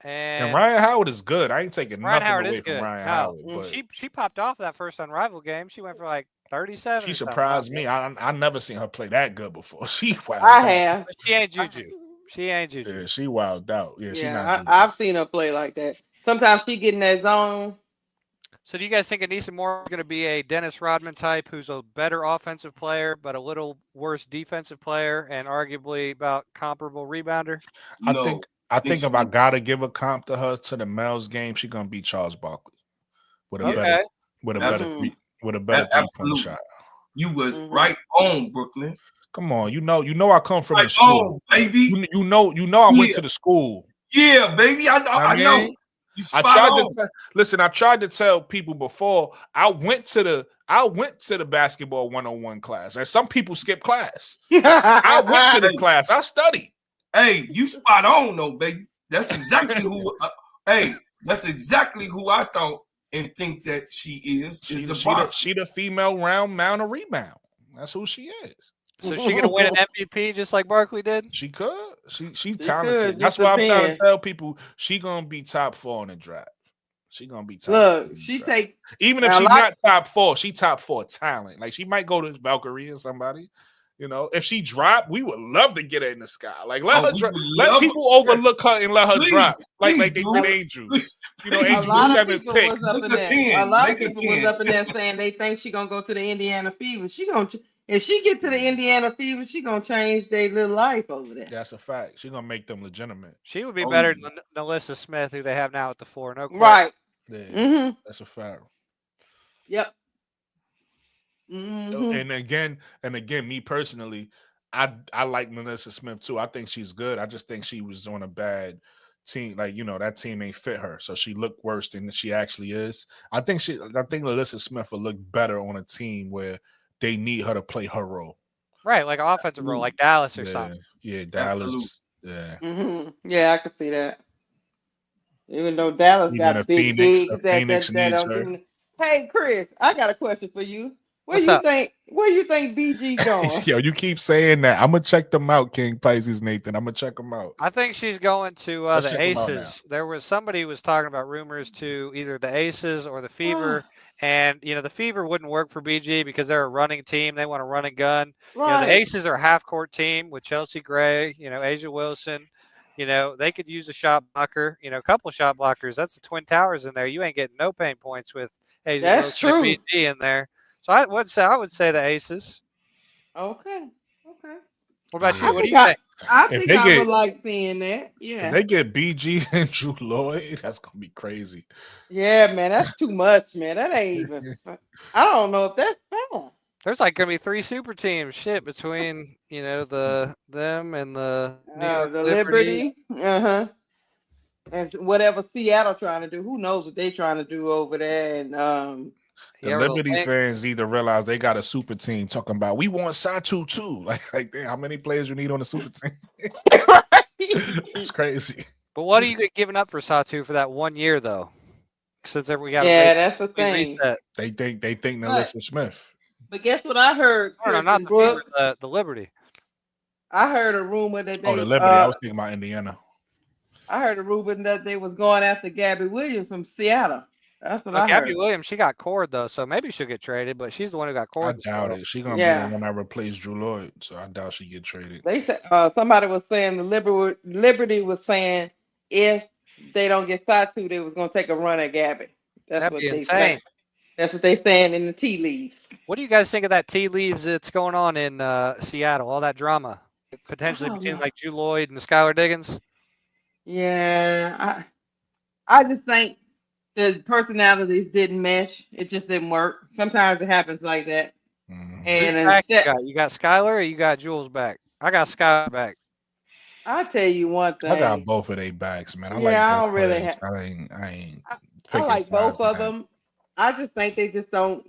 And Ryan Howard is good. I ain't taking Ryan nothing Howard away is from good. Ryan No, Howard. But she popped off that first Unrivaled game. She went for like 37. she surprised me. I never seen her play that good before. She wild. I have. But she ain't Juju. She ain't Juju. Yeah, she wilded out. Yeah, she not Juju. I've seen her play like that. Sometimes she get in that zone. So do you guys think Anissa Moore is going to be a Dennis Rodman type who's a better offensive player but a little worse defensive player and arguably about comparable rebounder? I think if I gotta give a comp to her to the Mels game, she's gonna beat Charles Barkley with a better three-point shot. You was right on, Brooklyn. Come on, you know I come from the school, baby. You know I went to the school. Yeah, baby. I know. I tried to tell people before I went to the basketball 101 class, and some people skip class. I went to the class. I studied. Hey, you spot on though, baby. That's exactly who. That's exactly who I thought and think that she is. She the female mound of rebound. That's who she is. So she gonna win an MVP just like Barkley did? She could. She's talented. That's why I'm trying to tell people she gonna be top 4 in the draft. She gonna be top. Look, she take even if she's not top 4, she top 4 talent. Like she might go to Valkyrie or somebody. You know, if she dropped, we would love to get her in the sky. Like let her drop. Let people overlook her and let her drop. Like they did Angel. You know, Angel was 7th pick. A lot of people was up in there saying they think she gonna go to the Indiana Fever. If she get to the Indiana Fever, she gonna change their little life over there. That's a fact. She gonna make them legitimate. She would be better than Nalissa Smith, who they have now at the 4. No question. Right. Yeah, that's a fact. Yep. And again, me personally, I like Nalissa Smith too. I think she's good. I just think she was on a bad team. Like, you know, that team ain't fit her, so she looked worse than she actually is. I think Nalissa Smith will look better on a team where they need her to play her role. Right, like an offensive role, like Dallas or something. Yeah, Dallas. Absolutely. Yeah, I can see that. Even though Dallas got big bigs that Hey, Chris, I got a question for you. Where you think BG going? Yo, you keep saying that. I'm gonna check them out, King Pisces Nathan. I'm gonna check them out. I think she's going to the Aces. There was somebody who was talking about rumors to either the Aces or the Fever. And, you know, the Fever wouldn't work for BG because they're a running team. They want to run and gun. Right. You know, the Aces are a half-court team with Chelsea Gray, you know, Asia Wilson. You know, they could use a shot blocker, you know, a couple shot blockers. That's the Twin Towers in there. You ain't getting no paint points with Asia Wilson and BG in there. So I would say the Aces. Okay. What about you? What do you think? I think I would like seeing that. Yeah. If they get BG and Drew Lloyd, that's gonna be crazy. Yeah, man, that's too much, man. That ain't even. I don't know if that's fair. There's like gonna be 3 super teams. Shit, between them and the Liberty. And whatever Seattle trying to do, who knows what they trying to do over there? And the Liberty fans need to realize they got a super team talking about we want Satu too. Like damn, how many players you need on the super team? It's crazy. But what are you giving up for Satu for that 1 year though? since we got that's the thing. reset. They think Melissa Smith. But guess what I heard, No, not the Fever, the Liberty. I heard a rumor that they. Oh, the Liberty. I was thinking about Indiana. I heard a rumor that they was going after Gabby Williams from Seattle. That's what I heard. Gabby Williams, she got cord though, so maybe she'll get traded. But she's the one who got cord. I doubt it. She's gonna be the one that replaced Drew Lloyd, so I doubt she get traded. They said somebody was saying the Liberty was saying if they don't get Satu, they was gonna take a run at Gabby. That's what they saying. That's what they saying in the tea leaves. What do you guys think of that tea leaves that's going on in Seattle? All that drama potentially between like Drew Lloyd and Skylar Diggins. Yeah, I just think the personalities didn't mesh. It just didn't work. Sometimes it happens like that. Mm-hmm. And you got Skylar or you got Jules back? I got Skylar back. I'll tell you one thing. I got both of their backs, man. I don't really have. I like both of them. I just think they just don't.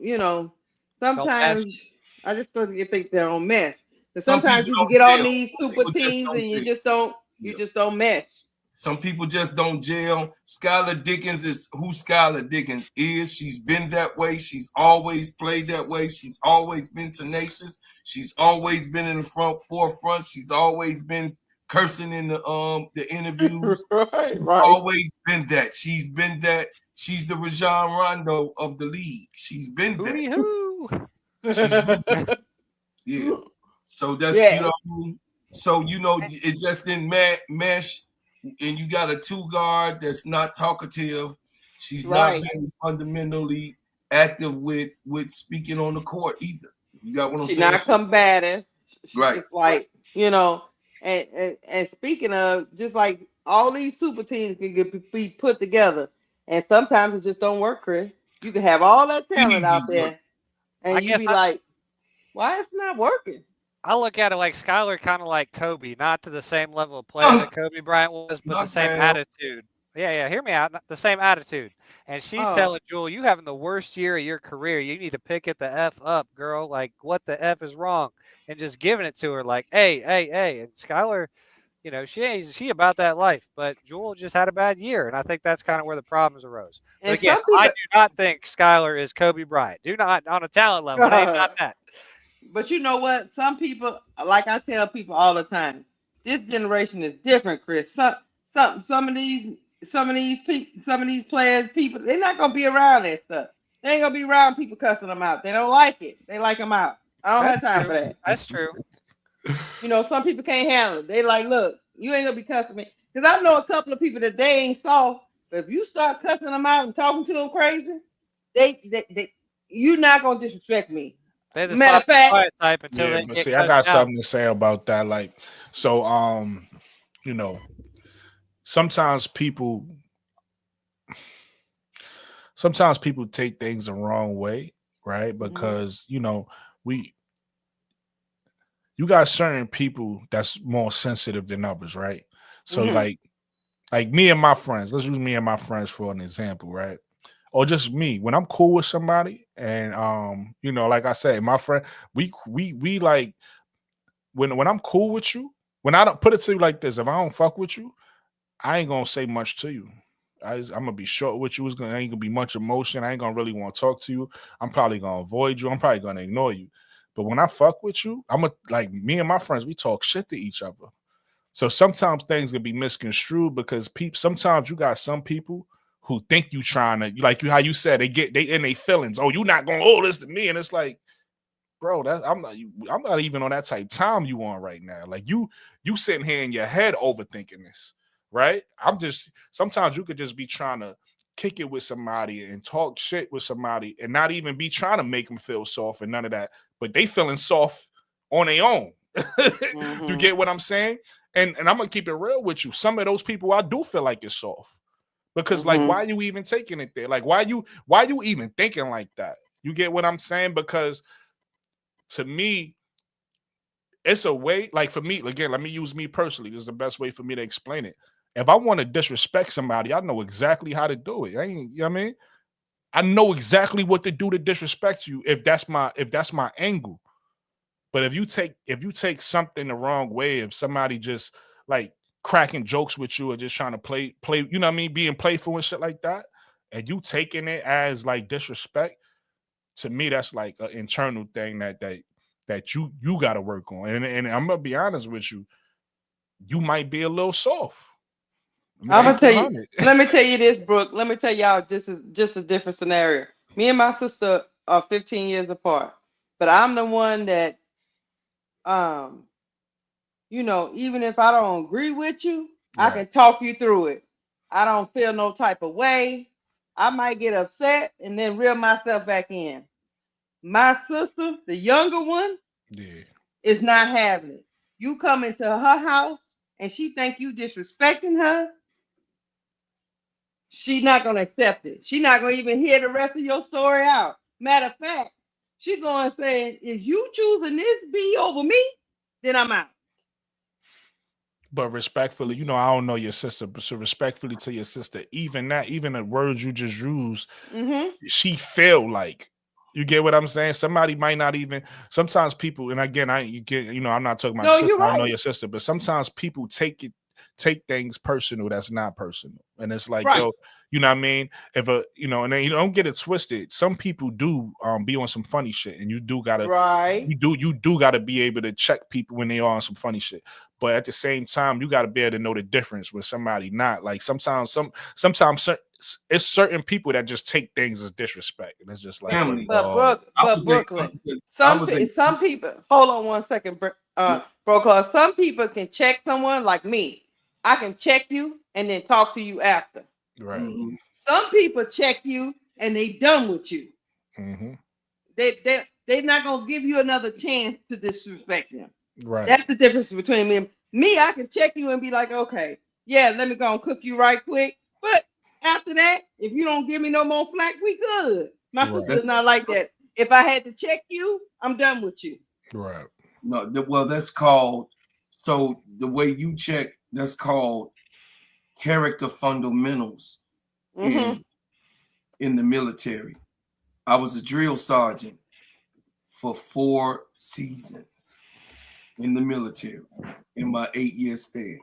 Sometimes I just don't think they don't mesh. Sometimes you can get on these super teams and you just don't. You just don't mesh. Some people just don't gel. Skylar Diggins is who Skylar Diggins is. She's been that way. She's always played that way. She's always been tenacious. She's always been in the forefront. She's always been cursing in the interviews. Right. Always been that. She's been that. She's the Rajon Rondo of the league. She's been that. She's been that. Yeah. So that's you know what I mean? So it just didn't mesh. And you got a 2-guard that's not talkative. She's not being fundamentally active with speaking on the court either. You got what I'm saying? She's not combative. She's right. Just like, and speaking of, just like all these super teams can be put together. And sometimes it just don't work, Chris. You can have all that talent out there. And you be like, why it's not working? I look at it like Skylar, kind of like Kobe, not to the same level of play that Kobe Bryant was, but the same attitude. Yeah, hear me out. The same attitude. And she's telling Jewel, you having the worst year of your career. You need to pick it the F up, girl. Like, what the F is wrong? And just giving it to her like, hey. And Skylar, she about that life. But Jewel just had a bad year. And I think that's kind of where the problems arose. But again, I do not think Skylar is Kobe Bryant. Do not, on a talent level. It ain't not that. But you know what? Some people, like I tell people all the time, this generation is different, Chris. Some of these players, people, they're not gonna be around that stuff. They ain't gonna be around people cussing them out. They don't like it. They like them out. I don't have time for that. That's true. Some people can't handle it. They like, look, you ain't gonna be cussing me. Because I know a couple of people that they ain't soft, but if you start cussing them out and talking to them crazy, you're not gonna disrespect me. Matter of fact, type but see, I got something to say about that. Like, so, sometimes people take things the wrong way, right? Because you got certain people that's more sensitive than others, right? So like me and my friends, let's use me and my friends for an example, right? Or just me, when I'm cool with somebody, and like I said, my friend, we like when I'm cool with you, when I don't put it to you like this, if I don't fuck with you, I ain't gonna say much to you. I'm gonna be short with you. Ain't gonna be much emotion. I ain't gonna really want to talk to you. I'm probably gonna avoid you. I'm probably gonna ignore you. But when I fuck with you, like me and my friends, we talk shit to each other. So sometimes things can be misconstrued because sometimes you got some people who think you trying to, like how you said, they in their feelings. Oh, you not gonna owe this to me, and it's like, bro, I'm not even on that type of time you on right now. Like you sitting here in your head overthinking this, right? Sometimes you could just be trying to kick it with somebody and talk shit with somebody and not even be trying to make them feel soft and none of that, but they feeling soft on their own. You get what I'm saying? And I'm gonna keep it real with you. Some of those people I do feel like it's soft. Because like, why are you even taking it there? Like, why you even thinking like that? You get what I'm saying? Because to me, it's a way, like for me, again, let me use me personally. This is the best way for me to explain it. If I want to disrespect somebody, I know exactly how to do it. You know what I mean? I know exactly what to do to disrespect you if that's my angle. But if you take something the wrong way, if somebody just like cracking jokes with you or just trying to play, you know what I mean, being playful and shit like that, and you taking it as like disrespect, to me, that's like an internal thing that you got to work on. And I'm gonna be honest with you, you might be a little soft. I'm gonna tell you. Let me tell you this, Brooke. Let me tell y'all just a different scenario. Me and my sister are 15 years apart, but I'm the one that, you know, even if I don't agree with you, I can talk you through it. I don't feel no type of way. I might get upset and then reel myself back in. My sister, the younger one, is not having it. You come into her house and she think you disrespecting her. She's not gonna accept it. She's not gonna even hear the rest of your story out. Matter of fact, she gonna say, if you choosing this B over me, then I'm out. But respectfully, you know, I don't know your sister, but so respectfully to your sister, even the words you just used, she feel like, you get what I'm saying? Somebody might not even, sometimes people, and again, I'm not talking about No, sister, you're I don't know right. your sister, but sometimes people take things personal that's not personal. And it's like, Right. yo, you know what I mean? If and then you don't get it twisted. Some people do be on some funny shit, and you do gotta be able to check people when they are on some funny shit. But at the same time, you gotta be able to know the difference with somebody not. Like sometimes it's certain people that just take things as disrespect, and it's just like, Brooklyn, some people. Hold on one second, bro. Because some people can check someone like me. I can check you and then talk to you after. Right. Some people check you and they done with you. They're not gonna give you another chance to disrespect them. Right. That's the difference between me and me. I can check you and be like, okay, yeah, let me go and cook you right quick. But after that, if you don't give me no more flack, we good. My sister's not like that. If I had to check you, I'm done with you. Right. No, well, that's called, so the way you check, that's called character fundamentals in the military. I was a drill sergeant for 4 seasons in the military in my 8-year stay.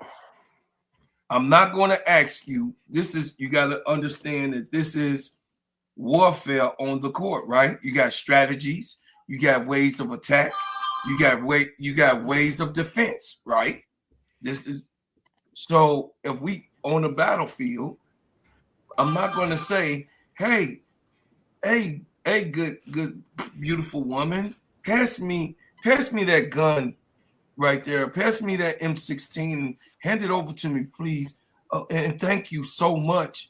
I'm not going to ask you, you got to understand that this is warfare on the court, right? You got strategies, you got ways of attack, you got ways of defense, right? So if we on a battlefield, I'm not going to say, hey, good, beautiful woman, pass me that gun right there. Pass me that M16 and hand it over to me, please. And thank you so much.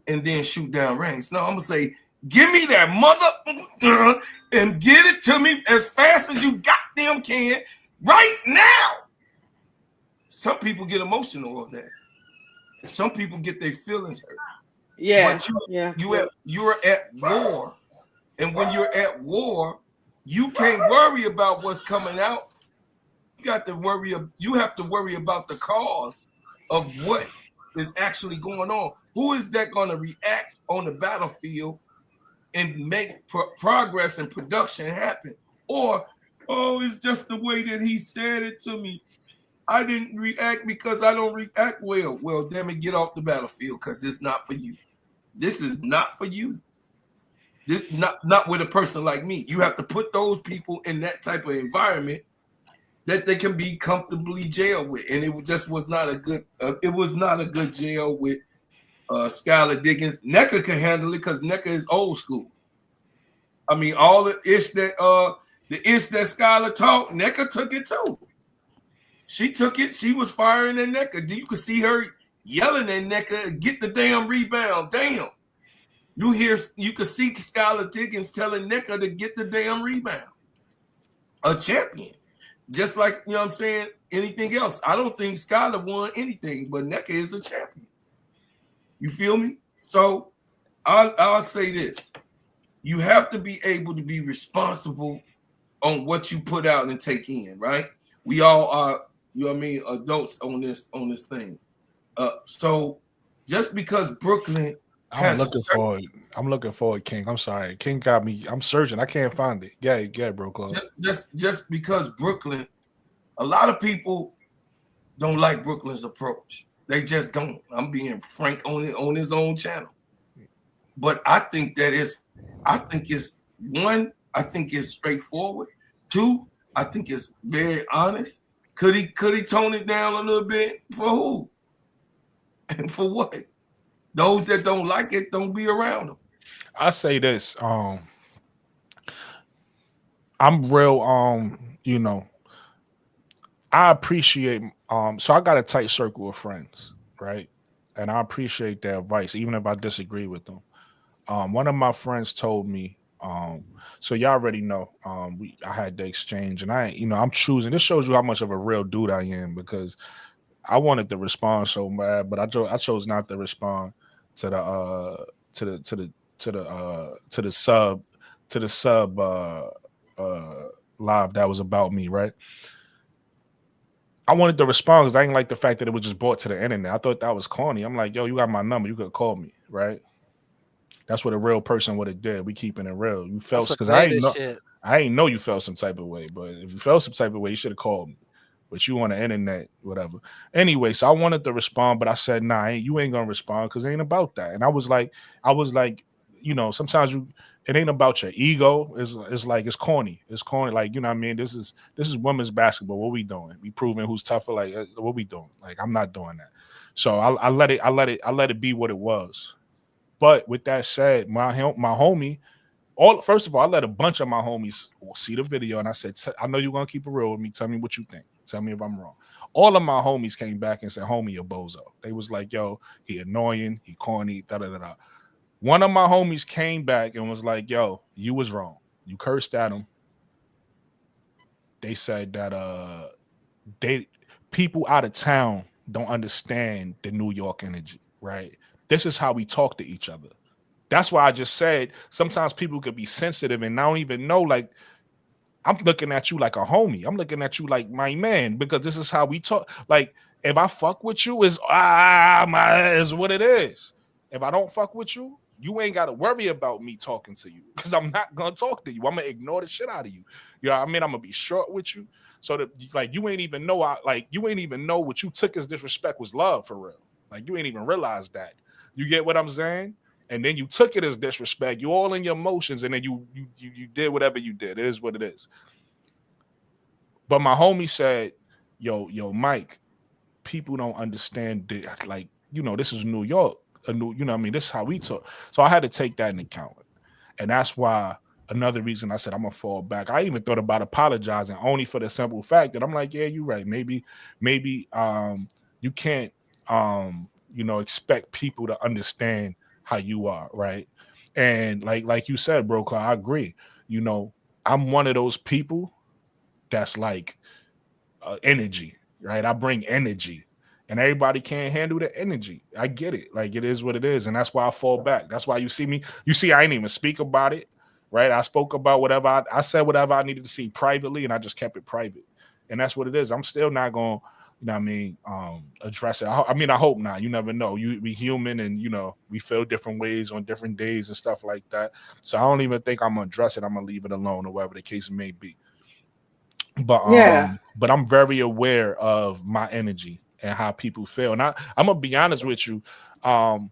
And then shoot down range. No, I'm gonna say, give me that mother and get it to me as fast as you goddamn can right now. Some people get emotional of that. Some people get their feelings hurt. Yeah. But you're at war. And when you're at war, you can't worry about what's coming out. You have to worry about the cause of what is actually going on. Who is that going to react on the battlefield and make progress and production happen? Or, it's just the way that he said it to me. I didn't react because I don't react well. Well, damn it, get off the battlefield because it's not for you. This is not for you. This not with a person like me. You have to put those people in that type of environment that they can be comfortably jailed with, and it just was not a good. It was not a good jail with Skylar Diggins. Nneka can handle it because Nneka is old school. I mean, all the ish that Skylar taught, Nneka took it too. She took it. She was firing at Nneka. You could see her yelling at Nneka, "Get the damn rebound!" Damn. You could see Skylar Diggins telling Nneka to get the damn rebound. A champion. Just like, you know what I'm saying, anything else. I don't think Skylar won anything, but Nneka is a champion. You feel me? So I'll say this. You have to be able to be responsible on what you put out and take in, right? We all are, you know what I mean, adults on this thing. So just because Brooklyn I'm looking forward, King. I'm sorry. King got me. I'm searching. I can't find it. Yeah, bro. Close. Just because Brooklyn, a lot of people don't like Brooklyn's approach. They just don't. I'm being frank on his own channel. But I think it's one, I think it's straightforward. Two, I think it's very honest. Could he tone it down a little bit? For who? And for what? Those that don't like it, don't be around him. I say this. I'm real. You know, I appreciate. So I got a tight circle of friends, right? And I appreciate their advice, even if I disagree with them. One of my friends told me. So y'all already know. I had the exchange, and I'm choosing. This shows you how much of a real dude I am because I wanted to respond so bad, but I chose not to respond to the sub live that was about me, right? I wanted to respond because I didn't like the fact that it was just brought to the internet. I thought that was corny. I'm like, yo, you got my number, you could call me, right? That's what a real person would have did. We keeping it real. You felt because I ain't know you felt some type of way, but if you felt some type of way, you should have called me. But you on the internet, whatever. Anyway, so I wanted to respond, but I said, nah, you ain't gonna respond because it ain't about that. And I was like, you know, sometimes it ain't about your ego. It's like it's corny. It's corny. Like, you know what I mean? This is women's basketball. What we doing? We proving who's tougher. Like, what we doing? Like, I'm not doing that. So I let it be what it was. But with that said, my homie. First of all, I let a bunch of my homies see the video, and I said, I know you're gonna keep it real with me. Tell me what you think. Tell me if I'm wrong. All of my homies came back and said, homie, you're bozo. They was like, yo, he annoying, he corny, da-da-da-da. One of my homies came back and was like, yo, you was wrong. You cursed at him. They said that people out of town don't understand the New York energy, right? This is how we talk to each other. That's why I just said sometimes people could be sensitive and I don't even know, like, I'm looking at you like a homie. I'm looking at you like my man because this is how we talk. Like, if I fuck with you, is what it is. If I don't fuck with you, you ain't got to worry about me talking to you because I'm not going to talk to you. I'm going to ignore the shit out of you. You know what I mean? I'm going to be short with you. So that, like, you ain't even know what you took as disrespect was love for real. Like, you ain't even realize that. You get what I'm saying? And then you took it as disrespect. You all in your emotions, and then you did whatever you did. It is what it is. But my homie said, yo, Mike, people don't understand that, like, you know, this is New York. You know what I mean? This is how we talk. So I had to take that into account. And that's why another reason I said I'm gonna fall back. I even thought about apologizing only for the simple fact that I'm like, yeah, you're right. Maybe you can't expect people to understand how you are, right? And like you said, bro, Clyde, I agree. You know, I'm one of those people that's like energy, right? I bring energy, and everybody can't handle the energy. I get it. Like, it is what it is, and that's why I fall back. That's why you see me. You see, I ain't even speak about it, right? I spoke about whatever I said, whatever I needed to see privately, and I just kept it private. And that's what it is. I'm still not going, you know what I mean, address it. I mean, I hope not. You never know. We human, and, you know, we feel different ways on different days and stuff like that. So I don't even think I'm going to address it. I'm going to leave it alone or whatever the case may be. But but I'm very aware of my energy and how people feel. And I'm going to be honest with you. I'm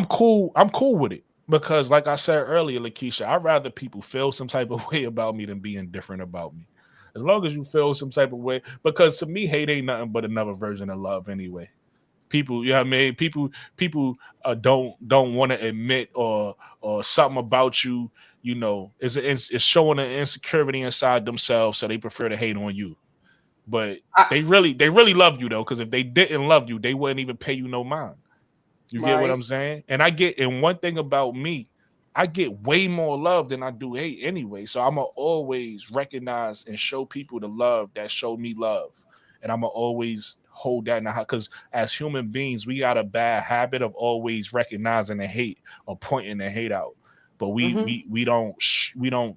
cool with it. Because like I said earlier, Lakeisha, I'd rather people feel some type of way about me than be indifferent about me. As long as you feel some type of way, because to me, hate ain't nothing but another version of love anyway. People, you know what I mean? People don't want to admit or something about you, you know, is showing an insecurity inside themselves, so they prefer to hate on you. But they really love you though, because if they didn't love you, they wouldn't even pay you no mind. You get what I'm saying? And one thing about me, I get way more love than I do hate anyway. So I'm going to always recognize and show people the love that show me love. And I'm going to always hold that in the heart. Because as human beings, we got a bad habit of always recognizing the hate or pointing the hate out. But we don't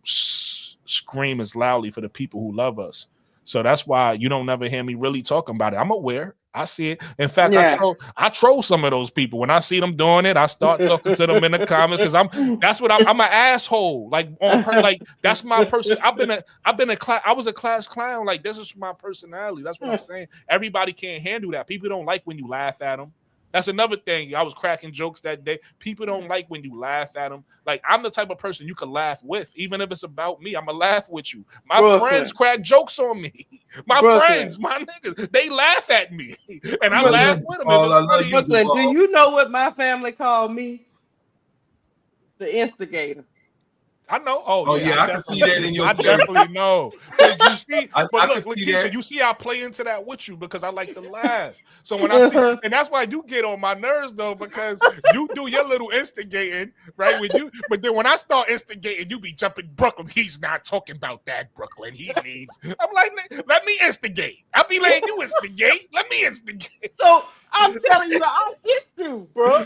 scream as loudly for the people who love us. So that's why you don't never hear me really talking about it. I'm aware. I see it. In fact, I troll some of those people. When I see them doing it, I start talking to them in the comments because I'm an asshole. Like that's my person. I was a class clown. Like, this is my personality. That's what I'm saying. Everybody can't handle that. People don't like when you laugh at them. That's another thing. I was cracking jokes that day. People don't like when you laugh at them. Like, I'm the type of person you can laugh with, even if it's about me. I'm gonna laugh with you. My friends crack jokes on me. My friends, my niggas, they laugh at me, and I laugh with them. Brooklyn, do you know what my family called me? The instigator. I know. Oh yeah, I can see that in your I definitely know. But you see, I but can look, see Lakeisha, that. you see, I play into that with you because I like to laugh. So when I see, and that's why you get on my nerves though, because you do your little instigating, right? But then when I start instigating, you be jumping. Brooklyn, he's not talking about that. Brooklyn, he means. I'm like, let me instigate. I'll be letting you instigate. Let me instigate. So I'm telling you, I get to, bro.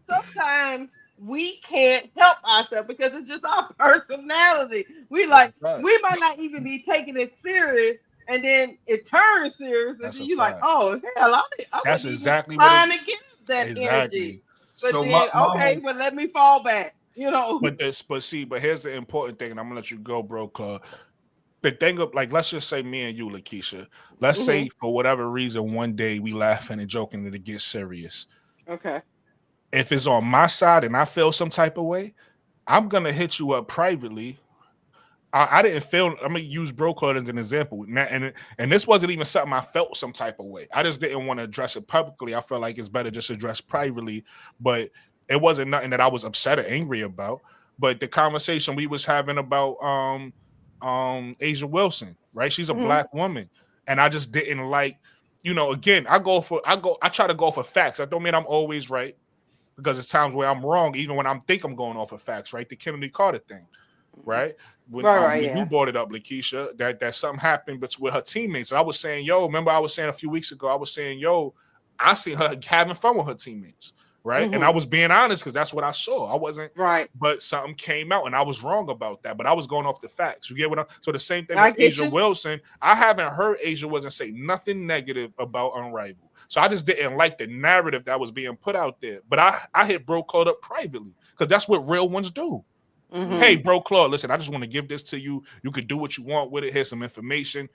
Sometimes we can't help ourselves because it's just our personality. We might not even be taking it serious, and then it turns serious, and then you're like, oh hell, I That's wasn't exactly even trying to give that energy. But So then but let me fall back. But here's the important thing, and I'm gonna let you go, bro, Claude. The thing of, like, let's just say me and you, Lakeisha. Let's say for whatever reason, one day we laughing and joking and it gets serious. Okay. If it's on my side and I feel some type of way, I'm gonna hit you up privately. I didn't feel. I'm gonna use Bro Claude as an example, and this wasn't even something I felt some type of way. I just didn't want to address it publicly. I felt like it's better just address privately, but it wasn't nothing that I was upset or angry about. But the conversation we was having about Asia Wilson, right? She's a black woman, and I just didn't like. Again, I try to go for facts. That don't mean I'm always right, because it's times where I'm wrong, even when I think I'm going off of facts, right? The Kennedy Carter thing, right? When you brought it up, Lakeisha, that something happened with her teammates. And I was saying, remember I was saying a few weeks ago, I was saying, I seen her having fun with her teammates, right? And I was being honest because that's what I saw. I wasn't right, but something came out and I was wrong about that. But I was going off the facts. You get what I'm so the same thing with Asia Wilson. I haven't heard Asia Wilson say nothing negative about Unrivaled. So I just didn't like the narrative that was being put out there. But I hit Bro Claude up privately because that's what real ones do. Hey, Bro Claude, listen, I just want to give this to you. You could do what you want with it. Here's some information.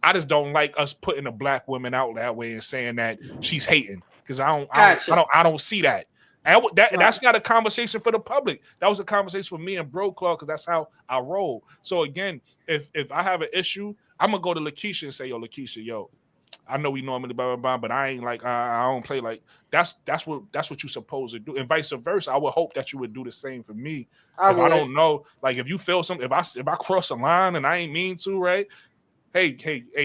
I just don't like us putting a black woman out that way and saying that she's hating, because I don't see that. And that's not a conversation for the public. That was a conversation for me and Bro Claude, because that's how I roll. So again, if I have an issue, I'm gonna go to Lakeisha and say, Lakeisha, I know we normally blah blah blah, but I ain't like I don't play like that's what you're supposed to do, and vice versa. I would hope that you would do the same for me. I don't know, like if you feel something, if I cross a line and I ain't mean to, right? Hey,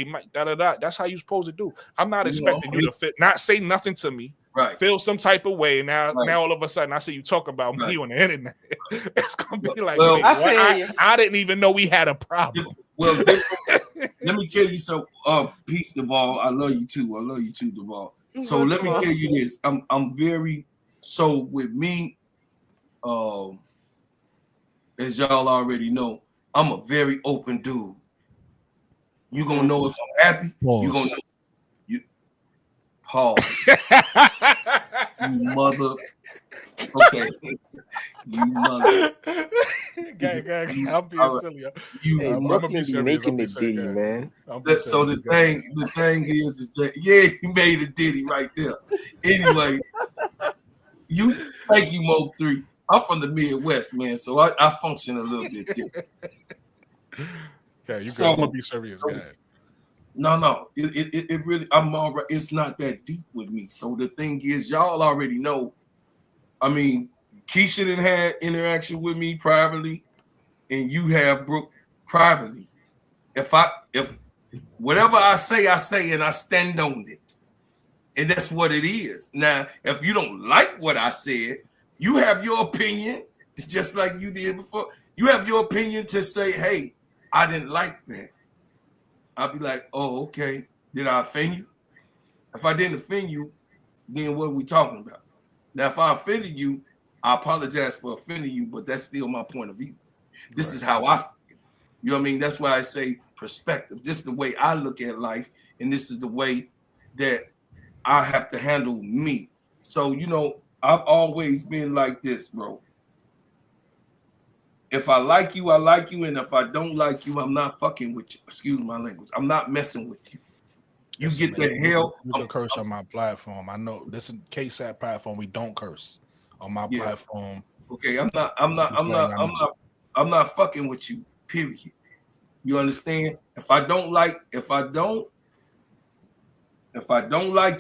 Mike, that's how you supposed to do. I'm not expecting you to not say nothing to me. Right. Feel some type of way. Now all of a sudden I see you talk about me on the internet. It's gonna be like, I didn't even know we had a problem. Well, let me tell you so. Peace, Duvall. I love you too. I love you too, Duvall. So let me tell you this. I'm very with me. As y'all already know, I'm a very open dude. You gonna know if I'm happy. You gonna know. Pause. You mother. Okay. You mother. I'm being silly. You must be making the ditty, man. So the thing is that he made a ditty right there. Anyway, thank you, Mo 3. I'm from the Midwest, man, so I function a little bit different. Okay, you gonna be serious, guy. No. It really, I'm all right. It's not that deep with me. So the thing is, y'all already know. I mean, Keisha didn't have interaction with me privately, and you have Brooke privately. If whatever I say, and I stand on it, and that's what it is. Now, if you don't like what I said, you have your opinion. It's just like you did before. You have your opinion to say, "Hey, I didn't like that." I'll be like, "Oh, okay. Did I offend you? If I didn't offend you, then what are we talking about?" Now, if I offended you, I apologize for offending you, but that's still my point of view. This is how I feel. You know what I mean? That's why I say perspective. This is the way I look at life, and this is the way that I have to handle me. So, I've always been like this, bro. If I like you, I like you, and if I don't like you, I'm not fucking with you. Excuse my language. I'm not messing with you. You Listen, get man, the hell. you can curse on my platform. I know this is KSAT platform. We don't curse on my platform. Okay, I'm not fucking with you. Period. You understand? If I don't like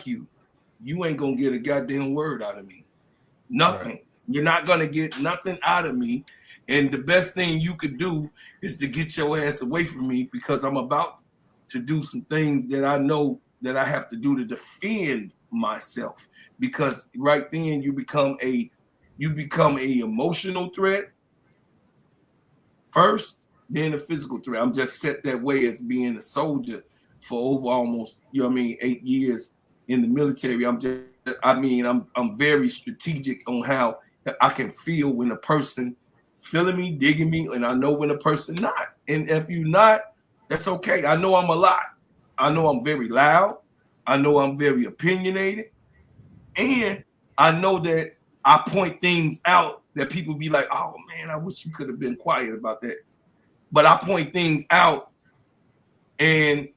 you, you ain't gonna get a goddamn word out of me. Nothing. Right. You're not gonna get nothing out of me. And the best thing you could do is to get your ass away from me, because I'm about to do some things that I know that I have to do to defend myself. Because right then you become a emotional threat first, then a physical threat. I'm just set that way as being a soldier for over almost, 8 years in the military. I'm very strategic on how I can feel when a person feeling me, digging me, and I know when a person not. And if you not, that's okay. I know I'm a lot. I know I'm very loud. I know I'm very opinionated. And I know that I point things out that people be like, oh man, I wish you could have been quiet about that. But I point things out, and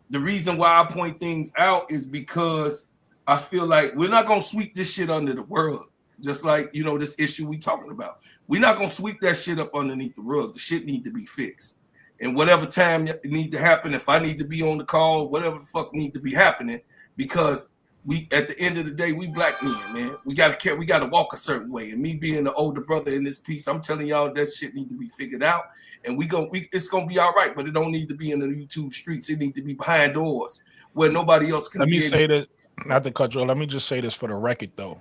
the reason why I point things out is because I feel like we're not gonna sweep this shit under the rug. Just like, this issue we talking about. We're not gonna sweep that shit up underneath the rug. The shit need to be fixed. And whatever time it need to happen, if I need to be on the call, whatever the fuck need to be happening, because we, at the end of the day, we black men, man. We gotta walk a certain way. And me being the older brother in this piece, I'm telling y'all that shit need to be figured out. And it's gonna be all right, but it don't need to be in the YouTube streets. It need to be behind doors where nobody else can. Let me say this, not to cut you. Let me just say this for the record, though.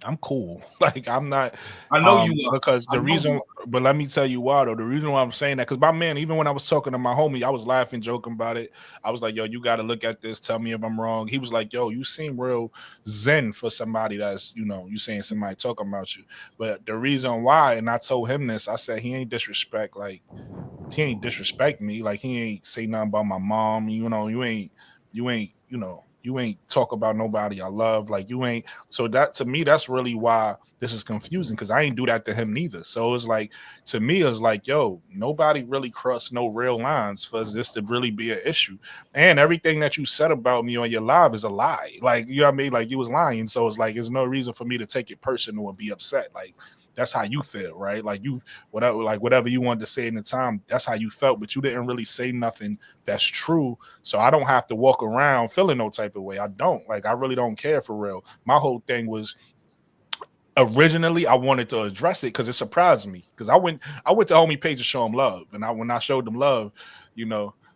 I'm cool. Like, I'm not. I know you are. Because the reason, but let me tell you why, though. The reason why I'm saying that, because my man, even when I was talking to my homie, I was laughing, joking about it. I was like, yo, you got to look at this. Tell me if I'm wrong. He was like, yo, you seem real zen for somebody that's, you saying somebody talking about you. But the reason why, and I told him this, I said, he ain't disrespect me. Like, he ain't say nothing about my mom. You ain't talk about nobody I love. Like, you ain't. So that, to me, that's really why this is confusing, because I ain't do that to him neither. So it's like, to me, it's like, yo, nobody really crossed no real lines for this to really be an issue. And everything that you said about me on your live is a lie. Like, you know what I mean? Like, you was lying. So it's like, there's no reason for me to take it personal and be upset. Like, that's how you feel, right? Like, whatever you wanted to say in the time, that's how you felt, but you didn't really say nothing that's true. So I don't have to walk around feeling no type of way. I don't. Like, I really don't care for real. My whole thing was, originally I wanted to address it because it surprised me. Because I went to homie page to show him love. And when I showed them love,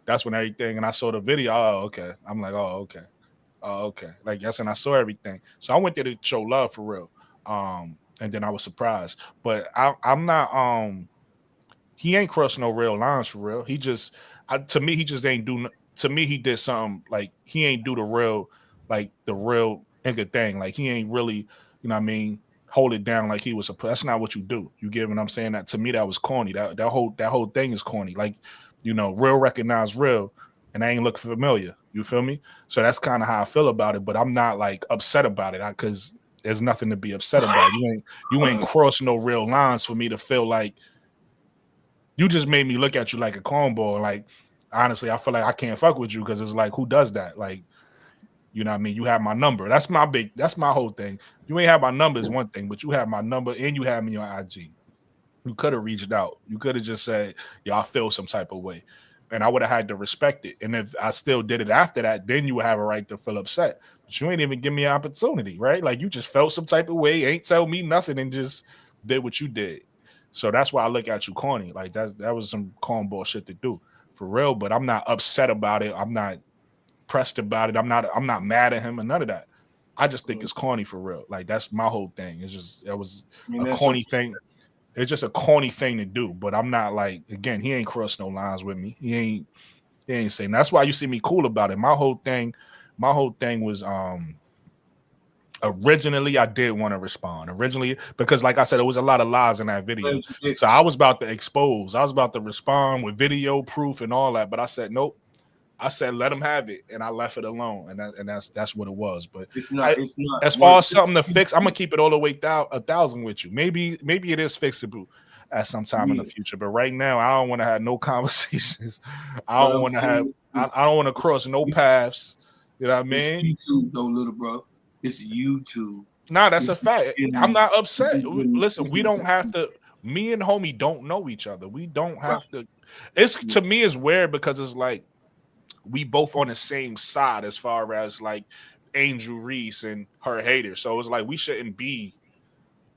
that's when everything, and I saw the video, oh, okay. I'm like, oh, okay. Oh, okay. Like, yes, and I saw everything. So I went there to show love for real. And then I was surprised, but I'm not. He ain't crossed no real lines for real. He just, to me, he just ain't do. To me, he did something like he ain't do the real nigga thing. Like, he ain't really, what I mean, hold it down like he was. That's not what you do. You get what I'm saying? That, to me, that was corny. That whole thing is corny. Like, real recognize real, and I ain't look familiar. You feel me? So that's kind of how I feel about it. But I'm not like upset about it because there's nothing to be upset about. You ain't crossed no real lines for me to feel like you just made me look at you like a cornball. Like, honestly, I feel like I can't fuck with you because it's like, who does that? Like, you know what I mean? You have my number. That's my whole thing. You ain't have my number is one thing, but you have my number and you have me on IG. You could have reached out. You could have just said, yo, I feel some type of way. And I would have had to respect it. And if I still did it after that, then you would have a right to feel upset. But you ain't even give me an opportunity, right? Like, you just felt some type of way, ain't tell me nothing, and just did what you did. So that's why I look at you corny. Like, that was some cornball shit to do for real. But I'm not upset about it. I'm not pressed about it. I'm not mad at him or none of that. I just think it's corny for real. Like, that's my whole thing. It's just, that was a corny thing. It's just a corny thing to do, but I'm not like, again, he ain't crossed no lines with me. He ain't saying. That's why you see me cool about it. My whole thing was originally I did want to respond. Originally, because like I said, there was a lot of lies in that video. So I was about to expose. I was about to respond with video proof and all that, but I said nope. I said let him have it, and I left it alone, and that's what it was. But it's not. As far as something to fix, I'm gonna keep it all the way down 1,000 with you. Maybe it is fixable at some time in the future, but right now I don't want to have no conversations. I don't want I don't want to cross no paths. You know what I mean? It's YouTube though, little bro. It's YouTube. Nah, that's a fact. I'm not upset. Listen, we don't have to. Me and homie don't know each other. We don't have to. It's to me, it's weird because it's like we both on the same side as far as like Angel Reese and her haters. So it's like we shouldn't be.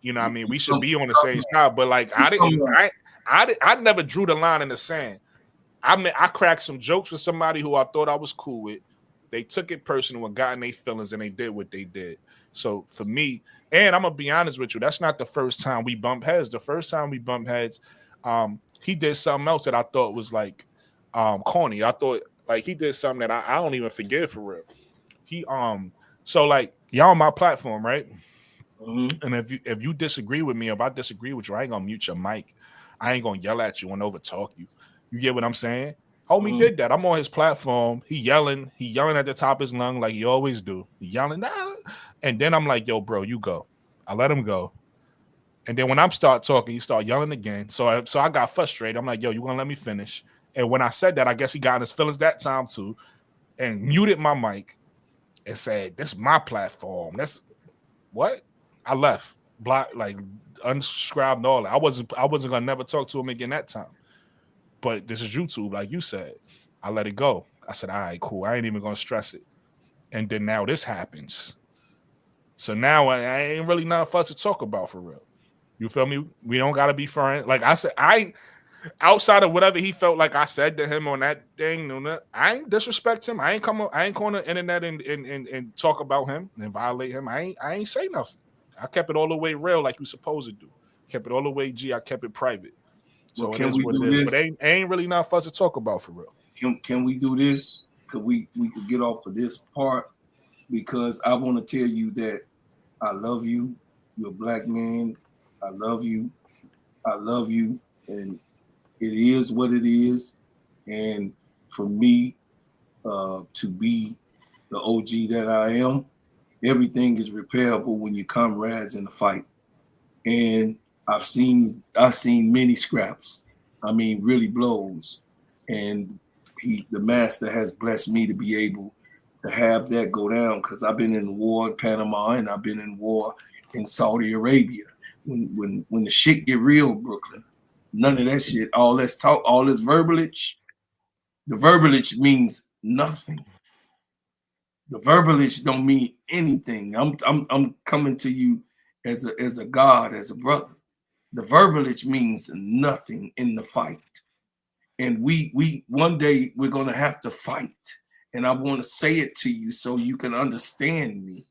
You know what I mean? We should be on the same side. But like I never drew the line in the sand. I cracked some jokes with somebody who I thought I was cool with. They took it personal and got in their feelings, and they did what they did. So for me, and I'm gonna be honest with you, that's not the first time we bump heads. The first time we bump heads, he did something else that I thought was like corny. I thought like he did something that I don't even forgive for real. He so like y'all on my platform, right? Mm-hmm. And if you disagree with me, if I disagree with you, I ain't gonna mute your mic. I ain't gonna yell at you and overtalk you. You get what I'm saying? Homie did that. I'm on his platform. He yelling at the top of his lung like he always do. He yelling, ah. And then I'm like, yo, bro, you go. I let him go. And then when I'm start talking, he start yelling again. So I got frustrated. I'm like, yo, you gonna let me finish? And when I said that, I guess he got in his feelings that time too, and muted my mic and said, "This is my platform." That's what I left. Block, like unsubscribed and all that. I wasn't gonna never talk to him again that time. But this is YouTube, like you said. I let it go. I said, all right, cool. I ain't even gonna stress it. And then now this happens. So now I ain't really nothing for us to talk about for real. You feel me? We don't gotta be friends. Like I said, outside of whatever he felt like I said to him on that thing, I ain't disrespect him. I ain't going to the internet and talk about him and violate him. I ain't say nothing. I kept it all the way real like you supposed to do. Kept it all the way G. I kept it private. So well, it is what it is. But ain't really not for us to talk about for real. Can we do this? Could we could get off of this part? Because I want to tell you that I love you. You're a black man. I love you. I love you. And it is what it is. And for me to be the OG that I am, everything is repairable when you comrades in the fight. And I've seen many scraps. I mean, really blows. And the master has blessed me to be able to have that go down because I've been in war in Panama and I've been in war in Saudi Arabia. When the shit get real, Brooklyn, none of that shit, all this talk, all this verbalage, the verbalage means nothing. The verbalage don't mean anything. I'm coming to you as a God, as a brother. The verbalage means nothing in the fight. And we one day we're gonna have to fight. And I want to say it to you so you can understand me.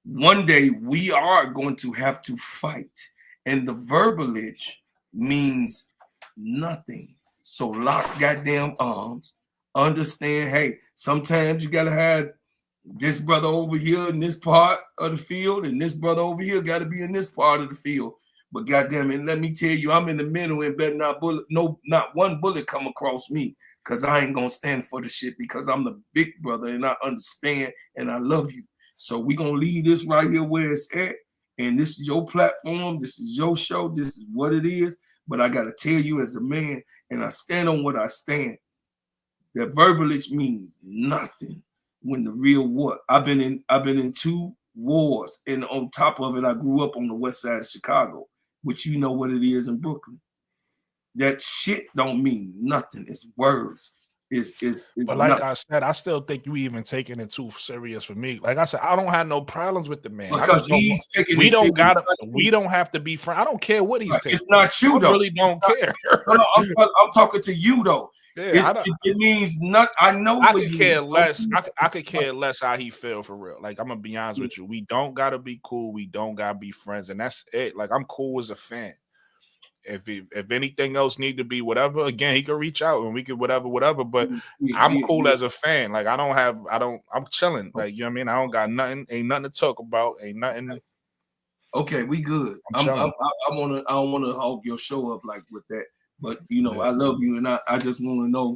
One day we are going to have to fight. And the verbalage means nothing. So lock goddamn arms. Understand, hey, sometimes you gotta have this brother over here in this part of the field, and this brother over here got to be in this part of the field. But goddamn it, let me tell you, I'm in the middle and better not one bullet come across me, because I ain't gonna stand for the shit because I'm the big brother and I understand and I love you. So we gonna leave this right here where it's at, and this is your platform, this is your show, this is what it is. But I gotta tell you as a man, and I stand on what I stand, that verbalage means nothing. When the real war, I've been in 2 wars, and on top of it, I grew up on the west side of Chicago, which you know what it is in Brooklyn. That shit don't mean nothing. It's words. But like nothing. I said, I still think you even taking it too serious for me. Like I said, I don't have no problems with the man. Because he's taking we don't have to be friends. I don't care what he's taking. It's not you though. I really don't care. No, I'm talking to you though. Yeah, it means not. I know. I could care less. I could care less how he feel for real. Like I'm gonna be honest with you. We don't gotta be cool. We don't gotta be friends, and that's it. Like I'm cool as a fan. If anything else need to be whatever, again, he could reach out and we could whatever. But I'm cool as a fan. Like I'm chilling. Like, you know what I mean? I don't got nothing. Ain't nothing to talk about. Ain't nothing. Okay, we good. I don't want to hog your show up like with that. But you know, I love you, and I just want to know.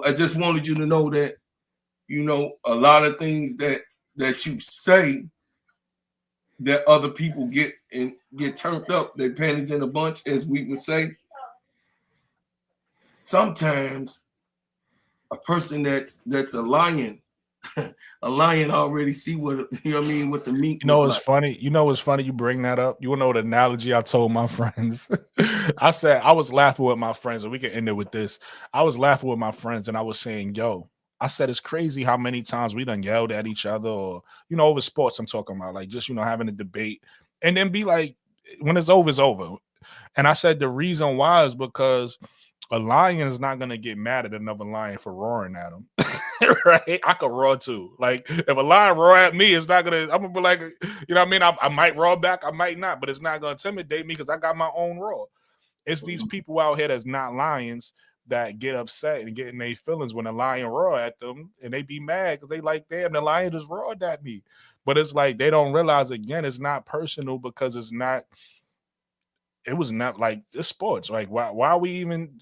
I just wanted you to know that, you know, a lot of things that you say that other people get turned up, their panties in a bunch, as we would say. Sometimes a person that's a lion. A lion already see what you know what I mean, what the meat. You know it's funny. You know it's funny you bring that up. You know the analogy I told my friends. I said I was laughing with my friends, and we can end it with this. I was laughing with my friends, and I was saying, "Yo," I said it's crazy how many times we done yelled at each other, or over sports. I'm talking about, like just having a debate, and then be like, when it's over, it's over. And I said the reason why is because a lion is not gonna get mad at another lion for roaring at him. Right? I could roar too. Like if a lion roar at me, it's not gonna. I'm gonna be like, you know what I mean? I might roar back, I might not, but it's not gonna intimidate me because I got my own roar. It's these people out here that's not lions that get upset and get in their feelings when a lion roar at them, and they be mad because they like, damn, the lion just roared at me. But it's like they don't realize, again, it's not personal because it's not. It was not like it's sports. Like why are we even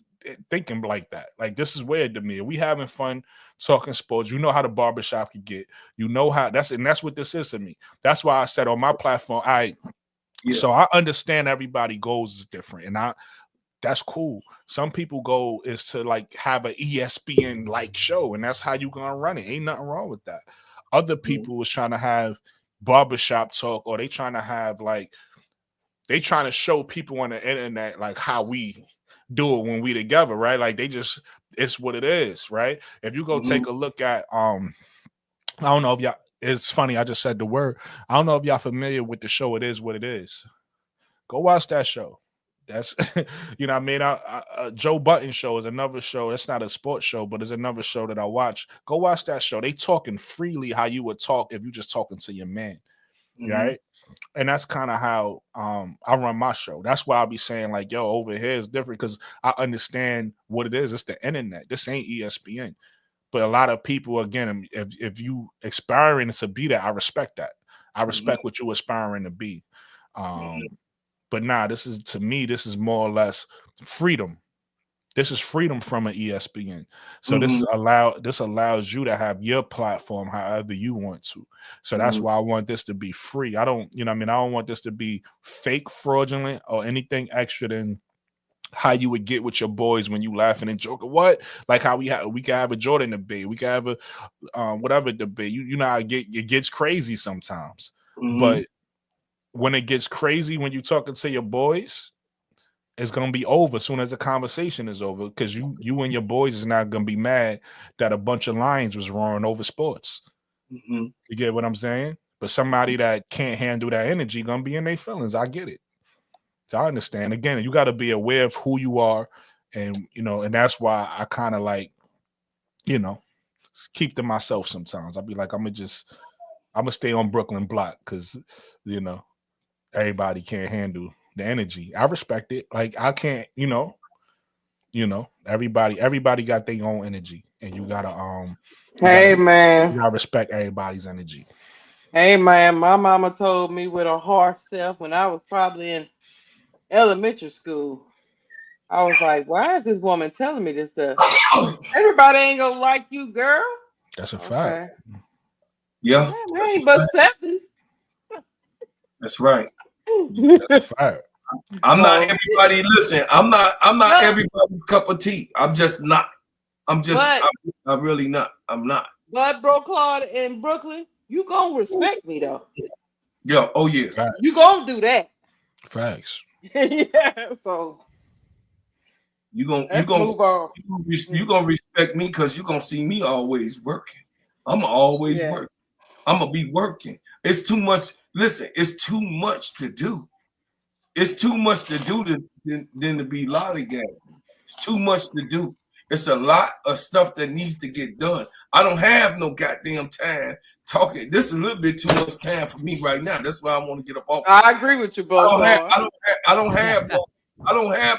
thinking like that? Like this is weird to me. We having fun talking sports. You know how the barbershop could get. You know how that's what this is to me. That's why I said on my platform, so I understand everybody goals is different, and that's cool. Some people go is to like have an ESPN like show, and that's how you gonna run it. Ain't nothing wrong with that. Other people was trying to have barbershop talk, or they trying to have like they trying to show people on the internet like how we do it when we together, right? Like it's what it is, right? If you go take a look at I don't know if y'all, it's funny, I just said the word. I don't know if y'all familiar with the show It Is What It Is. Go watch that show. That's you know what I mean? Joe Button show is another show. It's not a sports show, but it's another show that I watch. Go watch that show. They talking freely how you would talk if you just talking to your man, right? And that's kind of how I run my show. That's why I'll be saying like, yo, over here is different because I understand what it is. It's the internet. This ain't ESPN. But a lot of people, again, if you aspiring to be that, I respect that. I respect what you're aspiring to be. But this is, to me, this is more or less freedom. This is freedom from an ESPN. So this allows you to have your platform however you want to. So that's why I want this to be free. I don't, you know what I mean? I don't want this to be fake, fraudulent, or anything extra than how you would get with your boys when you laughing and joking. What? Like how we can have a Jordan debate. We can have a whatever debate. You know how it gets crazy sometimes. But when it gets crazy when you talking to your boys, it's gonna be over as soon as the conversation is over, because you and your boys is not gonna be mad that a bunch of lions was roaring over sports. You get what I'm saying? But somebody that can't handle that energy gonna be in their feelings. I get it. So I understand. Again, you got to be aware of who you are, and and that's why I kind of like, keep to myself sometimes. I'll be like, I'm gonna stay on Brooklyn block because everybody can't handle the energy. I respect it. Like I can't, everybody got their own energy, and you gotta man, you gotta respect everybody's energy. Hey man, my mama told me with a harsh self when I was probably in elementary school. I was like, why is this woman telling me this stuff? Everybody ain't gonna like you, girl. That's a fact. Yeah, ain't but 7. That's right. That's a fact. I'm not everybody. Listen, I'm not everybody's cup of tea. I'm just not. I'm really not. I'm not. But bro, Claude in Brooklyn, you gonna respect me though. Yeah. Oh yeah. Facts. You gonna do that. Facts. Yeah. So you gonna respect me because you gonna see me always working. I'm always working. I'm gonna be working. It's too much. Listen, it's too much to do. It's too much to do than to be lollygagging. It's too much to do. It's a lot of stuff that needs to get done. I don't have no goddamn time talking. This is a little bit too much time for me right now. That's why I want to get up off. I agree with you, bro. I don't have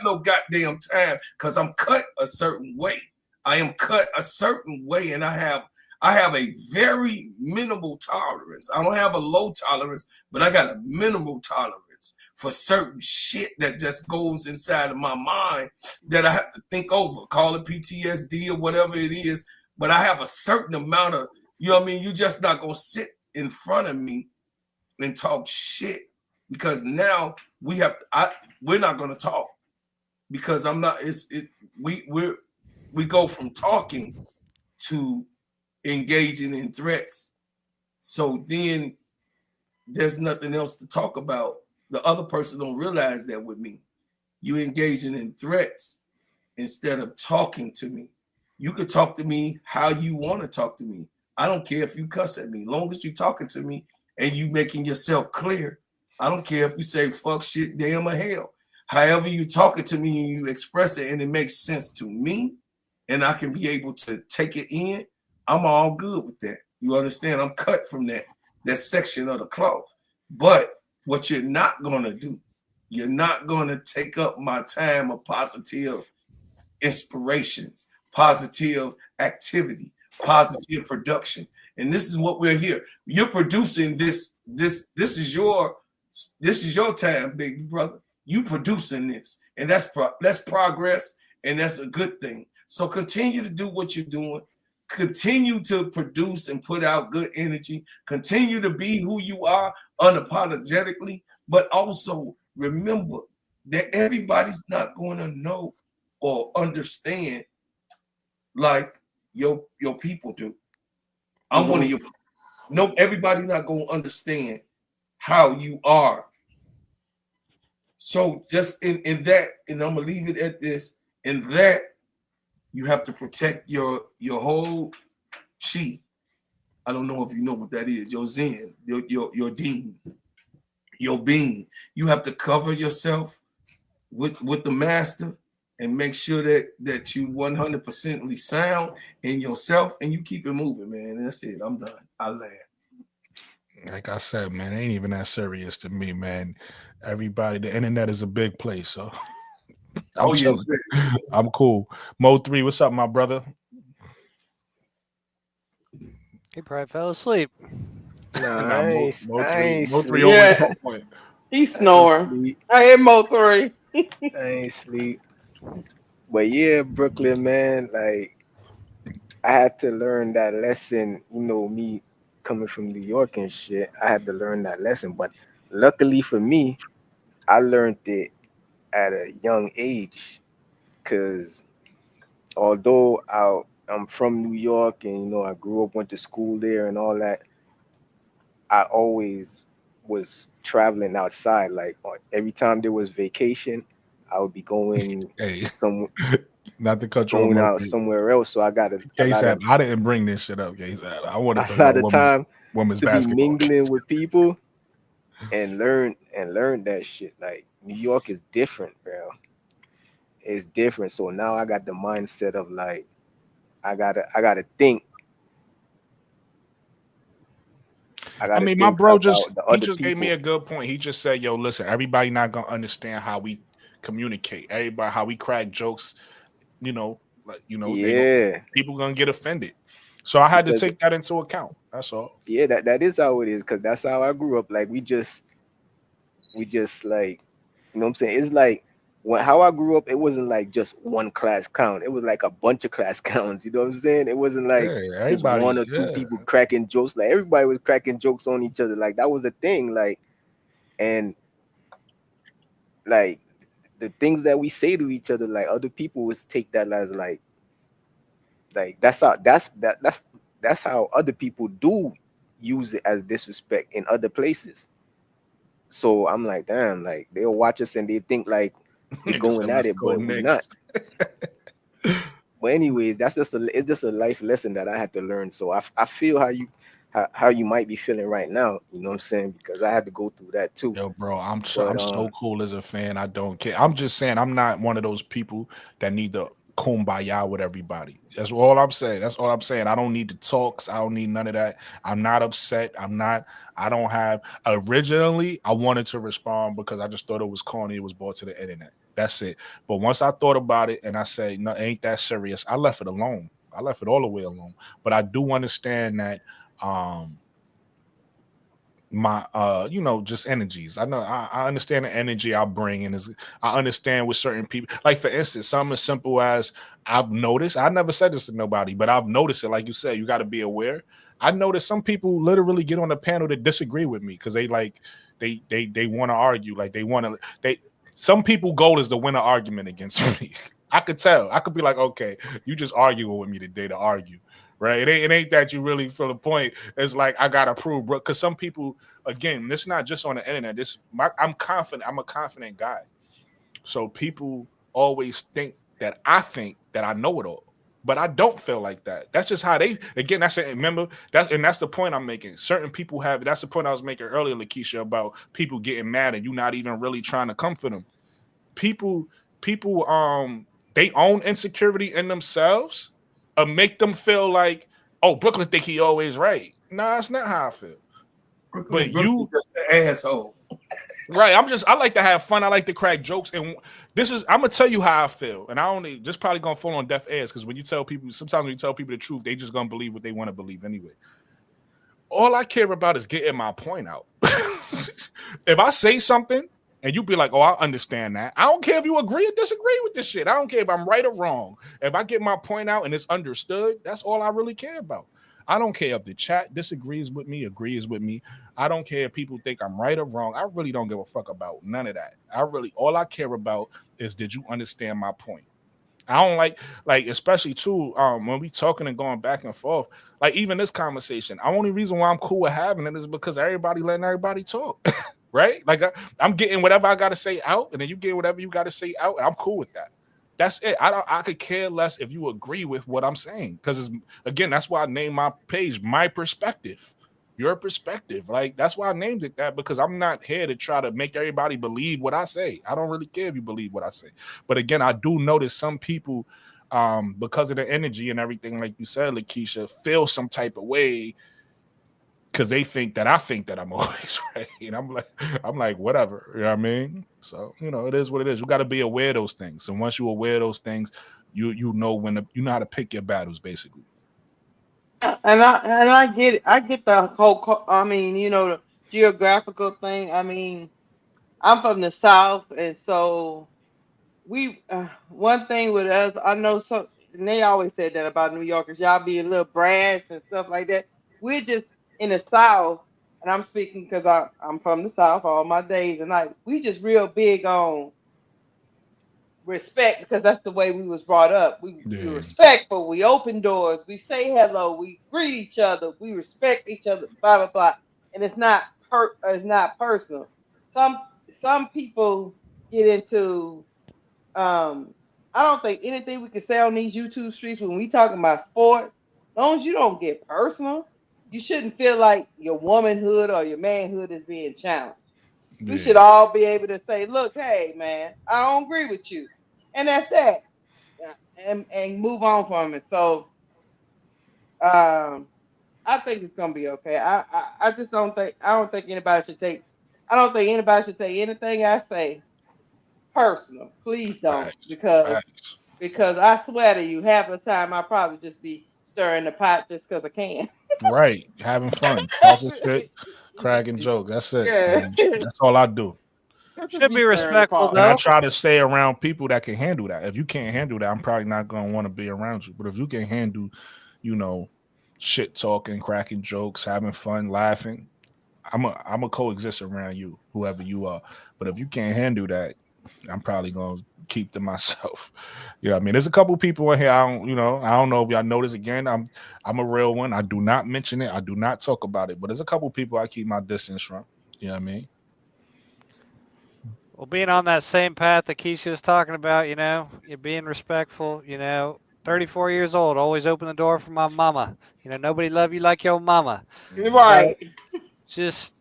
no goddamn time because I'm cut a certain way. I am cut a certain way, and I have a very minimal tolerance. I don't have a low tolerance, but I got a minimal tolerance for certain shit that just goes inside of my mind that I have to think over. Call it PTSD or whatever it is, but I have a certain amount of, you know what I mean? You're just not gonna sit in front of me and talk shit, because now we're not gonna talk, because I'm not. We go from talking to engaging in threats. So then there's nothing else to talk about. The other person don't realize that with me. You engaging in threats instead of talking to me. You could talk to me how you want to talk to me. I don't care if you cuss at me. Long as you talking to me and you making yourself clear. I don't care if you say fuck, shit, damn, or hell. However you talking to me and you express it and it makes sense to me and I can be able to take it in, I'm all good with that. You understand? I'm cut from that section of the cloth. But what you're not going to do, you're not going to take up my time of positive inspirations, positive activity, positive production. And this is what we're here. You're producing this. This is your time, baby brother. You producing this, and that's progress, and that's a good thing. So continue to do what you're doing. Continue to produce and put out good energy. Continue to be who you are unapologetically, but also remember that everybody's not going to know or understand like your people do. I'm one of your. No, everybody not going to understand how you are. So just in that, and I'm gonna leave it at this. In that, you have to protect your whole chi. I don't know if you know what that is. Your zen, your dean, your being. You have to cover yourself with the master and make sure that you 100% sound in yourself and you keep it moving, man. And that's it. I'm done. I laugh. Like I said, man, it ain't even that serious to me, man. Everybody, the internet is a big place, so I'm cool. Mo 3, what's up, my brother? He probably fell asleep. Nah, Mo 3 always on point. He's snoring. I hear Mo 3. I ain't sleep. But yeah, Brooklyn, man, like I had to learn that lesson, me coming from New York and shit. I had to learn that lesson. But luckily for me, I learned it at a young age. Cause although I'm from New York and I grew up, went to school there and all that, I always was traveling outside. Like every time there was vacation, I would be going not to cut you going out somewhere else. So I didn't bring this shit up, K-Sad. I wanted to talk about women's to basketball. Be mingling with people and learn that shit. Like New York is different, bro. It's different. So now I got the mindset of like I gotta think. I mean, my bro just gave me a good point. He just said, "Yo, listen, everybody not gonna understand how we communicate. Everybody, how we crack jokes. People gonna get offended. So I had to take that into account. That's all. Yeah, that is how it is, because that's how I grew up. Like we just like, what I'm saying? It's like how I grew up, it wasn't like just one class count. It was like a bunch of class counts. You know what I'm saying? It wasn't like just one or two people cracking jokes. Like everybody was cracking jokes on each other. Like that was a thing. Like, and like the things that we say to each other, like other people would take that as like that's how other people do use it as disrespect in other places. So I'm like, damn, like they'll watch us and they think like we're going at it, but we're not. But anyways, it's just a life lesson that I had to learn. So I feel how you might be feeling right now. You know what I'm saying? Because I had to go through that too. Yo, bro, I'm so cool as a fan. I don't care. I'm just saying I'm not one of those people that need to kumbaya with everybody. That's all I'm saying. I don't need the talks. I don't need none of that. I'm not upset. Originally, I wanted to respond because I just thought it was corny. It was brought to the internet. That's it. But once I thought about it and I say, no, it ain't that serious, I left it alone. I left it all the way alone. But I do understand that my just energies. I know I understand the energy I bring, and I understand with certain people. Like for instance, something as simple as I've noticed. I never said this to nobody, but I've noticed it. Like you said, you got to be aware. I noticed some people literally get on the panel that disagree with me because they want to argue. Like some people goal is to win an argument against me. I could tell. I could be like, okay, you just arguing with me today to argue. right? It ain't that you really feel the point. It's like I gotta prove, bro. Because some people, again, this not just on the internet. I'm confident. I'm a confident guy. So people always think that I know it all. But I don't feel like that. That's just how they. Again, remember that's the point I'm making. Certain people have. That's the point I was making earlier, Lakeisha, about people getting mad and you not even really trying to comfort them. People, they own insecurity in themselves, make them feel like, oh, Brooklyn think he always right. Nah, that's not how I feel. Brooklyn you just an asshole. Right. I like to have fun. I like to crack jokes. And I'm gonna tell you how I feel. And I only just probably gonna fall on deaf ears because sometimes when you tell people the truth, they just gonna believe what they want to believe anyway. All I care about is getting my point out. If I say something and you be like, oh, I understand that. I don't care if you agree or disagree with this shit. I don't care if I'm right or wrong. If I get my point out and it's understood, that's all I really care about. I don't care if the chat disagrees with me, agrees with me. I don't care if people think I'm right or wrong. I really don't give a fuck about none of that. All I care about is, did you understand my point? I don't like especially too, when we talking and going back and forth, like even this conversation, the only reason why I'm cool with having it is because everybody letting everybody talk, right? Like I'm getting whatever I got to say out, and then you get whatever you got to say out, and I'm cool with that. That's it. I could care less if you agree with what I'm saying, because again, that's why I named my page My Perspective, Your Perspective. Like that's why I named it that, because I'm not here to try to make everybody believe what I say. I don't really care if you believe what I say. But again, I do notice some people, because of the energy and everything, like you said, Lakeisha, feel some type of way because they think that I'm always right. And I'm like, whatever. You know what I mean? So, it is what it is. You got to be aware of those things. And once you're aware of those things, you know how to pick your battles, basically. And I get it. I get the whole. The geographical thing. I mean, I'm from the South, and so we. One thing with us, I know some, and they always said that about New Yorkers. Y'all be a little brash and stuff like that. We're just in the South, and I'm speaking because I'm from the South all my days, and we just real big on respect, because that's the way we was brought up. We respectful. We open doors. We say hello. We greet each other. We respect each other. Blah blah blah. And it's not personal. Some people get into. I don't think anything we can say on these YouTube streets when we talking about sports, as long as you don't get personal, you shouldn't feel like your womanhood or your manhood is being challenged. Yeah. We should all be able to say, look, hey man, I don't agree with you. And that's that. And move on from it. So I think it's gonna be okay. I just don't think anybody should take anything I say personal. Please don't, because I swear to you, half the time I probably just be stirring the pot just because I can. Right, having fun, talking shit, cracking jokes. That's it. Yeah. That's all I do. Should be respectful, though. And I try to stay around people that can handle that. If you can't handle that, I'm probably not gonna want to be around you. But if you can handle, shit talking, cracking jokes, having fun, laughing, I'm a coexist around you, whoever you are. But if you can't handle that, I'm probably gonna keep to myself. I mean, there's a couple people in here. I don't know if y'all notice. Again, I'm a real one. I do not mention it. I do not talk about it. But there's a couple people I keep my distance from. You know what I mean? Well, being on that same path that Keisha was talking about, you're being respectful. 34 years old, always open the door for my mama. Nobody love you like your mama. Right. Just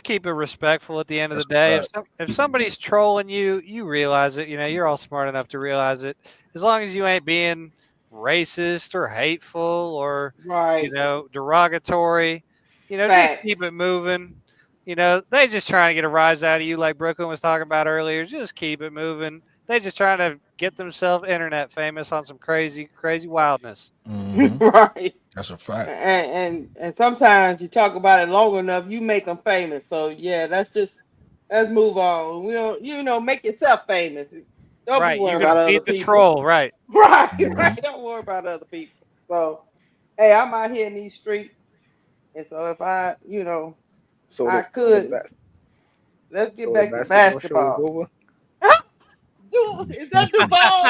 keep it respectful at the end of the day. If somebody's trolling you, you realize it. You're all smart enough to realize it. As long as you ain't being racist or hateful or, derogatory, just keep it moving. They just trying to get a rise out of you, like Brooklyn was talking about earlier. Just keep it moving. They just trying to get themselves internet famous on some crazy, crazy wildness. Mm-hmm. Right. That's a fact. And sometimes you talk about it long enough, you make them famous. So yeah, let's move on. We don't, make yourself famous. Don't be worried about other people. Troll, right? Right, right. Don't worry about other people. So, hey, I'm out here in these streets, and so if I, I could. Let's get back to basketball. Dude, is that Duval?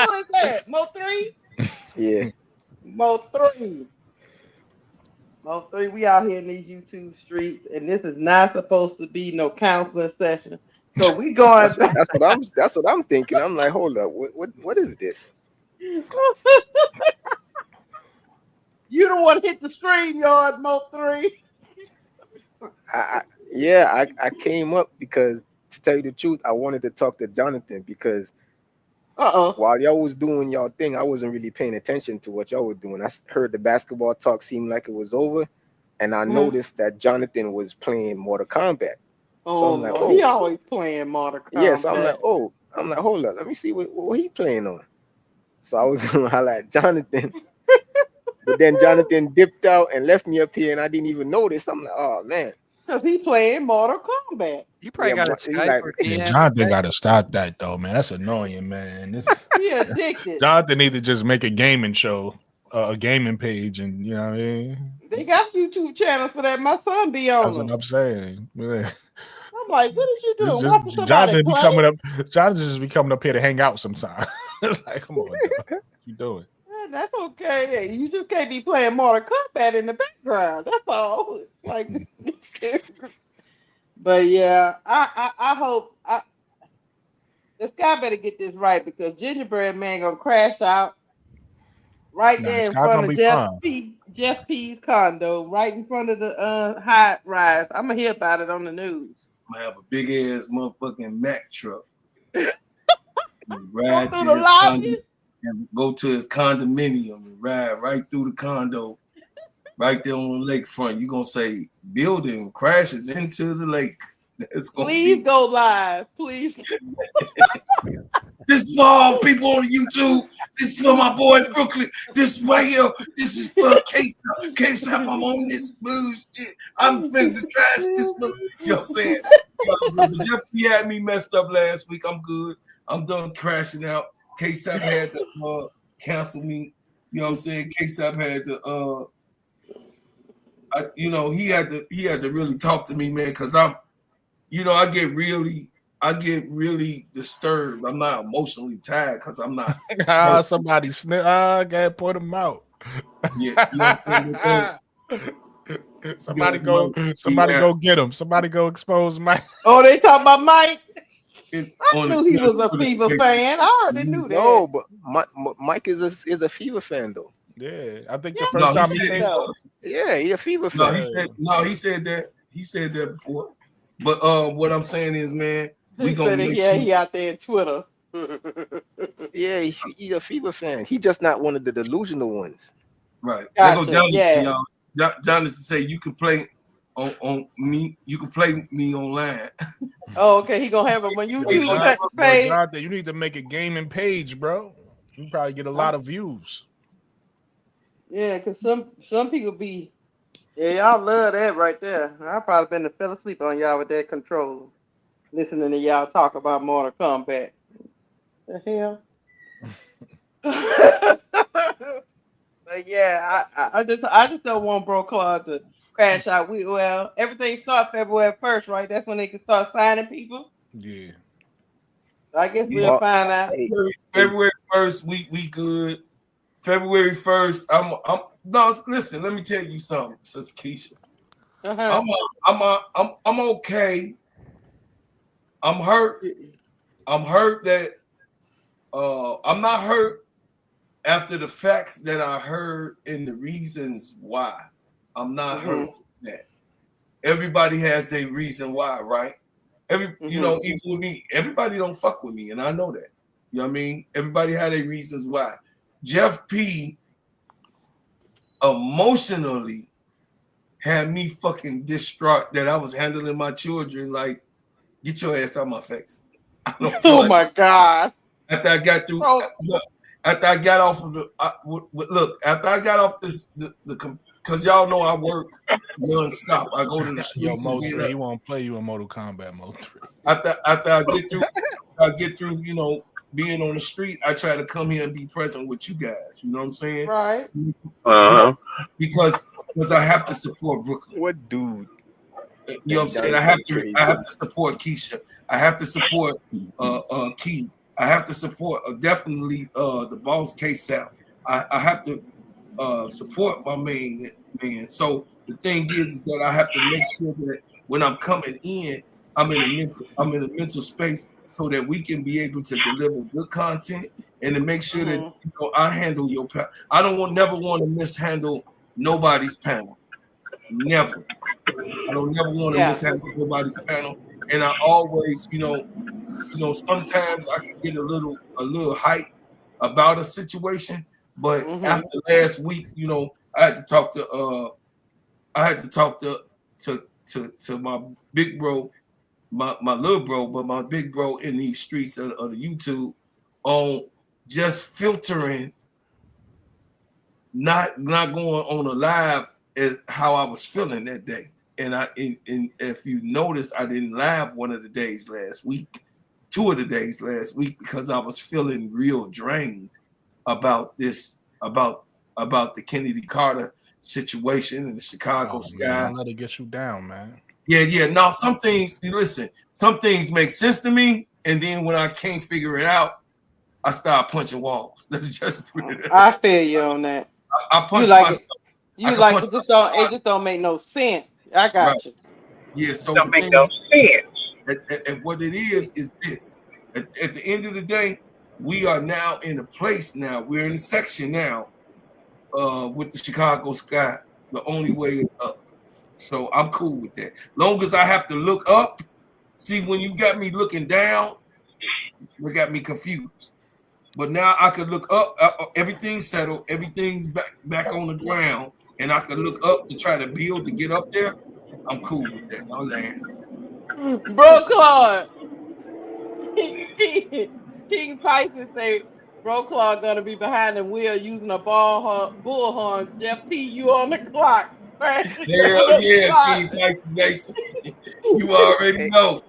Who is that? Mo3? Yeah. Mo3. Mo 3, we out here in these YouTube streets, and this is not supposed to be no counseling session. So we going back. That's what I'm thinking. I'm like, hold up, what is this? You don't want to hit the stream yard, Mo 3. I came up because, to tell you the truth, I wanted to talk to Jonathan because while y'all was doing y'all thing, I wasn't really paying attention to what y'all were doing. I heard the basketball talk seemed like it was over, and I noticed that Jonathan was playing Mortal Kombat. So I'm like, Lord, he always playing Mortal Kombat. Yeah, so I'm like, hold up, let me see what he playing on. So I was gonna highlight Jonathan. But then Jonathan dipped out and left me up here, and I didn't even notice. I'm like, oh man, because he playing Mortal Kombat. You probably got a Skype or DM. Jonathan got to stop that though, man. That's annoying, man. He addicted. Jonathan need to just make a gaming show, a gaming page, and you know what I mean. They got YouTube channels for that. My son be on. That's what I'm saying. Yeah. I'm like, what is you doing? Jonathan be coming up. Jonathan just be coming up here to hang out sometime. It's like, come on, what you doing? That's okay. You just can't be playing Mortal Kombat in the background. That's all. Like, but yeah, I hope this guy better get this right because Gingerbread Man gonna crash out right there in front of Jeff P's condo, right in front of the high rise. I'm gonna hear about it on the news. I'm gonna have a big ass motherfucking Mack truck. And ride through to the his lobby? and go to his condominium and ride right through the condo, right there on the lakefront. You're gonna say building crashes into the lake. Please go live, please. This is for all people on YouTube. This is for my boy Brooklyn. This right here. This is for K-Stop. I'm on this smooth shit. I'm finna trash this. You know what I'm saying? Jeff had me messed up last week. I'm good. I'm done crashing out. K-Stop had to cancel me. You know what I'm saying? K-Stop had to he had to really talk to me, man, because I get really disturbed. I'm not emotionally tired because I'm not. Somebody gotta put him out. Yeah, you know what I'm somebody go get him. Somebody go expose Mike. Oh, they talking about Mike. I knew he was a FIBA fan. I already knew that. No, but Mike is a FIBA fan though. Yeah, I think the first time he was. Yeah, he a FIBA fan. He said that. He said that before. But what I'm saying is, man, we gonna make sure. He out there in Twitter. Yeah, he a FIBA fan. He just not one of the delusional ones. Right. Gotcha. There go Jonathan, Jonathan say you can play on me. You can play me online. Oh, okay. He gonna have it when you do that page. Jonathan, you need to make a gaming page, bro. You probably get a lot of views. Yeah, because some people be. Yeah, y'all love that right there. I probably been fell asleep on y'all with that controller, listening to y'all talk about Mortal Kombat. The hell. But yeah, I just don't want Bro Claude to crash out. Everything starts February 1st, right? That's when they can start signing people. Yeah. I guess we'll find out. February 1st, we good. February 1st, no, listen, let me tell you something, Sister Keisha. I'm okay. I'm hurt. I'm hurt that I'm not hurt after the facts that I heard and the reasons why. I'm not hurt for that. Everybody has their reason why, right? Even with me, everybody don't fuck with me, and I know that. You know what I mean? Everybody had their reasons why. Jeff P emotionally had me fucking distraught that I was handling my children like, get your ass out my face. Oh my God. After I got through, after I got off of after I got off this, because y'all know I work non-stop. I go to the streets. He won't play you in Mortal Kombat Mode 3. After I get through, being on the street, I try to come here and be present with you guys. You know what I'm saying? Right. Because I have to support Brooklyn. What dude? You know what I'm saying? I have to support Keisha. I have to support Key. I have to support definitely the boss K-Sap. I have to support my main man. So the thing is that I have to make sure that when I'm coming in, I'm in a mental space so that we can be able to deliver good content and to make sure that I handle your panel. I never want to mishandle nobody's panel. Never. I don't never want to mishandle nobody's panel. And I always, sometimes I can get a little hype about a situation, but after last week, I had to talk to my big bro, my little bro, but my big bro in these streets of the YouTube on just filtering, not going on a live as how I was feeling that day. And if you notice, I didn't live one of the days last week, 2 of the days last week, because I was feeling real drained about this, about the Kennedy Carter situation in the Chicago sky. Man, don't let it get you down, man. Yeah. Now, some things make sense to me, and then when I can't figure it out, I start punching walls. That's just I feel you on that. I punch myself. It just don't make no sense. I got you. Yeah, so don't make no sense. And what it is this. At the end of the day, we are now in a place now. We're in a section now with the Chicago sky. The only way is up. So I'm cool with that. Long as I have to look up. See, when you got me looking down, you got me confused. But now I could look up, everything's settled, everything's back on the ground, and I could look up to try to build to get up there. I'm cool with that. I'll land. Bro, Claude. King Tyson say Bro Claude gonna be behind the wheel using a bullhorn. Jeff P, you on the clock. Hell yeah, King Tyson Jason. You already know.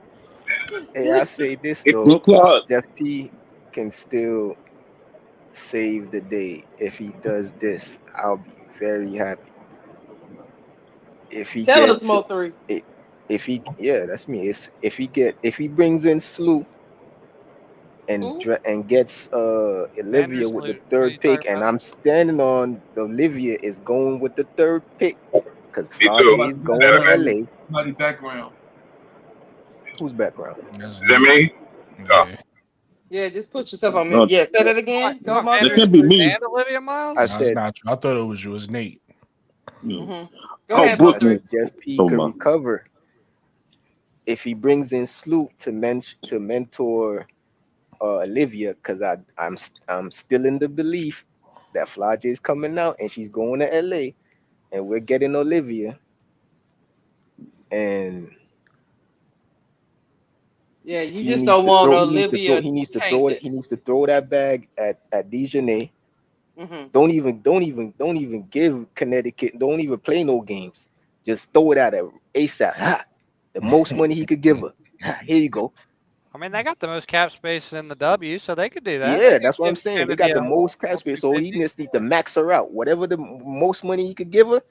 Hey, I say this though. Jeff P can still save the day if he does this. I'll be very happy. If he Tell us, Mo3. That's me. If he brings in Sloot and gets Olivia with the 3rd pick, and I'm standing on Olivia is going with the 3rd pick because Flage is going to LA. Somebody background. Whose background? Is that me? Yeah, just put yourself on mute. Yeah, say that again. Go, It could be me. And Olivia Miles? I said, not you. I thought it was you. It's Nate. Go ahead, Brooklyn. Jeff P can recover if he brings in Sloot to mentor Olivia, because I'm still in the belief that Flage is coming out and she's going to LA, and we're getting Olivia. And yeah, you just don't want Olivia. He needs to throw it. He needs to throw that bag at DiJonai. Don't even give Connecticut. Don't even play no games. Just throw it at her ASAP. Ha! The most money he could give her. Ha, here you go. I mean, they got the most cap space in the W, so they could do that. Yeah, that's what I'm saying. They got the most cap space, so he just needs to max her out. Whatever the most money he could give her,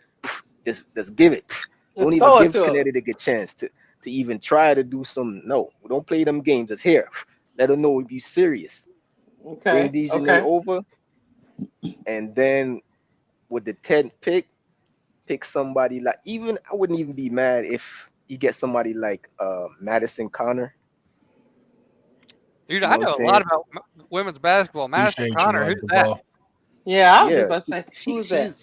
just give it. Don't even give Connecticut a chance to even try to do some. No, don't play them games. Just here. Let her know if you're serious. Okay. Bring DiJonai over, and then with the 10th pick somebody like, even I wouldn't even be mad if you get somebody like Madison Connor. Dude, I know a lot about women's basketball. Madison Connor, who's that? Yeah, I was about to say, who's that?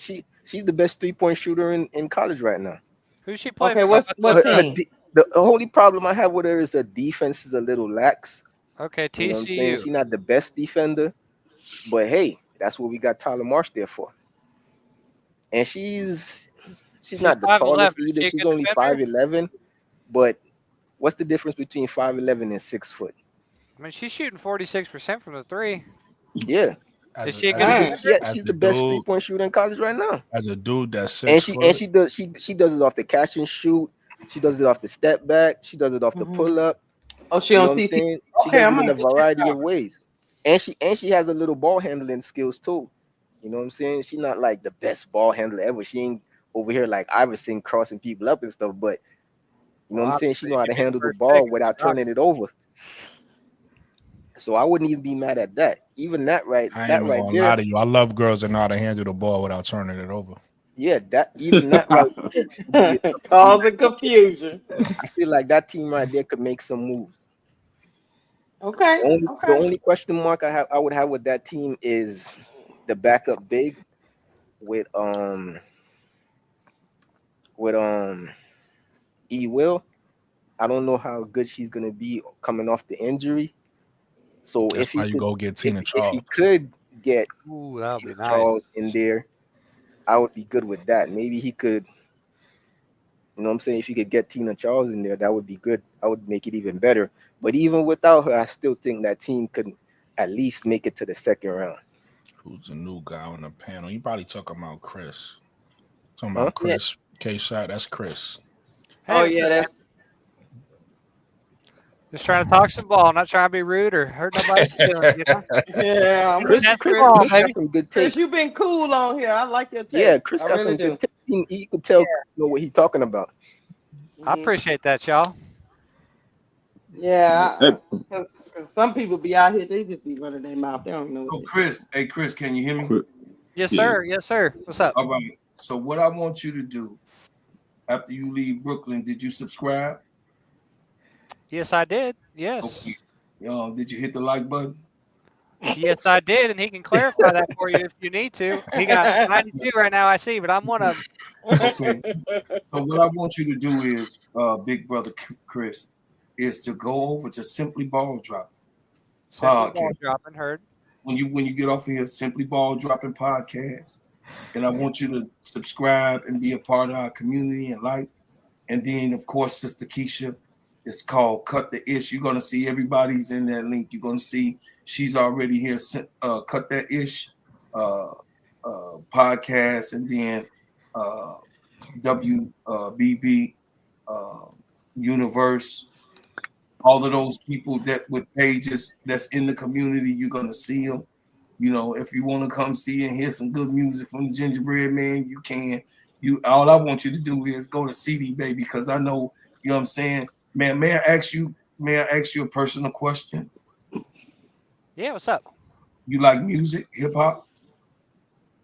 She's the best 3-point shooter in college right now. Who's she playing? Okay, what team? The only problem I have with her is her defense is a little lax. Okay, TCU. You know what I'm saying? She's not the best defender, but hey, that's what we got Tyler Marsh there for. And she's not the tallest either. She's only 5'11", but what's the difference between 5'11" and 6 foot? I mean, she's shooting 46% from the 3. Yeah. Is she she's the best 3-point shooter in college right now. As a dude that's 6 foot. And she does it off the catch and shoot. She does it off the step back. She does it off the pull up. Oh, she on TT. She does it in a variety of ways. And she has a little ball handling skills too. You know what I'm saying? She's not like the best ball handler ever. She ain't over here like Iverson crossing people up and stuff, but you know what I'm saying? She know how to handle the ball without turning it over. So I wouldn't even be mad at that. Even that right there. Lie to you. I love girls that know how to handle the ball without turning it over. Yeah, that even that right there would be a tough team. Causing confusion. I feel like that team right there could make some moves. Okay. The only question mark I would have with that team is the backup big with E Will. I don't know how good she's gonna be coming off the injury. So That's why you go get Tina if Charles. he could get Ooh, that would be nice. Charles in there, I would be good with that. Maybe he could, you know what I'm saying? If you could get Tina Charles in there, that would be good. I would make it even better. But even without her, I still think that team could at least make it to the second round. Who's the new guy on the panel? You probably talking about Chris. Talking Huh? about Chris. K-Shot, that's Chris. Oh yeah, that's Just trying to talk some ball, not trying to be rude or hurt nobody's feelings. You know? yeah. I'm Chris, with you, Chris, Chris. Chris got some good Chris, takes. you've been cool on here. I like your take. Yeah, Chris I got really some do. good takes. He could tell you know what he's talking about. I appreciate that, y'all. Yeah, because some people be out here, they just be running their mouth. They don't know. So Chris, hey Chris, can you hear me? Yes, sir. Yes, sir. What's up? All right. So what I want you to do after you leave Brooklyn, did you subscribe? Yes, I did. Yes. Okay. Did you hit the like button? Yes, I did, and he can clarify that for you if you need to. He got 92 right now, I see, but I'm one of them. Okay. So what I want you to do is, big brother Chris, is to go over to Simply Ball Dropping. Simply Ball Dropping, heard. When you get off of here, Simply Ball Dropping podcast, and I want you to subscribe and be a part of our community and like. And then, of course, Sister Keisha, it's called Cut the Ish. You're gonna see everybody's in that link. You're gonna see she's already here. Cut That Ish podcast, and then WBB Universe. All of those people that with pages that's in the community, you're gonna see them. You know, if you want to come see and hear some good music from the Gingerbread Man, you can. All I want you to do is go to CD Baby, because I know, you know what I'm saying. Man, may I ask you a personal question? Yeah, what's up? You like music, hip hop?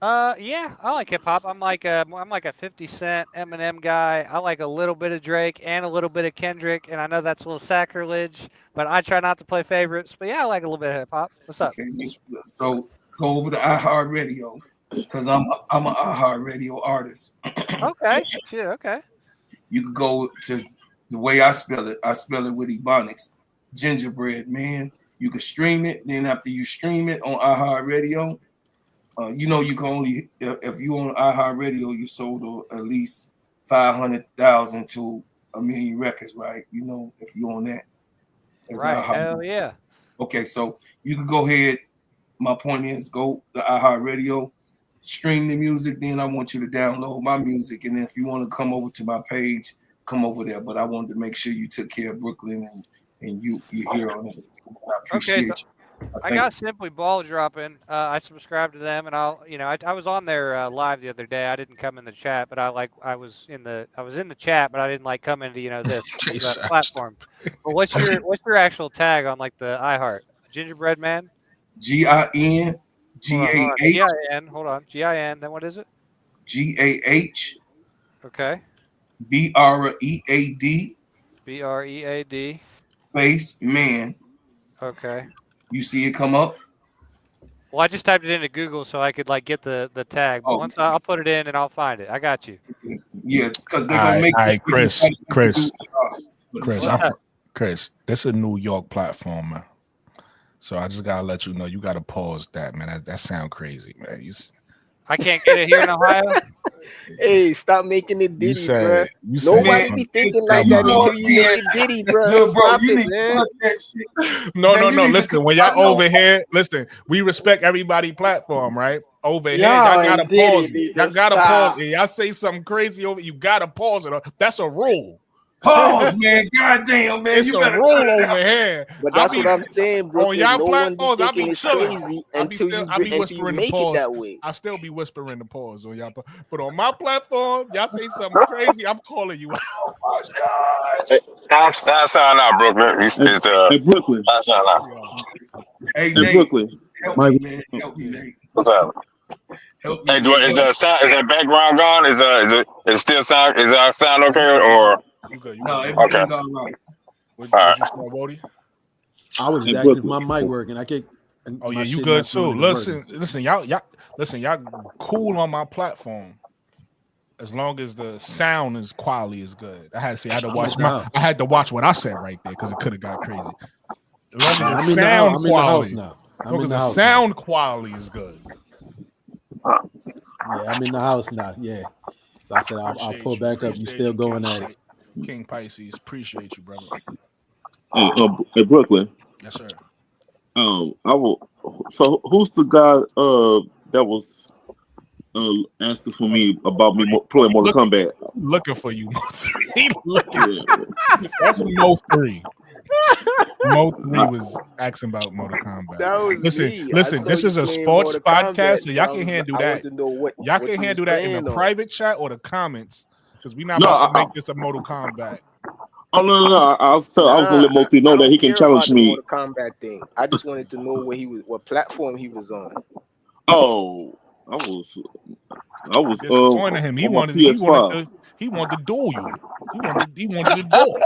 Yeah, I like hip hop. I'm like a 50 Cent, Eminem guy. I like a little bit of Drake and a little bit of Kendrick, and I know that's a little sacrilege, but I try not to play favorites. But yeah, I like a little bit of hip hop. What's up? Okay, so go over to iHeartRadio, because I'm an iHeartRadio artist. Okay, shit, okay. You could go to the way I spell it. I spell it with Ebonics, Gingerbread Man. You can stream it. Then after you stream it on iHeartRadio, you know you can only, if you on iHeartRadio, you sold at least 500,000 to 1 million records, right? You know, if you on that. Right. Hell yeah. Okay, so you can go ahead. My point is, go to iHeartRadio, stream the music. Then I want you to download my music, and then if you want to come over to my page, come over there. But I wanted to make sure you took care of Brooklyn and you're here on this. I appreciate you. I got Simply Ball Dropping. I subscribe to them, and I was on their live the other day. I didn't come in the chat, but I was in the chat, but I didn't come into this platform. But what's your actual tag on like the iHeart? Gingerbread Man? GIN. Hold on. GIN. Then what is it? GAH. Okay. BREAD. BREAD. Space Man. Okay. You see it come up? Well, I just typed it into Google so I could like get the tag. But once I'll put it in and I'll find it. I got you. Yeah, because they're gonna make. Chris, this is a New York platform, man. So I just gotta let you know you gotta pause that, man. That sound crazy, man. I can't get it here in Ohio. Hey, stop making it Diddy, bro. Nobody be thinking like that until you make it Diddy, bro. Stop it, man. No. Listen, when y'all over here, listen, we respect everybody platform, right? Over here, y'all gotta pause it. Y'all gotta pause it. Y'all say something crazy over, you gotta pause it. That's a rule. Pause, man. Goddamn, man. It's a rule over here. But that's what I'm saying, bro. On y'all platforms, I be it's chilling. crazy I be whispering the make pause. it that way. I still be whispering the pause on y'all. But on my platform, y'all say something crazy, I'm calling you out. Oh my God. Hey, sound out, Brooklyn. Hey, Brooklyn. Sound out. Hey, Brooklyn. Help me, man. Help me, Nate. What's up? Help Hey, me. is that background gone? Is it still sound? Is our sound okay or? You good? No, Okay. everything gone right. What All right. you say, Wody? I was just Hey, asking if Brooklyn. my mic working. I can't. Oh my yeah, you shit good not too. working. Listen, y'all cool on my platform. As long as the sound is quality is good. I had to watch what I said right there because it could have got crazy. As long as the sound I'm quality. in the house now. As long as the sound quality is good. Yeah, I'm in the house now. Yeah. So I said I'll pull back up. You still going at it. King Pisces, appreciate you, brother. Hey, Brooklyn. Yes, sir. I will. So who's the guy that was asking for me about me playing Mortal Kombat? Looking for you, Mo 3. He looking. That's Mo 3. Mo 3 was asking about Mortal Kombat. That was Listen. me. This is a playing sports Mortal podcast, Kombat, so y'all so can handle I that. wanted to know what Y'all what can you handle was that in the playing on. private chat or the comments because we're not No, about to make this a Mortal Kombat. Oh no! I was gonna let Nah, Moti know I that don't he can care challenge about the me. Mortal Kombat thing. I just wanted to know what platform he was on. Oh, I was Disappointed him. He on my wanted PS5. to duel you. He wanted to duel.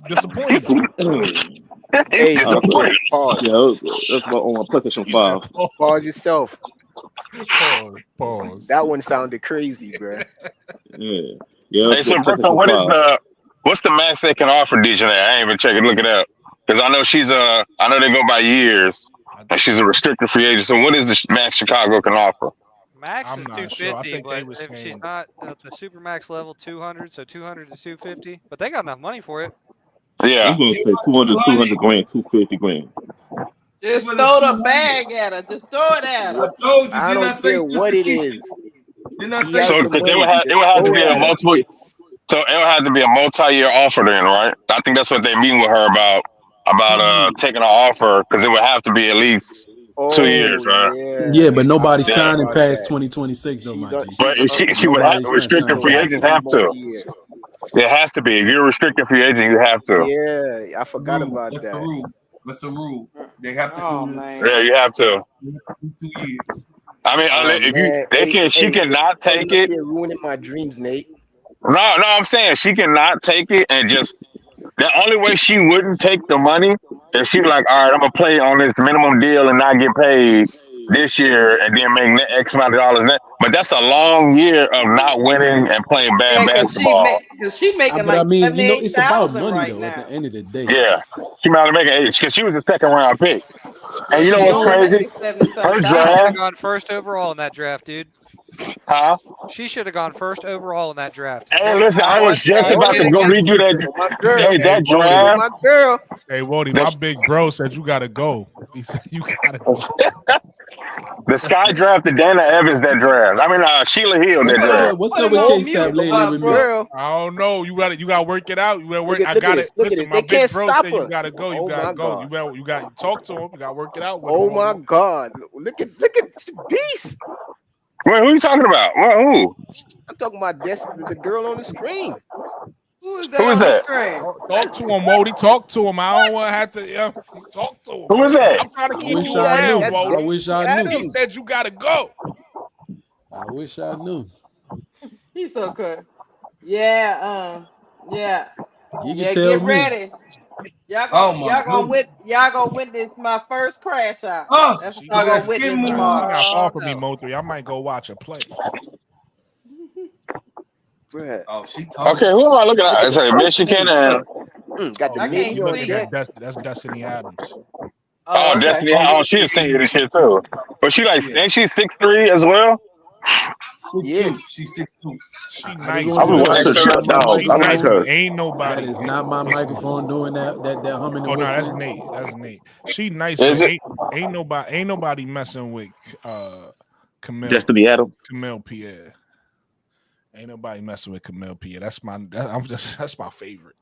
Disappointed him. Hey, Brooklyn, pause. Yeah, that's on my PlayStation 5. Pause yourself. Pause. That one sounded crazy, bruh. Yeah, Hey, so Brooklyn, what's the max they can offer DiJonai? I ain't even checking. Look it up because I know I know they go by years, and she's a restricted free agent. So what is the max Chicago can offer? Max I'm is not sure. I 250, think they but were if she's saying not at the super max level, 200, so 200 to 250. But they got enough money for it. Yeah. I'm gonna say 200 grand, 250 grand. Just throw the bag at her. Just throw it at her. I told you. I Didn't I don't say care what it Keisha? is. Didn't I He say has So the it money. would have Just to throw be it a at her. multiple. So it would have to be a multi-year offer then, right? I think that's what they're meeting with her about taking an offer because it would have to be at least 2 years, right? Yeah, but nobody's I forgot signing about past that. 2026 though, my G. But she would have Nobody's not restricted signing free past agents that. have to. multi-year. It has to be. If you're a restricted free agent, you have to. Yeah, I forgot Rule. about That's the that. rule. That's the rule. They have to Oh do man. Yeah, you have to. 2 years. I mean, Oh man, she cannot take it. You're ruining my dreams, Nate. No, I'm saying she cannot take it and just. The only way she wouldn't take the money if she was like, all right, I'm gonna play on this minimum deal and not get paid this year and then make X amount of dollars. But that's a long year of not winning and playing bad Yeah, basketball. she making But I like mean, it's about 78,000 money right though. At the now. end of the day, Yeah, she might have made it because she was a second round pick. Yeah, And you know she what's only crazy? making 70 Her something She should have draft, thousand. gone first overall in that draft, dude. huh? She should have gone first overall in that draft. Hey, listen, I was just I about to did. go read you My that. girl. Hey, that Wody. draft. My girl. Hey, Wody, my big bro said you gotta go. He said you gotta go. The Sky drafted Dana Evans that draft. I mean, Sheila Hill that draft. What's up with K-Sap lately with me? Girl. I don't know. You gotta work it out. You gotta work. Look I at got this. it. Look at Listen, this. my They big can't bro stop said you her. gotta go. You Oh gotta my go. God. You got to talk to him. You gotta work it out with him. Oh Wody. my God. Look at this beast. Wait, who are you talking about? Who? I'm talking about the girl on the screen. Who is Who that is on the that? screen? Talk to him, Wody. Talk to him. I don't want to have to talk to him. Who is that? I'm trying to I keep wish you I around, knew. I Wody. wish I knew. He said you gotta go. I wish I knew. He's so good. Yeah, yeah. You can Yeah, tell get me. ready. Oh my goodness. Y'all gonna witness my first crash out. Oh, That's what look y'all at that gonna skin witness move. She tomorrow. not far from no. me, Mo3. I might go watch her play. Bruh. Oh, she talking. Okay, who am I looking Look at? at It's the like first Michigan move. and Got the I Yeah, can't midi you on looking see. deck. at that's Destiny Adams. Oh, okay. Destiny. Oh, Oh, yeah, she's a yeah, senior this year too. But she ain't she 6'3" as well? 6'2". She's 6'2". She I just nice, want I you would to man. know watch that her is not shut my down. She I nice, like microphone. but her. ain't That nobody. is not my Listen, microphone doing that humming and oh no, that's whistling. Nate. That's Nate. She nice, Is but it? ain't nobody messing with Camille Destiny Adams. Pierre. Ain't nobody messing with Camille Pierre. That's my favorite.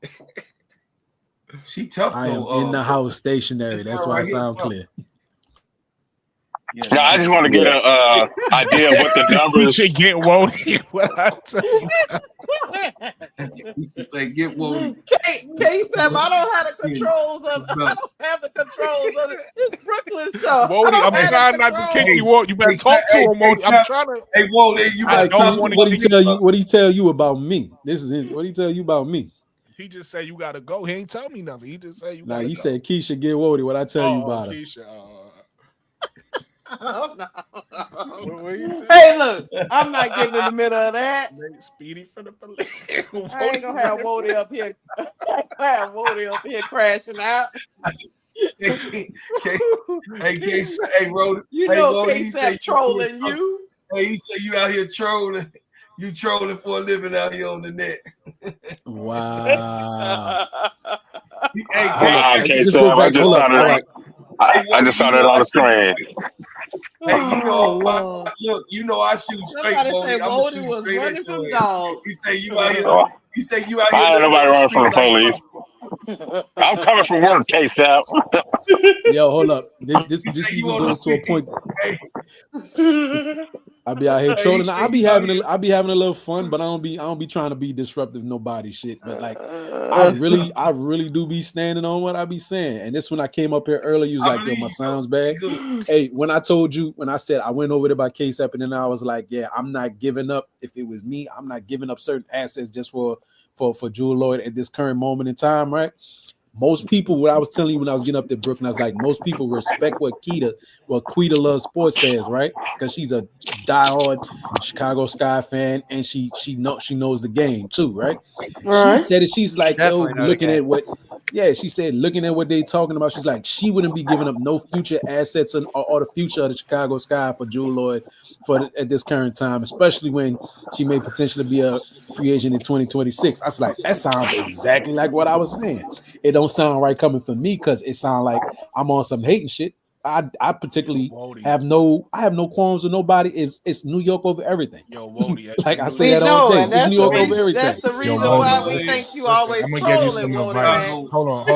She tough I am though. in the house stationary. This That's girl why I right here sound tough. clear. Yeah, No, I just want to get a idea of what the You numbers. should get Wody. What I tell you. We should say get Wody. K7, I don't have the controls of. I don't have the controls of it. It's Brooklyn show. Wody, I'm trying not to kick you out. You better talk to him, Wody. I'm trying to. Hey, Wody, you better talk to him. What he tell you about me? This is it. What he tell you about me? He just said you gotta go. He ain't tell me nothing. He just said you. Nah, gotta he go. said Keisha get Wody. What I tell you about her? Keisha. Oh, no. What you say? Hey, look, I'm not getting in the middle of that. Speedy for the police. I ain't gonna have Wody up here. Have Wody up here crashing out. Hey, Rody. You hey, know, Rody, he say trolling you. Hey, he say you out here trolling. You trolling for a living out here on the net. Wow. I just saw that on the screen. Hey, look, you know I shoot straight, Wody. I'm gonna shoot straight at you. He say you out here. He say you out here. I ain't nobody running from the police. I'm coming from work, K-Sap. Yo, hold up. This even goes to a point. I be out here trolling. I be having a little fun, but I don't be trying to be disruptive. Nobody shit. But like, I really do be standing on what I be saying. And this when I came up here earlier, you was like, yo, my sound's bad. Hey, when I said I went over there by K-Sap, and then I was like, yeah, I'm not giving up. If it was me, I'm not giving up certain assets just for Jewel Lloyd at this current moment in time, right? Most people, what I was telling you when I was getting up there, Brooklyn, I was like, most people respect what Quita Loves Sports says, right? Because she's a diehard Chicago Sky fan, and she knows the game too, right? She said it. She's like, yo, looking at what they talking about. She's like, she wouldn't be giving up no future assets or the future of the Chicago Sky for Jewel Lloyd at this current time, especially when she may potentially be a free agent in 2026. I was like, that sounds exactly like what I was saying. It don't sound right coming from me because it sounds like I'm on some hating shit. I particularly have no qualms with nobody. It's New York over everything. Yo, Wody, like I say that all day. It's New York over everything. That's the reason why we think you always I'm gonna give you some advice. Hold on.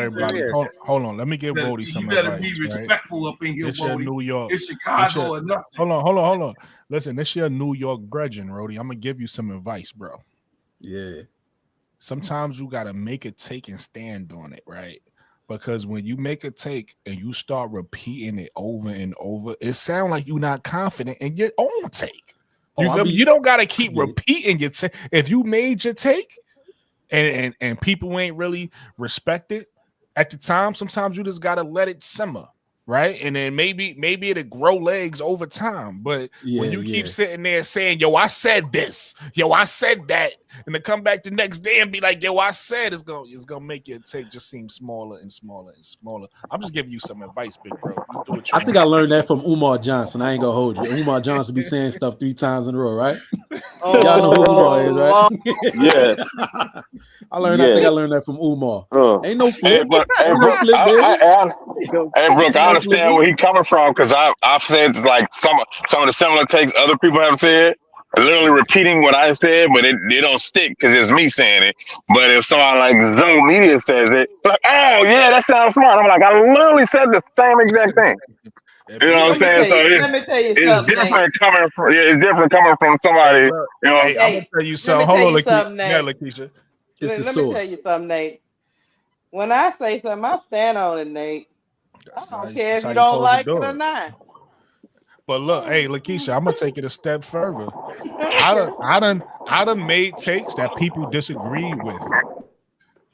Everybody. Hold on. Let me give Wody some advice. You better be respectful up in here, Wody. New York. It's Chicago or nothing. Hold on. Listen, this your New York brethren, Rody. I'm gonna give you some advice, bro. Yeah. Sometimes you gotta make a take and stand on it, right? Because when you make a take and you start repeating it over and over, it sounds like you're not confident in your own take. You don't gotta keep repeating your take. If you made your take and people ain't really respect it at the time, sometimes you just gotta let it simmer, right? And then maybe it'll grow legs over time. But when you keep sitting there saying, yo, I said this, yo, I said that, and to come back the next day and be like, yo, I said, it's gonna make your take just seem smaller and smaller and smaller. I'm just giving you some advice, big bro. I think I learned that from Umar Johnson. I ain't gonna hold you. Umar Johnson be saying stuff 3 times in a row, right? Y'all know who Umar is, right? Yeah. I think I learned that from Umar. Ain't no flip. Brooke, I understand where he coming from because I've said like some of the similar takes other people have said. Literally repeating what I said, but it don't stick because it's me saying it. But if someone like Zoom Media says it, like, oh yeah, that sounds smart. I'm like, I literally said the same exact thing. You know what I'm saying? So it's different coming from it's different coming from somebody. You know, I'm gonna tell you something. Hold on, Lakeisha. Let me tell you something, Nate. When I say something, I stand on it, Nate. I don't care if you don't like it or not. But look, hey, Lakeisha, I'm gonna take it a step further. I done made takes that people disagree with.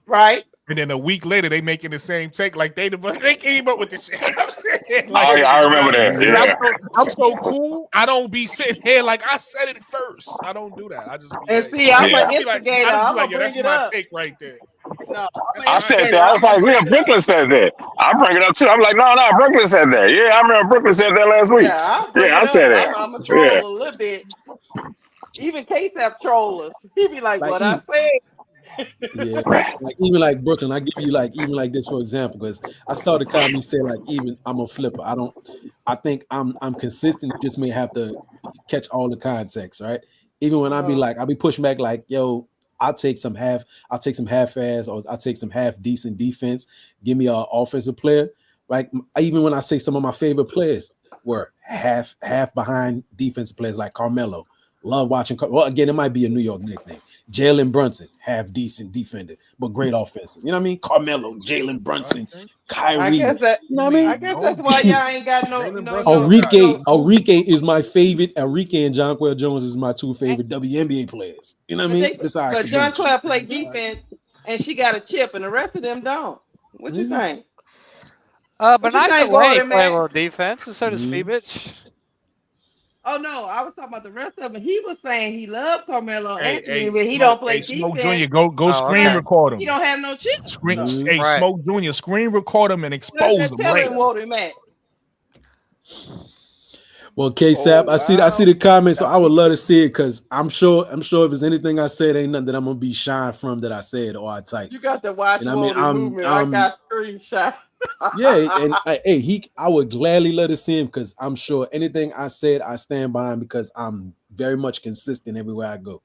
Right. And then a week later, they making the same take like they came up with the shit. I'm saying, like, I remember that. Yeah. I'm so cool. I don't be sitting here like I said it first. I don't do that. I just be and see, I'm an instigator. I'm gonna bring that's it my up. take right there. No, I said that. I was like, yeah, Brooklyn said that. I bring it up too. I'm like, no, Brooklyn said that. Yeah, I remember Brooklyn said that last week. Yeah, I said that. I'm a troll a little bit. Even K-Tap trollers. He be like what I said. Yeah, like even like Brooklyn, I give you like even like this for example, because I saw the comment say like even I'm a flipper. I think I'm consistent. Just may have to catch all the context, right? Even when I be like I'll be pushing back like yo, I'll take some half-ass or I'll take some half decent defense. Give me an offensive player. Like even when I say some of my favorite players were half behind defensive players like Carmelo. Love watching. Well, again, it might be a New York nickname. Jalen Brunson, half decent defender, but great offensive. You know what I mean? Carmelo, Jalen Brunson, Kyrie. I guess that. You know what I mean? I guess that's why y'all ain't got no. Enrique is my favorite. Enrique and Jonquel Jones is my two favorite WNBA players. You know what I mean? Besides, but Jonquel play defense, and she got a chip, and the rest of them don't. What you think? But nice way play a little defense, and so does Phoebich. Oh no, I was talking about the rest of them. He was saying he loved Carmelo Anthony, but he Smoke, don't play Smoke defense. Jr. Go screen record him. He don't have no chips. Smoke Jr. screen record him and expose him. Tell him what him at. Well, K-Sap, I see the comments, so I would love to see it because I'm sure if there's anything I said, ain't nothing that I'm gonna be shying from that I said or I typed. You got to watch movement. I got screenshot. Yeah, and I would gladly let it see him because I'm sure anything I said I stand behind because I'm very much consistent everywhere I go.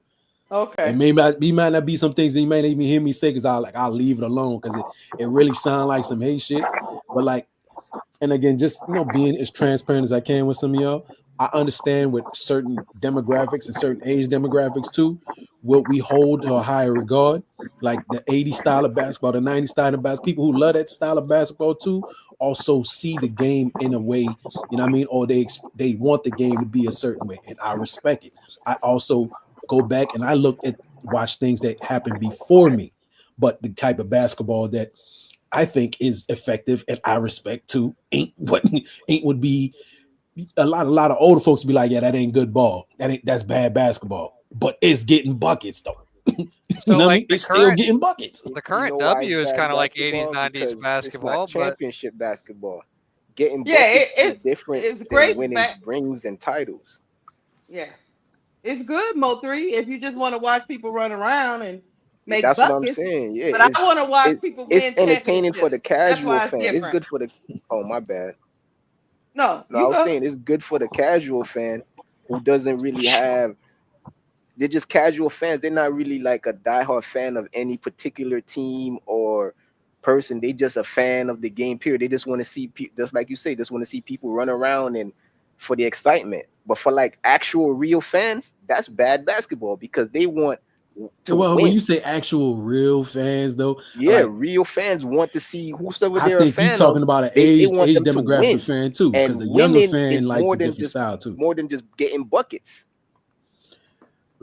Okay. And maybe might not be some things that you might even hear me say because I'll leave it alone because it really sounds like some hate shit. But like, and again, just being as transparent as I can with some of y'all, I understand with certain demographics and certain age demographics too, what we hold to a higher regard, like the 80s style of basketball, the 90s style of basketball. People who love that style of basketball too also see the game in a way, you know what I mean, or they want the game to be a certain way, and I respect it. I also go back and I watch things that happened before me, but the type of basketball that I think is effective and I respect too ain't would be a lot of older folks be like, yeah, that ain't good ball. That's bad basketball. But it's getting buckets though. So you know like it's still getting buckets. The current W is kind of like 80s, 90s basketball, it's not championship basketball. Getting buckets is different. It's great winning rings and titles. Yeah, it's good, Mo3. If you just want to watch people run around and make that's buckets. what I'm saying. Yeah, but I want to watch people win. It's entertaining for the casual fan. It's good for the. Oh my bad. No, I was saying it's good for the casual fan who doesn't really have. They're just casual fans. They're not really like a diehard fan of any particular team or person. They just a fan of the game. Period. They just want to see, just like you say, just want to see people run around and for the excitement. But for like actual real fans, that's bad basketball because they want. Well, when you say actual real fans, though, yeah, real fans want to see whosoever they're a fan. I think you're talking about an age demographic fan too, because the younger fan likes a different style too. More than just getting buckets.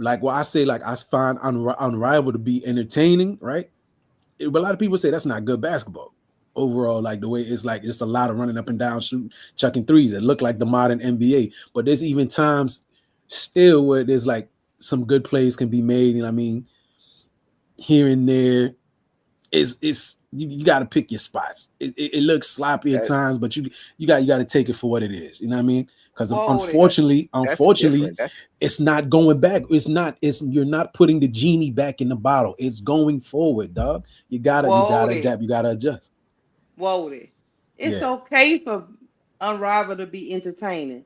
Like what I say, like I find Unrivaled to be entertaining, right? But a lot of people say that's not good basketball overall. Like the way it's like just a lot of running up and down, shooting, chucking threes. It look like the modern NBA, but there's even times still where there's like some good plays can be made, and I mean, here and there, it's you got to pick your spots. It looks sloppy at times, but you got to take it for what it is. You know what I mean? Because unfortunately, it's not going back. You're not putting the genie back in the bottle. It's going forward, dog. You gotta adapt. You gotta adjust. It's okay for Unrivaled to be entertaining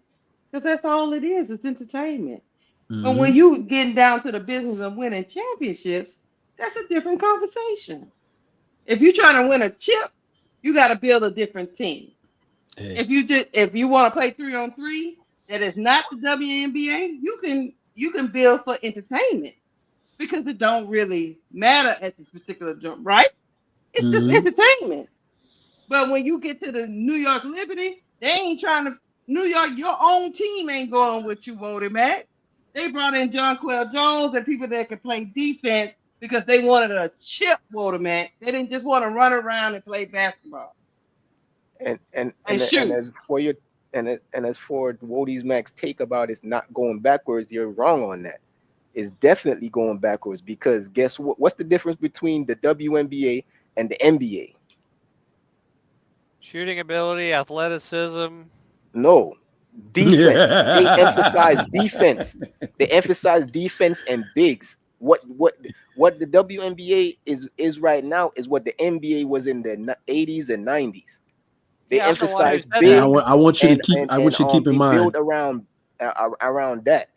because that's all it is. It's entertainment. But when you getting down to the business of winning championships, that's a different conversation. If you're trying to win a chip, you got to build a different team. Hey. If you want to play 3-on-3, that is not the WNBA, you can build for entertainment because it don't really matter at this particular jump, right? It's just entertainment. But when you get to the New York Liberty, they ain't trying to. New York, your own team ain't going with you, Woody Mac. They brought in Jonquel Jones and people that could play defense because they wanted a chip, Woderman. They didn't just want to run around and play basketball. And as for Wodie's Mac's take about it's not going backwards, you're wrong on that. It's definitely going backwards because guess what? What's the difference between the WNBA and the NBA? Shooting ability, athleticism. No. Defense. They emphasize defense. They emphasize defense and bigs. What the WNBA is right now is what the NBA was in the 80s and 90s. They emphasize bigs. I want you to keep in mind. Build around that.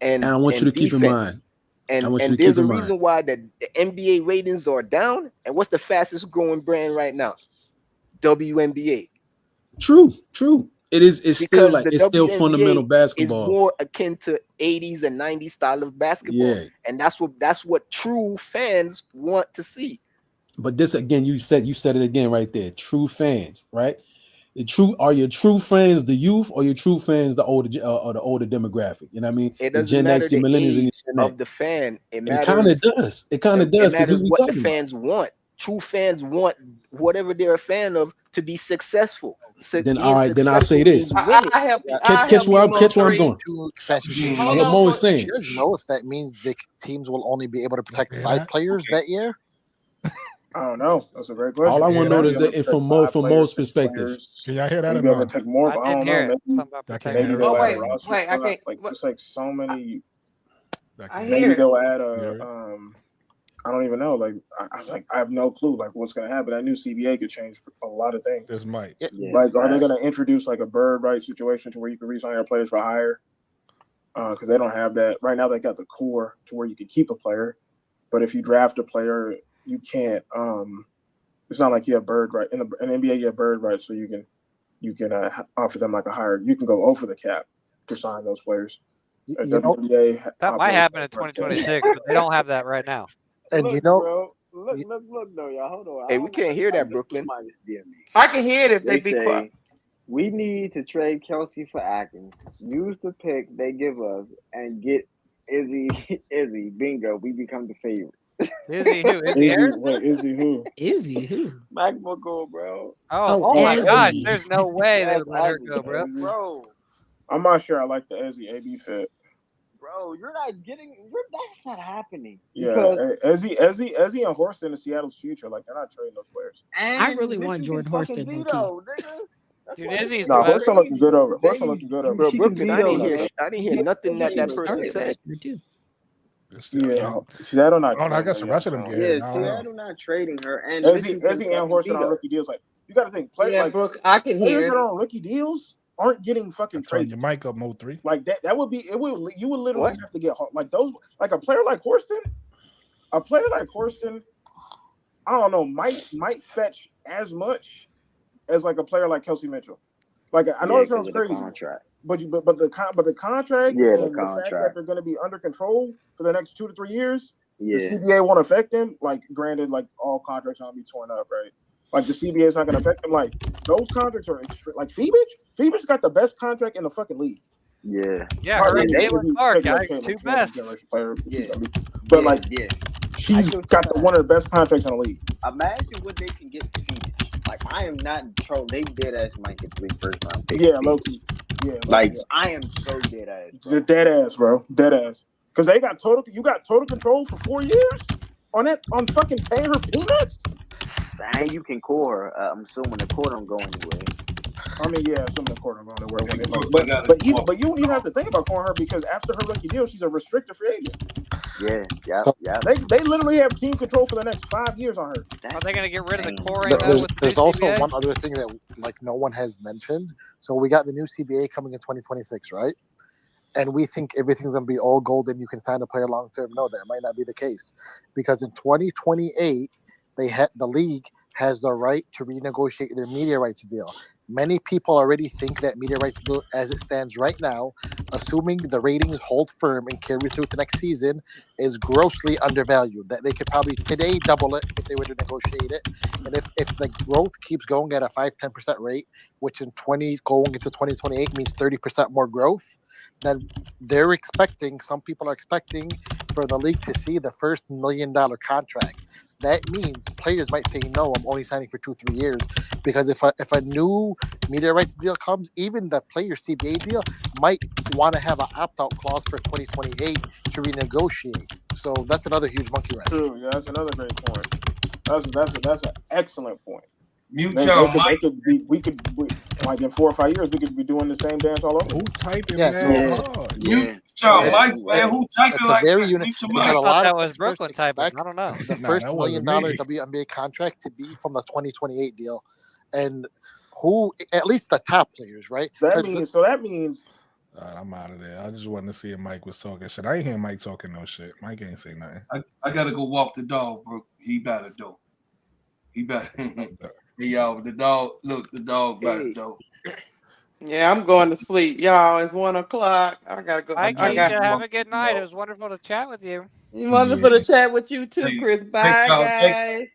And I want you to keep in mind. And there's a reason why the NBA ratings are down. And what's the fastest growing brand right now? WNBA. True. It is. It's still because like the it's still WNBA fundamental is basketball. more akin to 80s and 90s style of basketball, Yeah. and that's what true fans want to see. But this again, you said it again right there. True fans, right? Are your true fans the youth or your true fans the older or the older demographic? You know what I mean? It The doesn't Gen matter X, the the millennials, and age the Gen of X. the fan. It It kind of matters. does. It kind of It does because matters we what the talking about. fans want. True fans want whatever they're a fan of to be successful. So Then being all right, then I'll say successful this. means winning. I help you. Catch where I'm going. Two expansion Hold What on, Mo is for, saying. You guys know if that means the teams will only be able to protect 5 players that year? I don't know. That's a great question. All I want to know Maybe is able to that protect from 5 Mo's players, 6 perspective. players, Can y'all hear that or maybe able to no? take more, but I don't know. Maybe hear they'll it. add a wait, roster wait, I slot. can't. Like it's like so many. I Maybe hear it. they'll add a. I don't even know. Like I was like, I have no clue. Like what's gonna happen. That new CBA could change a lot of things. This might. Like, are they gonna introduce like a bird right situation to where you can re-sign your players for hire? Because they don't have that right now. They got the core to where you can keep a player, but if you draft a player, you can't. It's not like you have bird right in the NBA. You have bird right, so you can offer them like a hire. You can go over the cap to sign those players. WNBA that might happen in 2026, but they don't have that right now. And look, you know, bro, look though, y'all. Hold on. Hey, we can't hear that, Brooklyn. I can hear it if they be say, quiet. We need to trade Kelsey for Atkins. Use the picks they give us and get Izzy. Bingo. We become the favorite. Izzy who? Izzy Harris? Wait, Izzy who? Izzy who? McMuckle, bro. Oh my gosh! There's no way they would let her go, bro. Bro, I'm not sure. I like the Izzy AB fit. bro, you're not getting. That's not happening. Yeah, Izzy and Horston is Seattle's future. Like they're not trading those players. I really want Jordan Horston. Dude, Izzy's No, the best. Horston looking good over. Horston looking good over. Bro, Brooklyn, I didn't hear nothing that person said. Yeah, Seattle not. Oh, I guess the rest of them get Yeah, it. I don't know. Seattle not trading her. And Izzy and Horston on rookie deals. Like you got to think, like Brooke, I can hear players it. that are on rookie deals aren't getting fucking Turn traded. your mic up, Mo 3. Like that would be it. You would literally have to get like those. Like a player like Horston. A player like Horston, I don't know, might fetch as much as like a player like Kelsey Mitchell. Like I know it sounds crazy, but the contract and the fact that they're going to be under control for the next 2 to 3 years, the CBA won't affect them. Like granted, like all contracts are going to be torn up, right? Like the CBA is not going to affect them. Like those contracts are like Phoebus got the best contract in the fucking league. Yeah. Yeah, her and Caitlin Clark, two best. But like, she's got one of the best contracts in the league. Imagine what they can get for Phoenix. Like I am not trolling. They dead ass might get 3 first round picks. Yeah, Loki. Yeah, like I am so dead ass. The dead ass, bro. Dead ass. Because they got total. You got total control for 4 years on fucking paying her peanuts. And you can call her. I'm assuming the court don't go anywhere. I mean, yeah, some of the court don't go anywhere. But you don't even have to think about calling her because after her rookie deal, she's a restricted free agent. Yeah. They literally have team control for the next 5 years on her. Are they going to get rid of the core right now? There's also one other thing that like no one has mentioned. So we got the new CBA coming in 2026, right? And we think everything's going to be all golden. You can sign a player long term. No, that might not be the case because in 2028, the league has the right to renegotiate their media rights deal. Many people already think that media rights deal, as it stands right now, assuming the ratings hold firm and carry through to next season, is grossly undervalued. That they could probably today double it if they were to negotiate it. And if the growth keeps going at a 5-10% rate, which in going into 2028 means 30% more growth, then some people are expecting for the league to see the first $1 million contract. That means players might say, no, I'm only signing for 2-3 years. Because if a new media rights deal comes, even the player CBA deal might want to have an opt-out clause for 2028 to renegotiate. So that's another huge monkey wrench. True, yeah, that's another great point. That's an excellent point. Mute your mic. We could like in 4 or 5 years, we could be doing the same dance all over. Who typing that? Mute your mic, man. Who typing like that? Mute your mic. I thought that was Brooklyn typing. I don't know. The first $1 million WNBA contract to be from the 2028 deal. And who, at least the top players, right? That means. All right, I'm out of there. I just wanted to see if Mike was talking shit. I ain't hear Mike talking no shit. Mike ain't say nothing. I gotta go walk the dog, bro. He better do. He better. Hey, y'all, the dog. Look, the dog by the door. Yeah, I'm going to sleep, y'all. It's 1 o'clock. I gotta go. Hi, I got. Keisha. Have a good night. It was wonderful to chat with you. Wonderful to chat with you too, Hey, Chris. thank Bye, y'all. guys.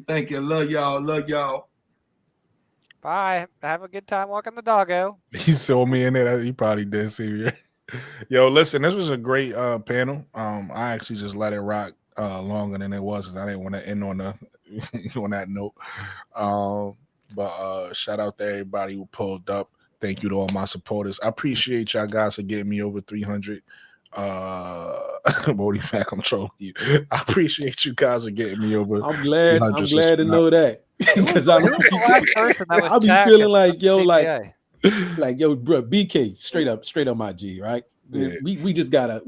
Thank you. Love y'all. Bye. Have a good time walking the doggo. He saw me in there. He probably did see me. Yo, listen, this was a great panel. I actually just let it rock longer than it was because I didn't want to end on the on that note. But shout out to everybody who pulled up. Thank you to all my supporters. I appreciate y'all guys for getting me over 300. Bodie back, I'm trolling you. I appreciate you guys for getting me over. I'm glad to know that because Who was the last person that was I'll be chatting feeling about like yo, CPA? like yo, bro, BK, straight up my G, right? Yeah. We just gotta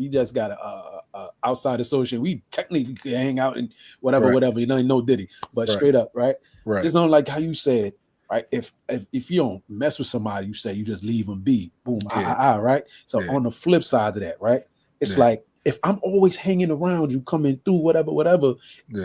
outside associate. We technically can hang out and whatever, you know, no Diddy, but straight up, right? Just on like how you said, right? If you don't mess with somebody, you say you just leave them be, boom, right? So on the flip side of that, right? It's like if I'm always hanging around you, coming through, whatever,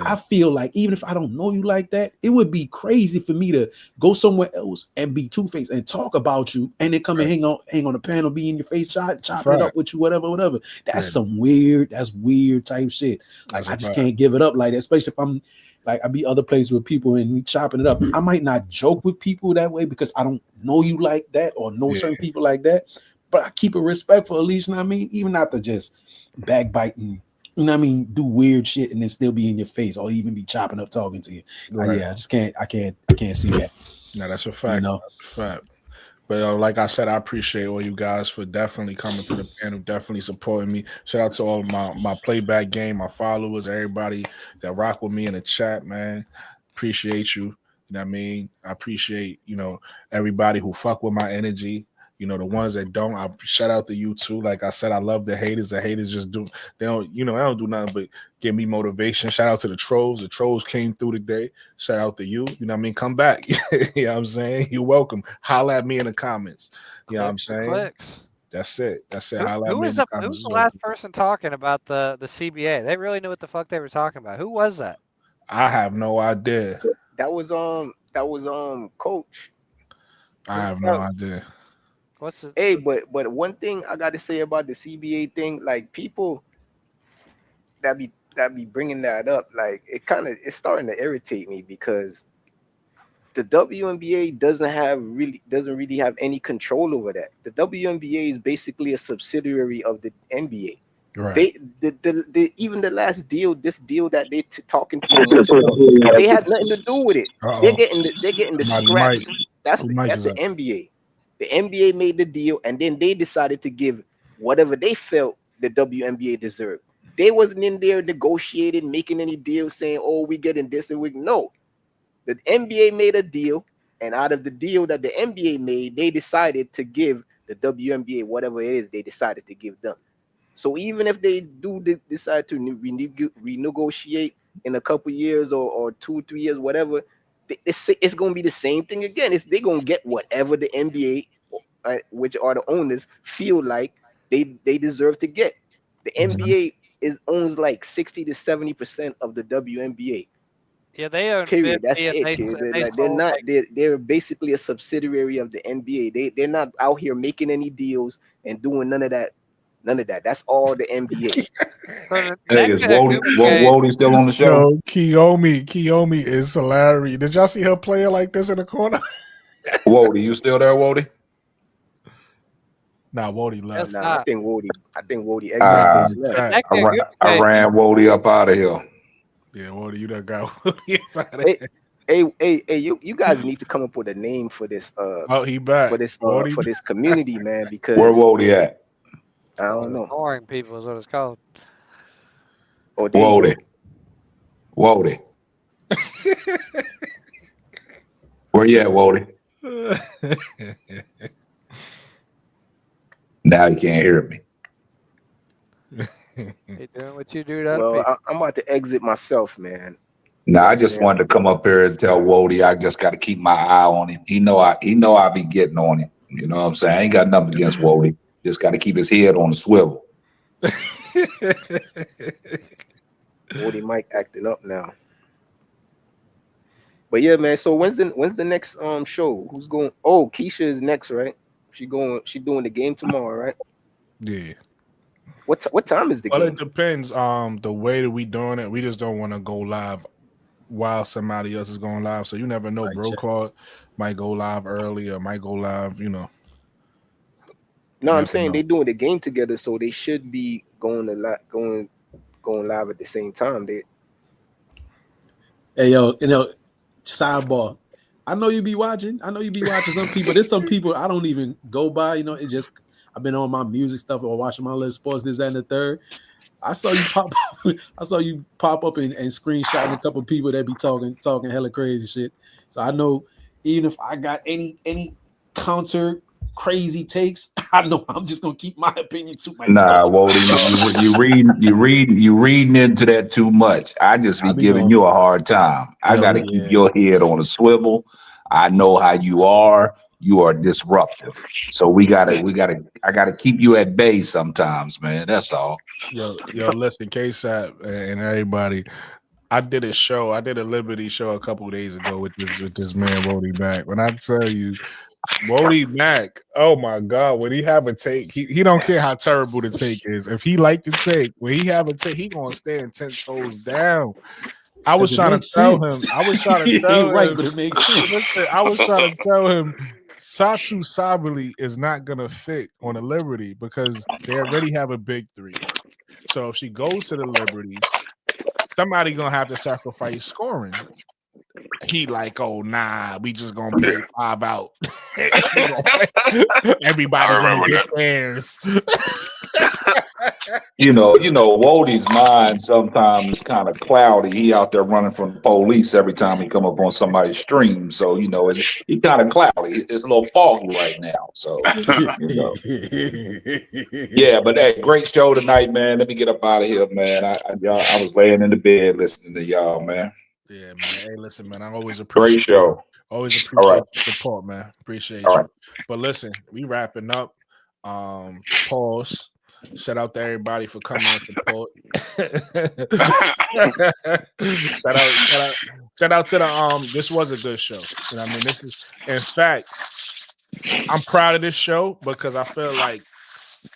I feel like even if I don't know you like that, it would be crazy for me to go somewhere else and be two-faced and talk about you and then come and hang on the panel, be in your face, chopping it up with you, whatever. That's that's weird type shit. Like I just can't give it up like that, especially if I'm like I be other places with people and we chopping it up. I might not joke with people that way because I don't know you like that or know certain people like that. But I keep it respectful, at least, you know what I mean? Even not to just backbiting, you know what I mean? Do weird shit and then still be in your face or even be chopping up talking to you. I just can't see that. No, that's a fact. You know? That's a fact. But like I said, I appreciate all you guys for definitely coming to the panel, definitely supporting me. Shout out to all my playback game, my followers, everybody that rock with me in the chat, man. Appreciate you. You know what I mean? I appreciate, everybody who fuck with my energy. The ones that don't, I shout out to you too. Like I said, I love the haters. The haters just they don't do nothing but give me motivation. Shout out to the trolls. The trolls came through today. Shout out to you. You know what I mean? Come back. You know what I'm saying? You're welcome. Holla at me in the comments. You know what I'm saying? Clicks. That's it. Who was the last person talking about the CBA? They really knew what the fuck they were talking about. Who was that? I have no idea. That was Coach. I have no idea. Hey, but one thing I got to say about the CBA thing, like people that be bringing that up, like it's starting to irritate me because the WNBA doesn't really have any control over that. The WNBA is basically a subsidiary of the NBA. Right. Even the last deal, this deal that they talking so much about, they had nothing to do with it. They're getting the scraps. That's the NBA. The NBA made the deal, and then they decided to give whatever they felt the WNBA deserved. They wasn't in there negotiating, making any deals, saying, "Oh, we getting this and we." No, the NBA made a deal, and out of the deal that the NBA made, they decided to give the WNBA whatever it is they decided to give them. So even if they do decide to renegotiate in a couple years or 2-3 years, whatever, it's going to be the same thing again. They're going to get whatever the NBA, which are the owners, feel like they deserve to get. The NBA owns like 60 to 70% of the WNBA. Yeah, they own 50. That's it. They're basically a subsidiary of the NBA. They're not out here making any deals and doing none of that. That's all the NBA. Hey, is Wody still on the show? No, Kiyomi is hilarious. Did y'all see her playing like this in the corner? Wody, you still there, Wody? Nah, Wody left. Nah, I think Wody exited. I ran Wody up out of here. Yeah, Wody, you done got Wody up out of here. Hey, you guys need to come up with a name for this. He back for this community, man. Because where Wody at? I don't know. Boring people is what it's called. Wody. Where you at, Wody? Now you can't hear me. You doing what you do to other Well, people. I'm about to exit myself, man. No, I just wanted to come up here and tell Wody I just got to keep my eye on him. He know I be getting on him. You know what I'm saying? I ain't got nothing against Wody. Just got to keep his head on the swivel. Wody Mike acting up now. But yeah, man. So when's the next show? Who's going? Oh, Keisha is next, right? She doing the game tomorrow, right? Yeah. What time is the Well, game? it depends. The way that we doing it, we just don't want to go live while somebody else is going live. So you never know. Bro Claude might go live early or might go live. You know. No, You I'm never saying know. they doing the game together, so they should be going live at the same time. Hey yo, sidebar. I know you be watching. I know you be watching some people. There's some people I don't even go by. You know, it's just I've been on my music stuff or watching my little sports, this, that, and the third. I saw you pop up. I saw you pop up and screenshotting a couple people that be talking hella crazy shit. So I know even if I got any counter crazy takes, I know I'm just gonna keep my opinion to myself. Nah, Wody, you reading into that too much. I just be giving you a hard time. I got to keep your head on a swivel. I know how you are. You are disruptive. So I gotta keep you at bay sometimes, man. That's all. Yo, listen, KSAP and everybody. I did a Liberty show a couple of days ago with this man Wody Mac. When I tell you, Wody Mac, oh my God, when he have a take, he don't care how terrible the take is. If he like the take, when he have a take, he gonna stand 10 toes down. I was trying to tell him. He ain't right, but it makes sense. Listen, I was trying to tell him Satu Sabali is not gonna fit on the Liberty because they already have a big three. So if she goes to the Liberty, somebody gonna have to sacrifice scoring. He like, oh nah, we just gonna play 5 out. Everybody gonna get theirs. You know, Wody's mind sometimes is kind of cloudy. He out there running from the police every time he come up on somebody's stream. So, he kind of cloudy. It's a little foggy right now. So, Yeah, but hey, great show tonight, man. Let me get up out of here, man. I was laying in the bed listening to y'all, man. Yeah, man. Hey, listen, man. I always appreciate Great show. Always appreciate the support, man. Appreciate All you. right. But listen, we wrapping up. Pause. Shout out to everybody for coming and support. shout out to the this was a good show. You know what I mean? This is, in fact, I'm proud of this show because I feel like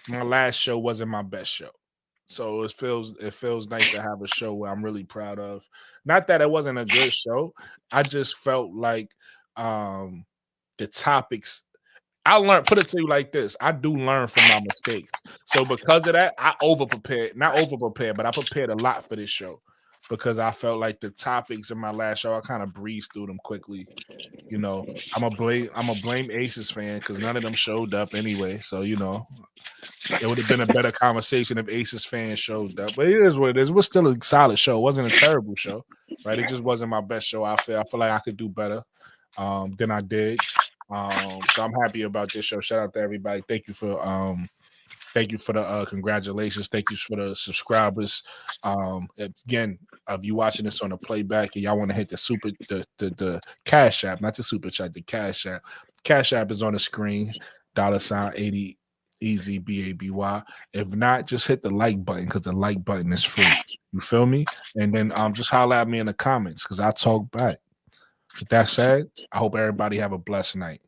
my last show wasn't my best show. So it feels nice to have a show where I'm really proud of. Not that it wasn't a good show. I just felt like the topics. I learned, put it to you like this. I do learn from my mistakes. So because of that, I not over prepared, but I prepared a lot for this show because I felt like the topics in my last show, I kind of breezed through them quickly. You know, I'm a blame Aces fan because none of them showed up anyway. So, it would have been a better conversation if Aces fans showed up. But it is what it is. It was still a solid show. It wasn't a terrible show, right? It just wasn't my best show. I feel like I could do better than I did. So I'm happy about this show. Shout out to everybody. Thank you for the congratulations. Thank you for the subscribers. Again, if you watching this on the playback and y'all want to hit the Cash App, not the super chat, the Cash App. Cash App is on the screen. $80 easy BABY. If not, just hit the like button because the like button is free. You feel me? And then just holler at me in the comments because I talk back. With that said, I hope everybody have a blessed night.